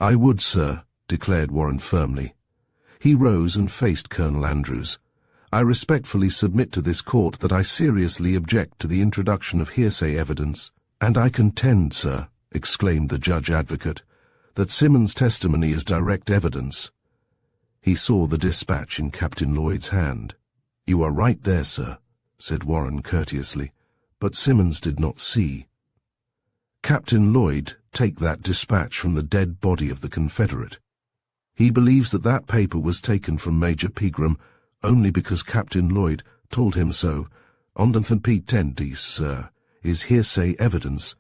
I would, sir, declared Warren firmly. He rose and faced Colonel Andrews. I respectfully submit to this court that I seriously object to the introduction of hearsay evidence, and I contend, sir, exclaimed the judge advocate, that Simmons' testimony is direct evidence. He saw the dispatch in Captain Lloyd's hand. You are right there, sir, said Warren courteously, but Simmons did not see. Captain Lloyd, take that dispatch from the dead body of the Confederate. He believes that that paper was taken from Major Pegram only because Captain Lloyd told him so. Intensify, sir, is hearsay evidence,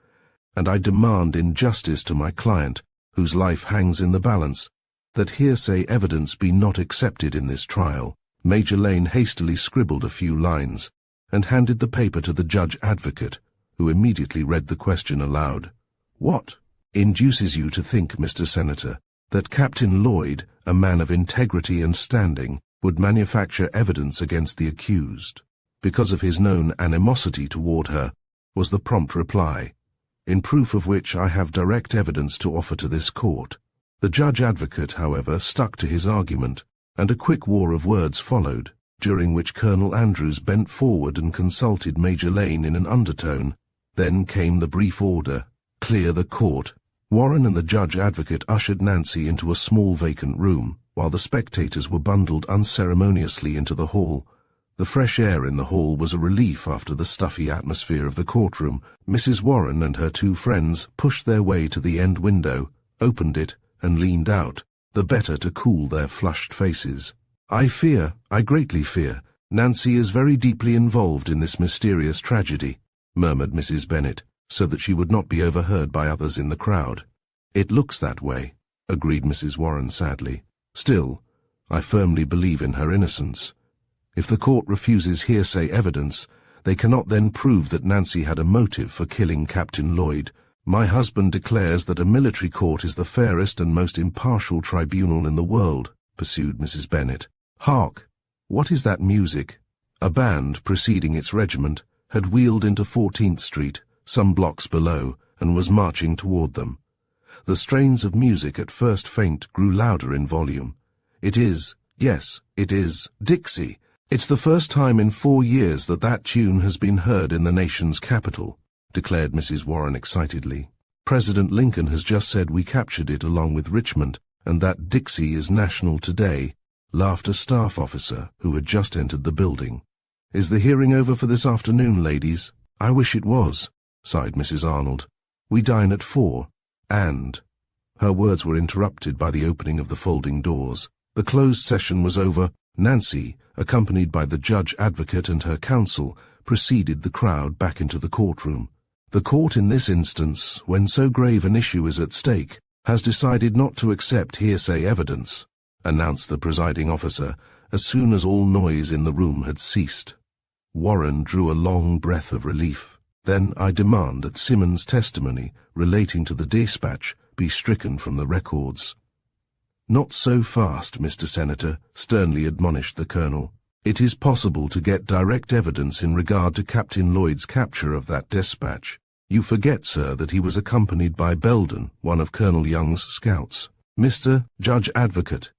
and I demand in justice to my client, whose life hangs in the balance, that hearsay evidence be not accepted in this trial. Major Lane hastily scribbled a few lines and handed the paper to the judge advocate, who immediately read the question aloud. What induces you to think, Mr. Senator, that Captain Lloyd, a man of integrity and standing, would manufacture evidence against the accused? Because of his known animosity toward her, was the prompt reply, in proof of which I have direct evidence to offer to this court. The judge advocate, however, stuck to his argument, and a quick war of words followed, during which Colonel Andrews bent forward and consulted Major Lane in an undertone. Then came the brief order, clear the court. Warren and the judge advocate ushered Nancy into a small vacant room, while the spectators were bundled unceremoniously into the hall. The fresh air in the hall was a relief after the stuffy atmosphere of the courtroom. Mrs. Warren and her two friends pushed their way to the end window, opened it, and leaned out, the better to cool their flushed faces. I greatly fear, Nancy is very deeply involved in this mysterious tragedy, murmured Mrs. Bennet, so that she would not be overheard by others in the crowd. It looks that way, agreed Mrs. Warren sadly. Still, I firmly believe in her innocence. If the court refuses hearsay evidence, they cannot then prove that Nancy had a motive for killing Captain Lloyd. My husband declares that a military court is the fairest and most impartial tribunal in the world, pursued Mrs. Bennet. Hark! What is that music? A band, preceding its regiment, had wheeled into 14th Street, some blocks below, and was marching toward them. The strains of music, at first faint, grew louder in volume. It is Dixie. It's the first time in 4 years that tune has been heard in the nation's capital, declared Mrs. Warren excitedly. President Lincoln has just said we captured it along with Richmond, and that Dixie is national today, laughed a staff officer who had just entered the building. Is the hearing over for this afternoon, ladies? I wish it was, sighed Mrs. Arnold. We dine at 4, and... Her words were interrupted by the opening of the folding doors. The closed session was over. Nancy, accompanied by the judge advocate and her counsel, preceded the crowd back into the courtroom. The court in this instance, when so grave an issue is at stake, has decided not to accept hearsay evidence, announced the presiding officer, as soon as all noise in the room had ceased. Warren drew a long breath of relief. Then I demand that Simmons' testimony relating to the dispatch be stricken from the records. Not so fast, Mr. Senator, sternly admonished the colonel. It is possible to get direct evidence in regard to Captain Lloyd's capture of that dispatch. You forget, sir, that he was accompanied by Belden, one of Colonel Young's scouts. Mr. Judge Advocate,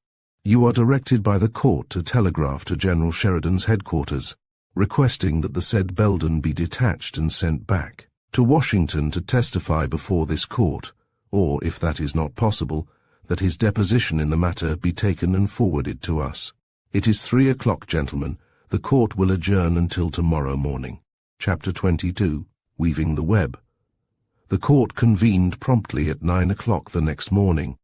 you are directed by the court to telegraph to General Sheridan's headquarters, requesting that the said Belden be detached and sent back to Washington to testify before this court, or, if that is not possible, that his deposition in the matter be taken and forwarded to us. It is 3 o'clock, gentlemen. The court will adjourn until tomorrow morning. Chapter 22, Weaving the Web. The court convened promptly at 9 o'clock the next morning.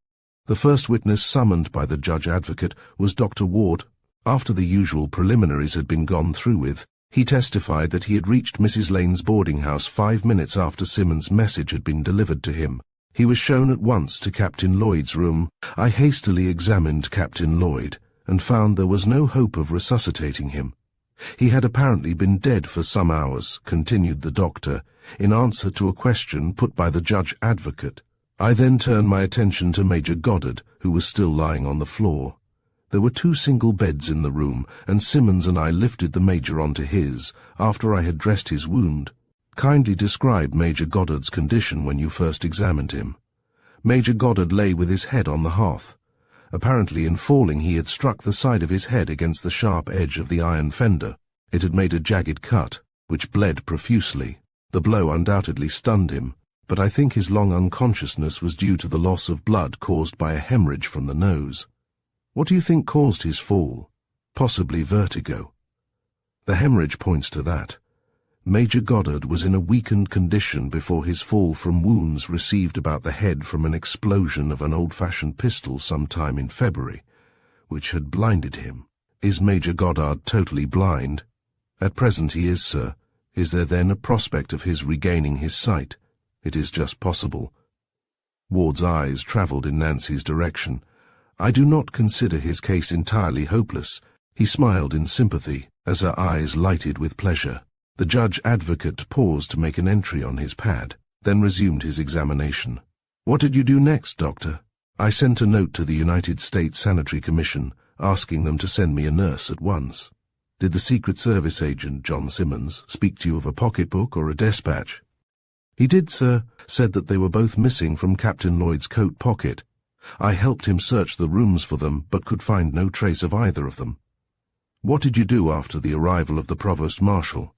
The first witness summoned by the judge advocate was Dr. Ward. After the usual preliminaries had been gone through with, he testified that he had reached Mrs. Lane's boarding house 5 minutes after Simmons' message had been delivered to him. He was shown at once to Captain Lloyd's room. I hastily examined Captain Lloyd, and found there was no hope of resuscitating him. He had apparently been dead for some hours, continued the doctor, in answer to a question put by the judge advocate. I then turned my attention to Major Goddard, who was still lying on the floor. There were 2 single beds in the room, and Simmons and I lifted the Major onto his, after I had dressed his wound. Kindly describe Major Goddard's condition when you first examined him. Major Goddard lay with his head on the hearth. Apparently in falling he had struck the side of his head against the sharp edge of the iron fender. It had made a jagged cut, which bled profusely. The blow undoubtedly stunned him, but I think his long unconsciousness was due to the loss of blood caused by a hemorrhage from the nose. What do you think caused his fall? Possibly vertigo. The hemorrhage points to that. Major Goddard was in a weakened condition before his fall from wounds received about the head from an explosion of an old-fashioned pistol sometime in February, which had blinded him. Is Major Goddard totally blind? At present he is, sir. Is there then a prospect of his regaining his sight? It is just possible. Ward's eyes travelled in Nancy's direction. I do not consider his case entirely hopeless. He smiled in sympathy as her eyes lighted with pleasure. The judge advocate paused to make an entry on his pad, then resumed his examination. What did you do next, Doctor? I sent a note to the United States Sanitary Commission, asking them to send me a nurse at once. Did the Secret Service agent, John Simmons, speak to you of a pocketbook or a despatch? He did, sir. Said that they were both missing from Captain Lloyd's coat pocket. I helped him search the rooms for them, but could find no trace of either of them. What did you do after the arrival of the Provost Marshal?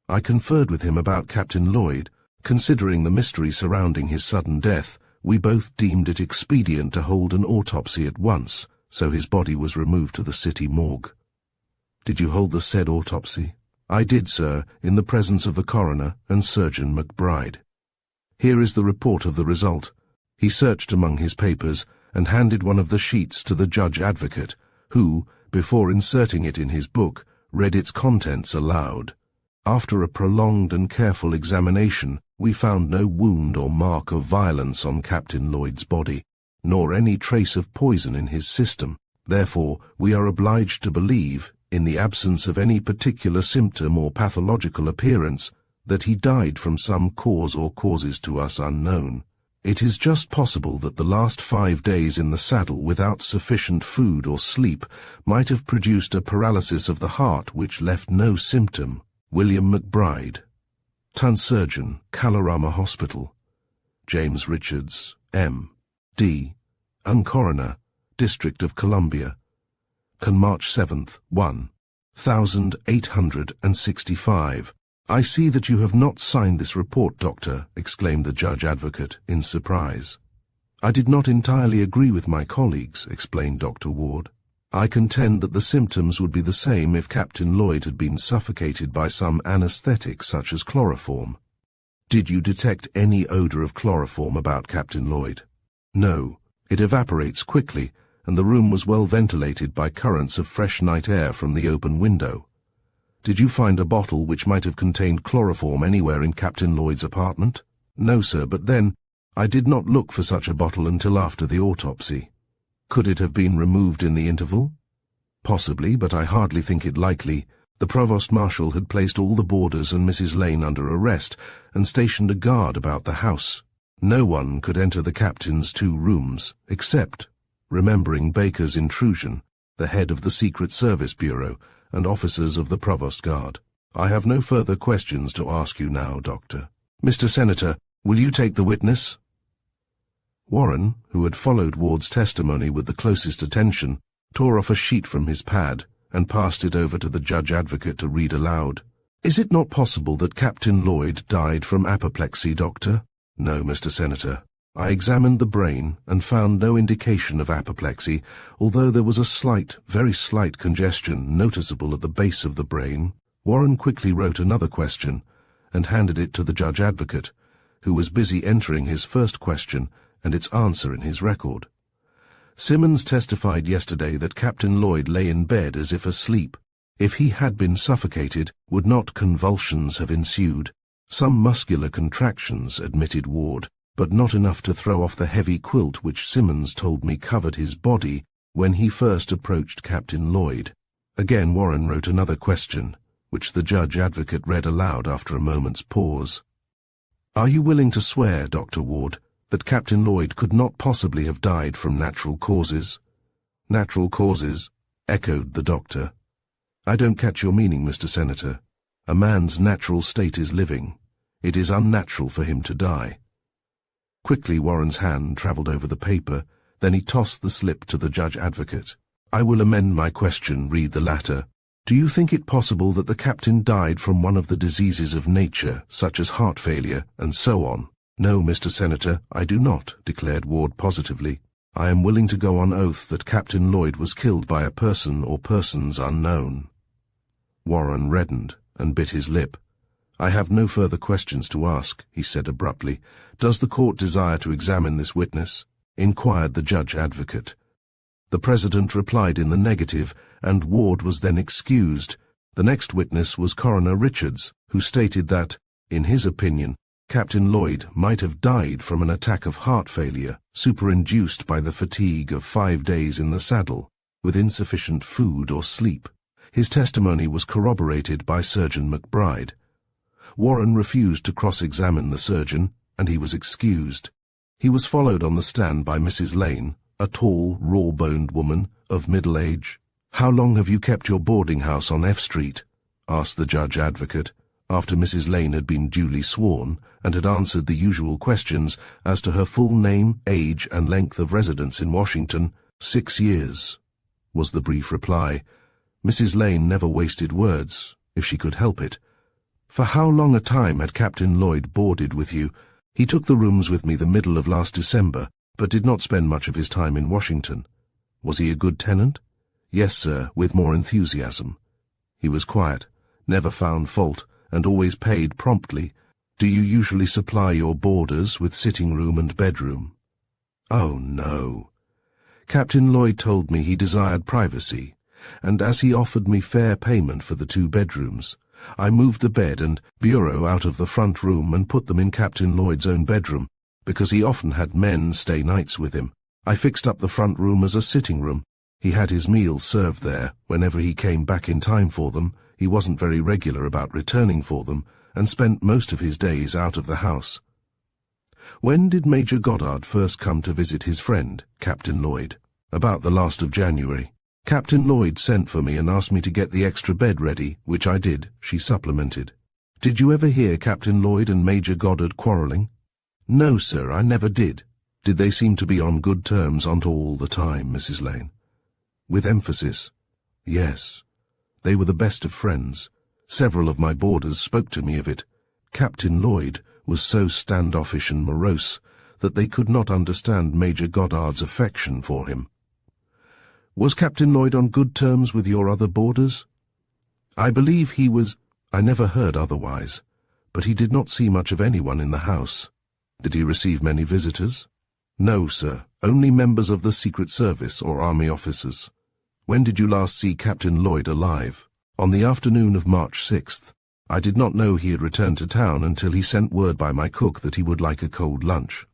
I conferred with him about Captain Lloyd. Considering the mystery surrounding his sudden death, we both deemed it expedient to hold an autopsy at once, so his body was removed to the city morgue. Did you hold the said autopsy? I did, sir, in the presence of the coroner and Surgeon McBride. Here is the report of the result. He searched among his papers and handed one of the sheets to the judge advocate, who, before inserting it in his book, read its contents aloud. After a prolonged and careful examination, we found no wound or mark of violence on Captain Lloyd's body, nor any trace of poison in his system. Therefore, we are obliged to believe, in the absence of any particular symptom or pathological appearance, that he died from some cause or causes to us unknown. It is just possible that the last 5 days in the saddle without sufficient food or sleep might have produced a paralysis of the heart which left no symptom. William McBride, Town Surgeon, Kalorama Hospital. James Richards, M.D., Coroner, District of Columbia. Con March 7th, 1865. I see that you have not signed this report, Doctor, exclaimed the judge advocate in surprise. I did not entirely agree with my colleagues, explained Dr. Ward. I contend that the symptoms would be the same if Captain Lloyd had been suffocated by some anesthetic such as chloroform. Did you detect any odor of chloroform about Captain Lloyd? No. It evaporates quickly, and the room was well ventilated by currents of fresh night air from the open window. Did you find a bottle which might have contained chloroform anywhere in Captain Lloyd's apartment? No, sir, but then, I did not look for such a bottle until after the autopsy. Could it have been removed in the interval? Possibly, but I hardly think it likely. The Provost Marshal had placed all the boarders and Mrs. Lane under arrest and stationed a guard about the house. No one could enter the captain's 2 rooms, except, remembering Baker's intrusion, the head of the Secret Service Bureau and officers of the Provost Guard. I have no further questions to ask you now, Doctor. Mr. Senator, will you take the witness? Warren, who had followed Ward's testimony with the closest attention, tore off a sheet from his pad and passed it over to the judge advocate to read aloud. Is it not possible that Captain Lloyd died from apoplexy, Doctor? No, Mr. Senator. I examined the brain and found no indication of apoplexy, although there was a slight, very slight congestion noticeable at the base of the brain. Warren quickly wrote another question and handed it to the judge advocate, who was busy entering his first question and its answer in his record. Simmons testified yesterday that Captain Lloyd lay in bed as if asleep. If he had been suffocated, would not convulsions have ensued? Some muscular contractions, admitted Ward, but not enough to throw off the heavy quilt which Simmons told me covered his body when he first approached Captain Lloyd. Again Warren wrote another question, which the judge advocate read aloud after a moment's pause. Are you willing to swear, Dr. Ward, that Captain Lloyd could not possibly have died from natural causes? Natural causes, echoed the doctor. I don't catch your meaning, Mr. Senator. A man's natural state is living. It is unnatural for him to die." Quickly Warren's hand travelled over the paper, then he tossed the slip to the judge advocate. "I will amend my question, read the latter. Do you think it possible that the captain died from one of the diseases of nature, such as heart failure, and so on?" "No, Mr. Senator, I do not," declared Ward positively. "I am willing to go on oath that Captain Lloyd was killed by a person or persons unknown." Warren reddened and bit his lip. "I have no further questions to ask," he said abruptly. "Does the court desire to examine this witness?" inquired the judge advocate. The president replied in the negative, and Ward was then excused. The next witness was Coroner Richards, who stated that, in his opinion, Captain Lloyd might have died from an attack of heart failure, superinduced by the fatigue of 5 days in the saddle, with insufficient food or sleep. His testimony was corroborated by Surgeon McBride. Warren refused to cross-examine the surgeon, and he was excused. He was followed on the stand by Mrs. Lane, a tall, raw-boned woman of middle age. "How long have you kept your boarding house on F Street?" asked the judge advocate, after Mrs. Lane had been duly sworn and had answered the usual questions as to her full name, age, and length of residence in Washington. 6 years, was the brief reply. Mrs. Lane never wasted words, if she could help it. "For how long a time had Captain Lloyd boarded with you?" "He took the rooms with me the middle of last December, but did not spend much of his time in Washington." "Was he a good tenant?" "Yes, sir, with more enthusiasm." "He was quiet, never found fault, and always paid promptly." "Do you usually supply your boarders with sitting room and bedroom?" "Oh, no. Captain Lloyd told me he desired privacy, and as he offered me fair payment for the 2 bedrooms, I moved the bed and bureau out of the front room and put them in Captain Lloyd's own bedroom, because he often had men stay nights with him. I fixed up the front room as a sitting room. He had his meals served there whenever he came back in time for them. He wasn't very regular about returning for them, and spent most of his days out of the house." "When did Major Goddard first come to visit his friend, Captain Lloyd?" "About the last of January. Captain Lloyd sent for me and asked me to get the extra bed ready, which I did," she supplemented. "Did you ever hear Captain Lloyd and Major Goddard quarrelling?" "No, sir, I never did." "Did they seem to be on good terms all the time, Mrs. Lane?" With emphasis. "Yes. They were the best of friends. Several of my boarders spoke to me of it. Captain Lloyd was so standoffish and morose that they could not understand Major Goddard's affection for him." "Was Captain Lloyd on good terms with your other boarders?" "I believe he was. I never heard otherwise, but he did not see much of anyone in the house." "Did he receive many visitors?" "No, sir, only members of the Secret Service or Army officers." "When did you last see Captain Lloyd alive?" "On the afternoon of March 6th. I did not know he had returned to town until he sent word by my cook that he would like a cold lunch."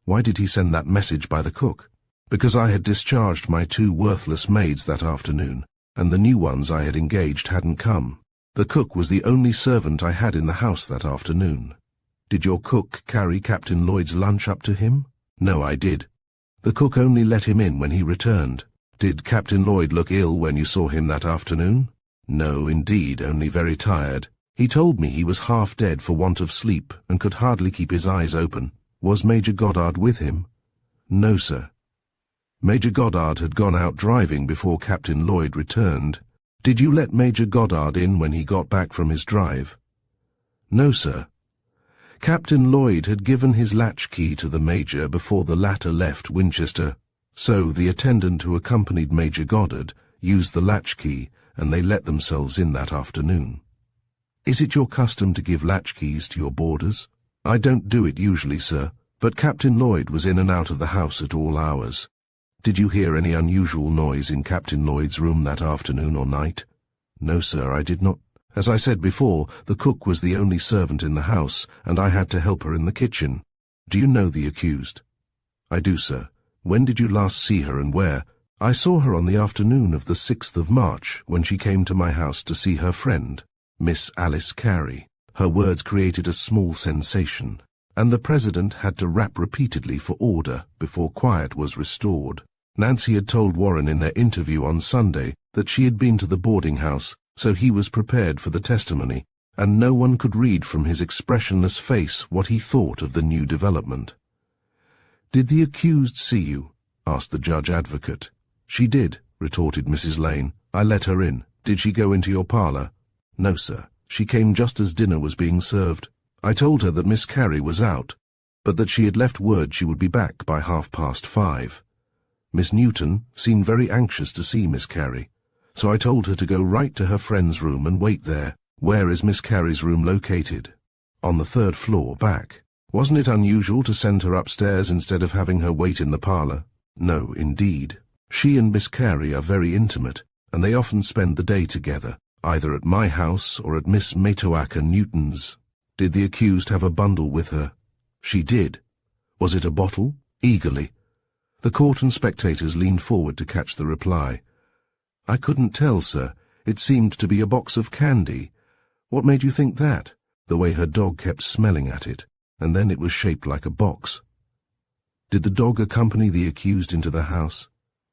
"Why did he send that message by the cook?" "Because I had discharged my 2 worthless maids that afternoon, and the new ones I had engaged hadn't come. The cook was the only servant I had in the house that afternoon." "Did your cook carry Captain Lloyd's lunch up to him?" "No, I did. The cook only let him in when he returned." "Did Captain Lloyd look ill when you saw him that afternoon?" "No, indeed, only very tired. He told me he was half dead for want of sleep and could hardly keep his eyes open." "Was Major Goddard with him?" "No, sir. Major Goddard had gone out driving before Captain Lloyd returned." "Did you let Major Goddard in when he got back from his drive?" "No, sir. Captain Lloyd had given his latchkey to the Major before the latter left Winchester, so the attendant who accompanied Major Goddard used the latchkey and they let themselves in that afternoon." "Is it your custom to give latchkeys to your boarders?" "I don't do it usually, sir, but Captain Lloyd was in and out of the house at all hours." "Did you hear any unusual noise in Captain Lloyd's room that afternoon or night?" "No, sir, I did not. As I said before, the cook was the only servant in the house, and I had to help her in the kitchen." "Do you know the accused?" "I do, sir. When did you last see her and where?" "I saw her on the afternoon of the 6th of March, when she came to my house to see her friend, Miss Alice Carey." Her words created a small sensation, and the president had to rap repeatedly for order before quiet was restored. Nancy had told Warren in their interview on Sunday that she had been to the boarding house, so he was prepared for the testimony, and no one could read from his expressionless face what he thought of the new development. "Did the accused see you?" asked the judge advocate. "She did," retorted Mrs. Lane. "I let her in. Did she go into your parlour?" "No, sir. She came just as dinner was being served. I told her that Miss Carey was out, but that she had left word she would be back by 5:30. Miss Newton seemed very anxious to see Miss Carey, so I told her to go right to her friend's room and wait there." "Where is Miss Carey's room located?" "On the 3rd floor, back." "Wasn't it unusual to send her upstairs instead of having her wait in the parlour?" "No, indeed. She and Miss Carey are very intimate, and they often spend the day together, either at my house or at Miss Metoaca Newton's." "Did the accused have a bundle with her?" "She did." "Was it a bottle?" Eagerly. The court and spectators leaned forward to catch the reply. "I couldn't tell, sir. It seemed to be a box of candy." "What made you think that?" "The way her dog kept smelling at it, and then it was shaped like a box." "Did the dog accompany the accused into the house?"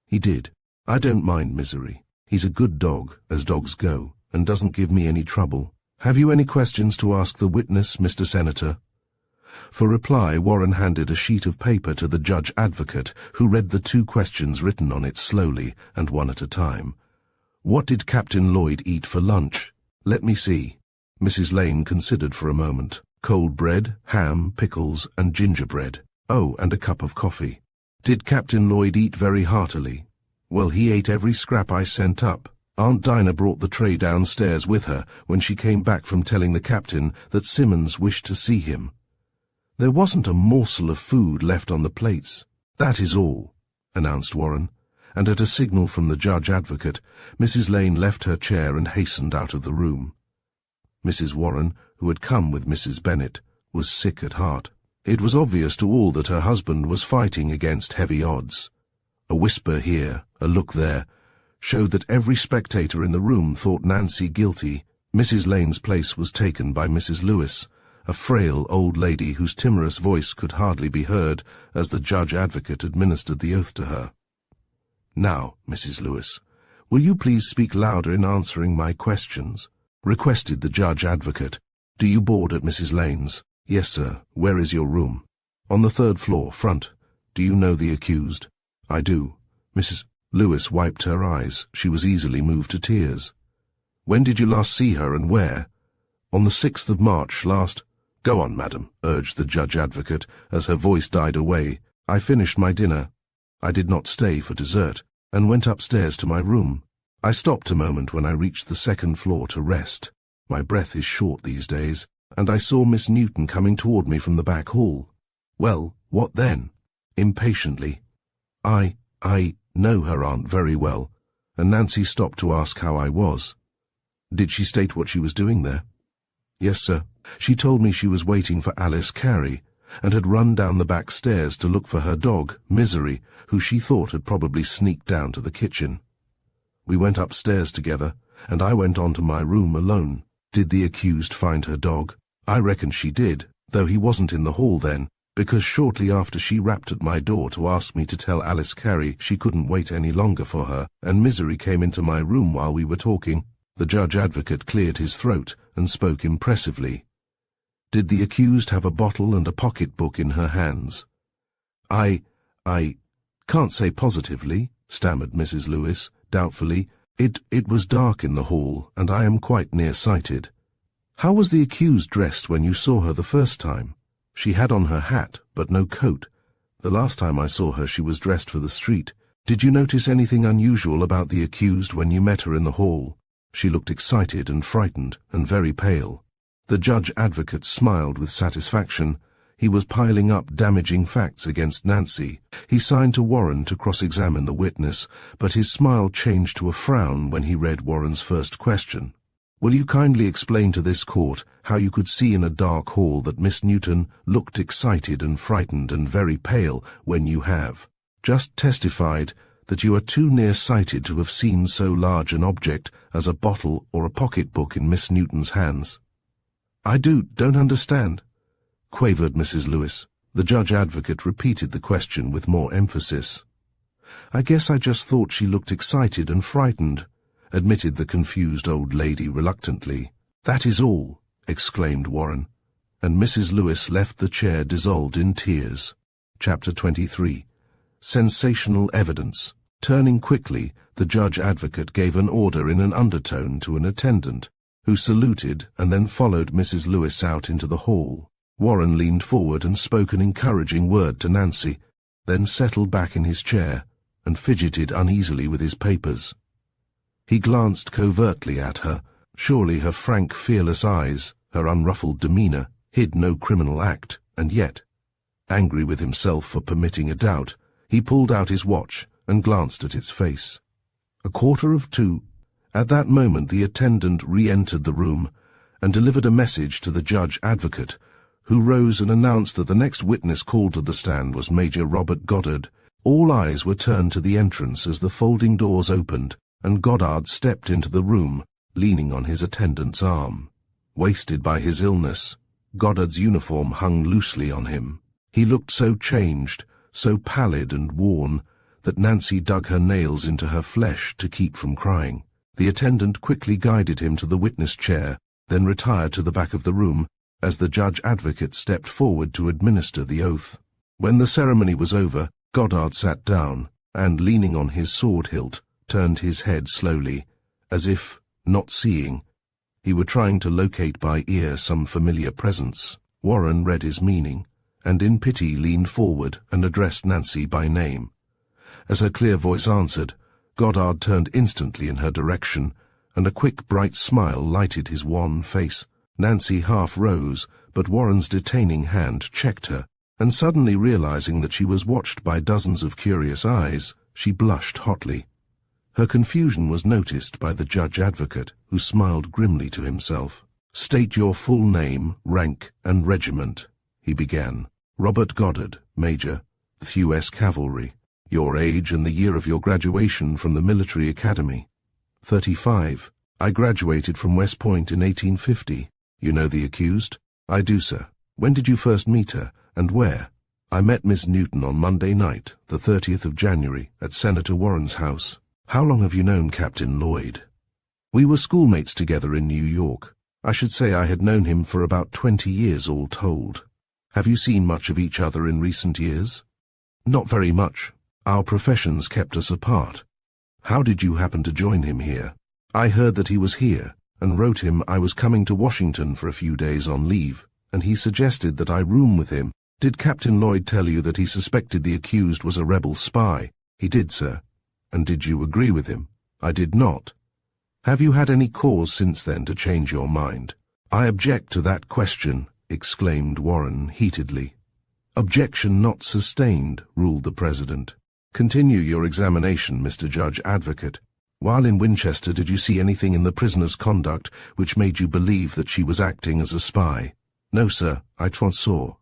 "He did. I don't mind Misery. He's a good dog, as dogs go, and doesn't give me any trouble. Have you any questions to ask the witness, Mr. Senator?" For reply, Warren handed a sheet of paper to the judge advocate, who read the 2 questions written on it slowly and one at a time. "What did Captain Lloyd eat for lunch?" "Let me see." Mrs. Lane considered for a moment. "Cold bread, ham, pickles, and gingerbread. Oh, and a cup of coffee." "Did Captain Lloyd eat very heartily?" "Well, he ate every scrap I sent up. Aunt Dinah brought the tray downstairs with her when she came back from telling the captain that Simmons wished to see him. There wasn't a morsel of food left on the plates." "That is all," announced Warren, and at a signal from the judge advocate, Mrs. Lane left her chair and hastened out of the room. Mrs. Warren, who had come with Mrs. Bennet, was sick at heart. It was obvious to all that her husband was fighting against heavy odds. A whisper here, a look there, showed that every spectator in the room thought Nancy guilty. Mrs. Lane's place was taken by Mrs. Lewis, a frail old lady whose timorous voice could hardly be heard as the judge advocate administered the oath to her. "Now, Mrs. Lewis, will you please speak louder in answering my questions?" requested the judge advocate. "Do you board at Mrs. Lane's?" "Yes, sir. Where is your room?" "On the 3rd floor, front." "Do you know the accused?" "I do." Mrs. Lewis wiped her eyes. She was easily moved to tears. "When did you last see her, and where?" "On the 6th of March last—" "Go on, madam," urged the judge advocate, as her voice died away. "I finished my dinner. I did not stay for dessert, and went upstairs to my room. I stopped a moment when I reached the 2nd floor to rest. My breath is short these days, and I saw Miss Newton coming toward me from the back hall." "Well, what then?" Impatiently. I know her aunt very well, and Nancy stopped to ask how I was." "Did she state what she was doing there?" "Yes, sir. She told me she was waiting for Alice Carey, and had run down the back stairs to look for her dog, Misery, who she thought had probably sneaked down to the kitchen. We went upstairs together, and I went on to my room alone." "Did the accused find her dog?" "I reckon she did, though he wasn't in the hall then, because shortly after she rapped at my door to ask me to tell Alice Carey she couldn't wait any longer for her, and Misery came into my room while we were talking." The judge advocate cleared his throat and spoke impressively. "Did the accused have a bottle and a pocket-book in her hands?" I can't say positively," stammered Mrs. Lewis, doubtfully. It was dark in the hall, and I am quite near-sighted." "How was the accused dressed when you saw her the first time?" "She had on her hat, but no coat. The last time I saw her she was dressed for the street." "Did you notice anything unusual about the accused when you met her in the hall?" "She looked excited and frightened, and very pale." The judge advocate smiled with satisfaction. He was piling up damaging facts against Nancy. He signed to Warren to cross-examine the witness, but his smile changed to a frown when he read Warren's first question. "Will you kindly explain to this court how you could see in a dark hall that Miss Newton looked excited and frightened and very pale when you have just testified that you are too near-sighted to have seen so large an object as a bottle or a pocket-book in Miss Newton's hands?" "I don't understand," quavered Mrs. Lewis. The judge advocate repeated the question with more emphasis. "I guess I just thought she looked excited and frightened," admitted the confused old lady reluctantly. "That is all," exclaimed Warren, and Mrs. Lewis left the chair dissolved in tears. Chapter 23. Sensational Evidence. Turning quickly, the judge advocate gave an order in an undertone to an attendant, who saluted and then followed Mrs. Lewis out into the hall. Warren leaned forward and spoke an encouraging word to Nancy, then settled back in his chair and fidgeted uneasily with his papers. He glanced covertly at her. Surely her frank, fearless eyes, her unruffled demeanour, hid no criminal act, and yet, angry with himself for permitting a doubt, he pulled out his watch and glanced at its face. 2:15. At that moment the attendant re-entered the room and delivered a message to the judge advocate, who rose and announced that the next witness called to the stand was Major Robert Goddard. All eyes were turned to the entrance as the folding doors opened, and Goddard stepped into the room, leaning on his attendant's arm. Wasted by his illness, Goddard's uniform hung loosely on him. He looked so changed, so pallid and worn, that Nancy dug her nails into her flesh to keep from crying. The attendant quickly guided him to the witness chair, then retired to the back of the room, as the judge advocate stepped forward to administer the oath. When the ceremony was over, Goddard sat down, and, leaning on his sword hilt, turned his head slowly, as if, not seeing, he were trying to locate by ear some familiar presence. Warren read his meaning, and in pity leaned forward and addressed Nancy by name. As her clear voice answered, Goddard turned instantly in her direction, and a quick bright smile lighted his wan face. Nancy half rose, but Warren's detaining hand checked her, and suddenly realizing that she was watched by dozens of curious eyes, she blushed hotly. Her confusion was noticed by the judge advocate, who smiled grimly to himself. "State your full name, rank, and regiment," he began. "Robert Goddard, Major, U.S. Cavalry. Your age and the year of your graduation from the military academy." 35. "I graduated from West Point in 1850. You know the accused?" "I do, sir." "When did you first meet her, and where?" "I met Miss Newton on Monday night, the 30th of January, at Senator Warren's house." "How long have you known Captain Lloyd?" "We were schoolmates together in New York. I should say I had known him for about 20 years all told." "Have you seen much of each other in recent years?" "Not very much. Our professions kept us apart." "How did you happen to join him here?" "I heard that he was here, and wrote him I was coming to Washington for a few days on leave, and he suggested that I room with him." "Did Captain Lloyd tell you that he suspected the accused was a rebel spy?" "He did, sir." "And did you agree with him?" "I did not." "Have you had any cause since then to change your mind?" "I object to that question," exclaimed Warren heatedly. "Objection not sustained," ruled the President. "Continue your examination, Mr. Judge Advocate. While in Winchester, did you see anything in the prisoner's conduct which made you believe that she was acting as a spy?" "No, sir, I saw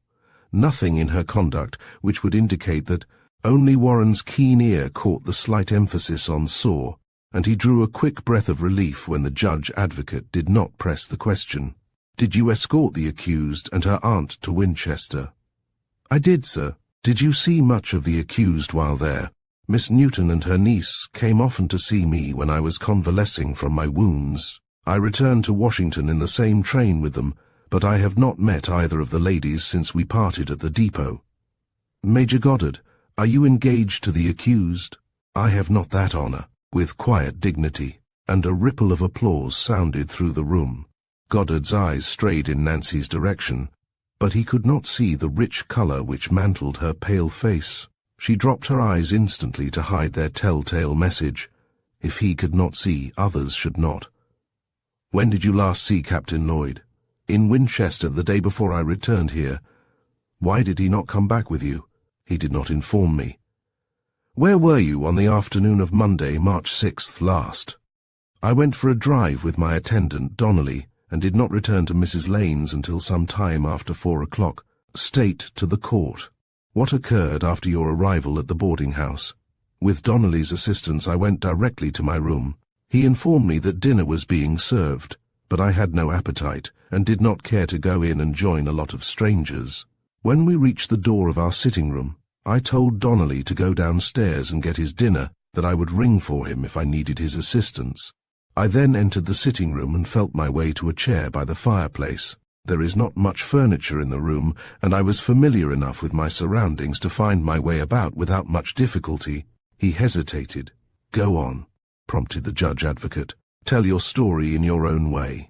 nothing in her conduct which would indicate that." Only Warren's keen ear caught the slight emphasis on saw, and he drew a quick breath of relief when the judge advocate did not press the question. "Did you escort the accused and her aunt to Winchester?" "I did, sir." "Did you see much of the accused while there?" "Miss Newton and her niece came often to see me when I was convalescing from my wounds. I returned to Washington in the same train with them, but I have not met either of the ladies since we parted at the depot." "Major Goddard, are you engaged to the accused?" "I have not that honor," with quiet dignity, and a ripple of applause sounded through the room. Goddard's eyes strayed in Nancy's direction, but he could not see the rich color which mantled her pale face. She dropped her eyes instantly to hide their telltale message. If he could not see, others should not. "When did you last see Captain Lloyd?" "In Winchester, the day before I returned here." "Why did he not come back with you?" "He did not inform me." "Where were you on the afternoon of Monday, March 6th last?" "I went for a drive with my attendant, Donnelly, and did not return to Mrs. Lane's until some time after 4 o'clock." "State to the court. What occurred after your arrival at the boarding house?" "With Donnelly's assistance I went directly to my room. He informed me that dinner was being served, but I had no appetite, and did not care to go in and join a lot of strangers. When we reached the door of our sitting room, I told Donnelly to go downstairs and get his dinner, that I would ring for him if I needed his assistance. I then entered the sitting room and felt my way to a chair by the fireplace. There is not much furniture in the room, and I was familiar enough with my surroundings to find my way about without much difficulty. He hesitated. "Go on," prompted the judge advocate. "Tell your story in your own way."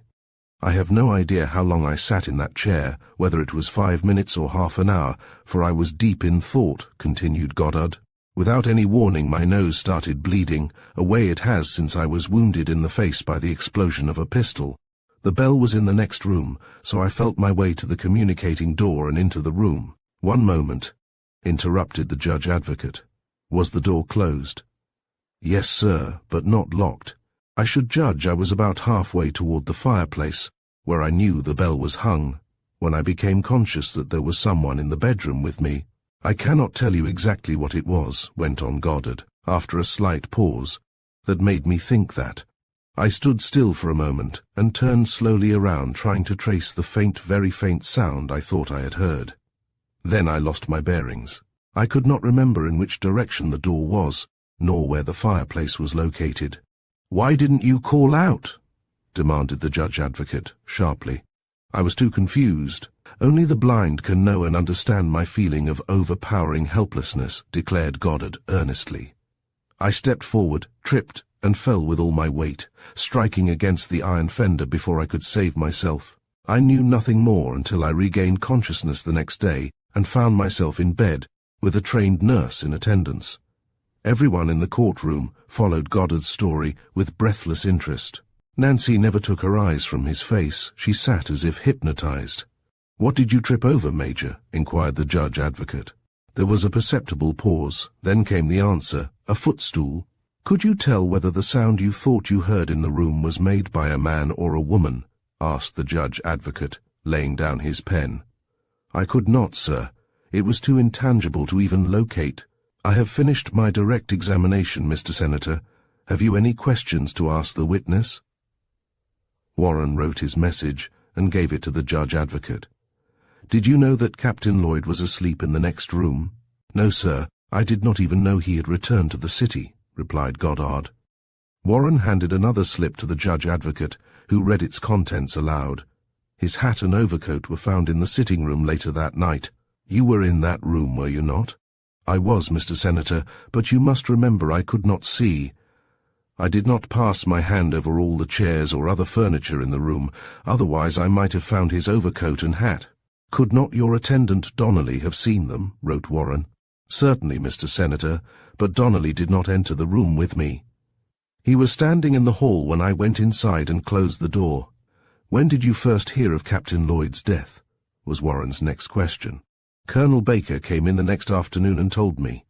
I have no idea how long I sat in that chair, whether it was 5 minutes or half an hour, for I was deep in thought, continued Goddard. Without any warning, my nose started bleeding, a way it has since I was wounded in the face by the explosion of a pistol. The bell was in the next room, so I felt my way to the communicating door and into the room. "One moment," interrupted the judge advocate. "Was the door closed?" "Yes, sir, but not locked. I should judge I was about halfway toward the fireplace, where I knew the bell was hung, when I became conscious that there was someone in the bedroom with me. I cannot tell you exactly what it was," went on Goddard, after a slight pause, "that made me think that. I stood still for a moment and turned slowly around, trying to trace the faint, very faint sound I thought I had heard. Then I lost my bearings. I could not remember in which direction the door was, nor where the fireplace was located." "Why didn't you call out?" demanded the judge advocate, sharply. "I was too confused. Only the blind can know and understand my feeling of overpowering helplessness," declared Goddard earnestly. "I stepped forward, tripped, and fell with all my weight, striking against the iron fender before I could save myself. I knew nothing more until I regained consciousness the next day and found myself in bed, with a trained nurse in attendance." Everyone in the courtroom followed Goddard's story with breathless interest. Nancy never took her eyes from his face. She sat as if hypnotized. "What did you trip over, Major?" inquired the judge advocate. There was a perceptible pause. Then came the answer, "A footstool." "Could you tell whether the sound you thought you heard in the room was made by a man or a woman?" asked the judge advocate, laying down his pen. "I could not, sir. It was too intangible to even locate. I have finished my direct examination, Mr. Senator. Have you any questions to ask the witness?" Warren wrote his message and gave it to the judge advocate. "Did you know that Captain Lloyd was asleep in the next room?" "No, sir. I did not even know he had returned to the city," replied Goddard. Warren handed another slip to the judge advocate, who read its contents aloud. "His hat and overcoat were found in the sitting room later that night. You were in that room, were you not?" "I was, Mr. Senator, but you must remember I could not see. I did not pass my hand over all the chairs or other furniture in the room, otherwise I might have found his overcoat and hat." "Could not your attendant Donnelly have seen them?" wrote Warren. "Certainly, Mr. Senator, but Donnelly did not enter the room with me. He was standing in the hall when I went inside and closed the door." "When did you first hear of Captain Lloyd's death?" was Warren's next question. "Colonel Baker came in the next afternoon and told me."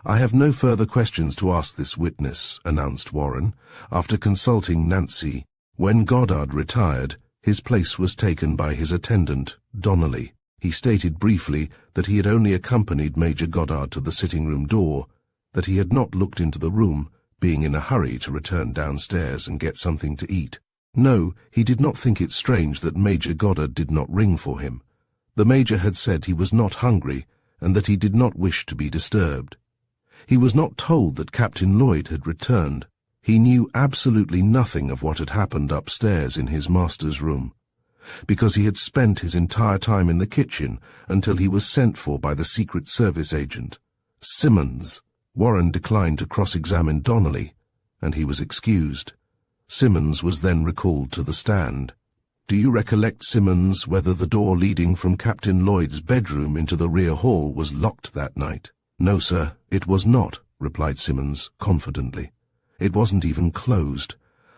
"I have no further questions to ask this witness," announced Warren, after consulting Nancy. When Goddard retired, his place was taken by his attendant, Donnelly. He stated briefly that he had only accompanied Major Goddard to the sitting-room door, that he had not looked into the room, being in a hurry to return downstairs and get something to eat. No, he did not think it strange that Major Goddard did not ring for him. The Major had said he was not hungry and that he did not wish to be disturbed. He was not told that Captain Lloyd had returned. He knew absolutely nothing of what had happened upstairs in his master's room, because he had spent his entire time in the kitchen until he was sent for by the Secret Service agent, Simmons. Warren declined to cross-examine Donnelly, and he was excused. Simmons was then recalled to the stand. "Do you recollect, Simmons, whether the door leading from Captain Lloyd's bedroom into the rear hall was locked that night?" "No, sir, it was not," replied Simmons confidently. "It wasn't even closed.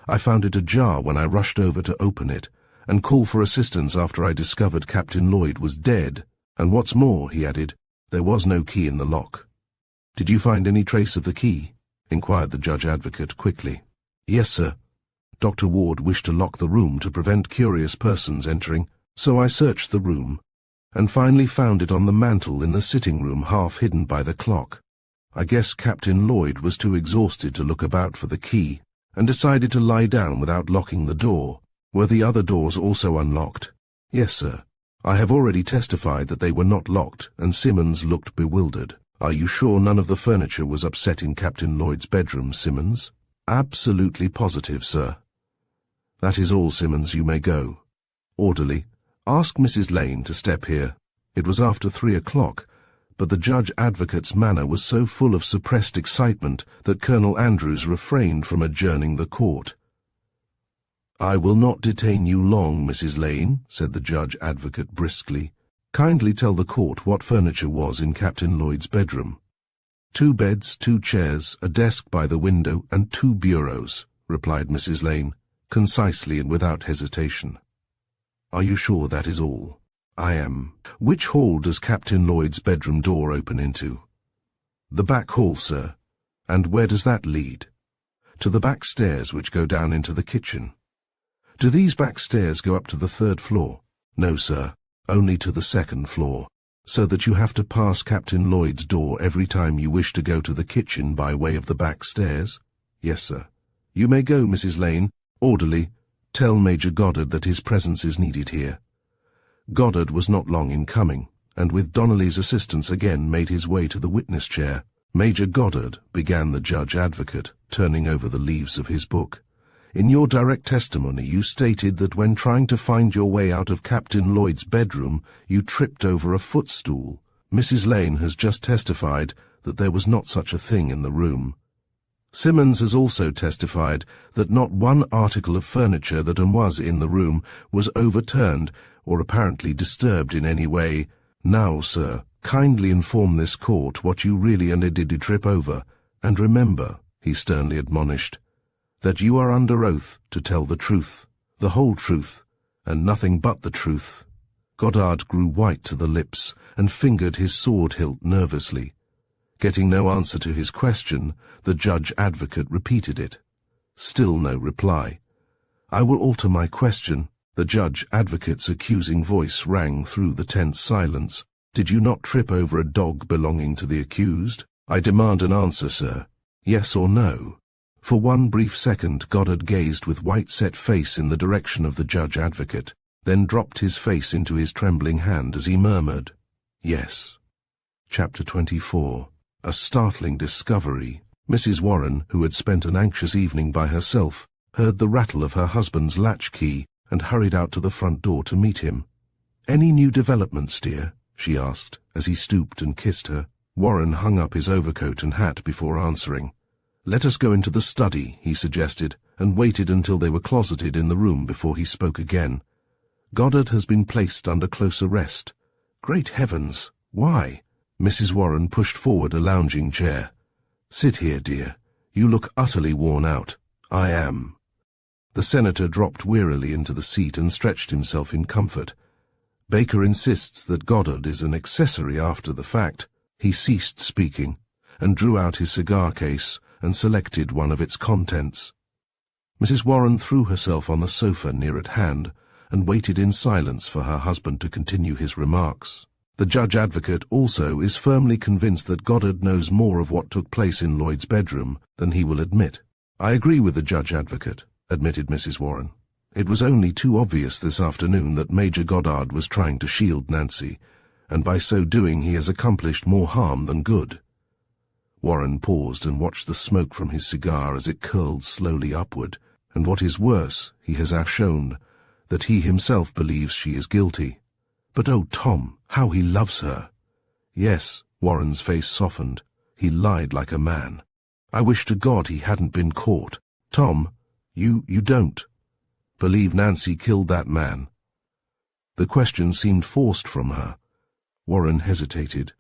I found it ajar when I rushed over to open it, and called for assistance after I discovered Captain Lloyd was dead. And what's more," he added, "there was no key in the lock." "Did you find any trace of the key?" inquired the judge advocate quickly. "Yes, sir. Dr. Ward wished to lock the room to prevent curious persons entering, so I searched the room, and finally found it on the mantel in the sitting-room, half hidden by the clock. I guess Captain Lloyd was too exhausted to look about for the key, and decided to lie down without locking the door. Were the other doors also unlocked?" "Yes, sir. I have already testified that they were not locked," and Simmons looked bewildered. "Are you sure none of the furniture was upset in Captain Lloyd's bedroom, Simmons?" "Absolutely positive, sir." That is all, Simmons, you may go. Orderly, ask Mrs. Lane to step here. It was after 3 o'clock, but the judge advocate's manner was so full of suppressed excitement that Colonel Andrews refrained from adjourning the court. I will not detain you long, Mrs. Lane, said the judge advocate briskly. Kindly tell the court what furniture was in Captain Lloyd's bedroom. 2 beds, 2 chairs, a desk by the window, and 2 bureaus, replied Mrs. Lane, concisely and without hesitation. Are you sure that is all? I am. Which hall does Captain Lloyd's bedroom door open into? The back hall, sir. And where does that lead? To the back stairs which go down into the kitchen. Do these back stairs go up to the 3rd floor? No, sir, only to the 2nd floor, so that you have to pass Captain Lloyd's door every time you wish to go to the kitchen by way of the back stairs? Yes, sir. You may go, Mrs. Lane. Orderly, tell Major Goddard that his presence is needed here. Goddard was not long in coming, and with Donnelly's assistance again made his way to the witness chair. Major Goddard, began the judge advocate, turning over the leaves of his book. In your direct testimony you stated that when trying to find your way out of Captain Lloyd's bedroom you tripped over a footstool. Mrs. Lane has just testified that there was not such a thing in the room. Simmons has also testified that not one article of furniture that was in the room was overturned or apparently disturbed in any way. Now, sir, kindly inform this court what you really and did trip over, and remember, he sternly admonished, that you are under oath to tell the truth, the whole truth, and nothing but the truth. Goddard grew white to the lips and fingered his sword hilt nervously. Getting no answer to his question, the judge advocate repeated it. Still no reply. I will alter my question. The judge advocate's accusing voice rang through the tense silence. Did you not trip over a dog belonging to the accused? I demand an answer, sir. Yes or no? For one brief second Goddard gazed with white-set face in the direction of the judge advocate, then dropped his face into his trembling hand as he murmured, Yes. Chapter 24. A startling discovery. Mrs. Warren, who had spent an anxious evening by herself, heard the rattle of her husband's latch-key and hurried out to the front door to meet him. Any new developments, dear? She asked, as he stooped and kissed her. Warren hung up his overcoat and hat before answering. Let us go into the study, he suggested, and waited until they were closeted in the room before he spoke again. Goddard has been placed under close arrest. Great heavens! Why? Mrs. Warren pushed forward a lounging chair. Sit here, dear. You look utterly worn out. I am. The senator dropped wearily into the seat and stretched himself in comfort. Baker insists that Goddard is an accessory after the fact. He ceased speaking, and drew out his cigar case and selected one of its contents. Mrs. Warren threw herself on the sofa near at hand and waited in silence for her husband to continue his remarks. The judge advocate also is firmly convinced that Goddard knows more of what took place in Lloyd's bedroom than he will admit. I agree with the judge advocate, admitted Mrs. Warren. It was only too obvious this afternoon that Major Goddard was trying to shield Nancy, and by so doing he has accomplished more harm than good. Warren paused and watched the smoke from his cigar as it curled slowly upward, and what is worse, he has shown that he himself believes she is guilty. But oh, Tom, how he loves her! Yes, Warren's face softened. He lied like a man. I wish to God he hadn't been caught. Tom, you don't believe Nancy killed that man? The question seemed forced from her. Warren hesitated.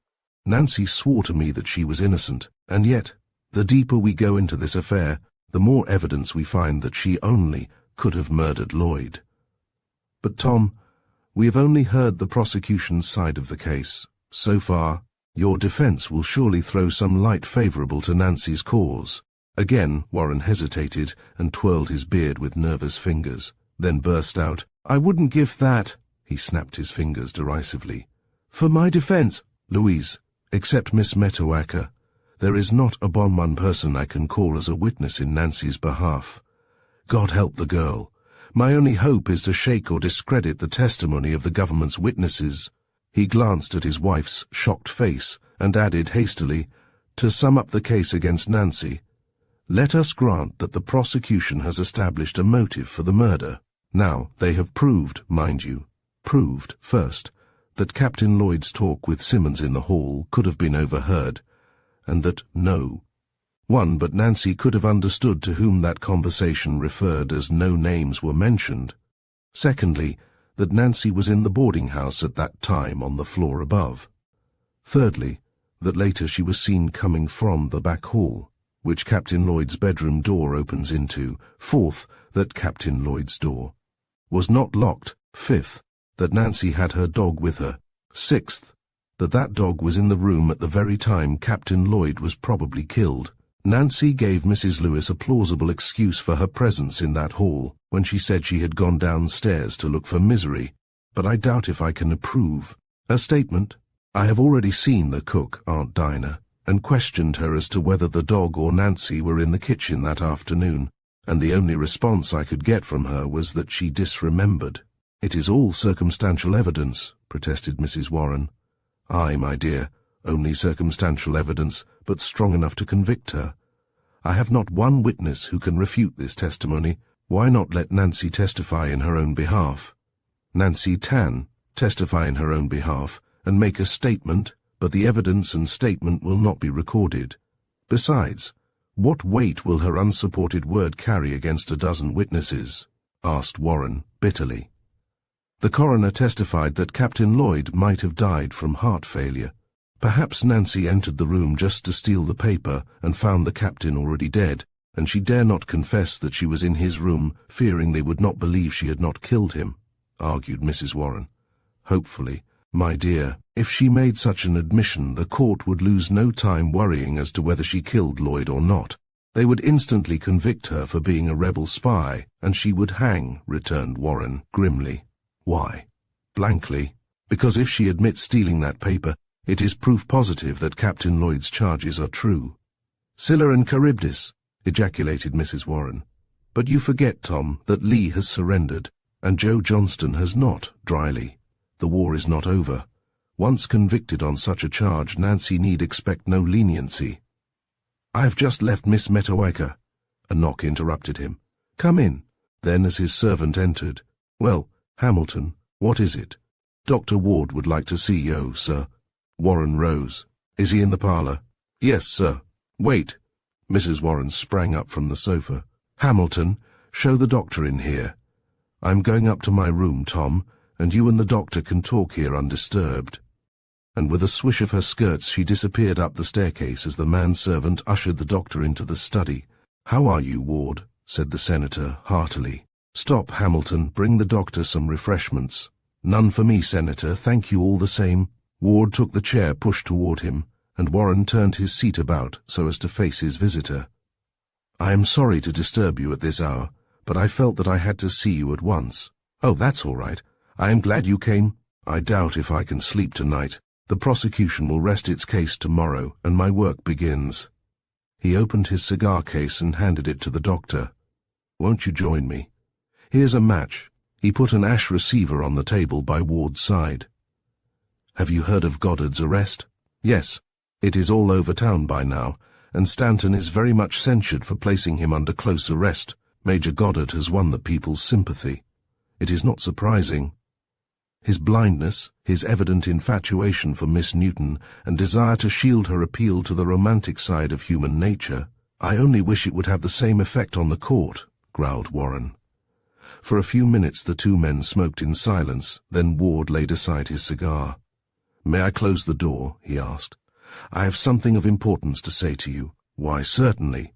Nancy swore to me that she was innocent, and yet, the deeper we go into this affair, the more evidence we find that she only could have murdered Lloyd. But, Tom, we have only heard the prosecution's side of the case. So far, your defense will surely throw some light favorable to Nancy's cause. Again, Warren hesitated and twirled his beard with nervous fingers, then burst out, I wouldn't give that, he snapped his fingers derisively. For my defense, Louise, except Miss Metoaca, there is not a one person I can call as a witness in Nancy's behalf. God help the girl. My only hope is to shake or discredit the testimony of the government's witnesses. He glanced at his wife's shocked face and added hastily, to sum up the case against Nancy, Let us grant that the prosecution has established a motive for the murder. Now, they have proved, mind you, proved, first, that Captain Lloyd's talk with Simmons in the hall could have been overheard, and that no one but Nancy could have understood to whom that conversation referred, as no names were mentioned. Secondly, that Nancy was in the boarding house at that time on the floor above. Thirdly, that later she was seen coming from the back hall, which Captain Lloyd's bedroom door opens into. Fourth, that Captain Lloyd's door was not locked. Fifth, that Nancy had her dog with her. Sixth, that that dog was in the room at the very time Captain Lloyd was probably killed. Nancy gave Mrs. Lewis a plausible excuse for her presence in that hall when she said she had gone downstairs to look for Misery, but I doubt if I can approve her statement. I have already seen the cook, Aunt Dinah, and questioned her as to whether the dog or Nancy were in the kitchen that afternoon, and the only response I could get from her was that she disremembered. It is all circumstantial evidence, protested Mrs. Warren. Aye, my dear, only circumstantial evidence, but strong enough to convict her. I have not one witness who can refute this testimony. Why not let Nancy testify in her own behalf? Nancy Tan testify in her own behalf and make a statement, but the evidence and statement will not be recorded. Besides, what weight will her unsupported word carry against a dozen witnesses? Asked Warren bitterly. The coroner testified that Captain Lloyd might have died from heart failure. Perhaps Nancy entered the room just to steal the paper and found the captain already dead, and she dare not confess that she was in his room, fearing they would not believe she had not killed him, argued Mrs. Warren. Hopefully, my dear, if she made such an admission, the court would lose no time worrying as to whether she killed Lloyd or not. They would instantly convict her for being a rebel spy, and she would hang, returned Warren grimly. Why? Blankly. Because if she admits stealing that paper, it is proof positive that Captain Lloyd's charges are true. Scylla and Charybdis, ejaculated Mrs. Warren. But you forget, Tom, that Lee has surrendered, and Joe Johnston has not, dryly. The war is not over. Once convicted on such a charge, Nancy need expect no leniency. I have just left Miss Metoaca. A knock interrupted him. Come in. Then, as his servant entered, Well, Hamilton, what is it? Dr. Ward would like to see you, sir. Warren rose. Is he in the parlour? Yes, sir. Wait. Mrs. Warren sprang up from the sofa. Hamilton, show the doctor in here. I'm going up to my room, Tom, and you and the doctor can talk here undisturbed. And with a swish of her skirts she disappeared up the staircase as the manservant ushered the doctor into the study. How are you, Ward? Said the senator heartily. Stop, Hamilton, bring the doctor some refreshments. None for me, Senator, thank you all the same. Ward took the chair pushed toward him, and Warren turned his seat about so as to face his visitor. I am sorry to disturb you at this hour, but I felt that I had to see you at once. Oh, that's all right. I am glad you came. I doubt if I can sleep tonight. The prosecution will rest its case tomorrow, and my work begins. He opened his cigar case and handed it to the doctor. Won't you join me? Here's a match. He put an ash receiver on the table by Ward's side. Have you heard of Goddard's arrest? Yes. It is all over town by now, and Stanton is very much censured for placing him under close arrest. Major Goddard has won the people's sympathy. It is not surprising. His blindness, his evident infatuation for Miss Newton, and desire to shield her appeal to the romantic side of human nature. I only wish it would have the same effect on the court, growled Warren. For a few minutes the two men smoked in silence, then Ward laid aside his cigar. May I close the door? He asked. I have something of importance to say to you. Why, certainly.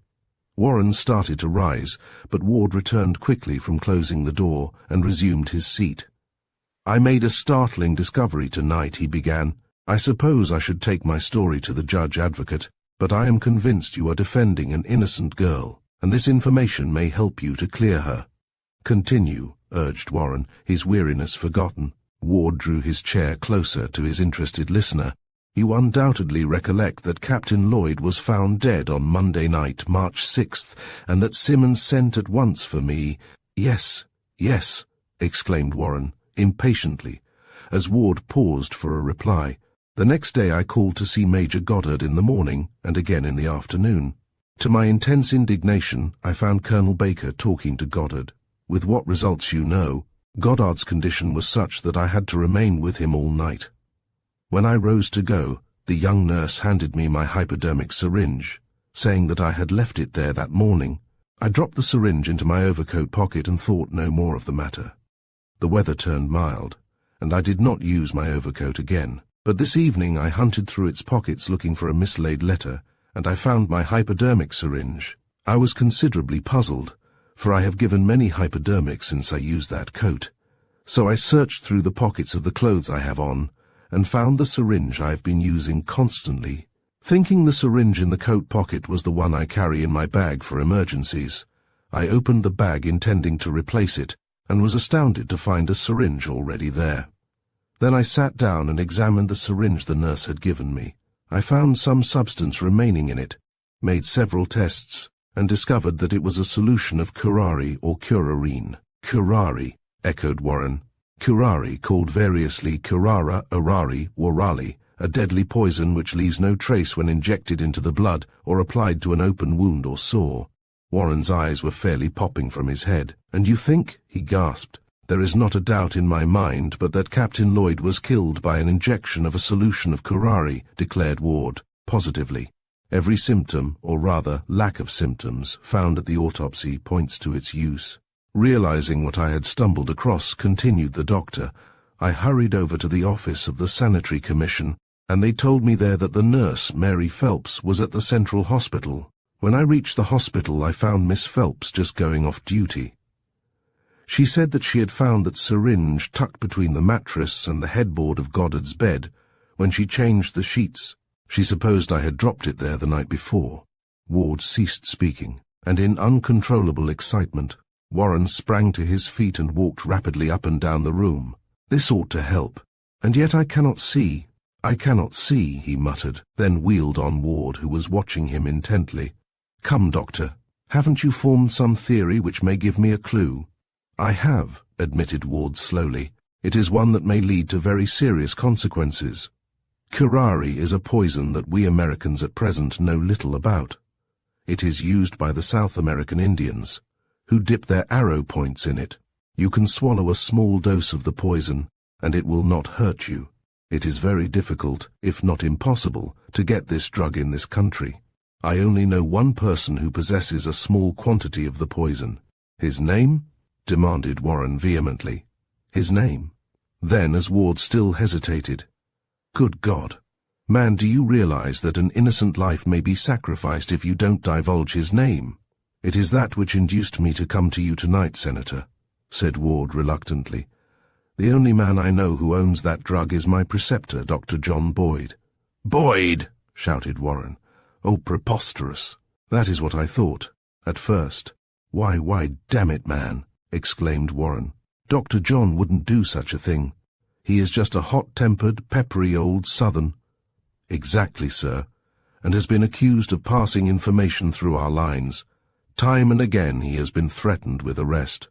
Warren started to rise, but Ward returned quickly from closing the door and resumed his seat. I made a startling discovery tonight, he began. I suppose I should take my story to the judge advocate, but I am convinced you are defending an innocent girl, and this information may help you to clear her. Continue, urged Warren, his weariness forgotten. Ward drew his chair closer to his interested listener. You undoubtedly recollect that Captain Lloyd was found dead on Monday night, March 6th, and that Simmons sent at once for me. Yes, yes, exclaimed Warren, impatiently, as Ward paused for a reply. The next day I called to see Major Goddard in the morning, and again in the afternoon. To my intense indignation, I found Colonel Baker talking to Goddard. With what results you know, Goddard's condition was such that I had to remain with him all night. When I rose to go, the young nurse handed me my hypodermic syringe, saying that I had left it there that morning. I dropped the syringe into my overcoat pocket and thought no more of the matter. The weather turned mild, and I did not use my overcoat again. But this evening I hunted through its pockets looking for a mislaid letter, and I found my hypodermic syringe. I was considerably puzzled, for I have given many hypodermics since I used that coat. So I searched through the pockets of the clothes I have on, and found the syringe I have been using constantly. Thinking the syringe in the coat pocket was the one I carry in my bag for emergencies, I opened the bag intending to replace it, and was astounded to find a syringe already there. Then I sat down and examined the syringe the nurse had given me. I found some substance remaining in it, made several tests, and discovered that it was a solution of curare or curarine. Curare, echoed Warren. Curare, called variously curara, arari, warali, a deadly poison which leaves no trace when injected into the blood or applied to an open wound or sore. Warren's eyes were fairly popping from his head. "And you think?" he gasped. "There is not a doubt in my mind but that Captain Lloyd was killed by an injection of a solution of curare," declared Ward, positively. "Every symptom, or rather lack of symptoms, found at the autopsy points to its use." Realizing what I had stumbled across, continued the doctor, I hurried over to the office of the Sanitary Commission, and they told me there that the nurse, Mary Phelps, was at the Central Hospital. When I reached the hospital, I found Miss Phelps just going off duty. She said that she had found that syringe tucked between the mattress and the headboard of Goddard's bed when she changed the sheets. She supposed I had dropped it there the night before. Ward ceased speaking, and in uncontrollable excitement, Warren sprang to his feet and walked rapidly up and down the room. "This ought to help. And yet I cannot see, he muttered, then wheeled on Ward, who was watching him intently. "Come, Doctor, haven't you formed some theory which may give me a clue?" "I have," admitted Ward slowly. "It is one that may lead to very serious consequences. Curare is a poison that we Americans at present know little about. It is used by the South American Indians, who dip their arrow points in it. You can swallow a small dose of the poison, and it will not hurt you. It is very difficult, if not impossible, to get this drug in this country. I only know one person who possesses a small quantity of the poison." "His name?" demanded Warren vehemently. "His name?" Then, as Ward still hesitated, "Good God! Man, do you realize that an innocent life may be sacrificed if you don't divulge his name?" "It is that which induced me to come to you tonight, Senator," said Ward reluctantly. "The only man I know who owns that drug is my preceptor, Dr. John Boyd." "Boyd!" shouted Warren. "Oh, preposterous! That is what I thought, at first." Why, damn it, man!" exclaimed Warren. "Dr. John wouldn't do such a thing. He is just a hot-tempered, peppery old Southern." "Exactly, sir, and has been accused of passing information through our lines. Time and again he has been threatened with arrest."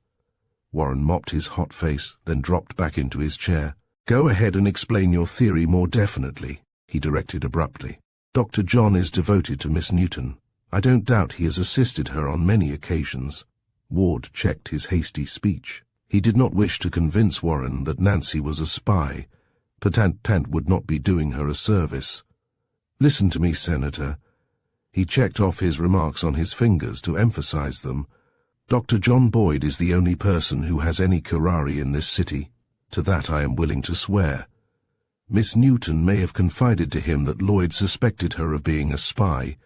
Warren mopped his hot face, then dropped back into his chair. "Go ahead and explain your theory more definitely," he directed abruptly. "Dr. John is devoted to Miss Newton. I don't doubt he has assisted her on many occasions." Ward checked his hasty speech. He did not wish to convince Warren that Nancy was a spy. Patant would not be doing her a service. "Listen to me, Senator." He checked off his remarks on his fingers to emphasize them. "Dr. John Boyd is the only person who has any curare in this city. To that I am willing to swear. Miss Newton may have confided to him that Lloyd suspected her of being a spy,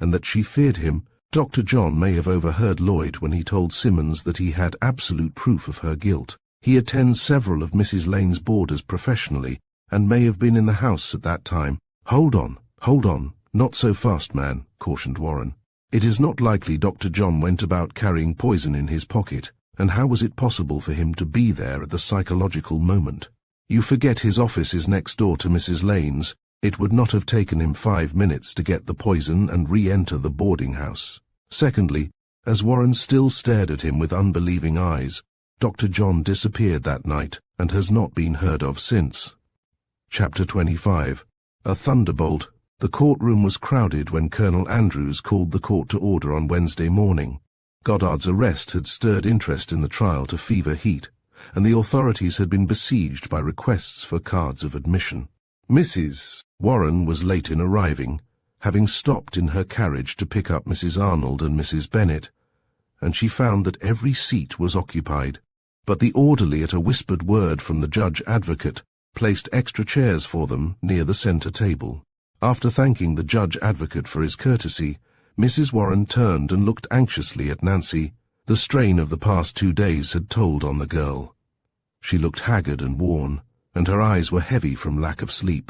and that she feared him. Dr. John may have overheard Lloyd when he told Simmons that he had absolute proof of her guilt. He attends several of Mrs. Lane's boarders professionally, and may have been in the house at that time." Hold on. Not so fast, man," cautioned Warren. "It is not likely Dr. John went about carrying poison in his pocket, and how was it possible for him to be there at the psychological moment? You forget his office is next door to Mrs. Lane's. It would not have taken him 5 minutes to get the poison and re-enter the boarding house. Secondly, as Warren still stared at him with unbelieving eyes, Dr. John disappeared that night and has not been heard of since." Chapter 25. A Thunderbolt. The courtroom was crowded when Colonel Andrews called the court to order on Wednesday morning. Goddard's arrest had stirred interest in the trial to fever heat, and the authorities had been besieged by requests for cards of admission. Mrs. Warren was late in arriving, having stopped in her carriage to pick up Mrs. Arnold and Mrs. Bennet, and she found that every seat was occupied. But the orderly, at a whispered word from the judge advocate, placed extra chairs for them near the centre table. After thanking the judge advocate for his courtesy, Mrs. Warren turned and looked anxiously at Nancy. The strain of the past 2 days had told on the girl. She looked haggard and worn, and her eyes were heavy from lack of sleep.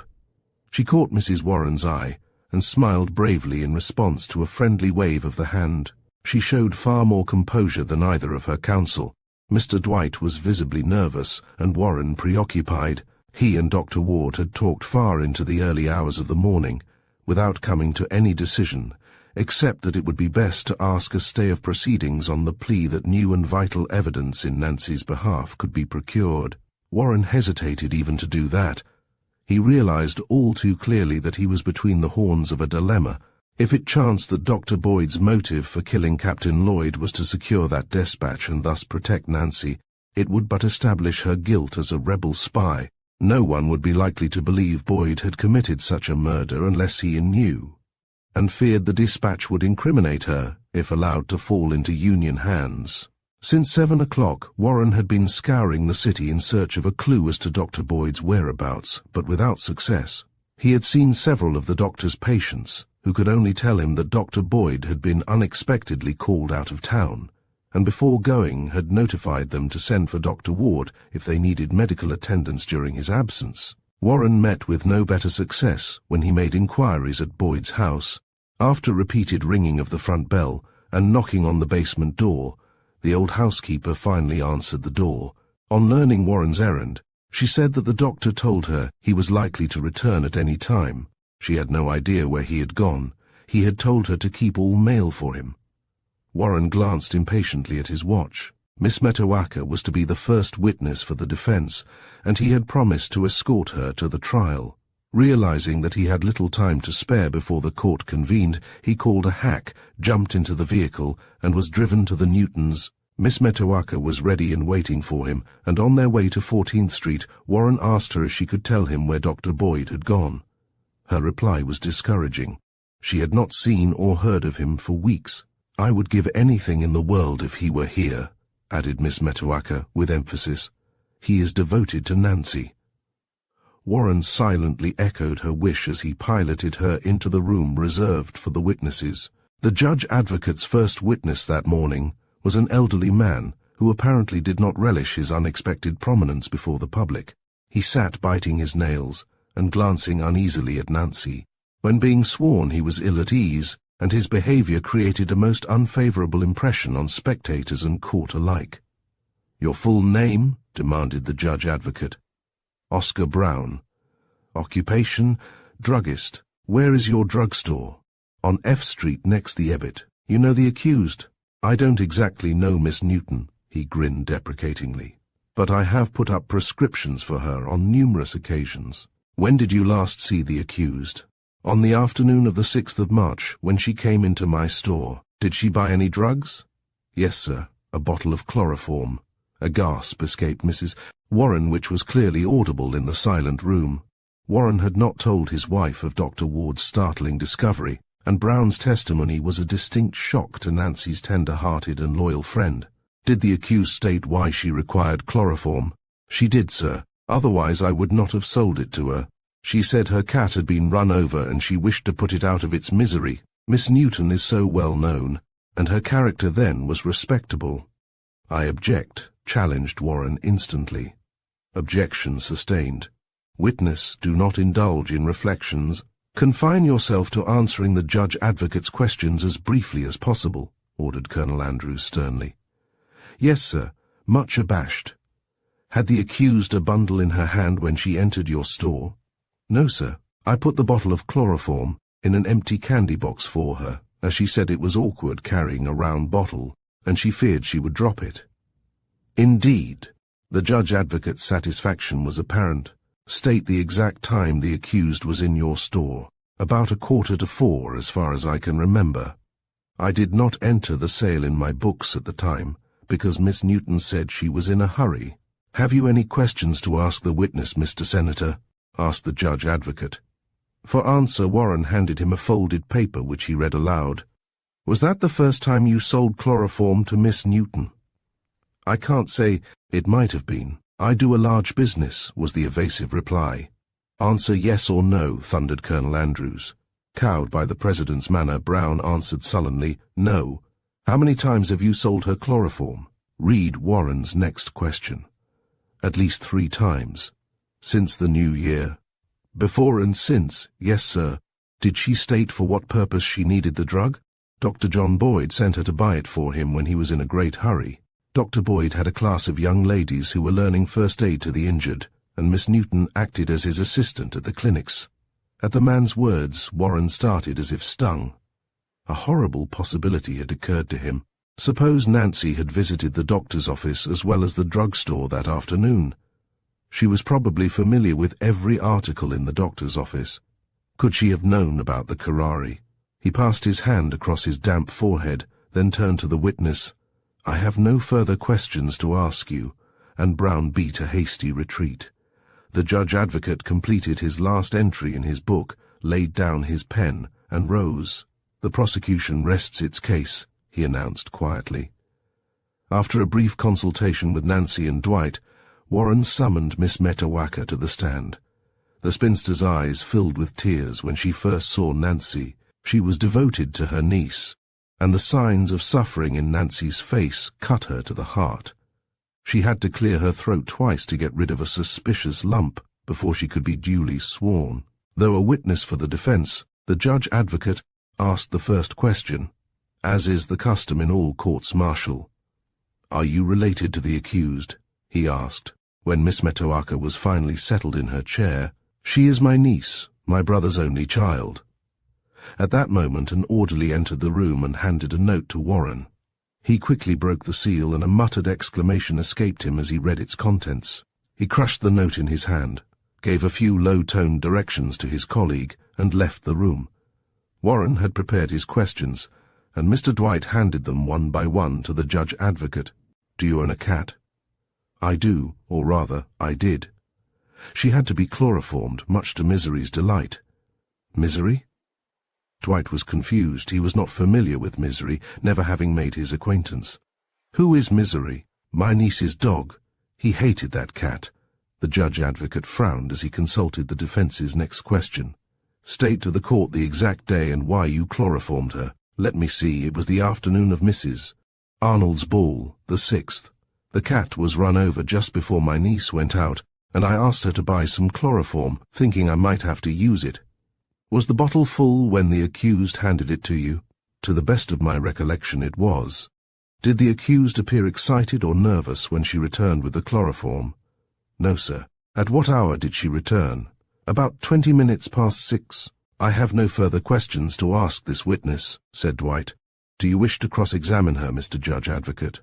She caught Mrs. Warren's eye and smiled bravely in response to a friendly wave of the hand. She showed far more composure than either of her counsel. Mr. Dwight was visibly nervous and Warren preoccupied. He and Dr. Ward had talked far into the early hours of the morning, without coming to any decision, except that it would be best to ask a stay of proceedings on the plea that new and vital evidence in Nancy's behalf could be procured. Warren hesitated even to do that. He realized all too clearly that he was between the horns of a dilemma. If it chanced that Dr. Boyd's motive for killing Captain Lloyd was to secure that despatch and thus protect Nancy, it would but establish her guilt as a rebel spy. No one would be likely to believe Boyd had committed such a murder unless he knew, and feared the dispatch would incriminate her if allowed to fall into Union hands. Since 7 o'clock, Warren had been scouring the city in search of a clue as to Dr. Boyd's whereabouts, but without success. He had seen several of the doctor's patients, who could only tell him that Dr. Boyd had been unexpectedly called out of town, and before going had notified them to send for Dr. Ward if they needed medical attendance during his absence. Warren met with no better success when he made inquiries at Boyd's house. After repeated ringing of the front bell and knocking on the basement door, the old housekeeper finally answered the door. On learning Warren's errand, she said that the doctor told her he was likely to return at any time. She had no idea where he had gone. He had told her to keep all mail for him. Warren glanced impatiently at his watch. Miss Metoaca was to be the first witness for the defense, and he had promised to escort her to the trial. Realizing that he had little time to spare before the court convened, he called a hack, jumped into the vehicle, and was driven to the Newtons. Miss Metoaca was ready and waiting for him, and on their way to 14th Street, Warren asked her if she could tell him where Dr. Boyd had gone. Her reply was discouraging. She had not seen or heard of him for weeks. "I would give anything in the world if he were here," added Miss Metoaca with emphasis. "He is devoted to Nancy." Warren silently echoed her wish as he piloted her into the room reserved for the witnesses. The judge advocate's first witness that morning was an elderly man who apparently did not relish his unexpected prominence before the public. He sat biting his nails and glancing uneasily at Nancy. When being sworn he was ill at ease, and his behavior created a most unfavorable impression on spectators and court alike. "Your full name?" demanded the judge advocate. "Oscar Brown." "Occupation?" "Druggist." "Where is your drugstore?" "On F Street next the Ebbet." "You know the accused?" "I don't exactly know Miss Newton," he grinned deprecatingly, "but I have put up prescriptions for her on numerous occasions." "When did you last see the accused?" "On the afternoon of the 6th of March, when she came into my store." "Did she buy any drugs?" "Yes, sir, a bottle of chloroform." A gasp escaped Mrs. Warren, which was clearly audible in the silent room. Warren had not told his wife of Dr. Ward's startling discovery, and Brown's testimony was a distinct shock to Nancy's tender-hearted and loyal friend. "Did the accused state why she required chloroform?" "She did, sir. Otherwise I would not have sold it to her. She said her cat had been run over and she wished to put it out of its misery. Miss Newton is so well known, and her character then was respectable." "I object," challenged Warren instantly. Objection sustained. Witness, do not indulge in reflections. "Confine yourself to answering the judge advocate's questions as briefly as possible," ordered Colonel Andrews sternly. "Yes, sir, much abashed." "Had the accused a bundle in her hand when she entered your store?" "No, sir. I put the bottle of chloroform in an empty candy box for her, as she said it was awkward carrying a round bottle, and she feared she would drop it." "Indeed." The judge advocate's satisfaction was apparent. "State the exact time the accused was in your store." About 3:15, as far as I can remember. I did not enter the sale in my books at the time, because Miss Newton said she was in a hurry. Have you any questions to ask the witness, Mr. Senator? Asked the judge advocate. For answer, Warren handed him a folded paper which he read aloud. Was that the first time you sold chloroform to Miss Newton? I can't say. It might have been. I do a large business, was the evasive reply. Answer yes or no, thundered Colonel Andrews. Cowed by the president's manner, Brown answered sullenly, no. How many times have you sold her chloroform? Read Warren's next question. At least 3 times. Since the new year? Before and since, yes, sir. Did she state for what purpose she needed the drug? Dr. John Boyd sent her to buy it for him when he was in a great hurry. Dr. Boyd had a class of young ladies who were learning first aid to the injured, and Miss Newton acted as his assistant at the clinics. At the man's words, Warren started as if stung. A horrible possibility had occurred to him. Suppose Nancy had visited the doctor's office as well as the drugstore that afternoon. She was probably familiar with every article in the doctor's office. Could she have known about the curare? He passed his hand across his damp forehead, then turned to the witness. I have no further questions to ask you, and Brown beat a hasty retreat. The judge advocate completed his last entry in his book, laid down his pen, and rose. The prosecution rests its case, he announced quietly. After a brief consultation with Nancy and Dwight, Warren summoned Miss Metoaca to the stand. The spinster's eyes filled with tears when she first saw Nancy. She was devoted to her niece, and the signs of suffering in Nancy's face cut her to the heart. She had to clear her throat twice to get rid of a suspicious lump before she could be duly sworn. Though a witness for the defense, the judge advocate asked the first question, as is the custom in all courts martial. Are you related to the accused? He asked, when Miss Metoaca was finally settled in her chair. She is my niece, my brother's only child. At that moment an orderly entered the room and handed a note to Warren. He quickly broke the seal, and a muttered exclamation escaped him as he read its contents. He crushed the note in his hand, gave a few low-toned directions to his colleague, and left the room. Warren had prepared his questions, and Mr. Dwight handed them one by one to the judge advocate. Do you own a cat? I do, or rather, I did. She had to be chloroformed, much to Misery's delight. Misery? Dwight was confused. He was not familiar with Misery, never having made his acquaintance. Who is Misery? My niece's dog. He hated that cat. The judge advocate frowned as he consulted the defense's next question. State to the court the exact day and why you chloroformed her. Let me see, it was the afternoon of Mrs. Arnold's ball, the 6th. The cat was run over just before my niece went out, and I asked her to buy some chloroform, thinking I might have to use it. Was the bottle full when the accused handed it to you? To the best of my recollection, it was. Did the accused appear excited or nervous when she returned with the chloroform? No, sir. At what hour did she return? About 20 minutes past 6. I have no further questions to ask this witness, said Dwight. Do you wish to cross-examine her, Mr. Judge Advocate?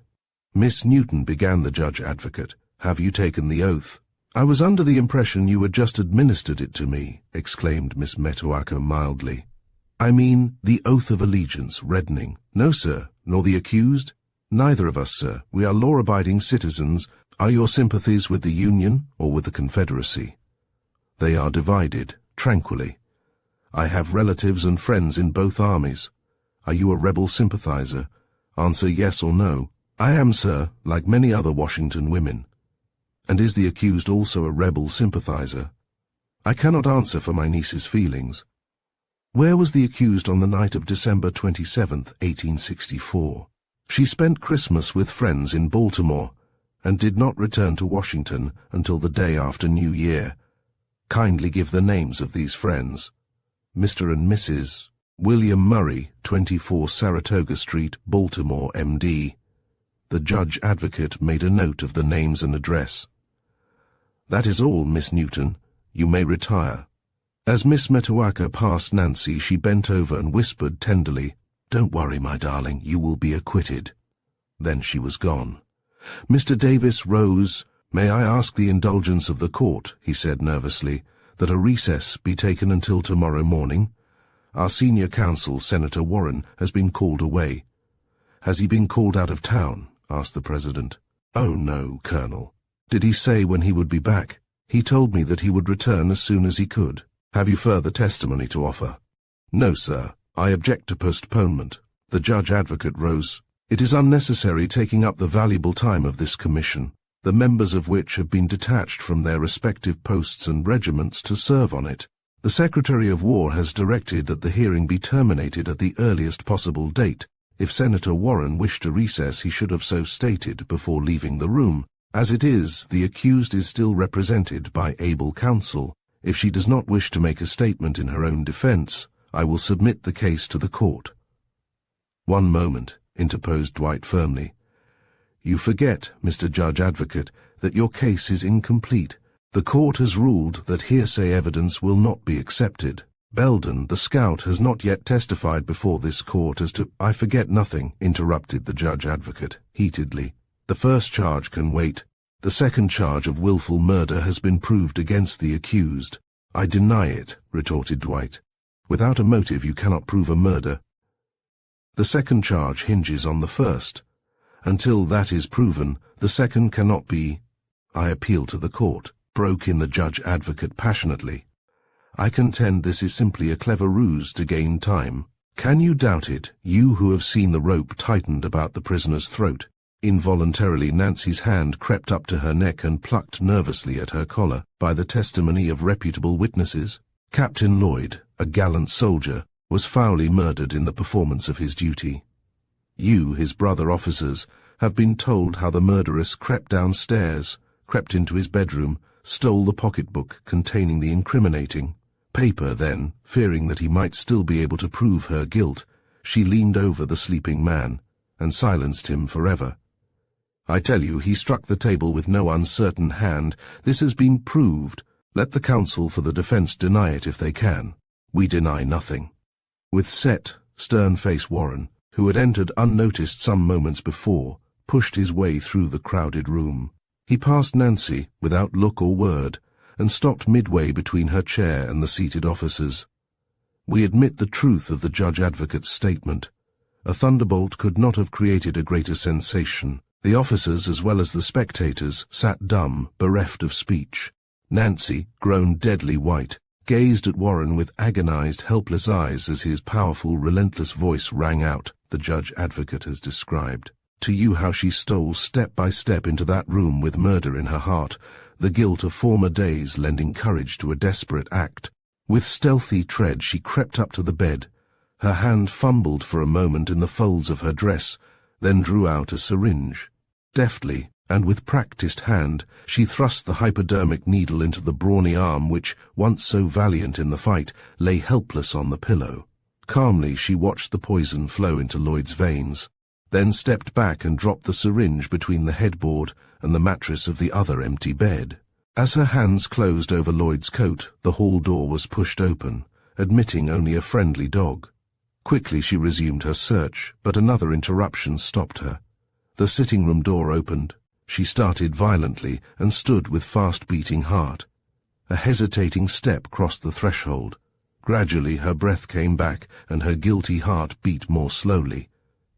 Miss Newton, began the Judge Advocate. Have you taken the oath? I was under the impression you had just administered it to me, exclaimed Miss Metoaca mildly. I mean the oath of allegiance, reddening. No, sir, nor the accused? Neither of us, sir. We are law-abiding citizens. Are your sympathies with the Union or with the Confederacy? They are divided, tranquilly. I have relatives and friends in both armies. Are you a rebel sympathizer? Answer yes or no. I am, sir, like many other Washington women. And is the accused also a rebel sympathizer? I cannot answer for my niece's feelings. Where was the accused on the night of December 27th, 1864? She spent Christmas with friends in Baltimore and did not return to Washington until the day after New Year. Kindly give the names of these friends. Mr. and Mrs. William Murray, 24 Saratoga Street, Baltimore, M.D. The Judge Advocate made a note of the names and address. That is all, Miss Newton. You may retire. As Miss Metoaca passed Nancy, she bent over and whispered tenderly, Don't worry, my darling, you will be acquitted. Then she was gone. Mr. Davis rose. May I ask the indulgence of the court, he said nervously, that a recess be taken until tomorrow morning? Our senior counsel, Senator Warren, has been called away." "Has he been called out of town?" asked the President. "Oh no, Colonel." "Did he say when he would be back?" "He told me that he would return as soon as he could." "Have you further testimony to offer?" "No, sir. I object to postponement." The judge advocate rose. "It is unnecessary taking up the valuable time of this commission, the members of which have been detached from their respective posts and regiments to serve on it. The Secretary of War has directed that the hearing be terminated at the earliest possible date. If Senator Warren wished to recess, he should have so stated before leaving the room. As it is, the accused is still represented by able counsel. If she does not wish to make a statement in her own defense, I will submit the case to the court." "One moment," interposed Dwight firmly. "You forget, Mr. Judge Advocate, that your case is incomplete. The court has ruled that hearsay evidence will not be accepted. Belden, the scout, has not yet testified before this court as to—" "I forget nothing," interrupted the Judge Advocate heatedly. "The first charge can wait. The second charge of willful murder has been proved against the accused." "I deny it," retorted Dwight. "Without a motive you cannot prove a murder. The second charge hinges on the first. Until that is proven, the second cannot be—" "I appeal to the court," broke in the Judge Advocate passionately. "I contend this is simply a clever ruse to gain time. Can you doubt it, you who have seen the rope tightened about the prisoner's throat?" Involuntarily Nancy's hand crept up to her neck and plucked nervously at her collar. "By the testimony of reputable witnesses? Captain Lloyd, a gallant soldier, was foully murdered in the performance of his duty. You, his brother officers, have been told how the murderess crept downstairs, crept into his bedroom, stole the pocketbook containing the incriminating paper. Then, fearing that he might still be able to prove her guilt, she leaned over the sleeping man and silenced him forever. I tell you, he struck the table with no uncertain hand. This has been proved. Let the counsel for the defense deny it if they can. We deny nothing." With set, stern face, Warren, who had entered unnoticed some moments before, pushed his way through the crowded room. He passed Nancy, without look or word, and stopped midway between her chair and the seated officers. "We admit the truth of the Judge Advocate's statement. A thunderbolt could not have created a greater sensation." The officers, as well as the spectators, sat dumb, bereft of speech. Nancy, grown deadly white, gazed at Warren with agonized, helpless eyes as his powerful, relentless voice rang out, the Judge Advocate has described. To you how she stole step by step into that room with murder in her heart, the guilt of former days lending courage to a desperate act. With stealthy tread she crept up to the bed. Her hand fumbled for a moment in the folds of her dress, then drew out a syringe. Deftly, and with practiced hand, she thrust the hypodermic needle into the brawny arm which, once so valiant in the fight, lay helpless on the pillow. Calmly she watched the poison flow into Lloyd's veins, then stepped back and dropped the syringe between the headboard and the mattress of the other empty bed. As her hands closed over Lloyd's coat, the hall door was pushed open, admitting only a friendly dog. Quickly she resumed her search, but another interruption stopped her. The sitting-room door opened. She started violently and stood with fast-beating heart. A hesitating step crossed the threshold. Gradually her breath came back and her guilty heart beat more slowly.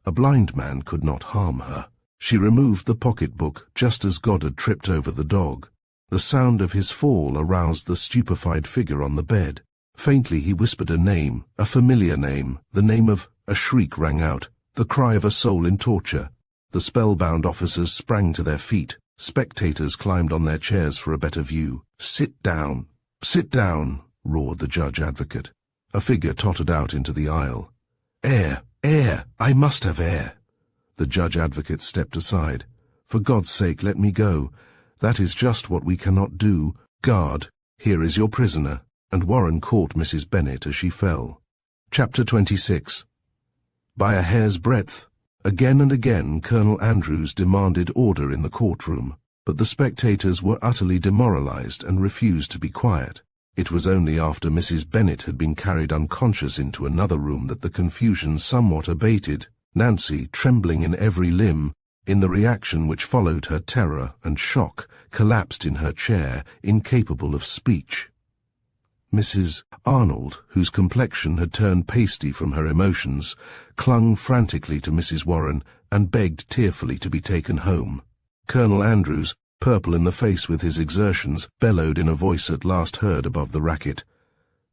A blind man could not harm her. She removed the pocketbook just as Goddard tripped over the dog. The sound of his fall aroused the stupefied figure on the bed. Faintly he whispered a name, a familiar name, the name of— A shriek rang out, the cry of a soul in torture. The spellbound officers sprang to their feet. Spectators climbed on their chairs for a better view. "Sit down! Sit down!" roared the Judge Advocate. A figure tottered out into the aisle. "Air! Air! I must have air!" The Judge Advocate stepped aside. "For God's sake, let me go. That is just what we cannot do. Guard, here is your prisoner." And Warren caught Mrs. Bennet as she fell. Chapter 26. By a hair's breadth. Again and again Colonel Andrews demanded order in the courtroom, but the spectators were utterly demoralized and refused to be quiet. It was only after Mrs. Bennet had been carried unconscious into another room that the confusion somewhat abated. Nancy, trembling in every limb, in the reaction which followed her terror and shock, collapsed in her chair, incapable of speech. Mrs. Arnold, whose complexion had turned pasty from her emotions, clung frantically to Mrs. Warren and begged tearfully to be taken home. Colonel Andrews, purple in the face with his exertions, bellowed in a voice at last heard above the racket.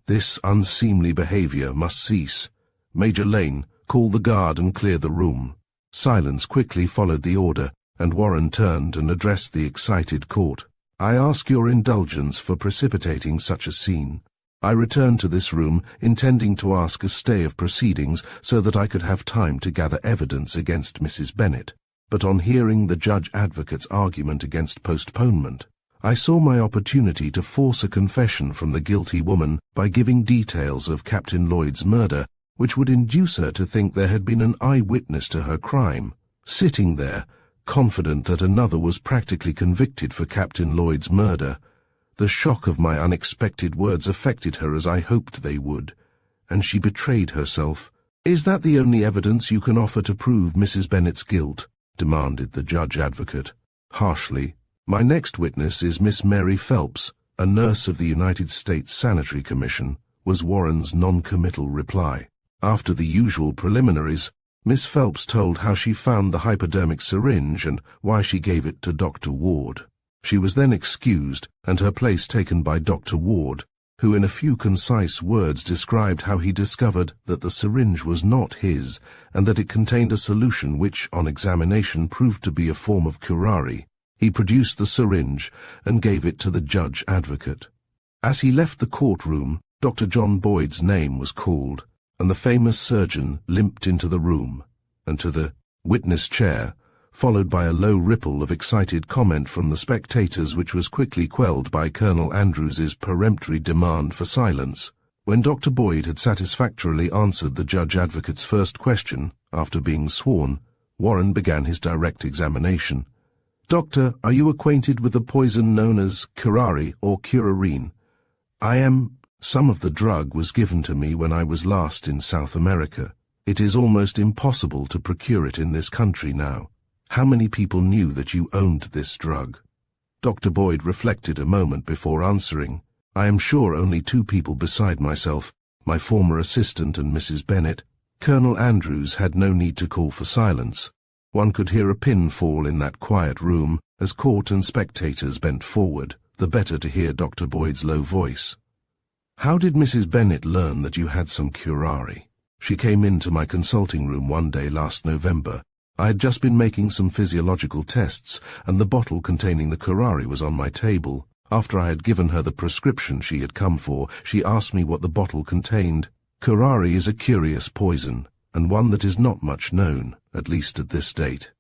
"This unseemly behaviour must cease. Major Lane, call the guard and clear the room." Silence quickly followed the order, and Warren turned and addressed the excited court. "I ask your indulgence for precipitating such a scene. I returned to this room intending to ask a stay of proceedings so that I could have time to gather evidence against Mrs. Bennet. But on hearing the judge advocate's argument against postponement, I saw my opportunity to force a confession from the guilty woman by giving details of Captain Lloyd's murder, which would induce her to think there had been an eyewitness to her crime. Sitting there, confident that another was practically convicted for Captain Lloyd's murder, the shock of my unexpected words affected her as I hoped they would, and she betrayed herself. "Is that the only evidence you can offer to prove Mrs. Bennet's guilt?" demanded the judge advocate, harshly. "My next witness is Miss Mary Phelps, a nurse of the United States Sanitary Commission," was Warren's non-committal reply. After the usual preliminaries, Miss Phelps told how she found the hypodermic syringe and why she gave it to Dr. Ward. She was then excused and her place taken by Dr. Ward, who in a few concise words described how he discovered that the syringe was not his and that it contained a solution which, on examination, proved to be a form of curare. He produced the syringe and gave it to the judge advocate. As he left the courtroom, Dr. John Boyd's name was called, and the famous surgeon limped into the room and to the witness chair, followed by a low ripple of excited comment from the spectators, which was quickly quelled by Colonel Andrews's peremptory demand for silence. When Dr. Boyd had satisfactorily answered the judge advocate's first question, after being sworn, Warren began his direct examination. "Doctor, are you acquainted with the poison known as curare or curarine?" "I am. Some of the drug was given to me when I was last in South America. It is almost impossible to procure it in this country now. How many people knew that you owned this drug?" Dr. Boyd reflected a moment before answering. "I am sure only 2 people beside myself, my former assistant and Mrs. Bennet." Colonel Andrews had no need to call for silence. One could hear a pin fall in that quiet room as court and spectators bent forward, the better to hear Dr. Boyd's low voice. "How did Mrs. Bennet learn that you had some curare?" "She came into my consulting room one day last November. I had just been making some physiological tests, and the bottle containing the curare was on my table. After I had given her the prescription she had come for, she asked me what the bottle contained. Curare is a curious poison, and one that is not much known, at least at this date.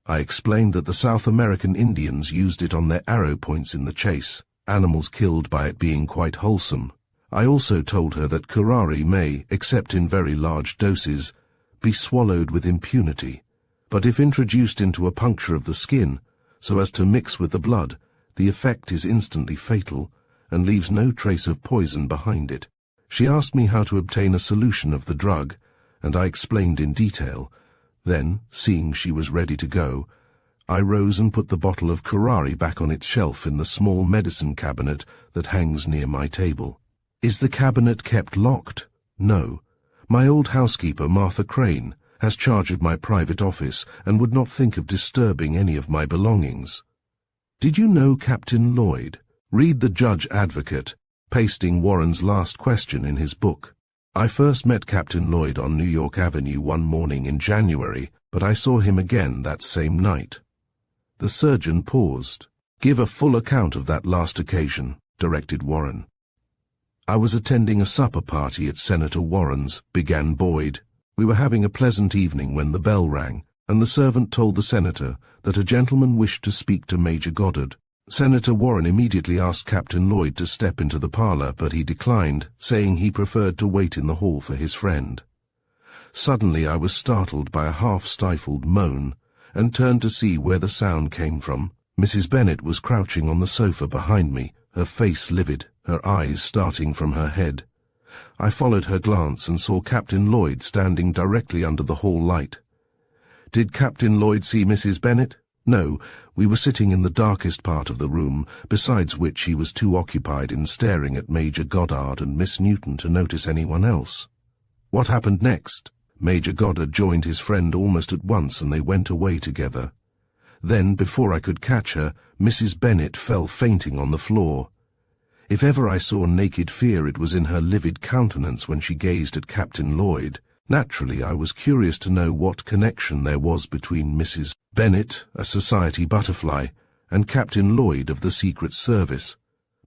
I explained that the South American Indians used it on their arrow points in the chase, animals killed by it being quite wholesome. I also told her that curare may, except in very large doses, be swallowed with impunity. But if introduced into a puncture of the skin, so as to mix with the blood, the effect is instantly fatal and leaves no trace of poison behind it. She asked me how to obtain a solution of the drug, and I explained in detail. Then, seeing she was ready to go, I rose and put the bottle of curare back on its shelf in the small medicine cabinet that hangs near my table. "Is the cabinet kept locked?" "No. My old housekeeper, Martha Crane, has charge of my private office and would not think of disturbing any of my belongings." "Did you know Captain Lloyd?" Read the judge advocate, pasting Warren's last question in his book. "I first met Captain Lloyd on New York Avenue one morning in January, but I saw him again that same night." The surgeon paused. "Give a full account of that last occasion," directed Warren. "I was attending a supper party at Senator Warren's," began Boyd. "We were having a pleasant evening when the bell rang, and the servant told the senator that a gentleman wished to speak to Major Goddard. Senator Warren immediately asked Captain Lloyd to step into the parlor, but he declined, saying he preferred to wait in the hall for his friend. Suddenly I was startled by a half-stifled moan, and turned to see where the sound came from. Mrs. Bennet was crouching on the sofa behind me, her face livid, her eyes starting from her head. I followed her glance and saw Captain Lloyd standing directly under the hall light. "Did Captain Lloyd see Mrs. Bennet?" No, we were sitting in the darkest part of the room, besides which he was too occupied in staring at Major Goddard and Miss Newton to notice anyone else. What happened next? Major Goddard joined his friend almost at once and they went away together. Then, before I could catch her, Mrs. Bennet fell fainting on the floor. If ever I saw naked fear, it was in her livid countenance when she gazed at Captain Lloyd. Naturally, I was curious to know what connection there was between Mrs. Bennet, a society butterfly, and Captain Lloyd of the Secret Service,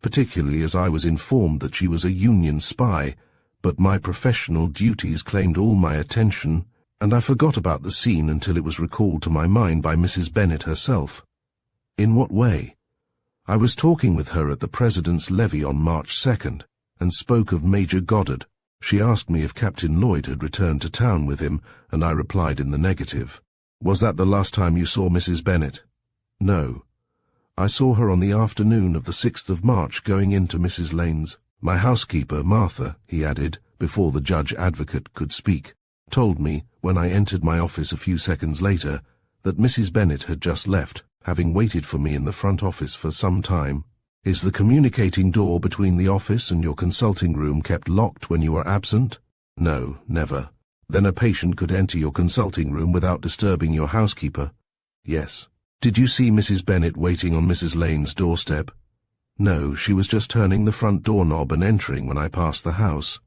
particularly as I was informed that she was a Union spy, but my professional duties claimed all my attention, and I forgot about the scene until it was recalled to my mind by Mrs. Bennet herself. In what way? I was talking with her at the President's levee on March 2nd, and spoke of Major Goddard. She asked me if Captain Lloyd had returned to town with him, and I replied in the negative. Was that the last time you saw Mrs. Bennet? No. I saw her on the afternoon of the 6th of March going into Mrs. Lane's. My housekeeper, Martha, he added, before the judge advocate could speak, told me, when I entered my office a few seconds later, that Mrs. Bennet had just left, having waited for me in the front office for some time. Is the communicating door between the office and your consulting room kept locked when you are absent? No, never. Then a patient could enter your consulting room without disturbing your housekeeper? Yes. Did you see Mrs. Bennet waiting on Mrs. Lane's doorstep? No, she was just turning the front doorknob and entering when I passed the house.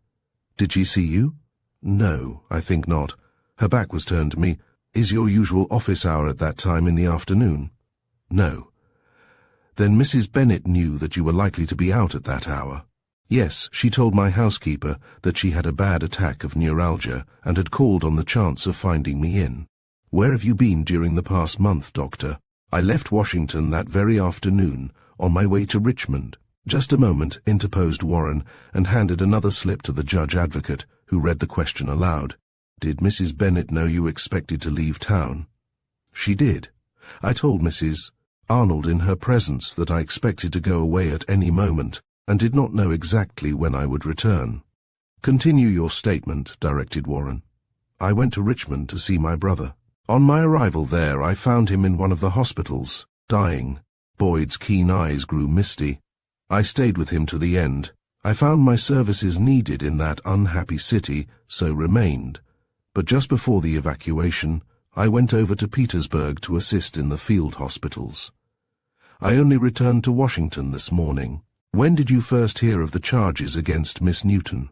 Did she see you? No, I think not. Her back was turned to me. Is your usual office hour at that time in the afternoon? No. Then Mrs. Bennet knew that you were likely to be out at that hour. Yes, she told my housekeeper that she had a bad attack of neuralgia and had called on the chance of finding me in. Where have you been during the past month, Doctor? I left Washington that very afternoon, on my way to Richmond. Just a moment, interposed Warren, and handed another slip to the judge advocate, who read the question aloud. Did Mrs. Bennet know you expected to leave town? She did. I told Mrs. Arnold in her presence that I expected to go away at any moment, and did not know exactly when I would return. Continue your statement, directed Warren. I went to Richmond to see my brother. On my arrival there, I found him in one of the hospitals, dying. Boyd's keen eyes grew misty. I stayed with him to the end. I found my services needed in that unhappy city, so remained. But just before the evacuation, I went over to Petersburg to assist in the field hospitals. I only returned to Washington this morning. When did you first hear of the charges against Miss Newton?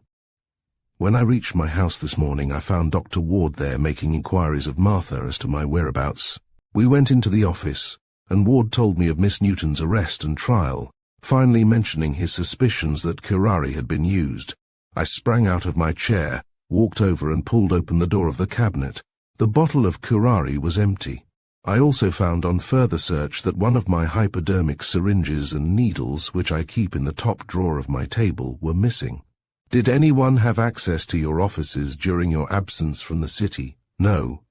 When I reached my house this morning, I found Dr. Ward there making inquiries of Martha as to my whereabouts. We went into the office, and Ward told me of Miss Newton's arrest and trial, finally mentioning his suspicions that curare had been used. I sprang out of my chair, walked over and pulled open the door of the cabinet. The bottle of curare was empty. I also found on further search that one of my hypodermic syringes and needles, which I keep in the top drawer of my table, were missing. Did anyone have access to your offices during your absence from the city? No.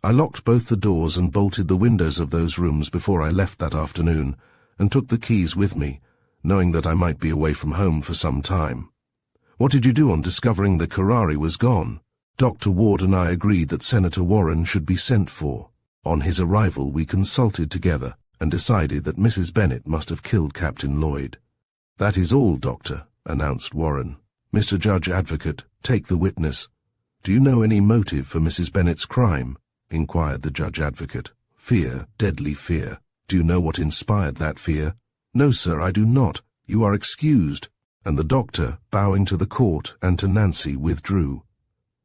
I locked both the doors and bolted the windows of those rooms before I left that afternoon, and took the keys with me, knowing that I might be away from home for some time. What did you do on discovering the curare was gone? Dr. Ward and I agreed that Senator Warren should be sent for. On his arrival, we consulted together and decided that Mrs. Bennet must have killed Captain Lloyd. That is all, Doctor, announced Warren. Mr. Judge Advocate, take the witness. Do you know any motive for Mrs. Bennet's crime? Inquired the Judge Advocate. Fear, deadly fear. Do you know what inspired that fear? No, sir, I do not. You are excused. And the doctor, bowing to the court and to Nancy, withdrew.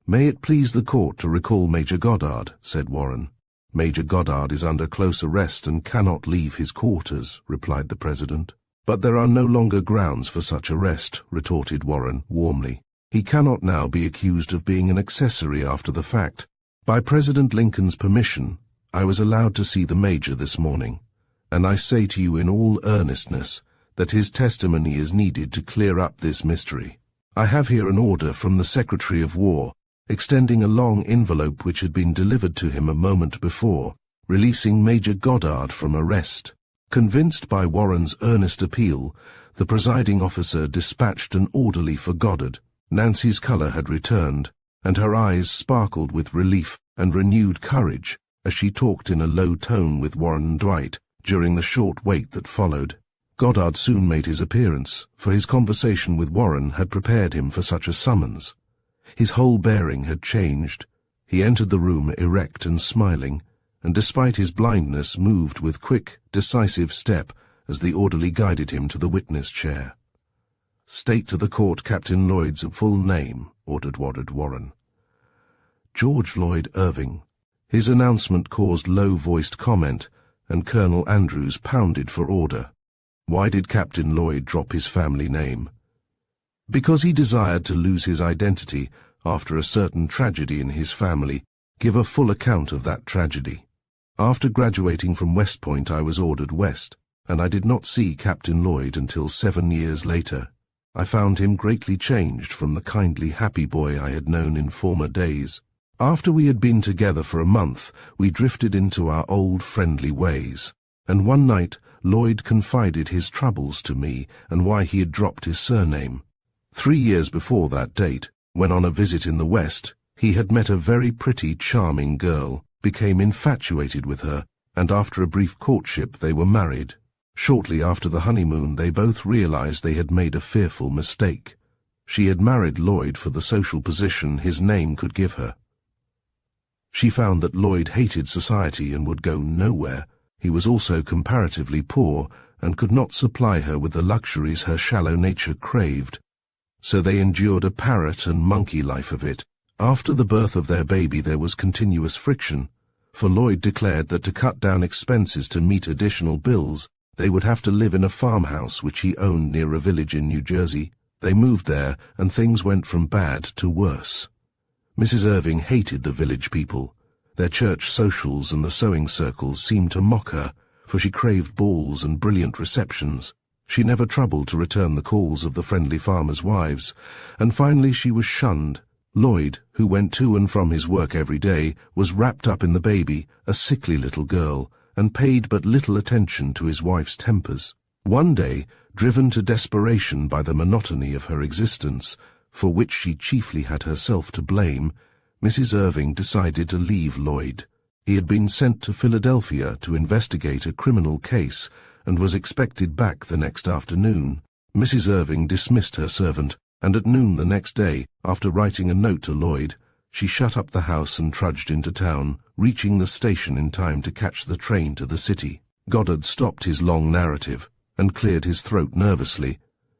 May it please the court to recall Major Goddard, said Warren. Major Goddard is under close arrest and cannot leave his quarters, replied the President. But there are no longer grounds for such arrest, retorted Warren warmly. He cannot now be accused of being an accessory after the fact. By President Lincoln's permission, I was allowed to see the Major this morning, and I say to you in all earnestness that his testimony is needed to clear up this mystery. I have here an order from the Secretary of War, extending a long envelope which had been delivered to him a moment before, releasing Major Goddard from arrest. Convinced by Warren's earnest appeal, the presiding officer dispatched an orderly for Goddard. Nancy's color had returned, and her eyes sparkled with relief and renewed courage as she talked in a low tone with Warren and Dwight during the short wait that followed. Goddard soon made his appearance, for his conversation with Warren had prepared him for such a summons. His whole bearing had changed. He entered the room erect and smiling, and despite his blindness moved with quick, decisive step as the orderly guided him to the witness chair. "State to the court Captain Lloyd's full name," ordered Warren. "George Lloyd Irving." His announcement caused low-voiced comment, and Colonel Andrews pounded for order. Why did Captain Lloyd drop his family name? Because he desired to lose his identity after a certain tragedy in his family. Give a full account of that tragedy. After graduating from West Point, I was ordered west, and I did not see Captain Lloyd until 7 years later. I found him greatly changed from the kindly, happy boy I had known in former days. After we had been together for a month, we drifted into our old friendly ways, and one night Lloyd confided his troubles to me and why he had dropped his surname. 3 years before that date, when on a visit in the West, he had met a very pretty, charming girl, became infatuated with her, and after a brief courtship they were married. Shortly after the honeymoon, they both realized they had made a fearful mistake. She had married Lloyd for the social position his name could give her. She found that Lloyd hated society and would go nowhere. He was also comparatively poor and could not supply her with the luxuries her shallow nature craved. So they endured a parrot and monkey life of it. After the birth of their baby there was continuous friction, for Lloyd declared that to cut down expenses to meet additional bills, they would have to live in a farmhouse which he owned near a village in New Jersey. They moved there, and things went from bad to worse. Mrs. Irving hated the village people. Their church socials and the sewing circles seemed to mock her, for she craved balls and brilliant receptions. She never troubled to return the calls of the friendly farmers' wives, and finally she was shunned. Lloyd, who went to and from his work every day, was wrapped up in the baby, a sickly little girl, and paid but little attention to his wife's tempers. One day, driven to desperation by the monotony of her existence, for which she chiefly had herself to blame, Mrs. Irving decided to leave Lloyd. He had been sent to Philadelphia to investigate a criminal case and was expected back the next afternoon. Mrs. Irving dismissed her servant, and at noon the next day, after writing a note to Lloyd, she shut up the house and trudged into town, reaching the station in time to catch the train to the city. Goddard stopped his long narrative and cleared his throat nervously.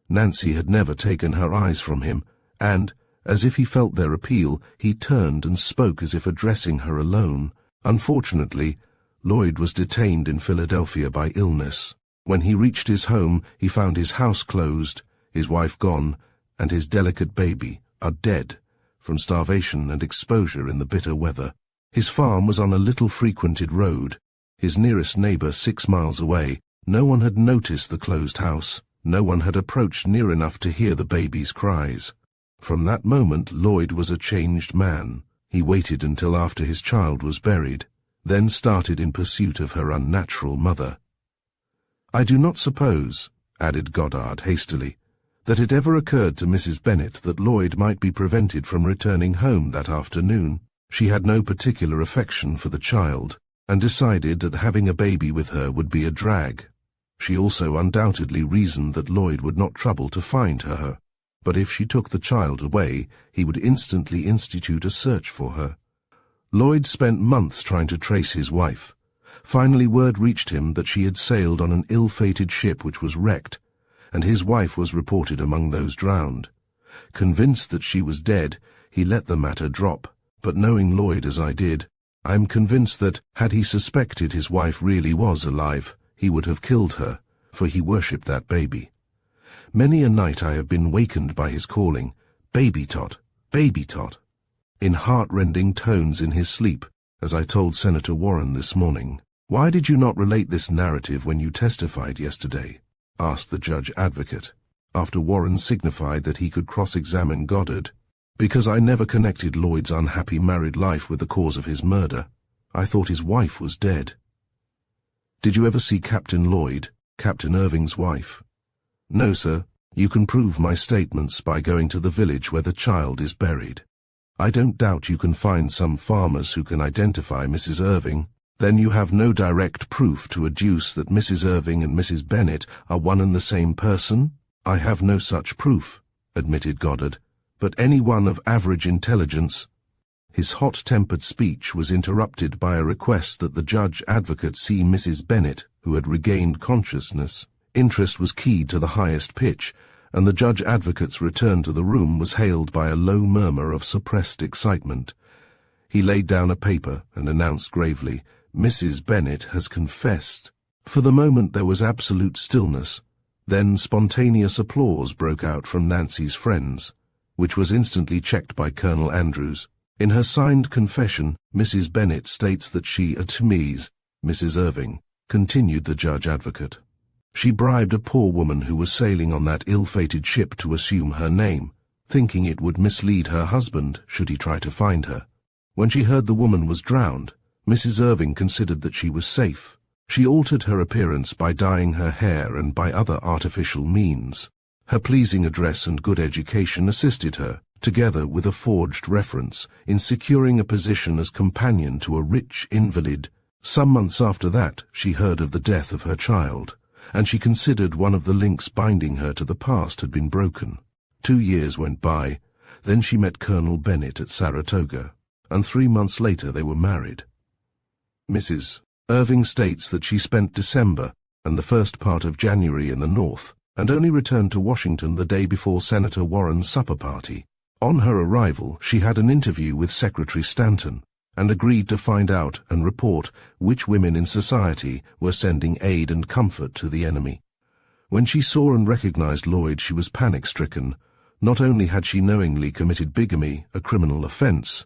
Nancy had never taken her eyes from him, and, as if he felt their appeal, he turned and spoke as if addressing her alone. Unfortunately, Lloyd was detained in Philadelphia by illness. When he reached his home, he found his house closed, his wife gone, and his delicate baby dead from starvation and exposure in the bitter weather. His farm was on a little frequented road, his nearest neighbor 6 miles away. No one had noticed the closed house. No one had approached near enough to hear the baby's cries. From that moment, Lloyd was a changed man. He waited until after his child was buried, then started in pursuit of her unnatural mother. "I do not suppose," added Goddard hastily, "that it ever occurred to Mrs. Bennet that Lloyd might be prevented from returning home that afternoon. She had no particular affection for the child, and decided that having a baby with her would be a drag. She also undoubtedly reasoned that Lloyd would not trouble to find her, but if she took the child away, he would instantly institute a search for her. Lloyd spent months trying to trace his wife. Finally word reached him that she had sailed on an ill-fated ship which was wrecked, and his wife was reported among those drowned. Convinced that she was dead, he let the matter drop, but knowing Lloyd as I did, I am convinced that, had he suspected his wife really was alive, he would have killed her, for he worshipped that baby. Many a night I have been wakened by his calling, 'Baby Tot, Baby Tot,' in heart-rending tones in his sleep, as I told Senator Warren this morning. Why did you not relate this narrative when you testified yesterday?" asked the judge advocate, after Warren signified that he could cross-examine Goddard. "Because I never connected Lloyd's unhappy married life with the cause of his murder. I thought his wife was dead." "Did you ever see Captain Lloyd, Captain Irving's wife?" "No, sir. You can prove my statements by going to the village where the child is buried." I don't doubt you can find some farmers who can identify Mrs. Irving. Then you have no direct proof to adduce that Mrs. Irving and Mrs. Bennet are one and the same person? I have no such proof, admitted Goddard, but anyone of average intelligence. His hot-tempered speech was interrupted by a request that the judge advocate see Mrs. Bennet, who had regained consciousness. Interest was keyed to the highest pitch, and the judge advocate's return to the room was hailed by a low murmur of suppressed excitement. He laid down a paper and announced gravely, "Mrs. Bennet has confessed." For the moment there was absolute stillness. Then spontaneous applause broke out from Nancy's friends, which was instantly checked by Colonel Andrews. In her signed confession, Mrs. Bennet states that she atomies Mrs. Irving, continued the judge advocate. She bribed a poor woman who was sailing on that ill-fated ship to assume her name, thinking it would mislead her husband should he try to find her. When she heard the woman was drowned, Mrs. Irving considered that she was safe. She altered her appearance by dyeing her hair and by other artificial means. Her pleasing address and good education assisted her, together with a forged reference, in securing a position as companion to a rich invalid. Some months after that, she heard of the death of her child, and she considered one of the links binding her to the past had been broken. 2 years went by, then she met Colonel Bennet at Saratoga, and 3 months later they were married. Mrs. Irving states that she spent December and the first part of January in the North, and only returned to Washington the day before Senator Warren's supper party. On her arrival, she had an interview with Secretary Stanton, and agreed to find out and report which women in society were sending aid and comfort to the enemy. When she saw and recognized Lloyd, she was panic-stricken. Not only had she knowingly committed bigamy, a criminal offense,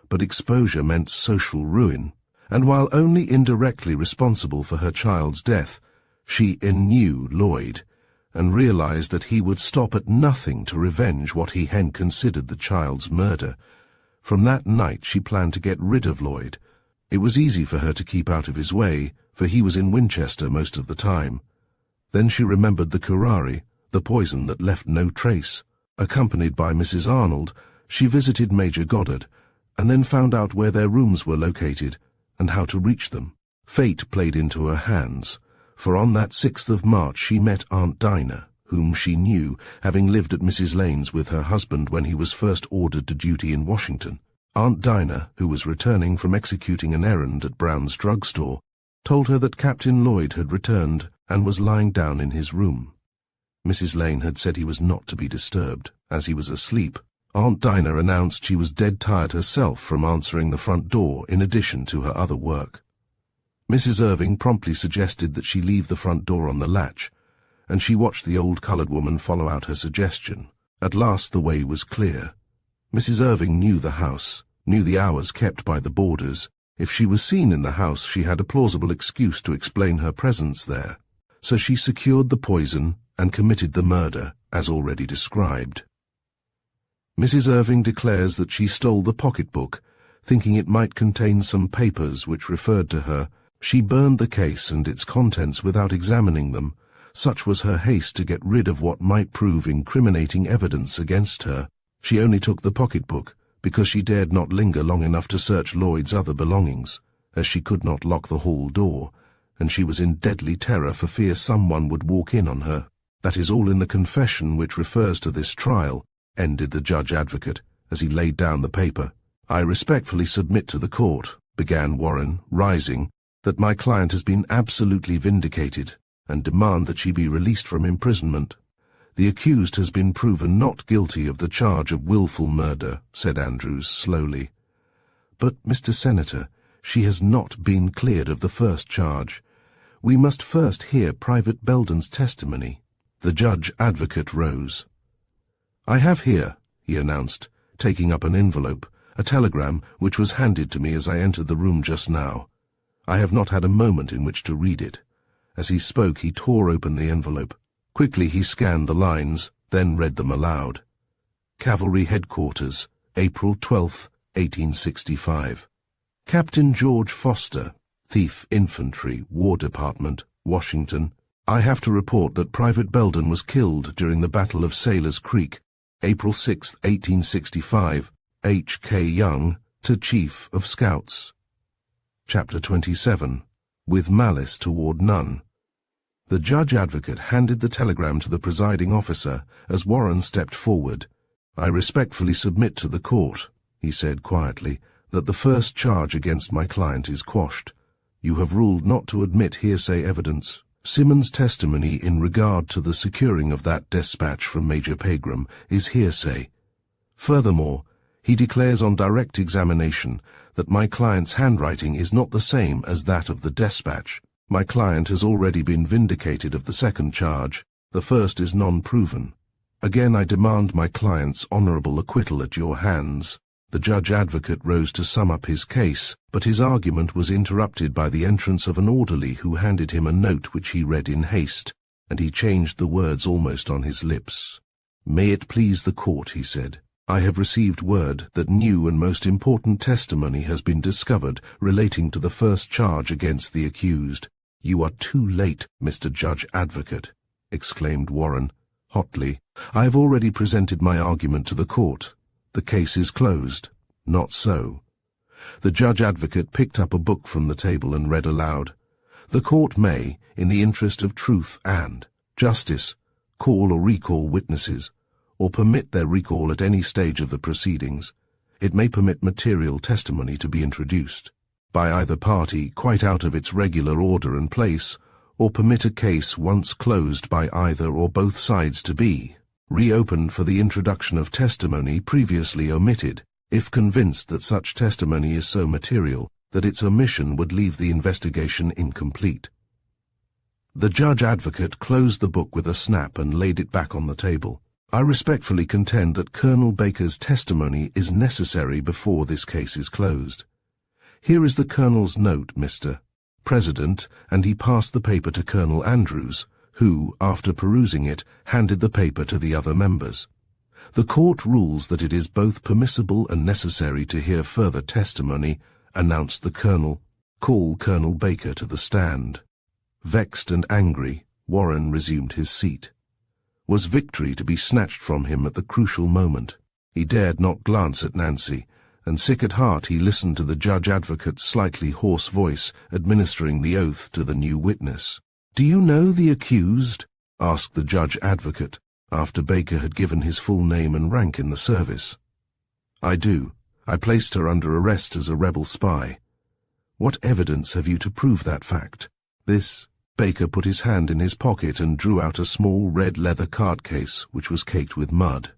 but exposure meant social ruin, and while only indirectly responsible for her child's death, she knew Lloyd, and realized that he would stop at nothing to revenge what he had considered the child's murder. From that night she planned to get rid of Lloyd. It was easy for her to keep out of his way, for he was in Winchester most of the time. Then she remembered the curare, the poison that left no trace. Accompanied by Mrs. Arnold, she visited Major Goddard, and then found out where their rooms were located and how to reach them. Fate played into her hands, for on that 6th of March she met Aunt Dinah, whom she knew, having lived at Mrs. Lane's with her husband when he was first ordered to duty in Washington. Aunt Dinah, who was returning from executing an errand at Brown's drugstore, told her that Captain Lloyd had returned and was lying down in his room. Mrs. Lane had said he was not to be disturbed, as he was asleep. Aunt Dinah announced she was dead tired herself from answering the front door in addition to her other work. Mrs. Irving promptly suggested that she leave the front door on the latch, and she watched the old colored woman follow out her suggestion. At last the way was clear. Mrs. Irving knew the house, knew the hours kept by the boarders. If she was seen in the house, she had a plausible excuse to explain her presence there. So she secured the poison and committed the murder, as already described. Mrs. Irving declares that she stole the pocketbook, thinking it might contain some papers which referred to her. She burned the case and its contents without examining them. Such was her haste to get rid of what might prove incriminating evidence against her. She only took the pocketbook because she dared not linger long enough to search Lloyd's other belongings, as she could not lock the hall door, and she was in deadly terror for fear someone would walk in on her. That is all in the confession which refers to this trial, ended the judge advocate, as he laid down the paper. I respectfully submit to the court, began Warren, rising, that my client has been absolutely vindicated, and demand that she be released from imprisonment. The accused has been proven not guilty of the charge of willful murder, said Andrews slowly. But, Mr. Senator, she has not been cleared of the first charge. We must first hear Private Belden's testimony. The judge advocate rose. I have here, he announced, taking up an envelope, a telegram which was handed to me as I entered the room just now. I have not had a moment in which to read it. As he spoke, he tore open the envelope. Quickly he scanned the lines, then read them aloud. Cavalry Headquarters, April 12, 1865. Captain George Foster, Thief Infantry, War Department, Washington. I have to report that Private Belden was killed during the Battle of Sailor's Creek, April 6, 1865, H.K. Young to Chief of Scouts. Chapter 27. With Malice Toward None. The judge advocate handed the telegram to the presiding officer as Warren stepped forward. "I respectfully submit to the court," he said quietly, "that the first charge against my client is quashed. You have ruled not to admit hearsay evidence. Simmons' testimony in regard to the securing of that dispatch from Major Pegram is hearsay. Furthermore, he declares on direct examination that my client's handwriting is not the same as that of the dispatch. My client has already been vindicated of the second charge. The first is non-proven. Again, I demand my client's honorable acquittal at your hands." The judge advocate rose to sum up his case, but his argument was interrupted by the entrance of an orderly who handed him a note which he read in haste, and he changed the words almost on his lips. "May it please the court," he said, "I have received word that new and most important testimony has been discovered relating to the first charge against the accused." "You are too late, Mr. Judge Advocate," exclaimed Warren, hotly. "I have already presented my argument to the court. The case is closed." "Not so." The judge advocate picked up a book from the table and read aloud. "The court may, in the interest of truth and justice, call or recall witnesses, or permit their recall at any stage of the proceedings. It may permit material testimony to be introduced by either party quite out of its regular order and place, or permit a case once closed by either or both sides to be reopened for the introduction of testimony previously omitted, if convinced that such testimony is so material that its omission would leave the investigation incomplete." The judge advocate closed the book with a snap and laid it back on the table. "I respectfully contend that Colonel Baker's testimony is necessary before this case is closed. Here is the Colonel's note, Mr. President," and he passed the paper to Colonel Andrews, who, after perusing it, handed the paper to the other members. "The court rules that it is both permissible and necessary to hear further testimony," announced the Colonel. "Call Colonel Baker to the stand." Vexed and angry, Warren resumed his seat. Was victory to be snatched from him at the crucial moment? He dared not glance at Nancy, and sick at heart he listened to the judge advocate's slightly hoarse voice administering the oath to the new witness. "Do you know the accused?" asked the judge advocate, after Baker had given his full name and rank in the service. "I do. I placed her under arrest as a rebel spy." "What evidence have you to prove that fact?" "This." Baker put his hand in his pocket and drew out a small red leather card case which was caked with mud.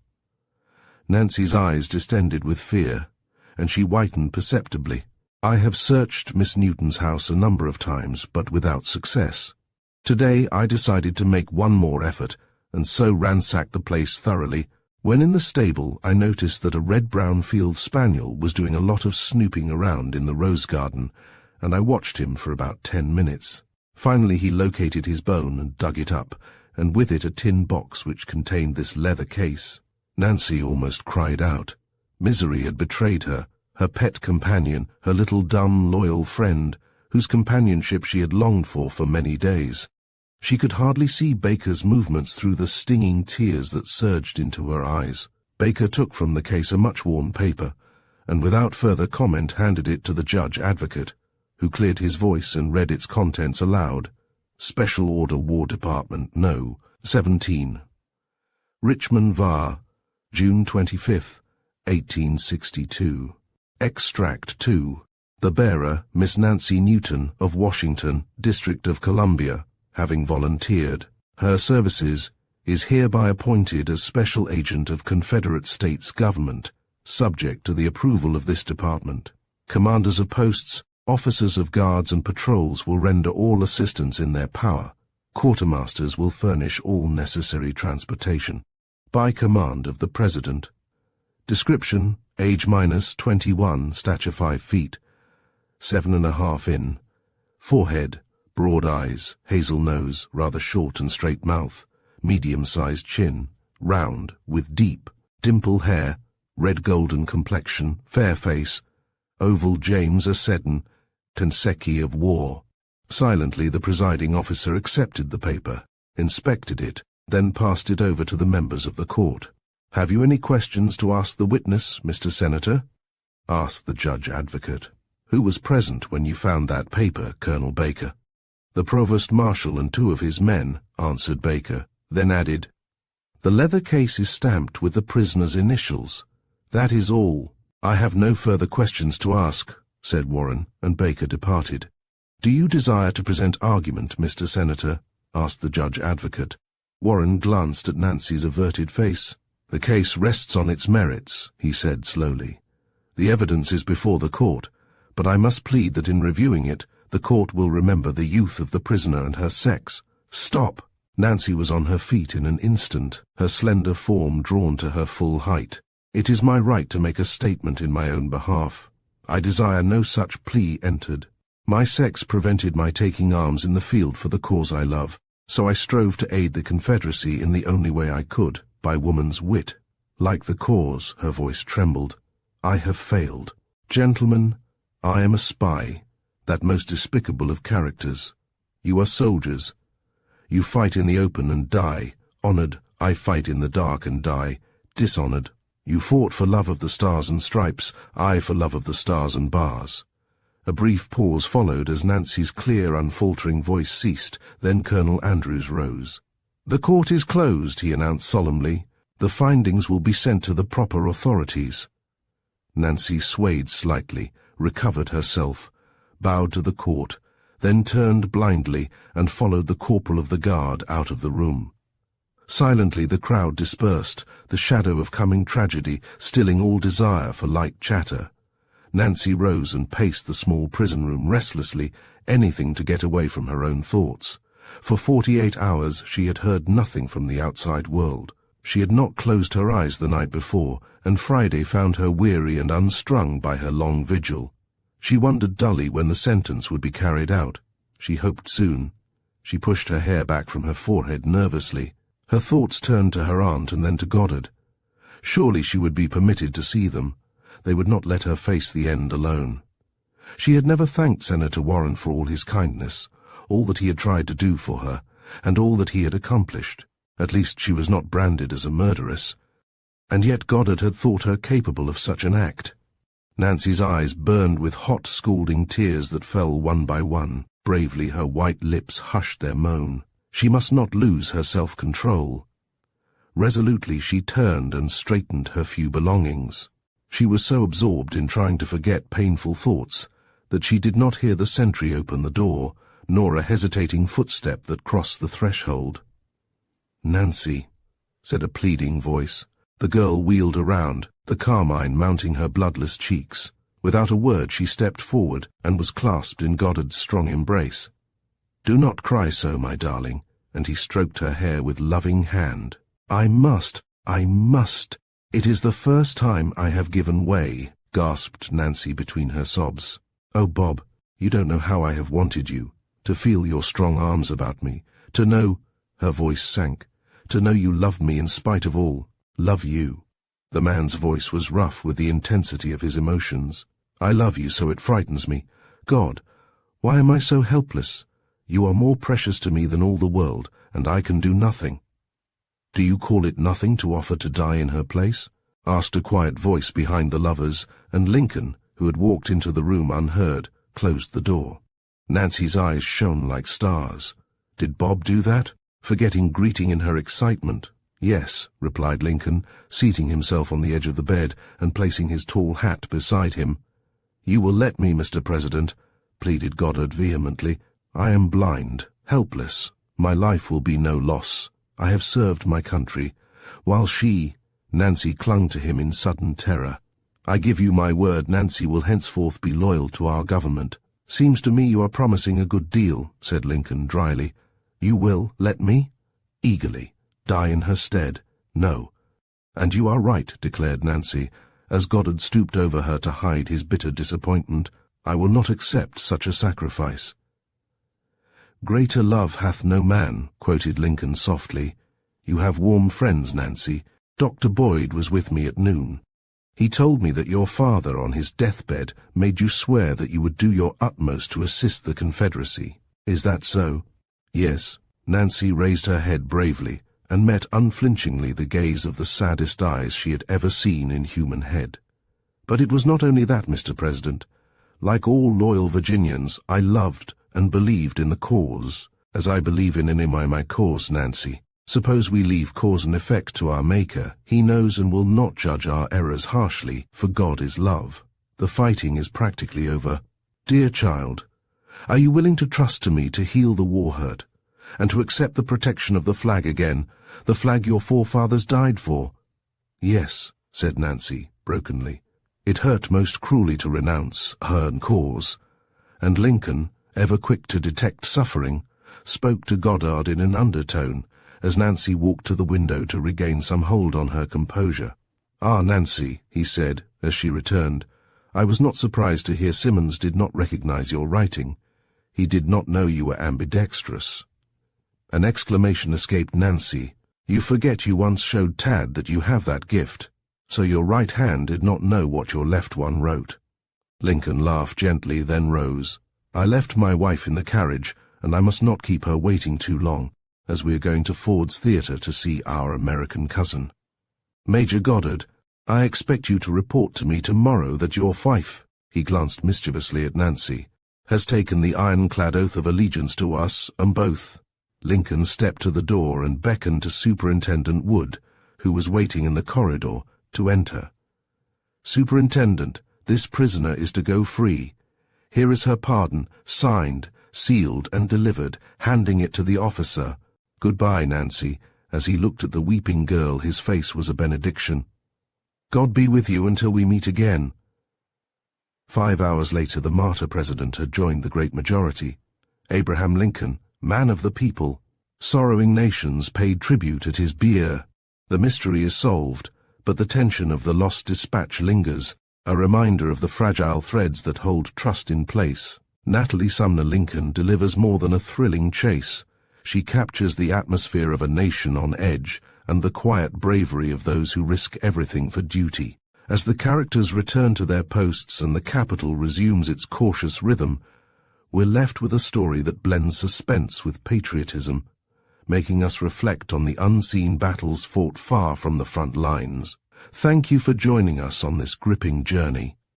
Nancy's eyes distended with fear, and she whitened perceptibly. "I have searched Miss Newton's house a number of times, but without success. Today I decided to make one more effort, and so ransacked the place thoroughly. When in the stable I noticed that a red-brown field spaniel was doing a lot of snooping around in the rose garden, and I watched him for about 10 minutes. Finally he located his bone and dug it up, and with it a tin box which contained this leather case." Nancy almost cried out. Misery had betrayed her, her pet companion, her little dumb, loyal friend, whose companionship she had longed for many days. She could hardly see Baker's movements through the stinging tears that surged into her eyes. Baker took from the case a much-worn paper, and without further comment handed it to the judge advocate, who cleared his voice and read its contents aloud. "Special Order War Department, No. 17. Richmond, VAR, June 25th, 1862. Extract 2. The bearer, Miss Nancy Newton, of Washington, District of Columbia, having volunteered her services, is hereby appointed as Special Agent of Confederate States Government, subject to the approval of this department. Commanders of posts, officers of guards and patrols will render all assistance in their power. Quartermasters will furnish all necessary transportation. By command of the President. Description: age -21, stature 5 feet, 7½ in, forehead, broad eyes, hazel nose, rather short and straight mouth, medium-sized chin, round, with deep, dimple hair, red-golden complexion, fair face, oval James a Seddon, Tenseki of war." Silently the presiding officer accepted the paper, inspected it, then passed it over to the members of the court. "Have you any questions to ask the witness, Mr. Senator?" asked the judge advocate. "Who was present when you found that paper, Colonel Baker?" "The Provost Marshal and 2 of his men," answered Baker, then added, "The leather case is stamped with the prisoner's initials. That is all." "I have no further questions to ask," said Warren, and Baker departed. "Do you desire to present argument, Mr. Senator?" asked the judge advocate. Warren glanced at Nancy's averted face. "The case rests on its merits," he said slowly. "The evidence is before the court, but I must plead that in reviewing it, the court will remember the youth of the prisoner and her sex." "Stop!" Nancy was on her feet in an instant, her slender form drawn to her full height. "It is my right to make a statement in my own behalf. I desire no such plea entered. My sex prevented my taking arms in the field for the cause I love, so I strove to aid the Confederacy in the only way I could, by woman's wit. Like the cause," her voice trembled, "I have failed. Gentlemen, I am a spy, that most despicable of characters. You are soldiers. You fight in the open and die. Honored, I fight in the dark and die. Dishonored. You fought for love of the stars and stripes, I for love of the stars and bars." A brief pause followed as Nancy's clear, unfaltering voice ceased, then Colonel Andrews rose. "The court is closed," he announced solemnly. "The findings will be sent to the proper authorities." Nancy swayed slightly, recovered herself, bowed to the court, then turned blindly and followed the corporal of the guard out of the room. Silently the crowd dispersed, the shadow of coming tragedy stilling all desire for light chatter. Nancy rose and paced the small prison room restlessly, anything to get away from her own thoughts. For 48 hours she had heard nothing from the outside world. She had not closed her eyes the night before, and Friday found her weary and unstrung by her long vigil. She wondered dully when the sentence would be carried out. She hoped soon. She pushed her hair back from her forehead nervously. Her thoughts turned to her aunt and then to Goddard. Surely she would be permitted to see them. They would not let her face the end alone. She had never thanked Senator Warren for all his kindness, all that he had tried to do for her, and all that he had accomplished. At least she was not branded as a murderess. And yet Goddard had thought her capable of such an act. Nancy's eyes burned with hot, scalding tears that fell one by one. Bravely her white lips hushed their moan. She must not lose her self-control. Resolutely she turned and straightened her few belongings. She was so absorbed in trying to forget painful thoughts that she did not hear the sentry open the door, nor a hesitating footstep that crossed the threshold. "Nancy," said a pleading voice. The girl wheeled around, the carmine mounting her bloodless cheeks. Without a word she stepped forward and was clasped in Goddard's strong embrace. "Do not cry so, my darling," and he stroked her hair with loving hand. I must. It is the first time I have given way," gasped Nancy between her sobs. "Oh, Bob, you don't know how I have wanted you, to feel your strong arms about me, to know—" her voice sank, "to know you loved me in spite of all. Love you." The man's voice was rough with the intensity of his emotions. "I love you so it frightens me. God, why am I so helpless? You are more precious to me than all the world, and I can do nothing." "Do you call it nothing to offer to die in her place?" asked a quiet voice behind the lovers, and Lincoln, who had walked into the room unheard, closed the door. Nancy's eyes shone like stars. Did Bob do that? Forgetting greeting in her excitement. "Yes," replied Lincoln, seating himself on the edge of the bed and placing his tall hat beside him. "You will let me, Mr. President," pleaded Goddard vehemently. "I am blind, helpless. My life will be no loss. I have served my country, while she—" Nancy clung to him in sudden terror. "I give you my word Nancy will henceforth be loyal to our government." "Seems to me you are promising a good deal," said Lincoln dryly. "You will let me?" "Eagerly. Die in her stead." "No." "And you are right," declared Nancy, as Goddard stooped over her to hide his bitter disappointment. "I will not accept such a sacrifice." "Greater love hath no man," quoted Lincoln softly. "You have warm friends, Nancy. Dr. Boyd was with me at noon. He told me that your father, on his deathbed, made you swear that you would do your utmost to assist the Confederacy. Is that so?" "Yes." Nancy raised her head bravely. and met unflinchingly the gaze of the saddest eyes she had ever seen in human head. But it was not only that, Mr. President. Like all loyal Virginians, I loved and believed in the cause, as I believe in my cause, Nancy. Suppose we leave cause and effect to our Maker. He knows and will not judge our errors harshly, for God is love. The fighting is practically over. Dear child, are you willing to trust to me to heal the war hurt, and to accept the protection of the flag again, the flag your forefathers died for? Yes, said Nancy, brokenly. It hurt most cruelly to renounce her cause, and Lincoln, ever quick to detect suffering, spoke to Goddard in an undertone as Nancy walked to the window to regain some hold on her composure. Ah, Nancy, he said, as she returned, I was not surprised to hear Simmons did not recognize your writing. He did not know you were ambidextrous. An exclamation escaped Nancy. You forget you once showed Tad that you have that gift, so your right hand did not know what your left one wrote. Lincoln laughed gently, then rose. I left my wife in the carriage, and I must not keep her waiting too long, as we are going to Ford's Theatre to see our American cousin. Major Goddard, I expect you to report to me tomorrow that your wife, he glanced mischievously at Nancy, has taken the ironclad oath of allegiance to us and both. Lincoln stepped to the door and beckoned to Superintendent Wood, who was waiting in the corridor, to enter. Superintendent, this prisoner is to go free. Here is her pardon, signed, sealed, and delivered, handing it to the officer. Goodbye, Nancy. As he looked at the weeping girl, his face was a benediction. God be with you until we meet again. 5 hours later, the martyr president had joined the great majority. Abraham Lincoln, man of the people. Sorrowing nations paid tribute at his bier. The mystery is solved, but the tension of the Lost Despatch lingers, a reminder of the fragile threads that hold trust in place. Natalie Sumner Lincoln delivers more than a thrilling chase. She captures the atmosphere of a nation on edge and the quiet bravery of those who risk everything for duty. As the characters return to their posts and the Capitol resumes its cautious rhythm, we're left with a story that blends suspense with patriotism, making us reflect on the unseen battles fought far from the front lines. Thank you for joining us on this gripping journey.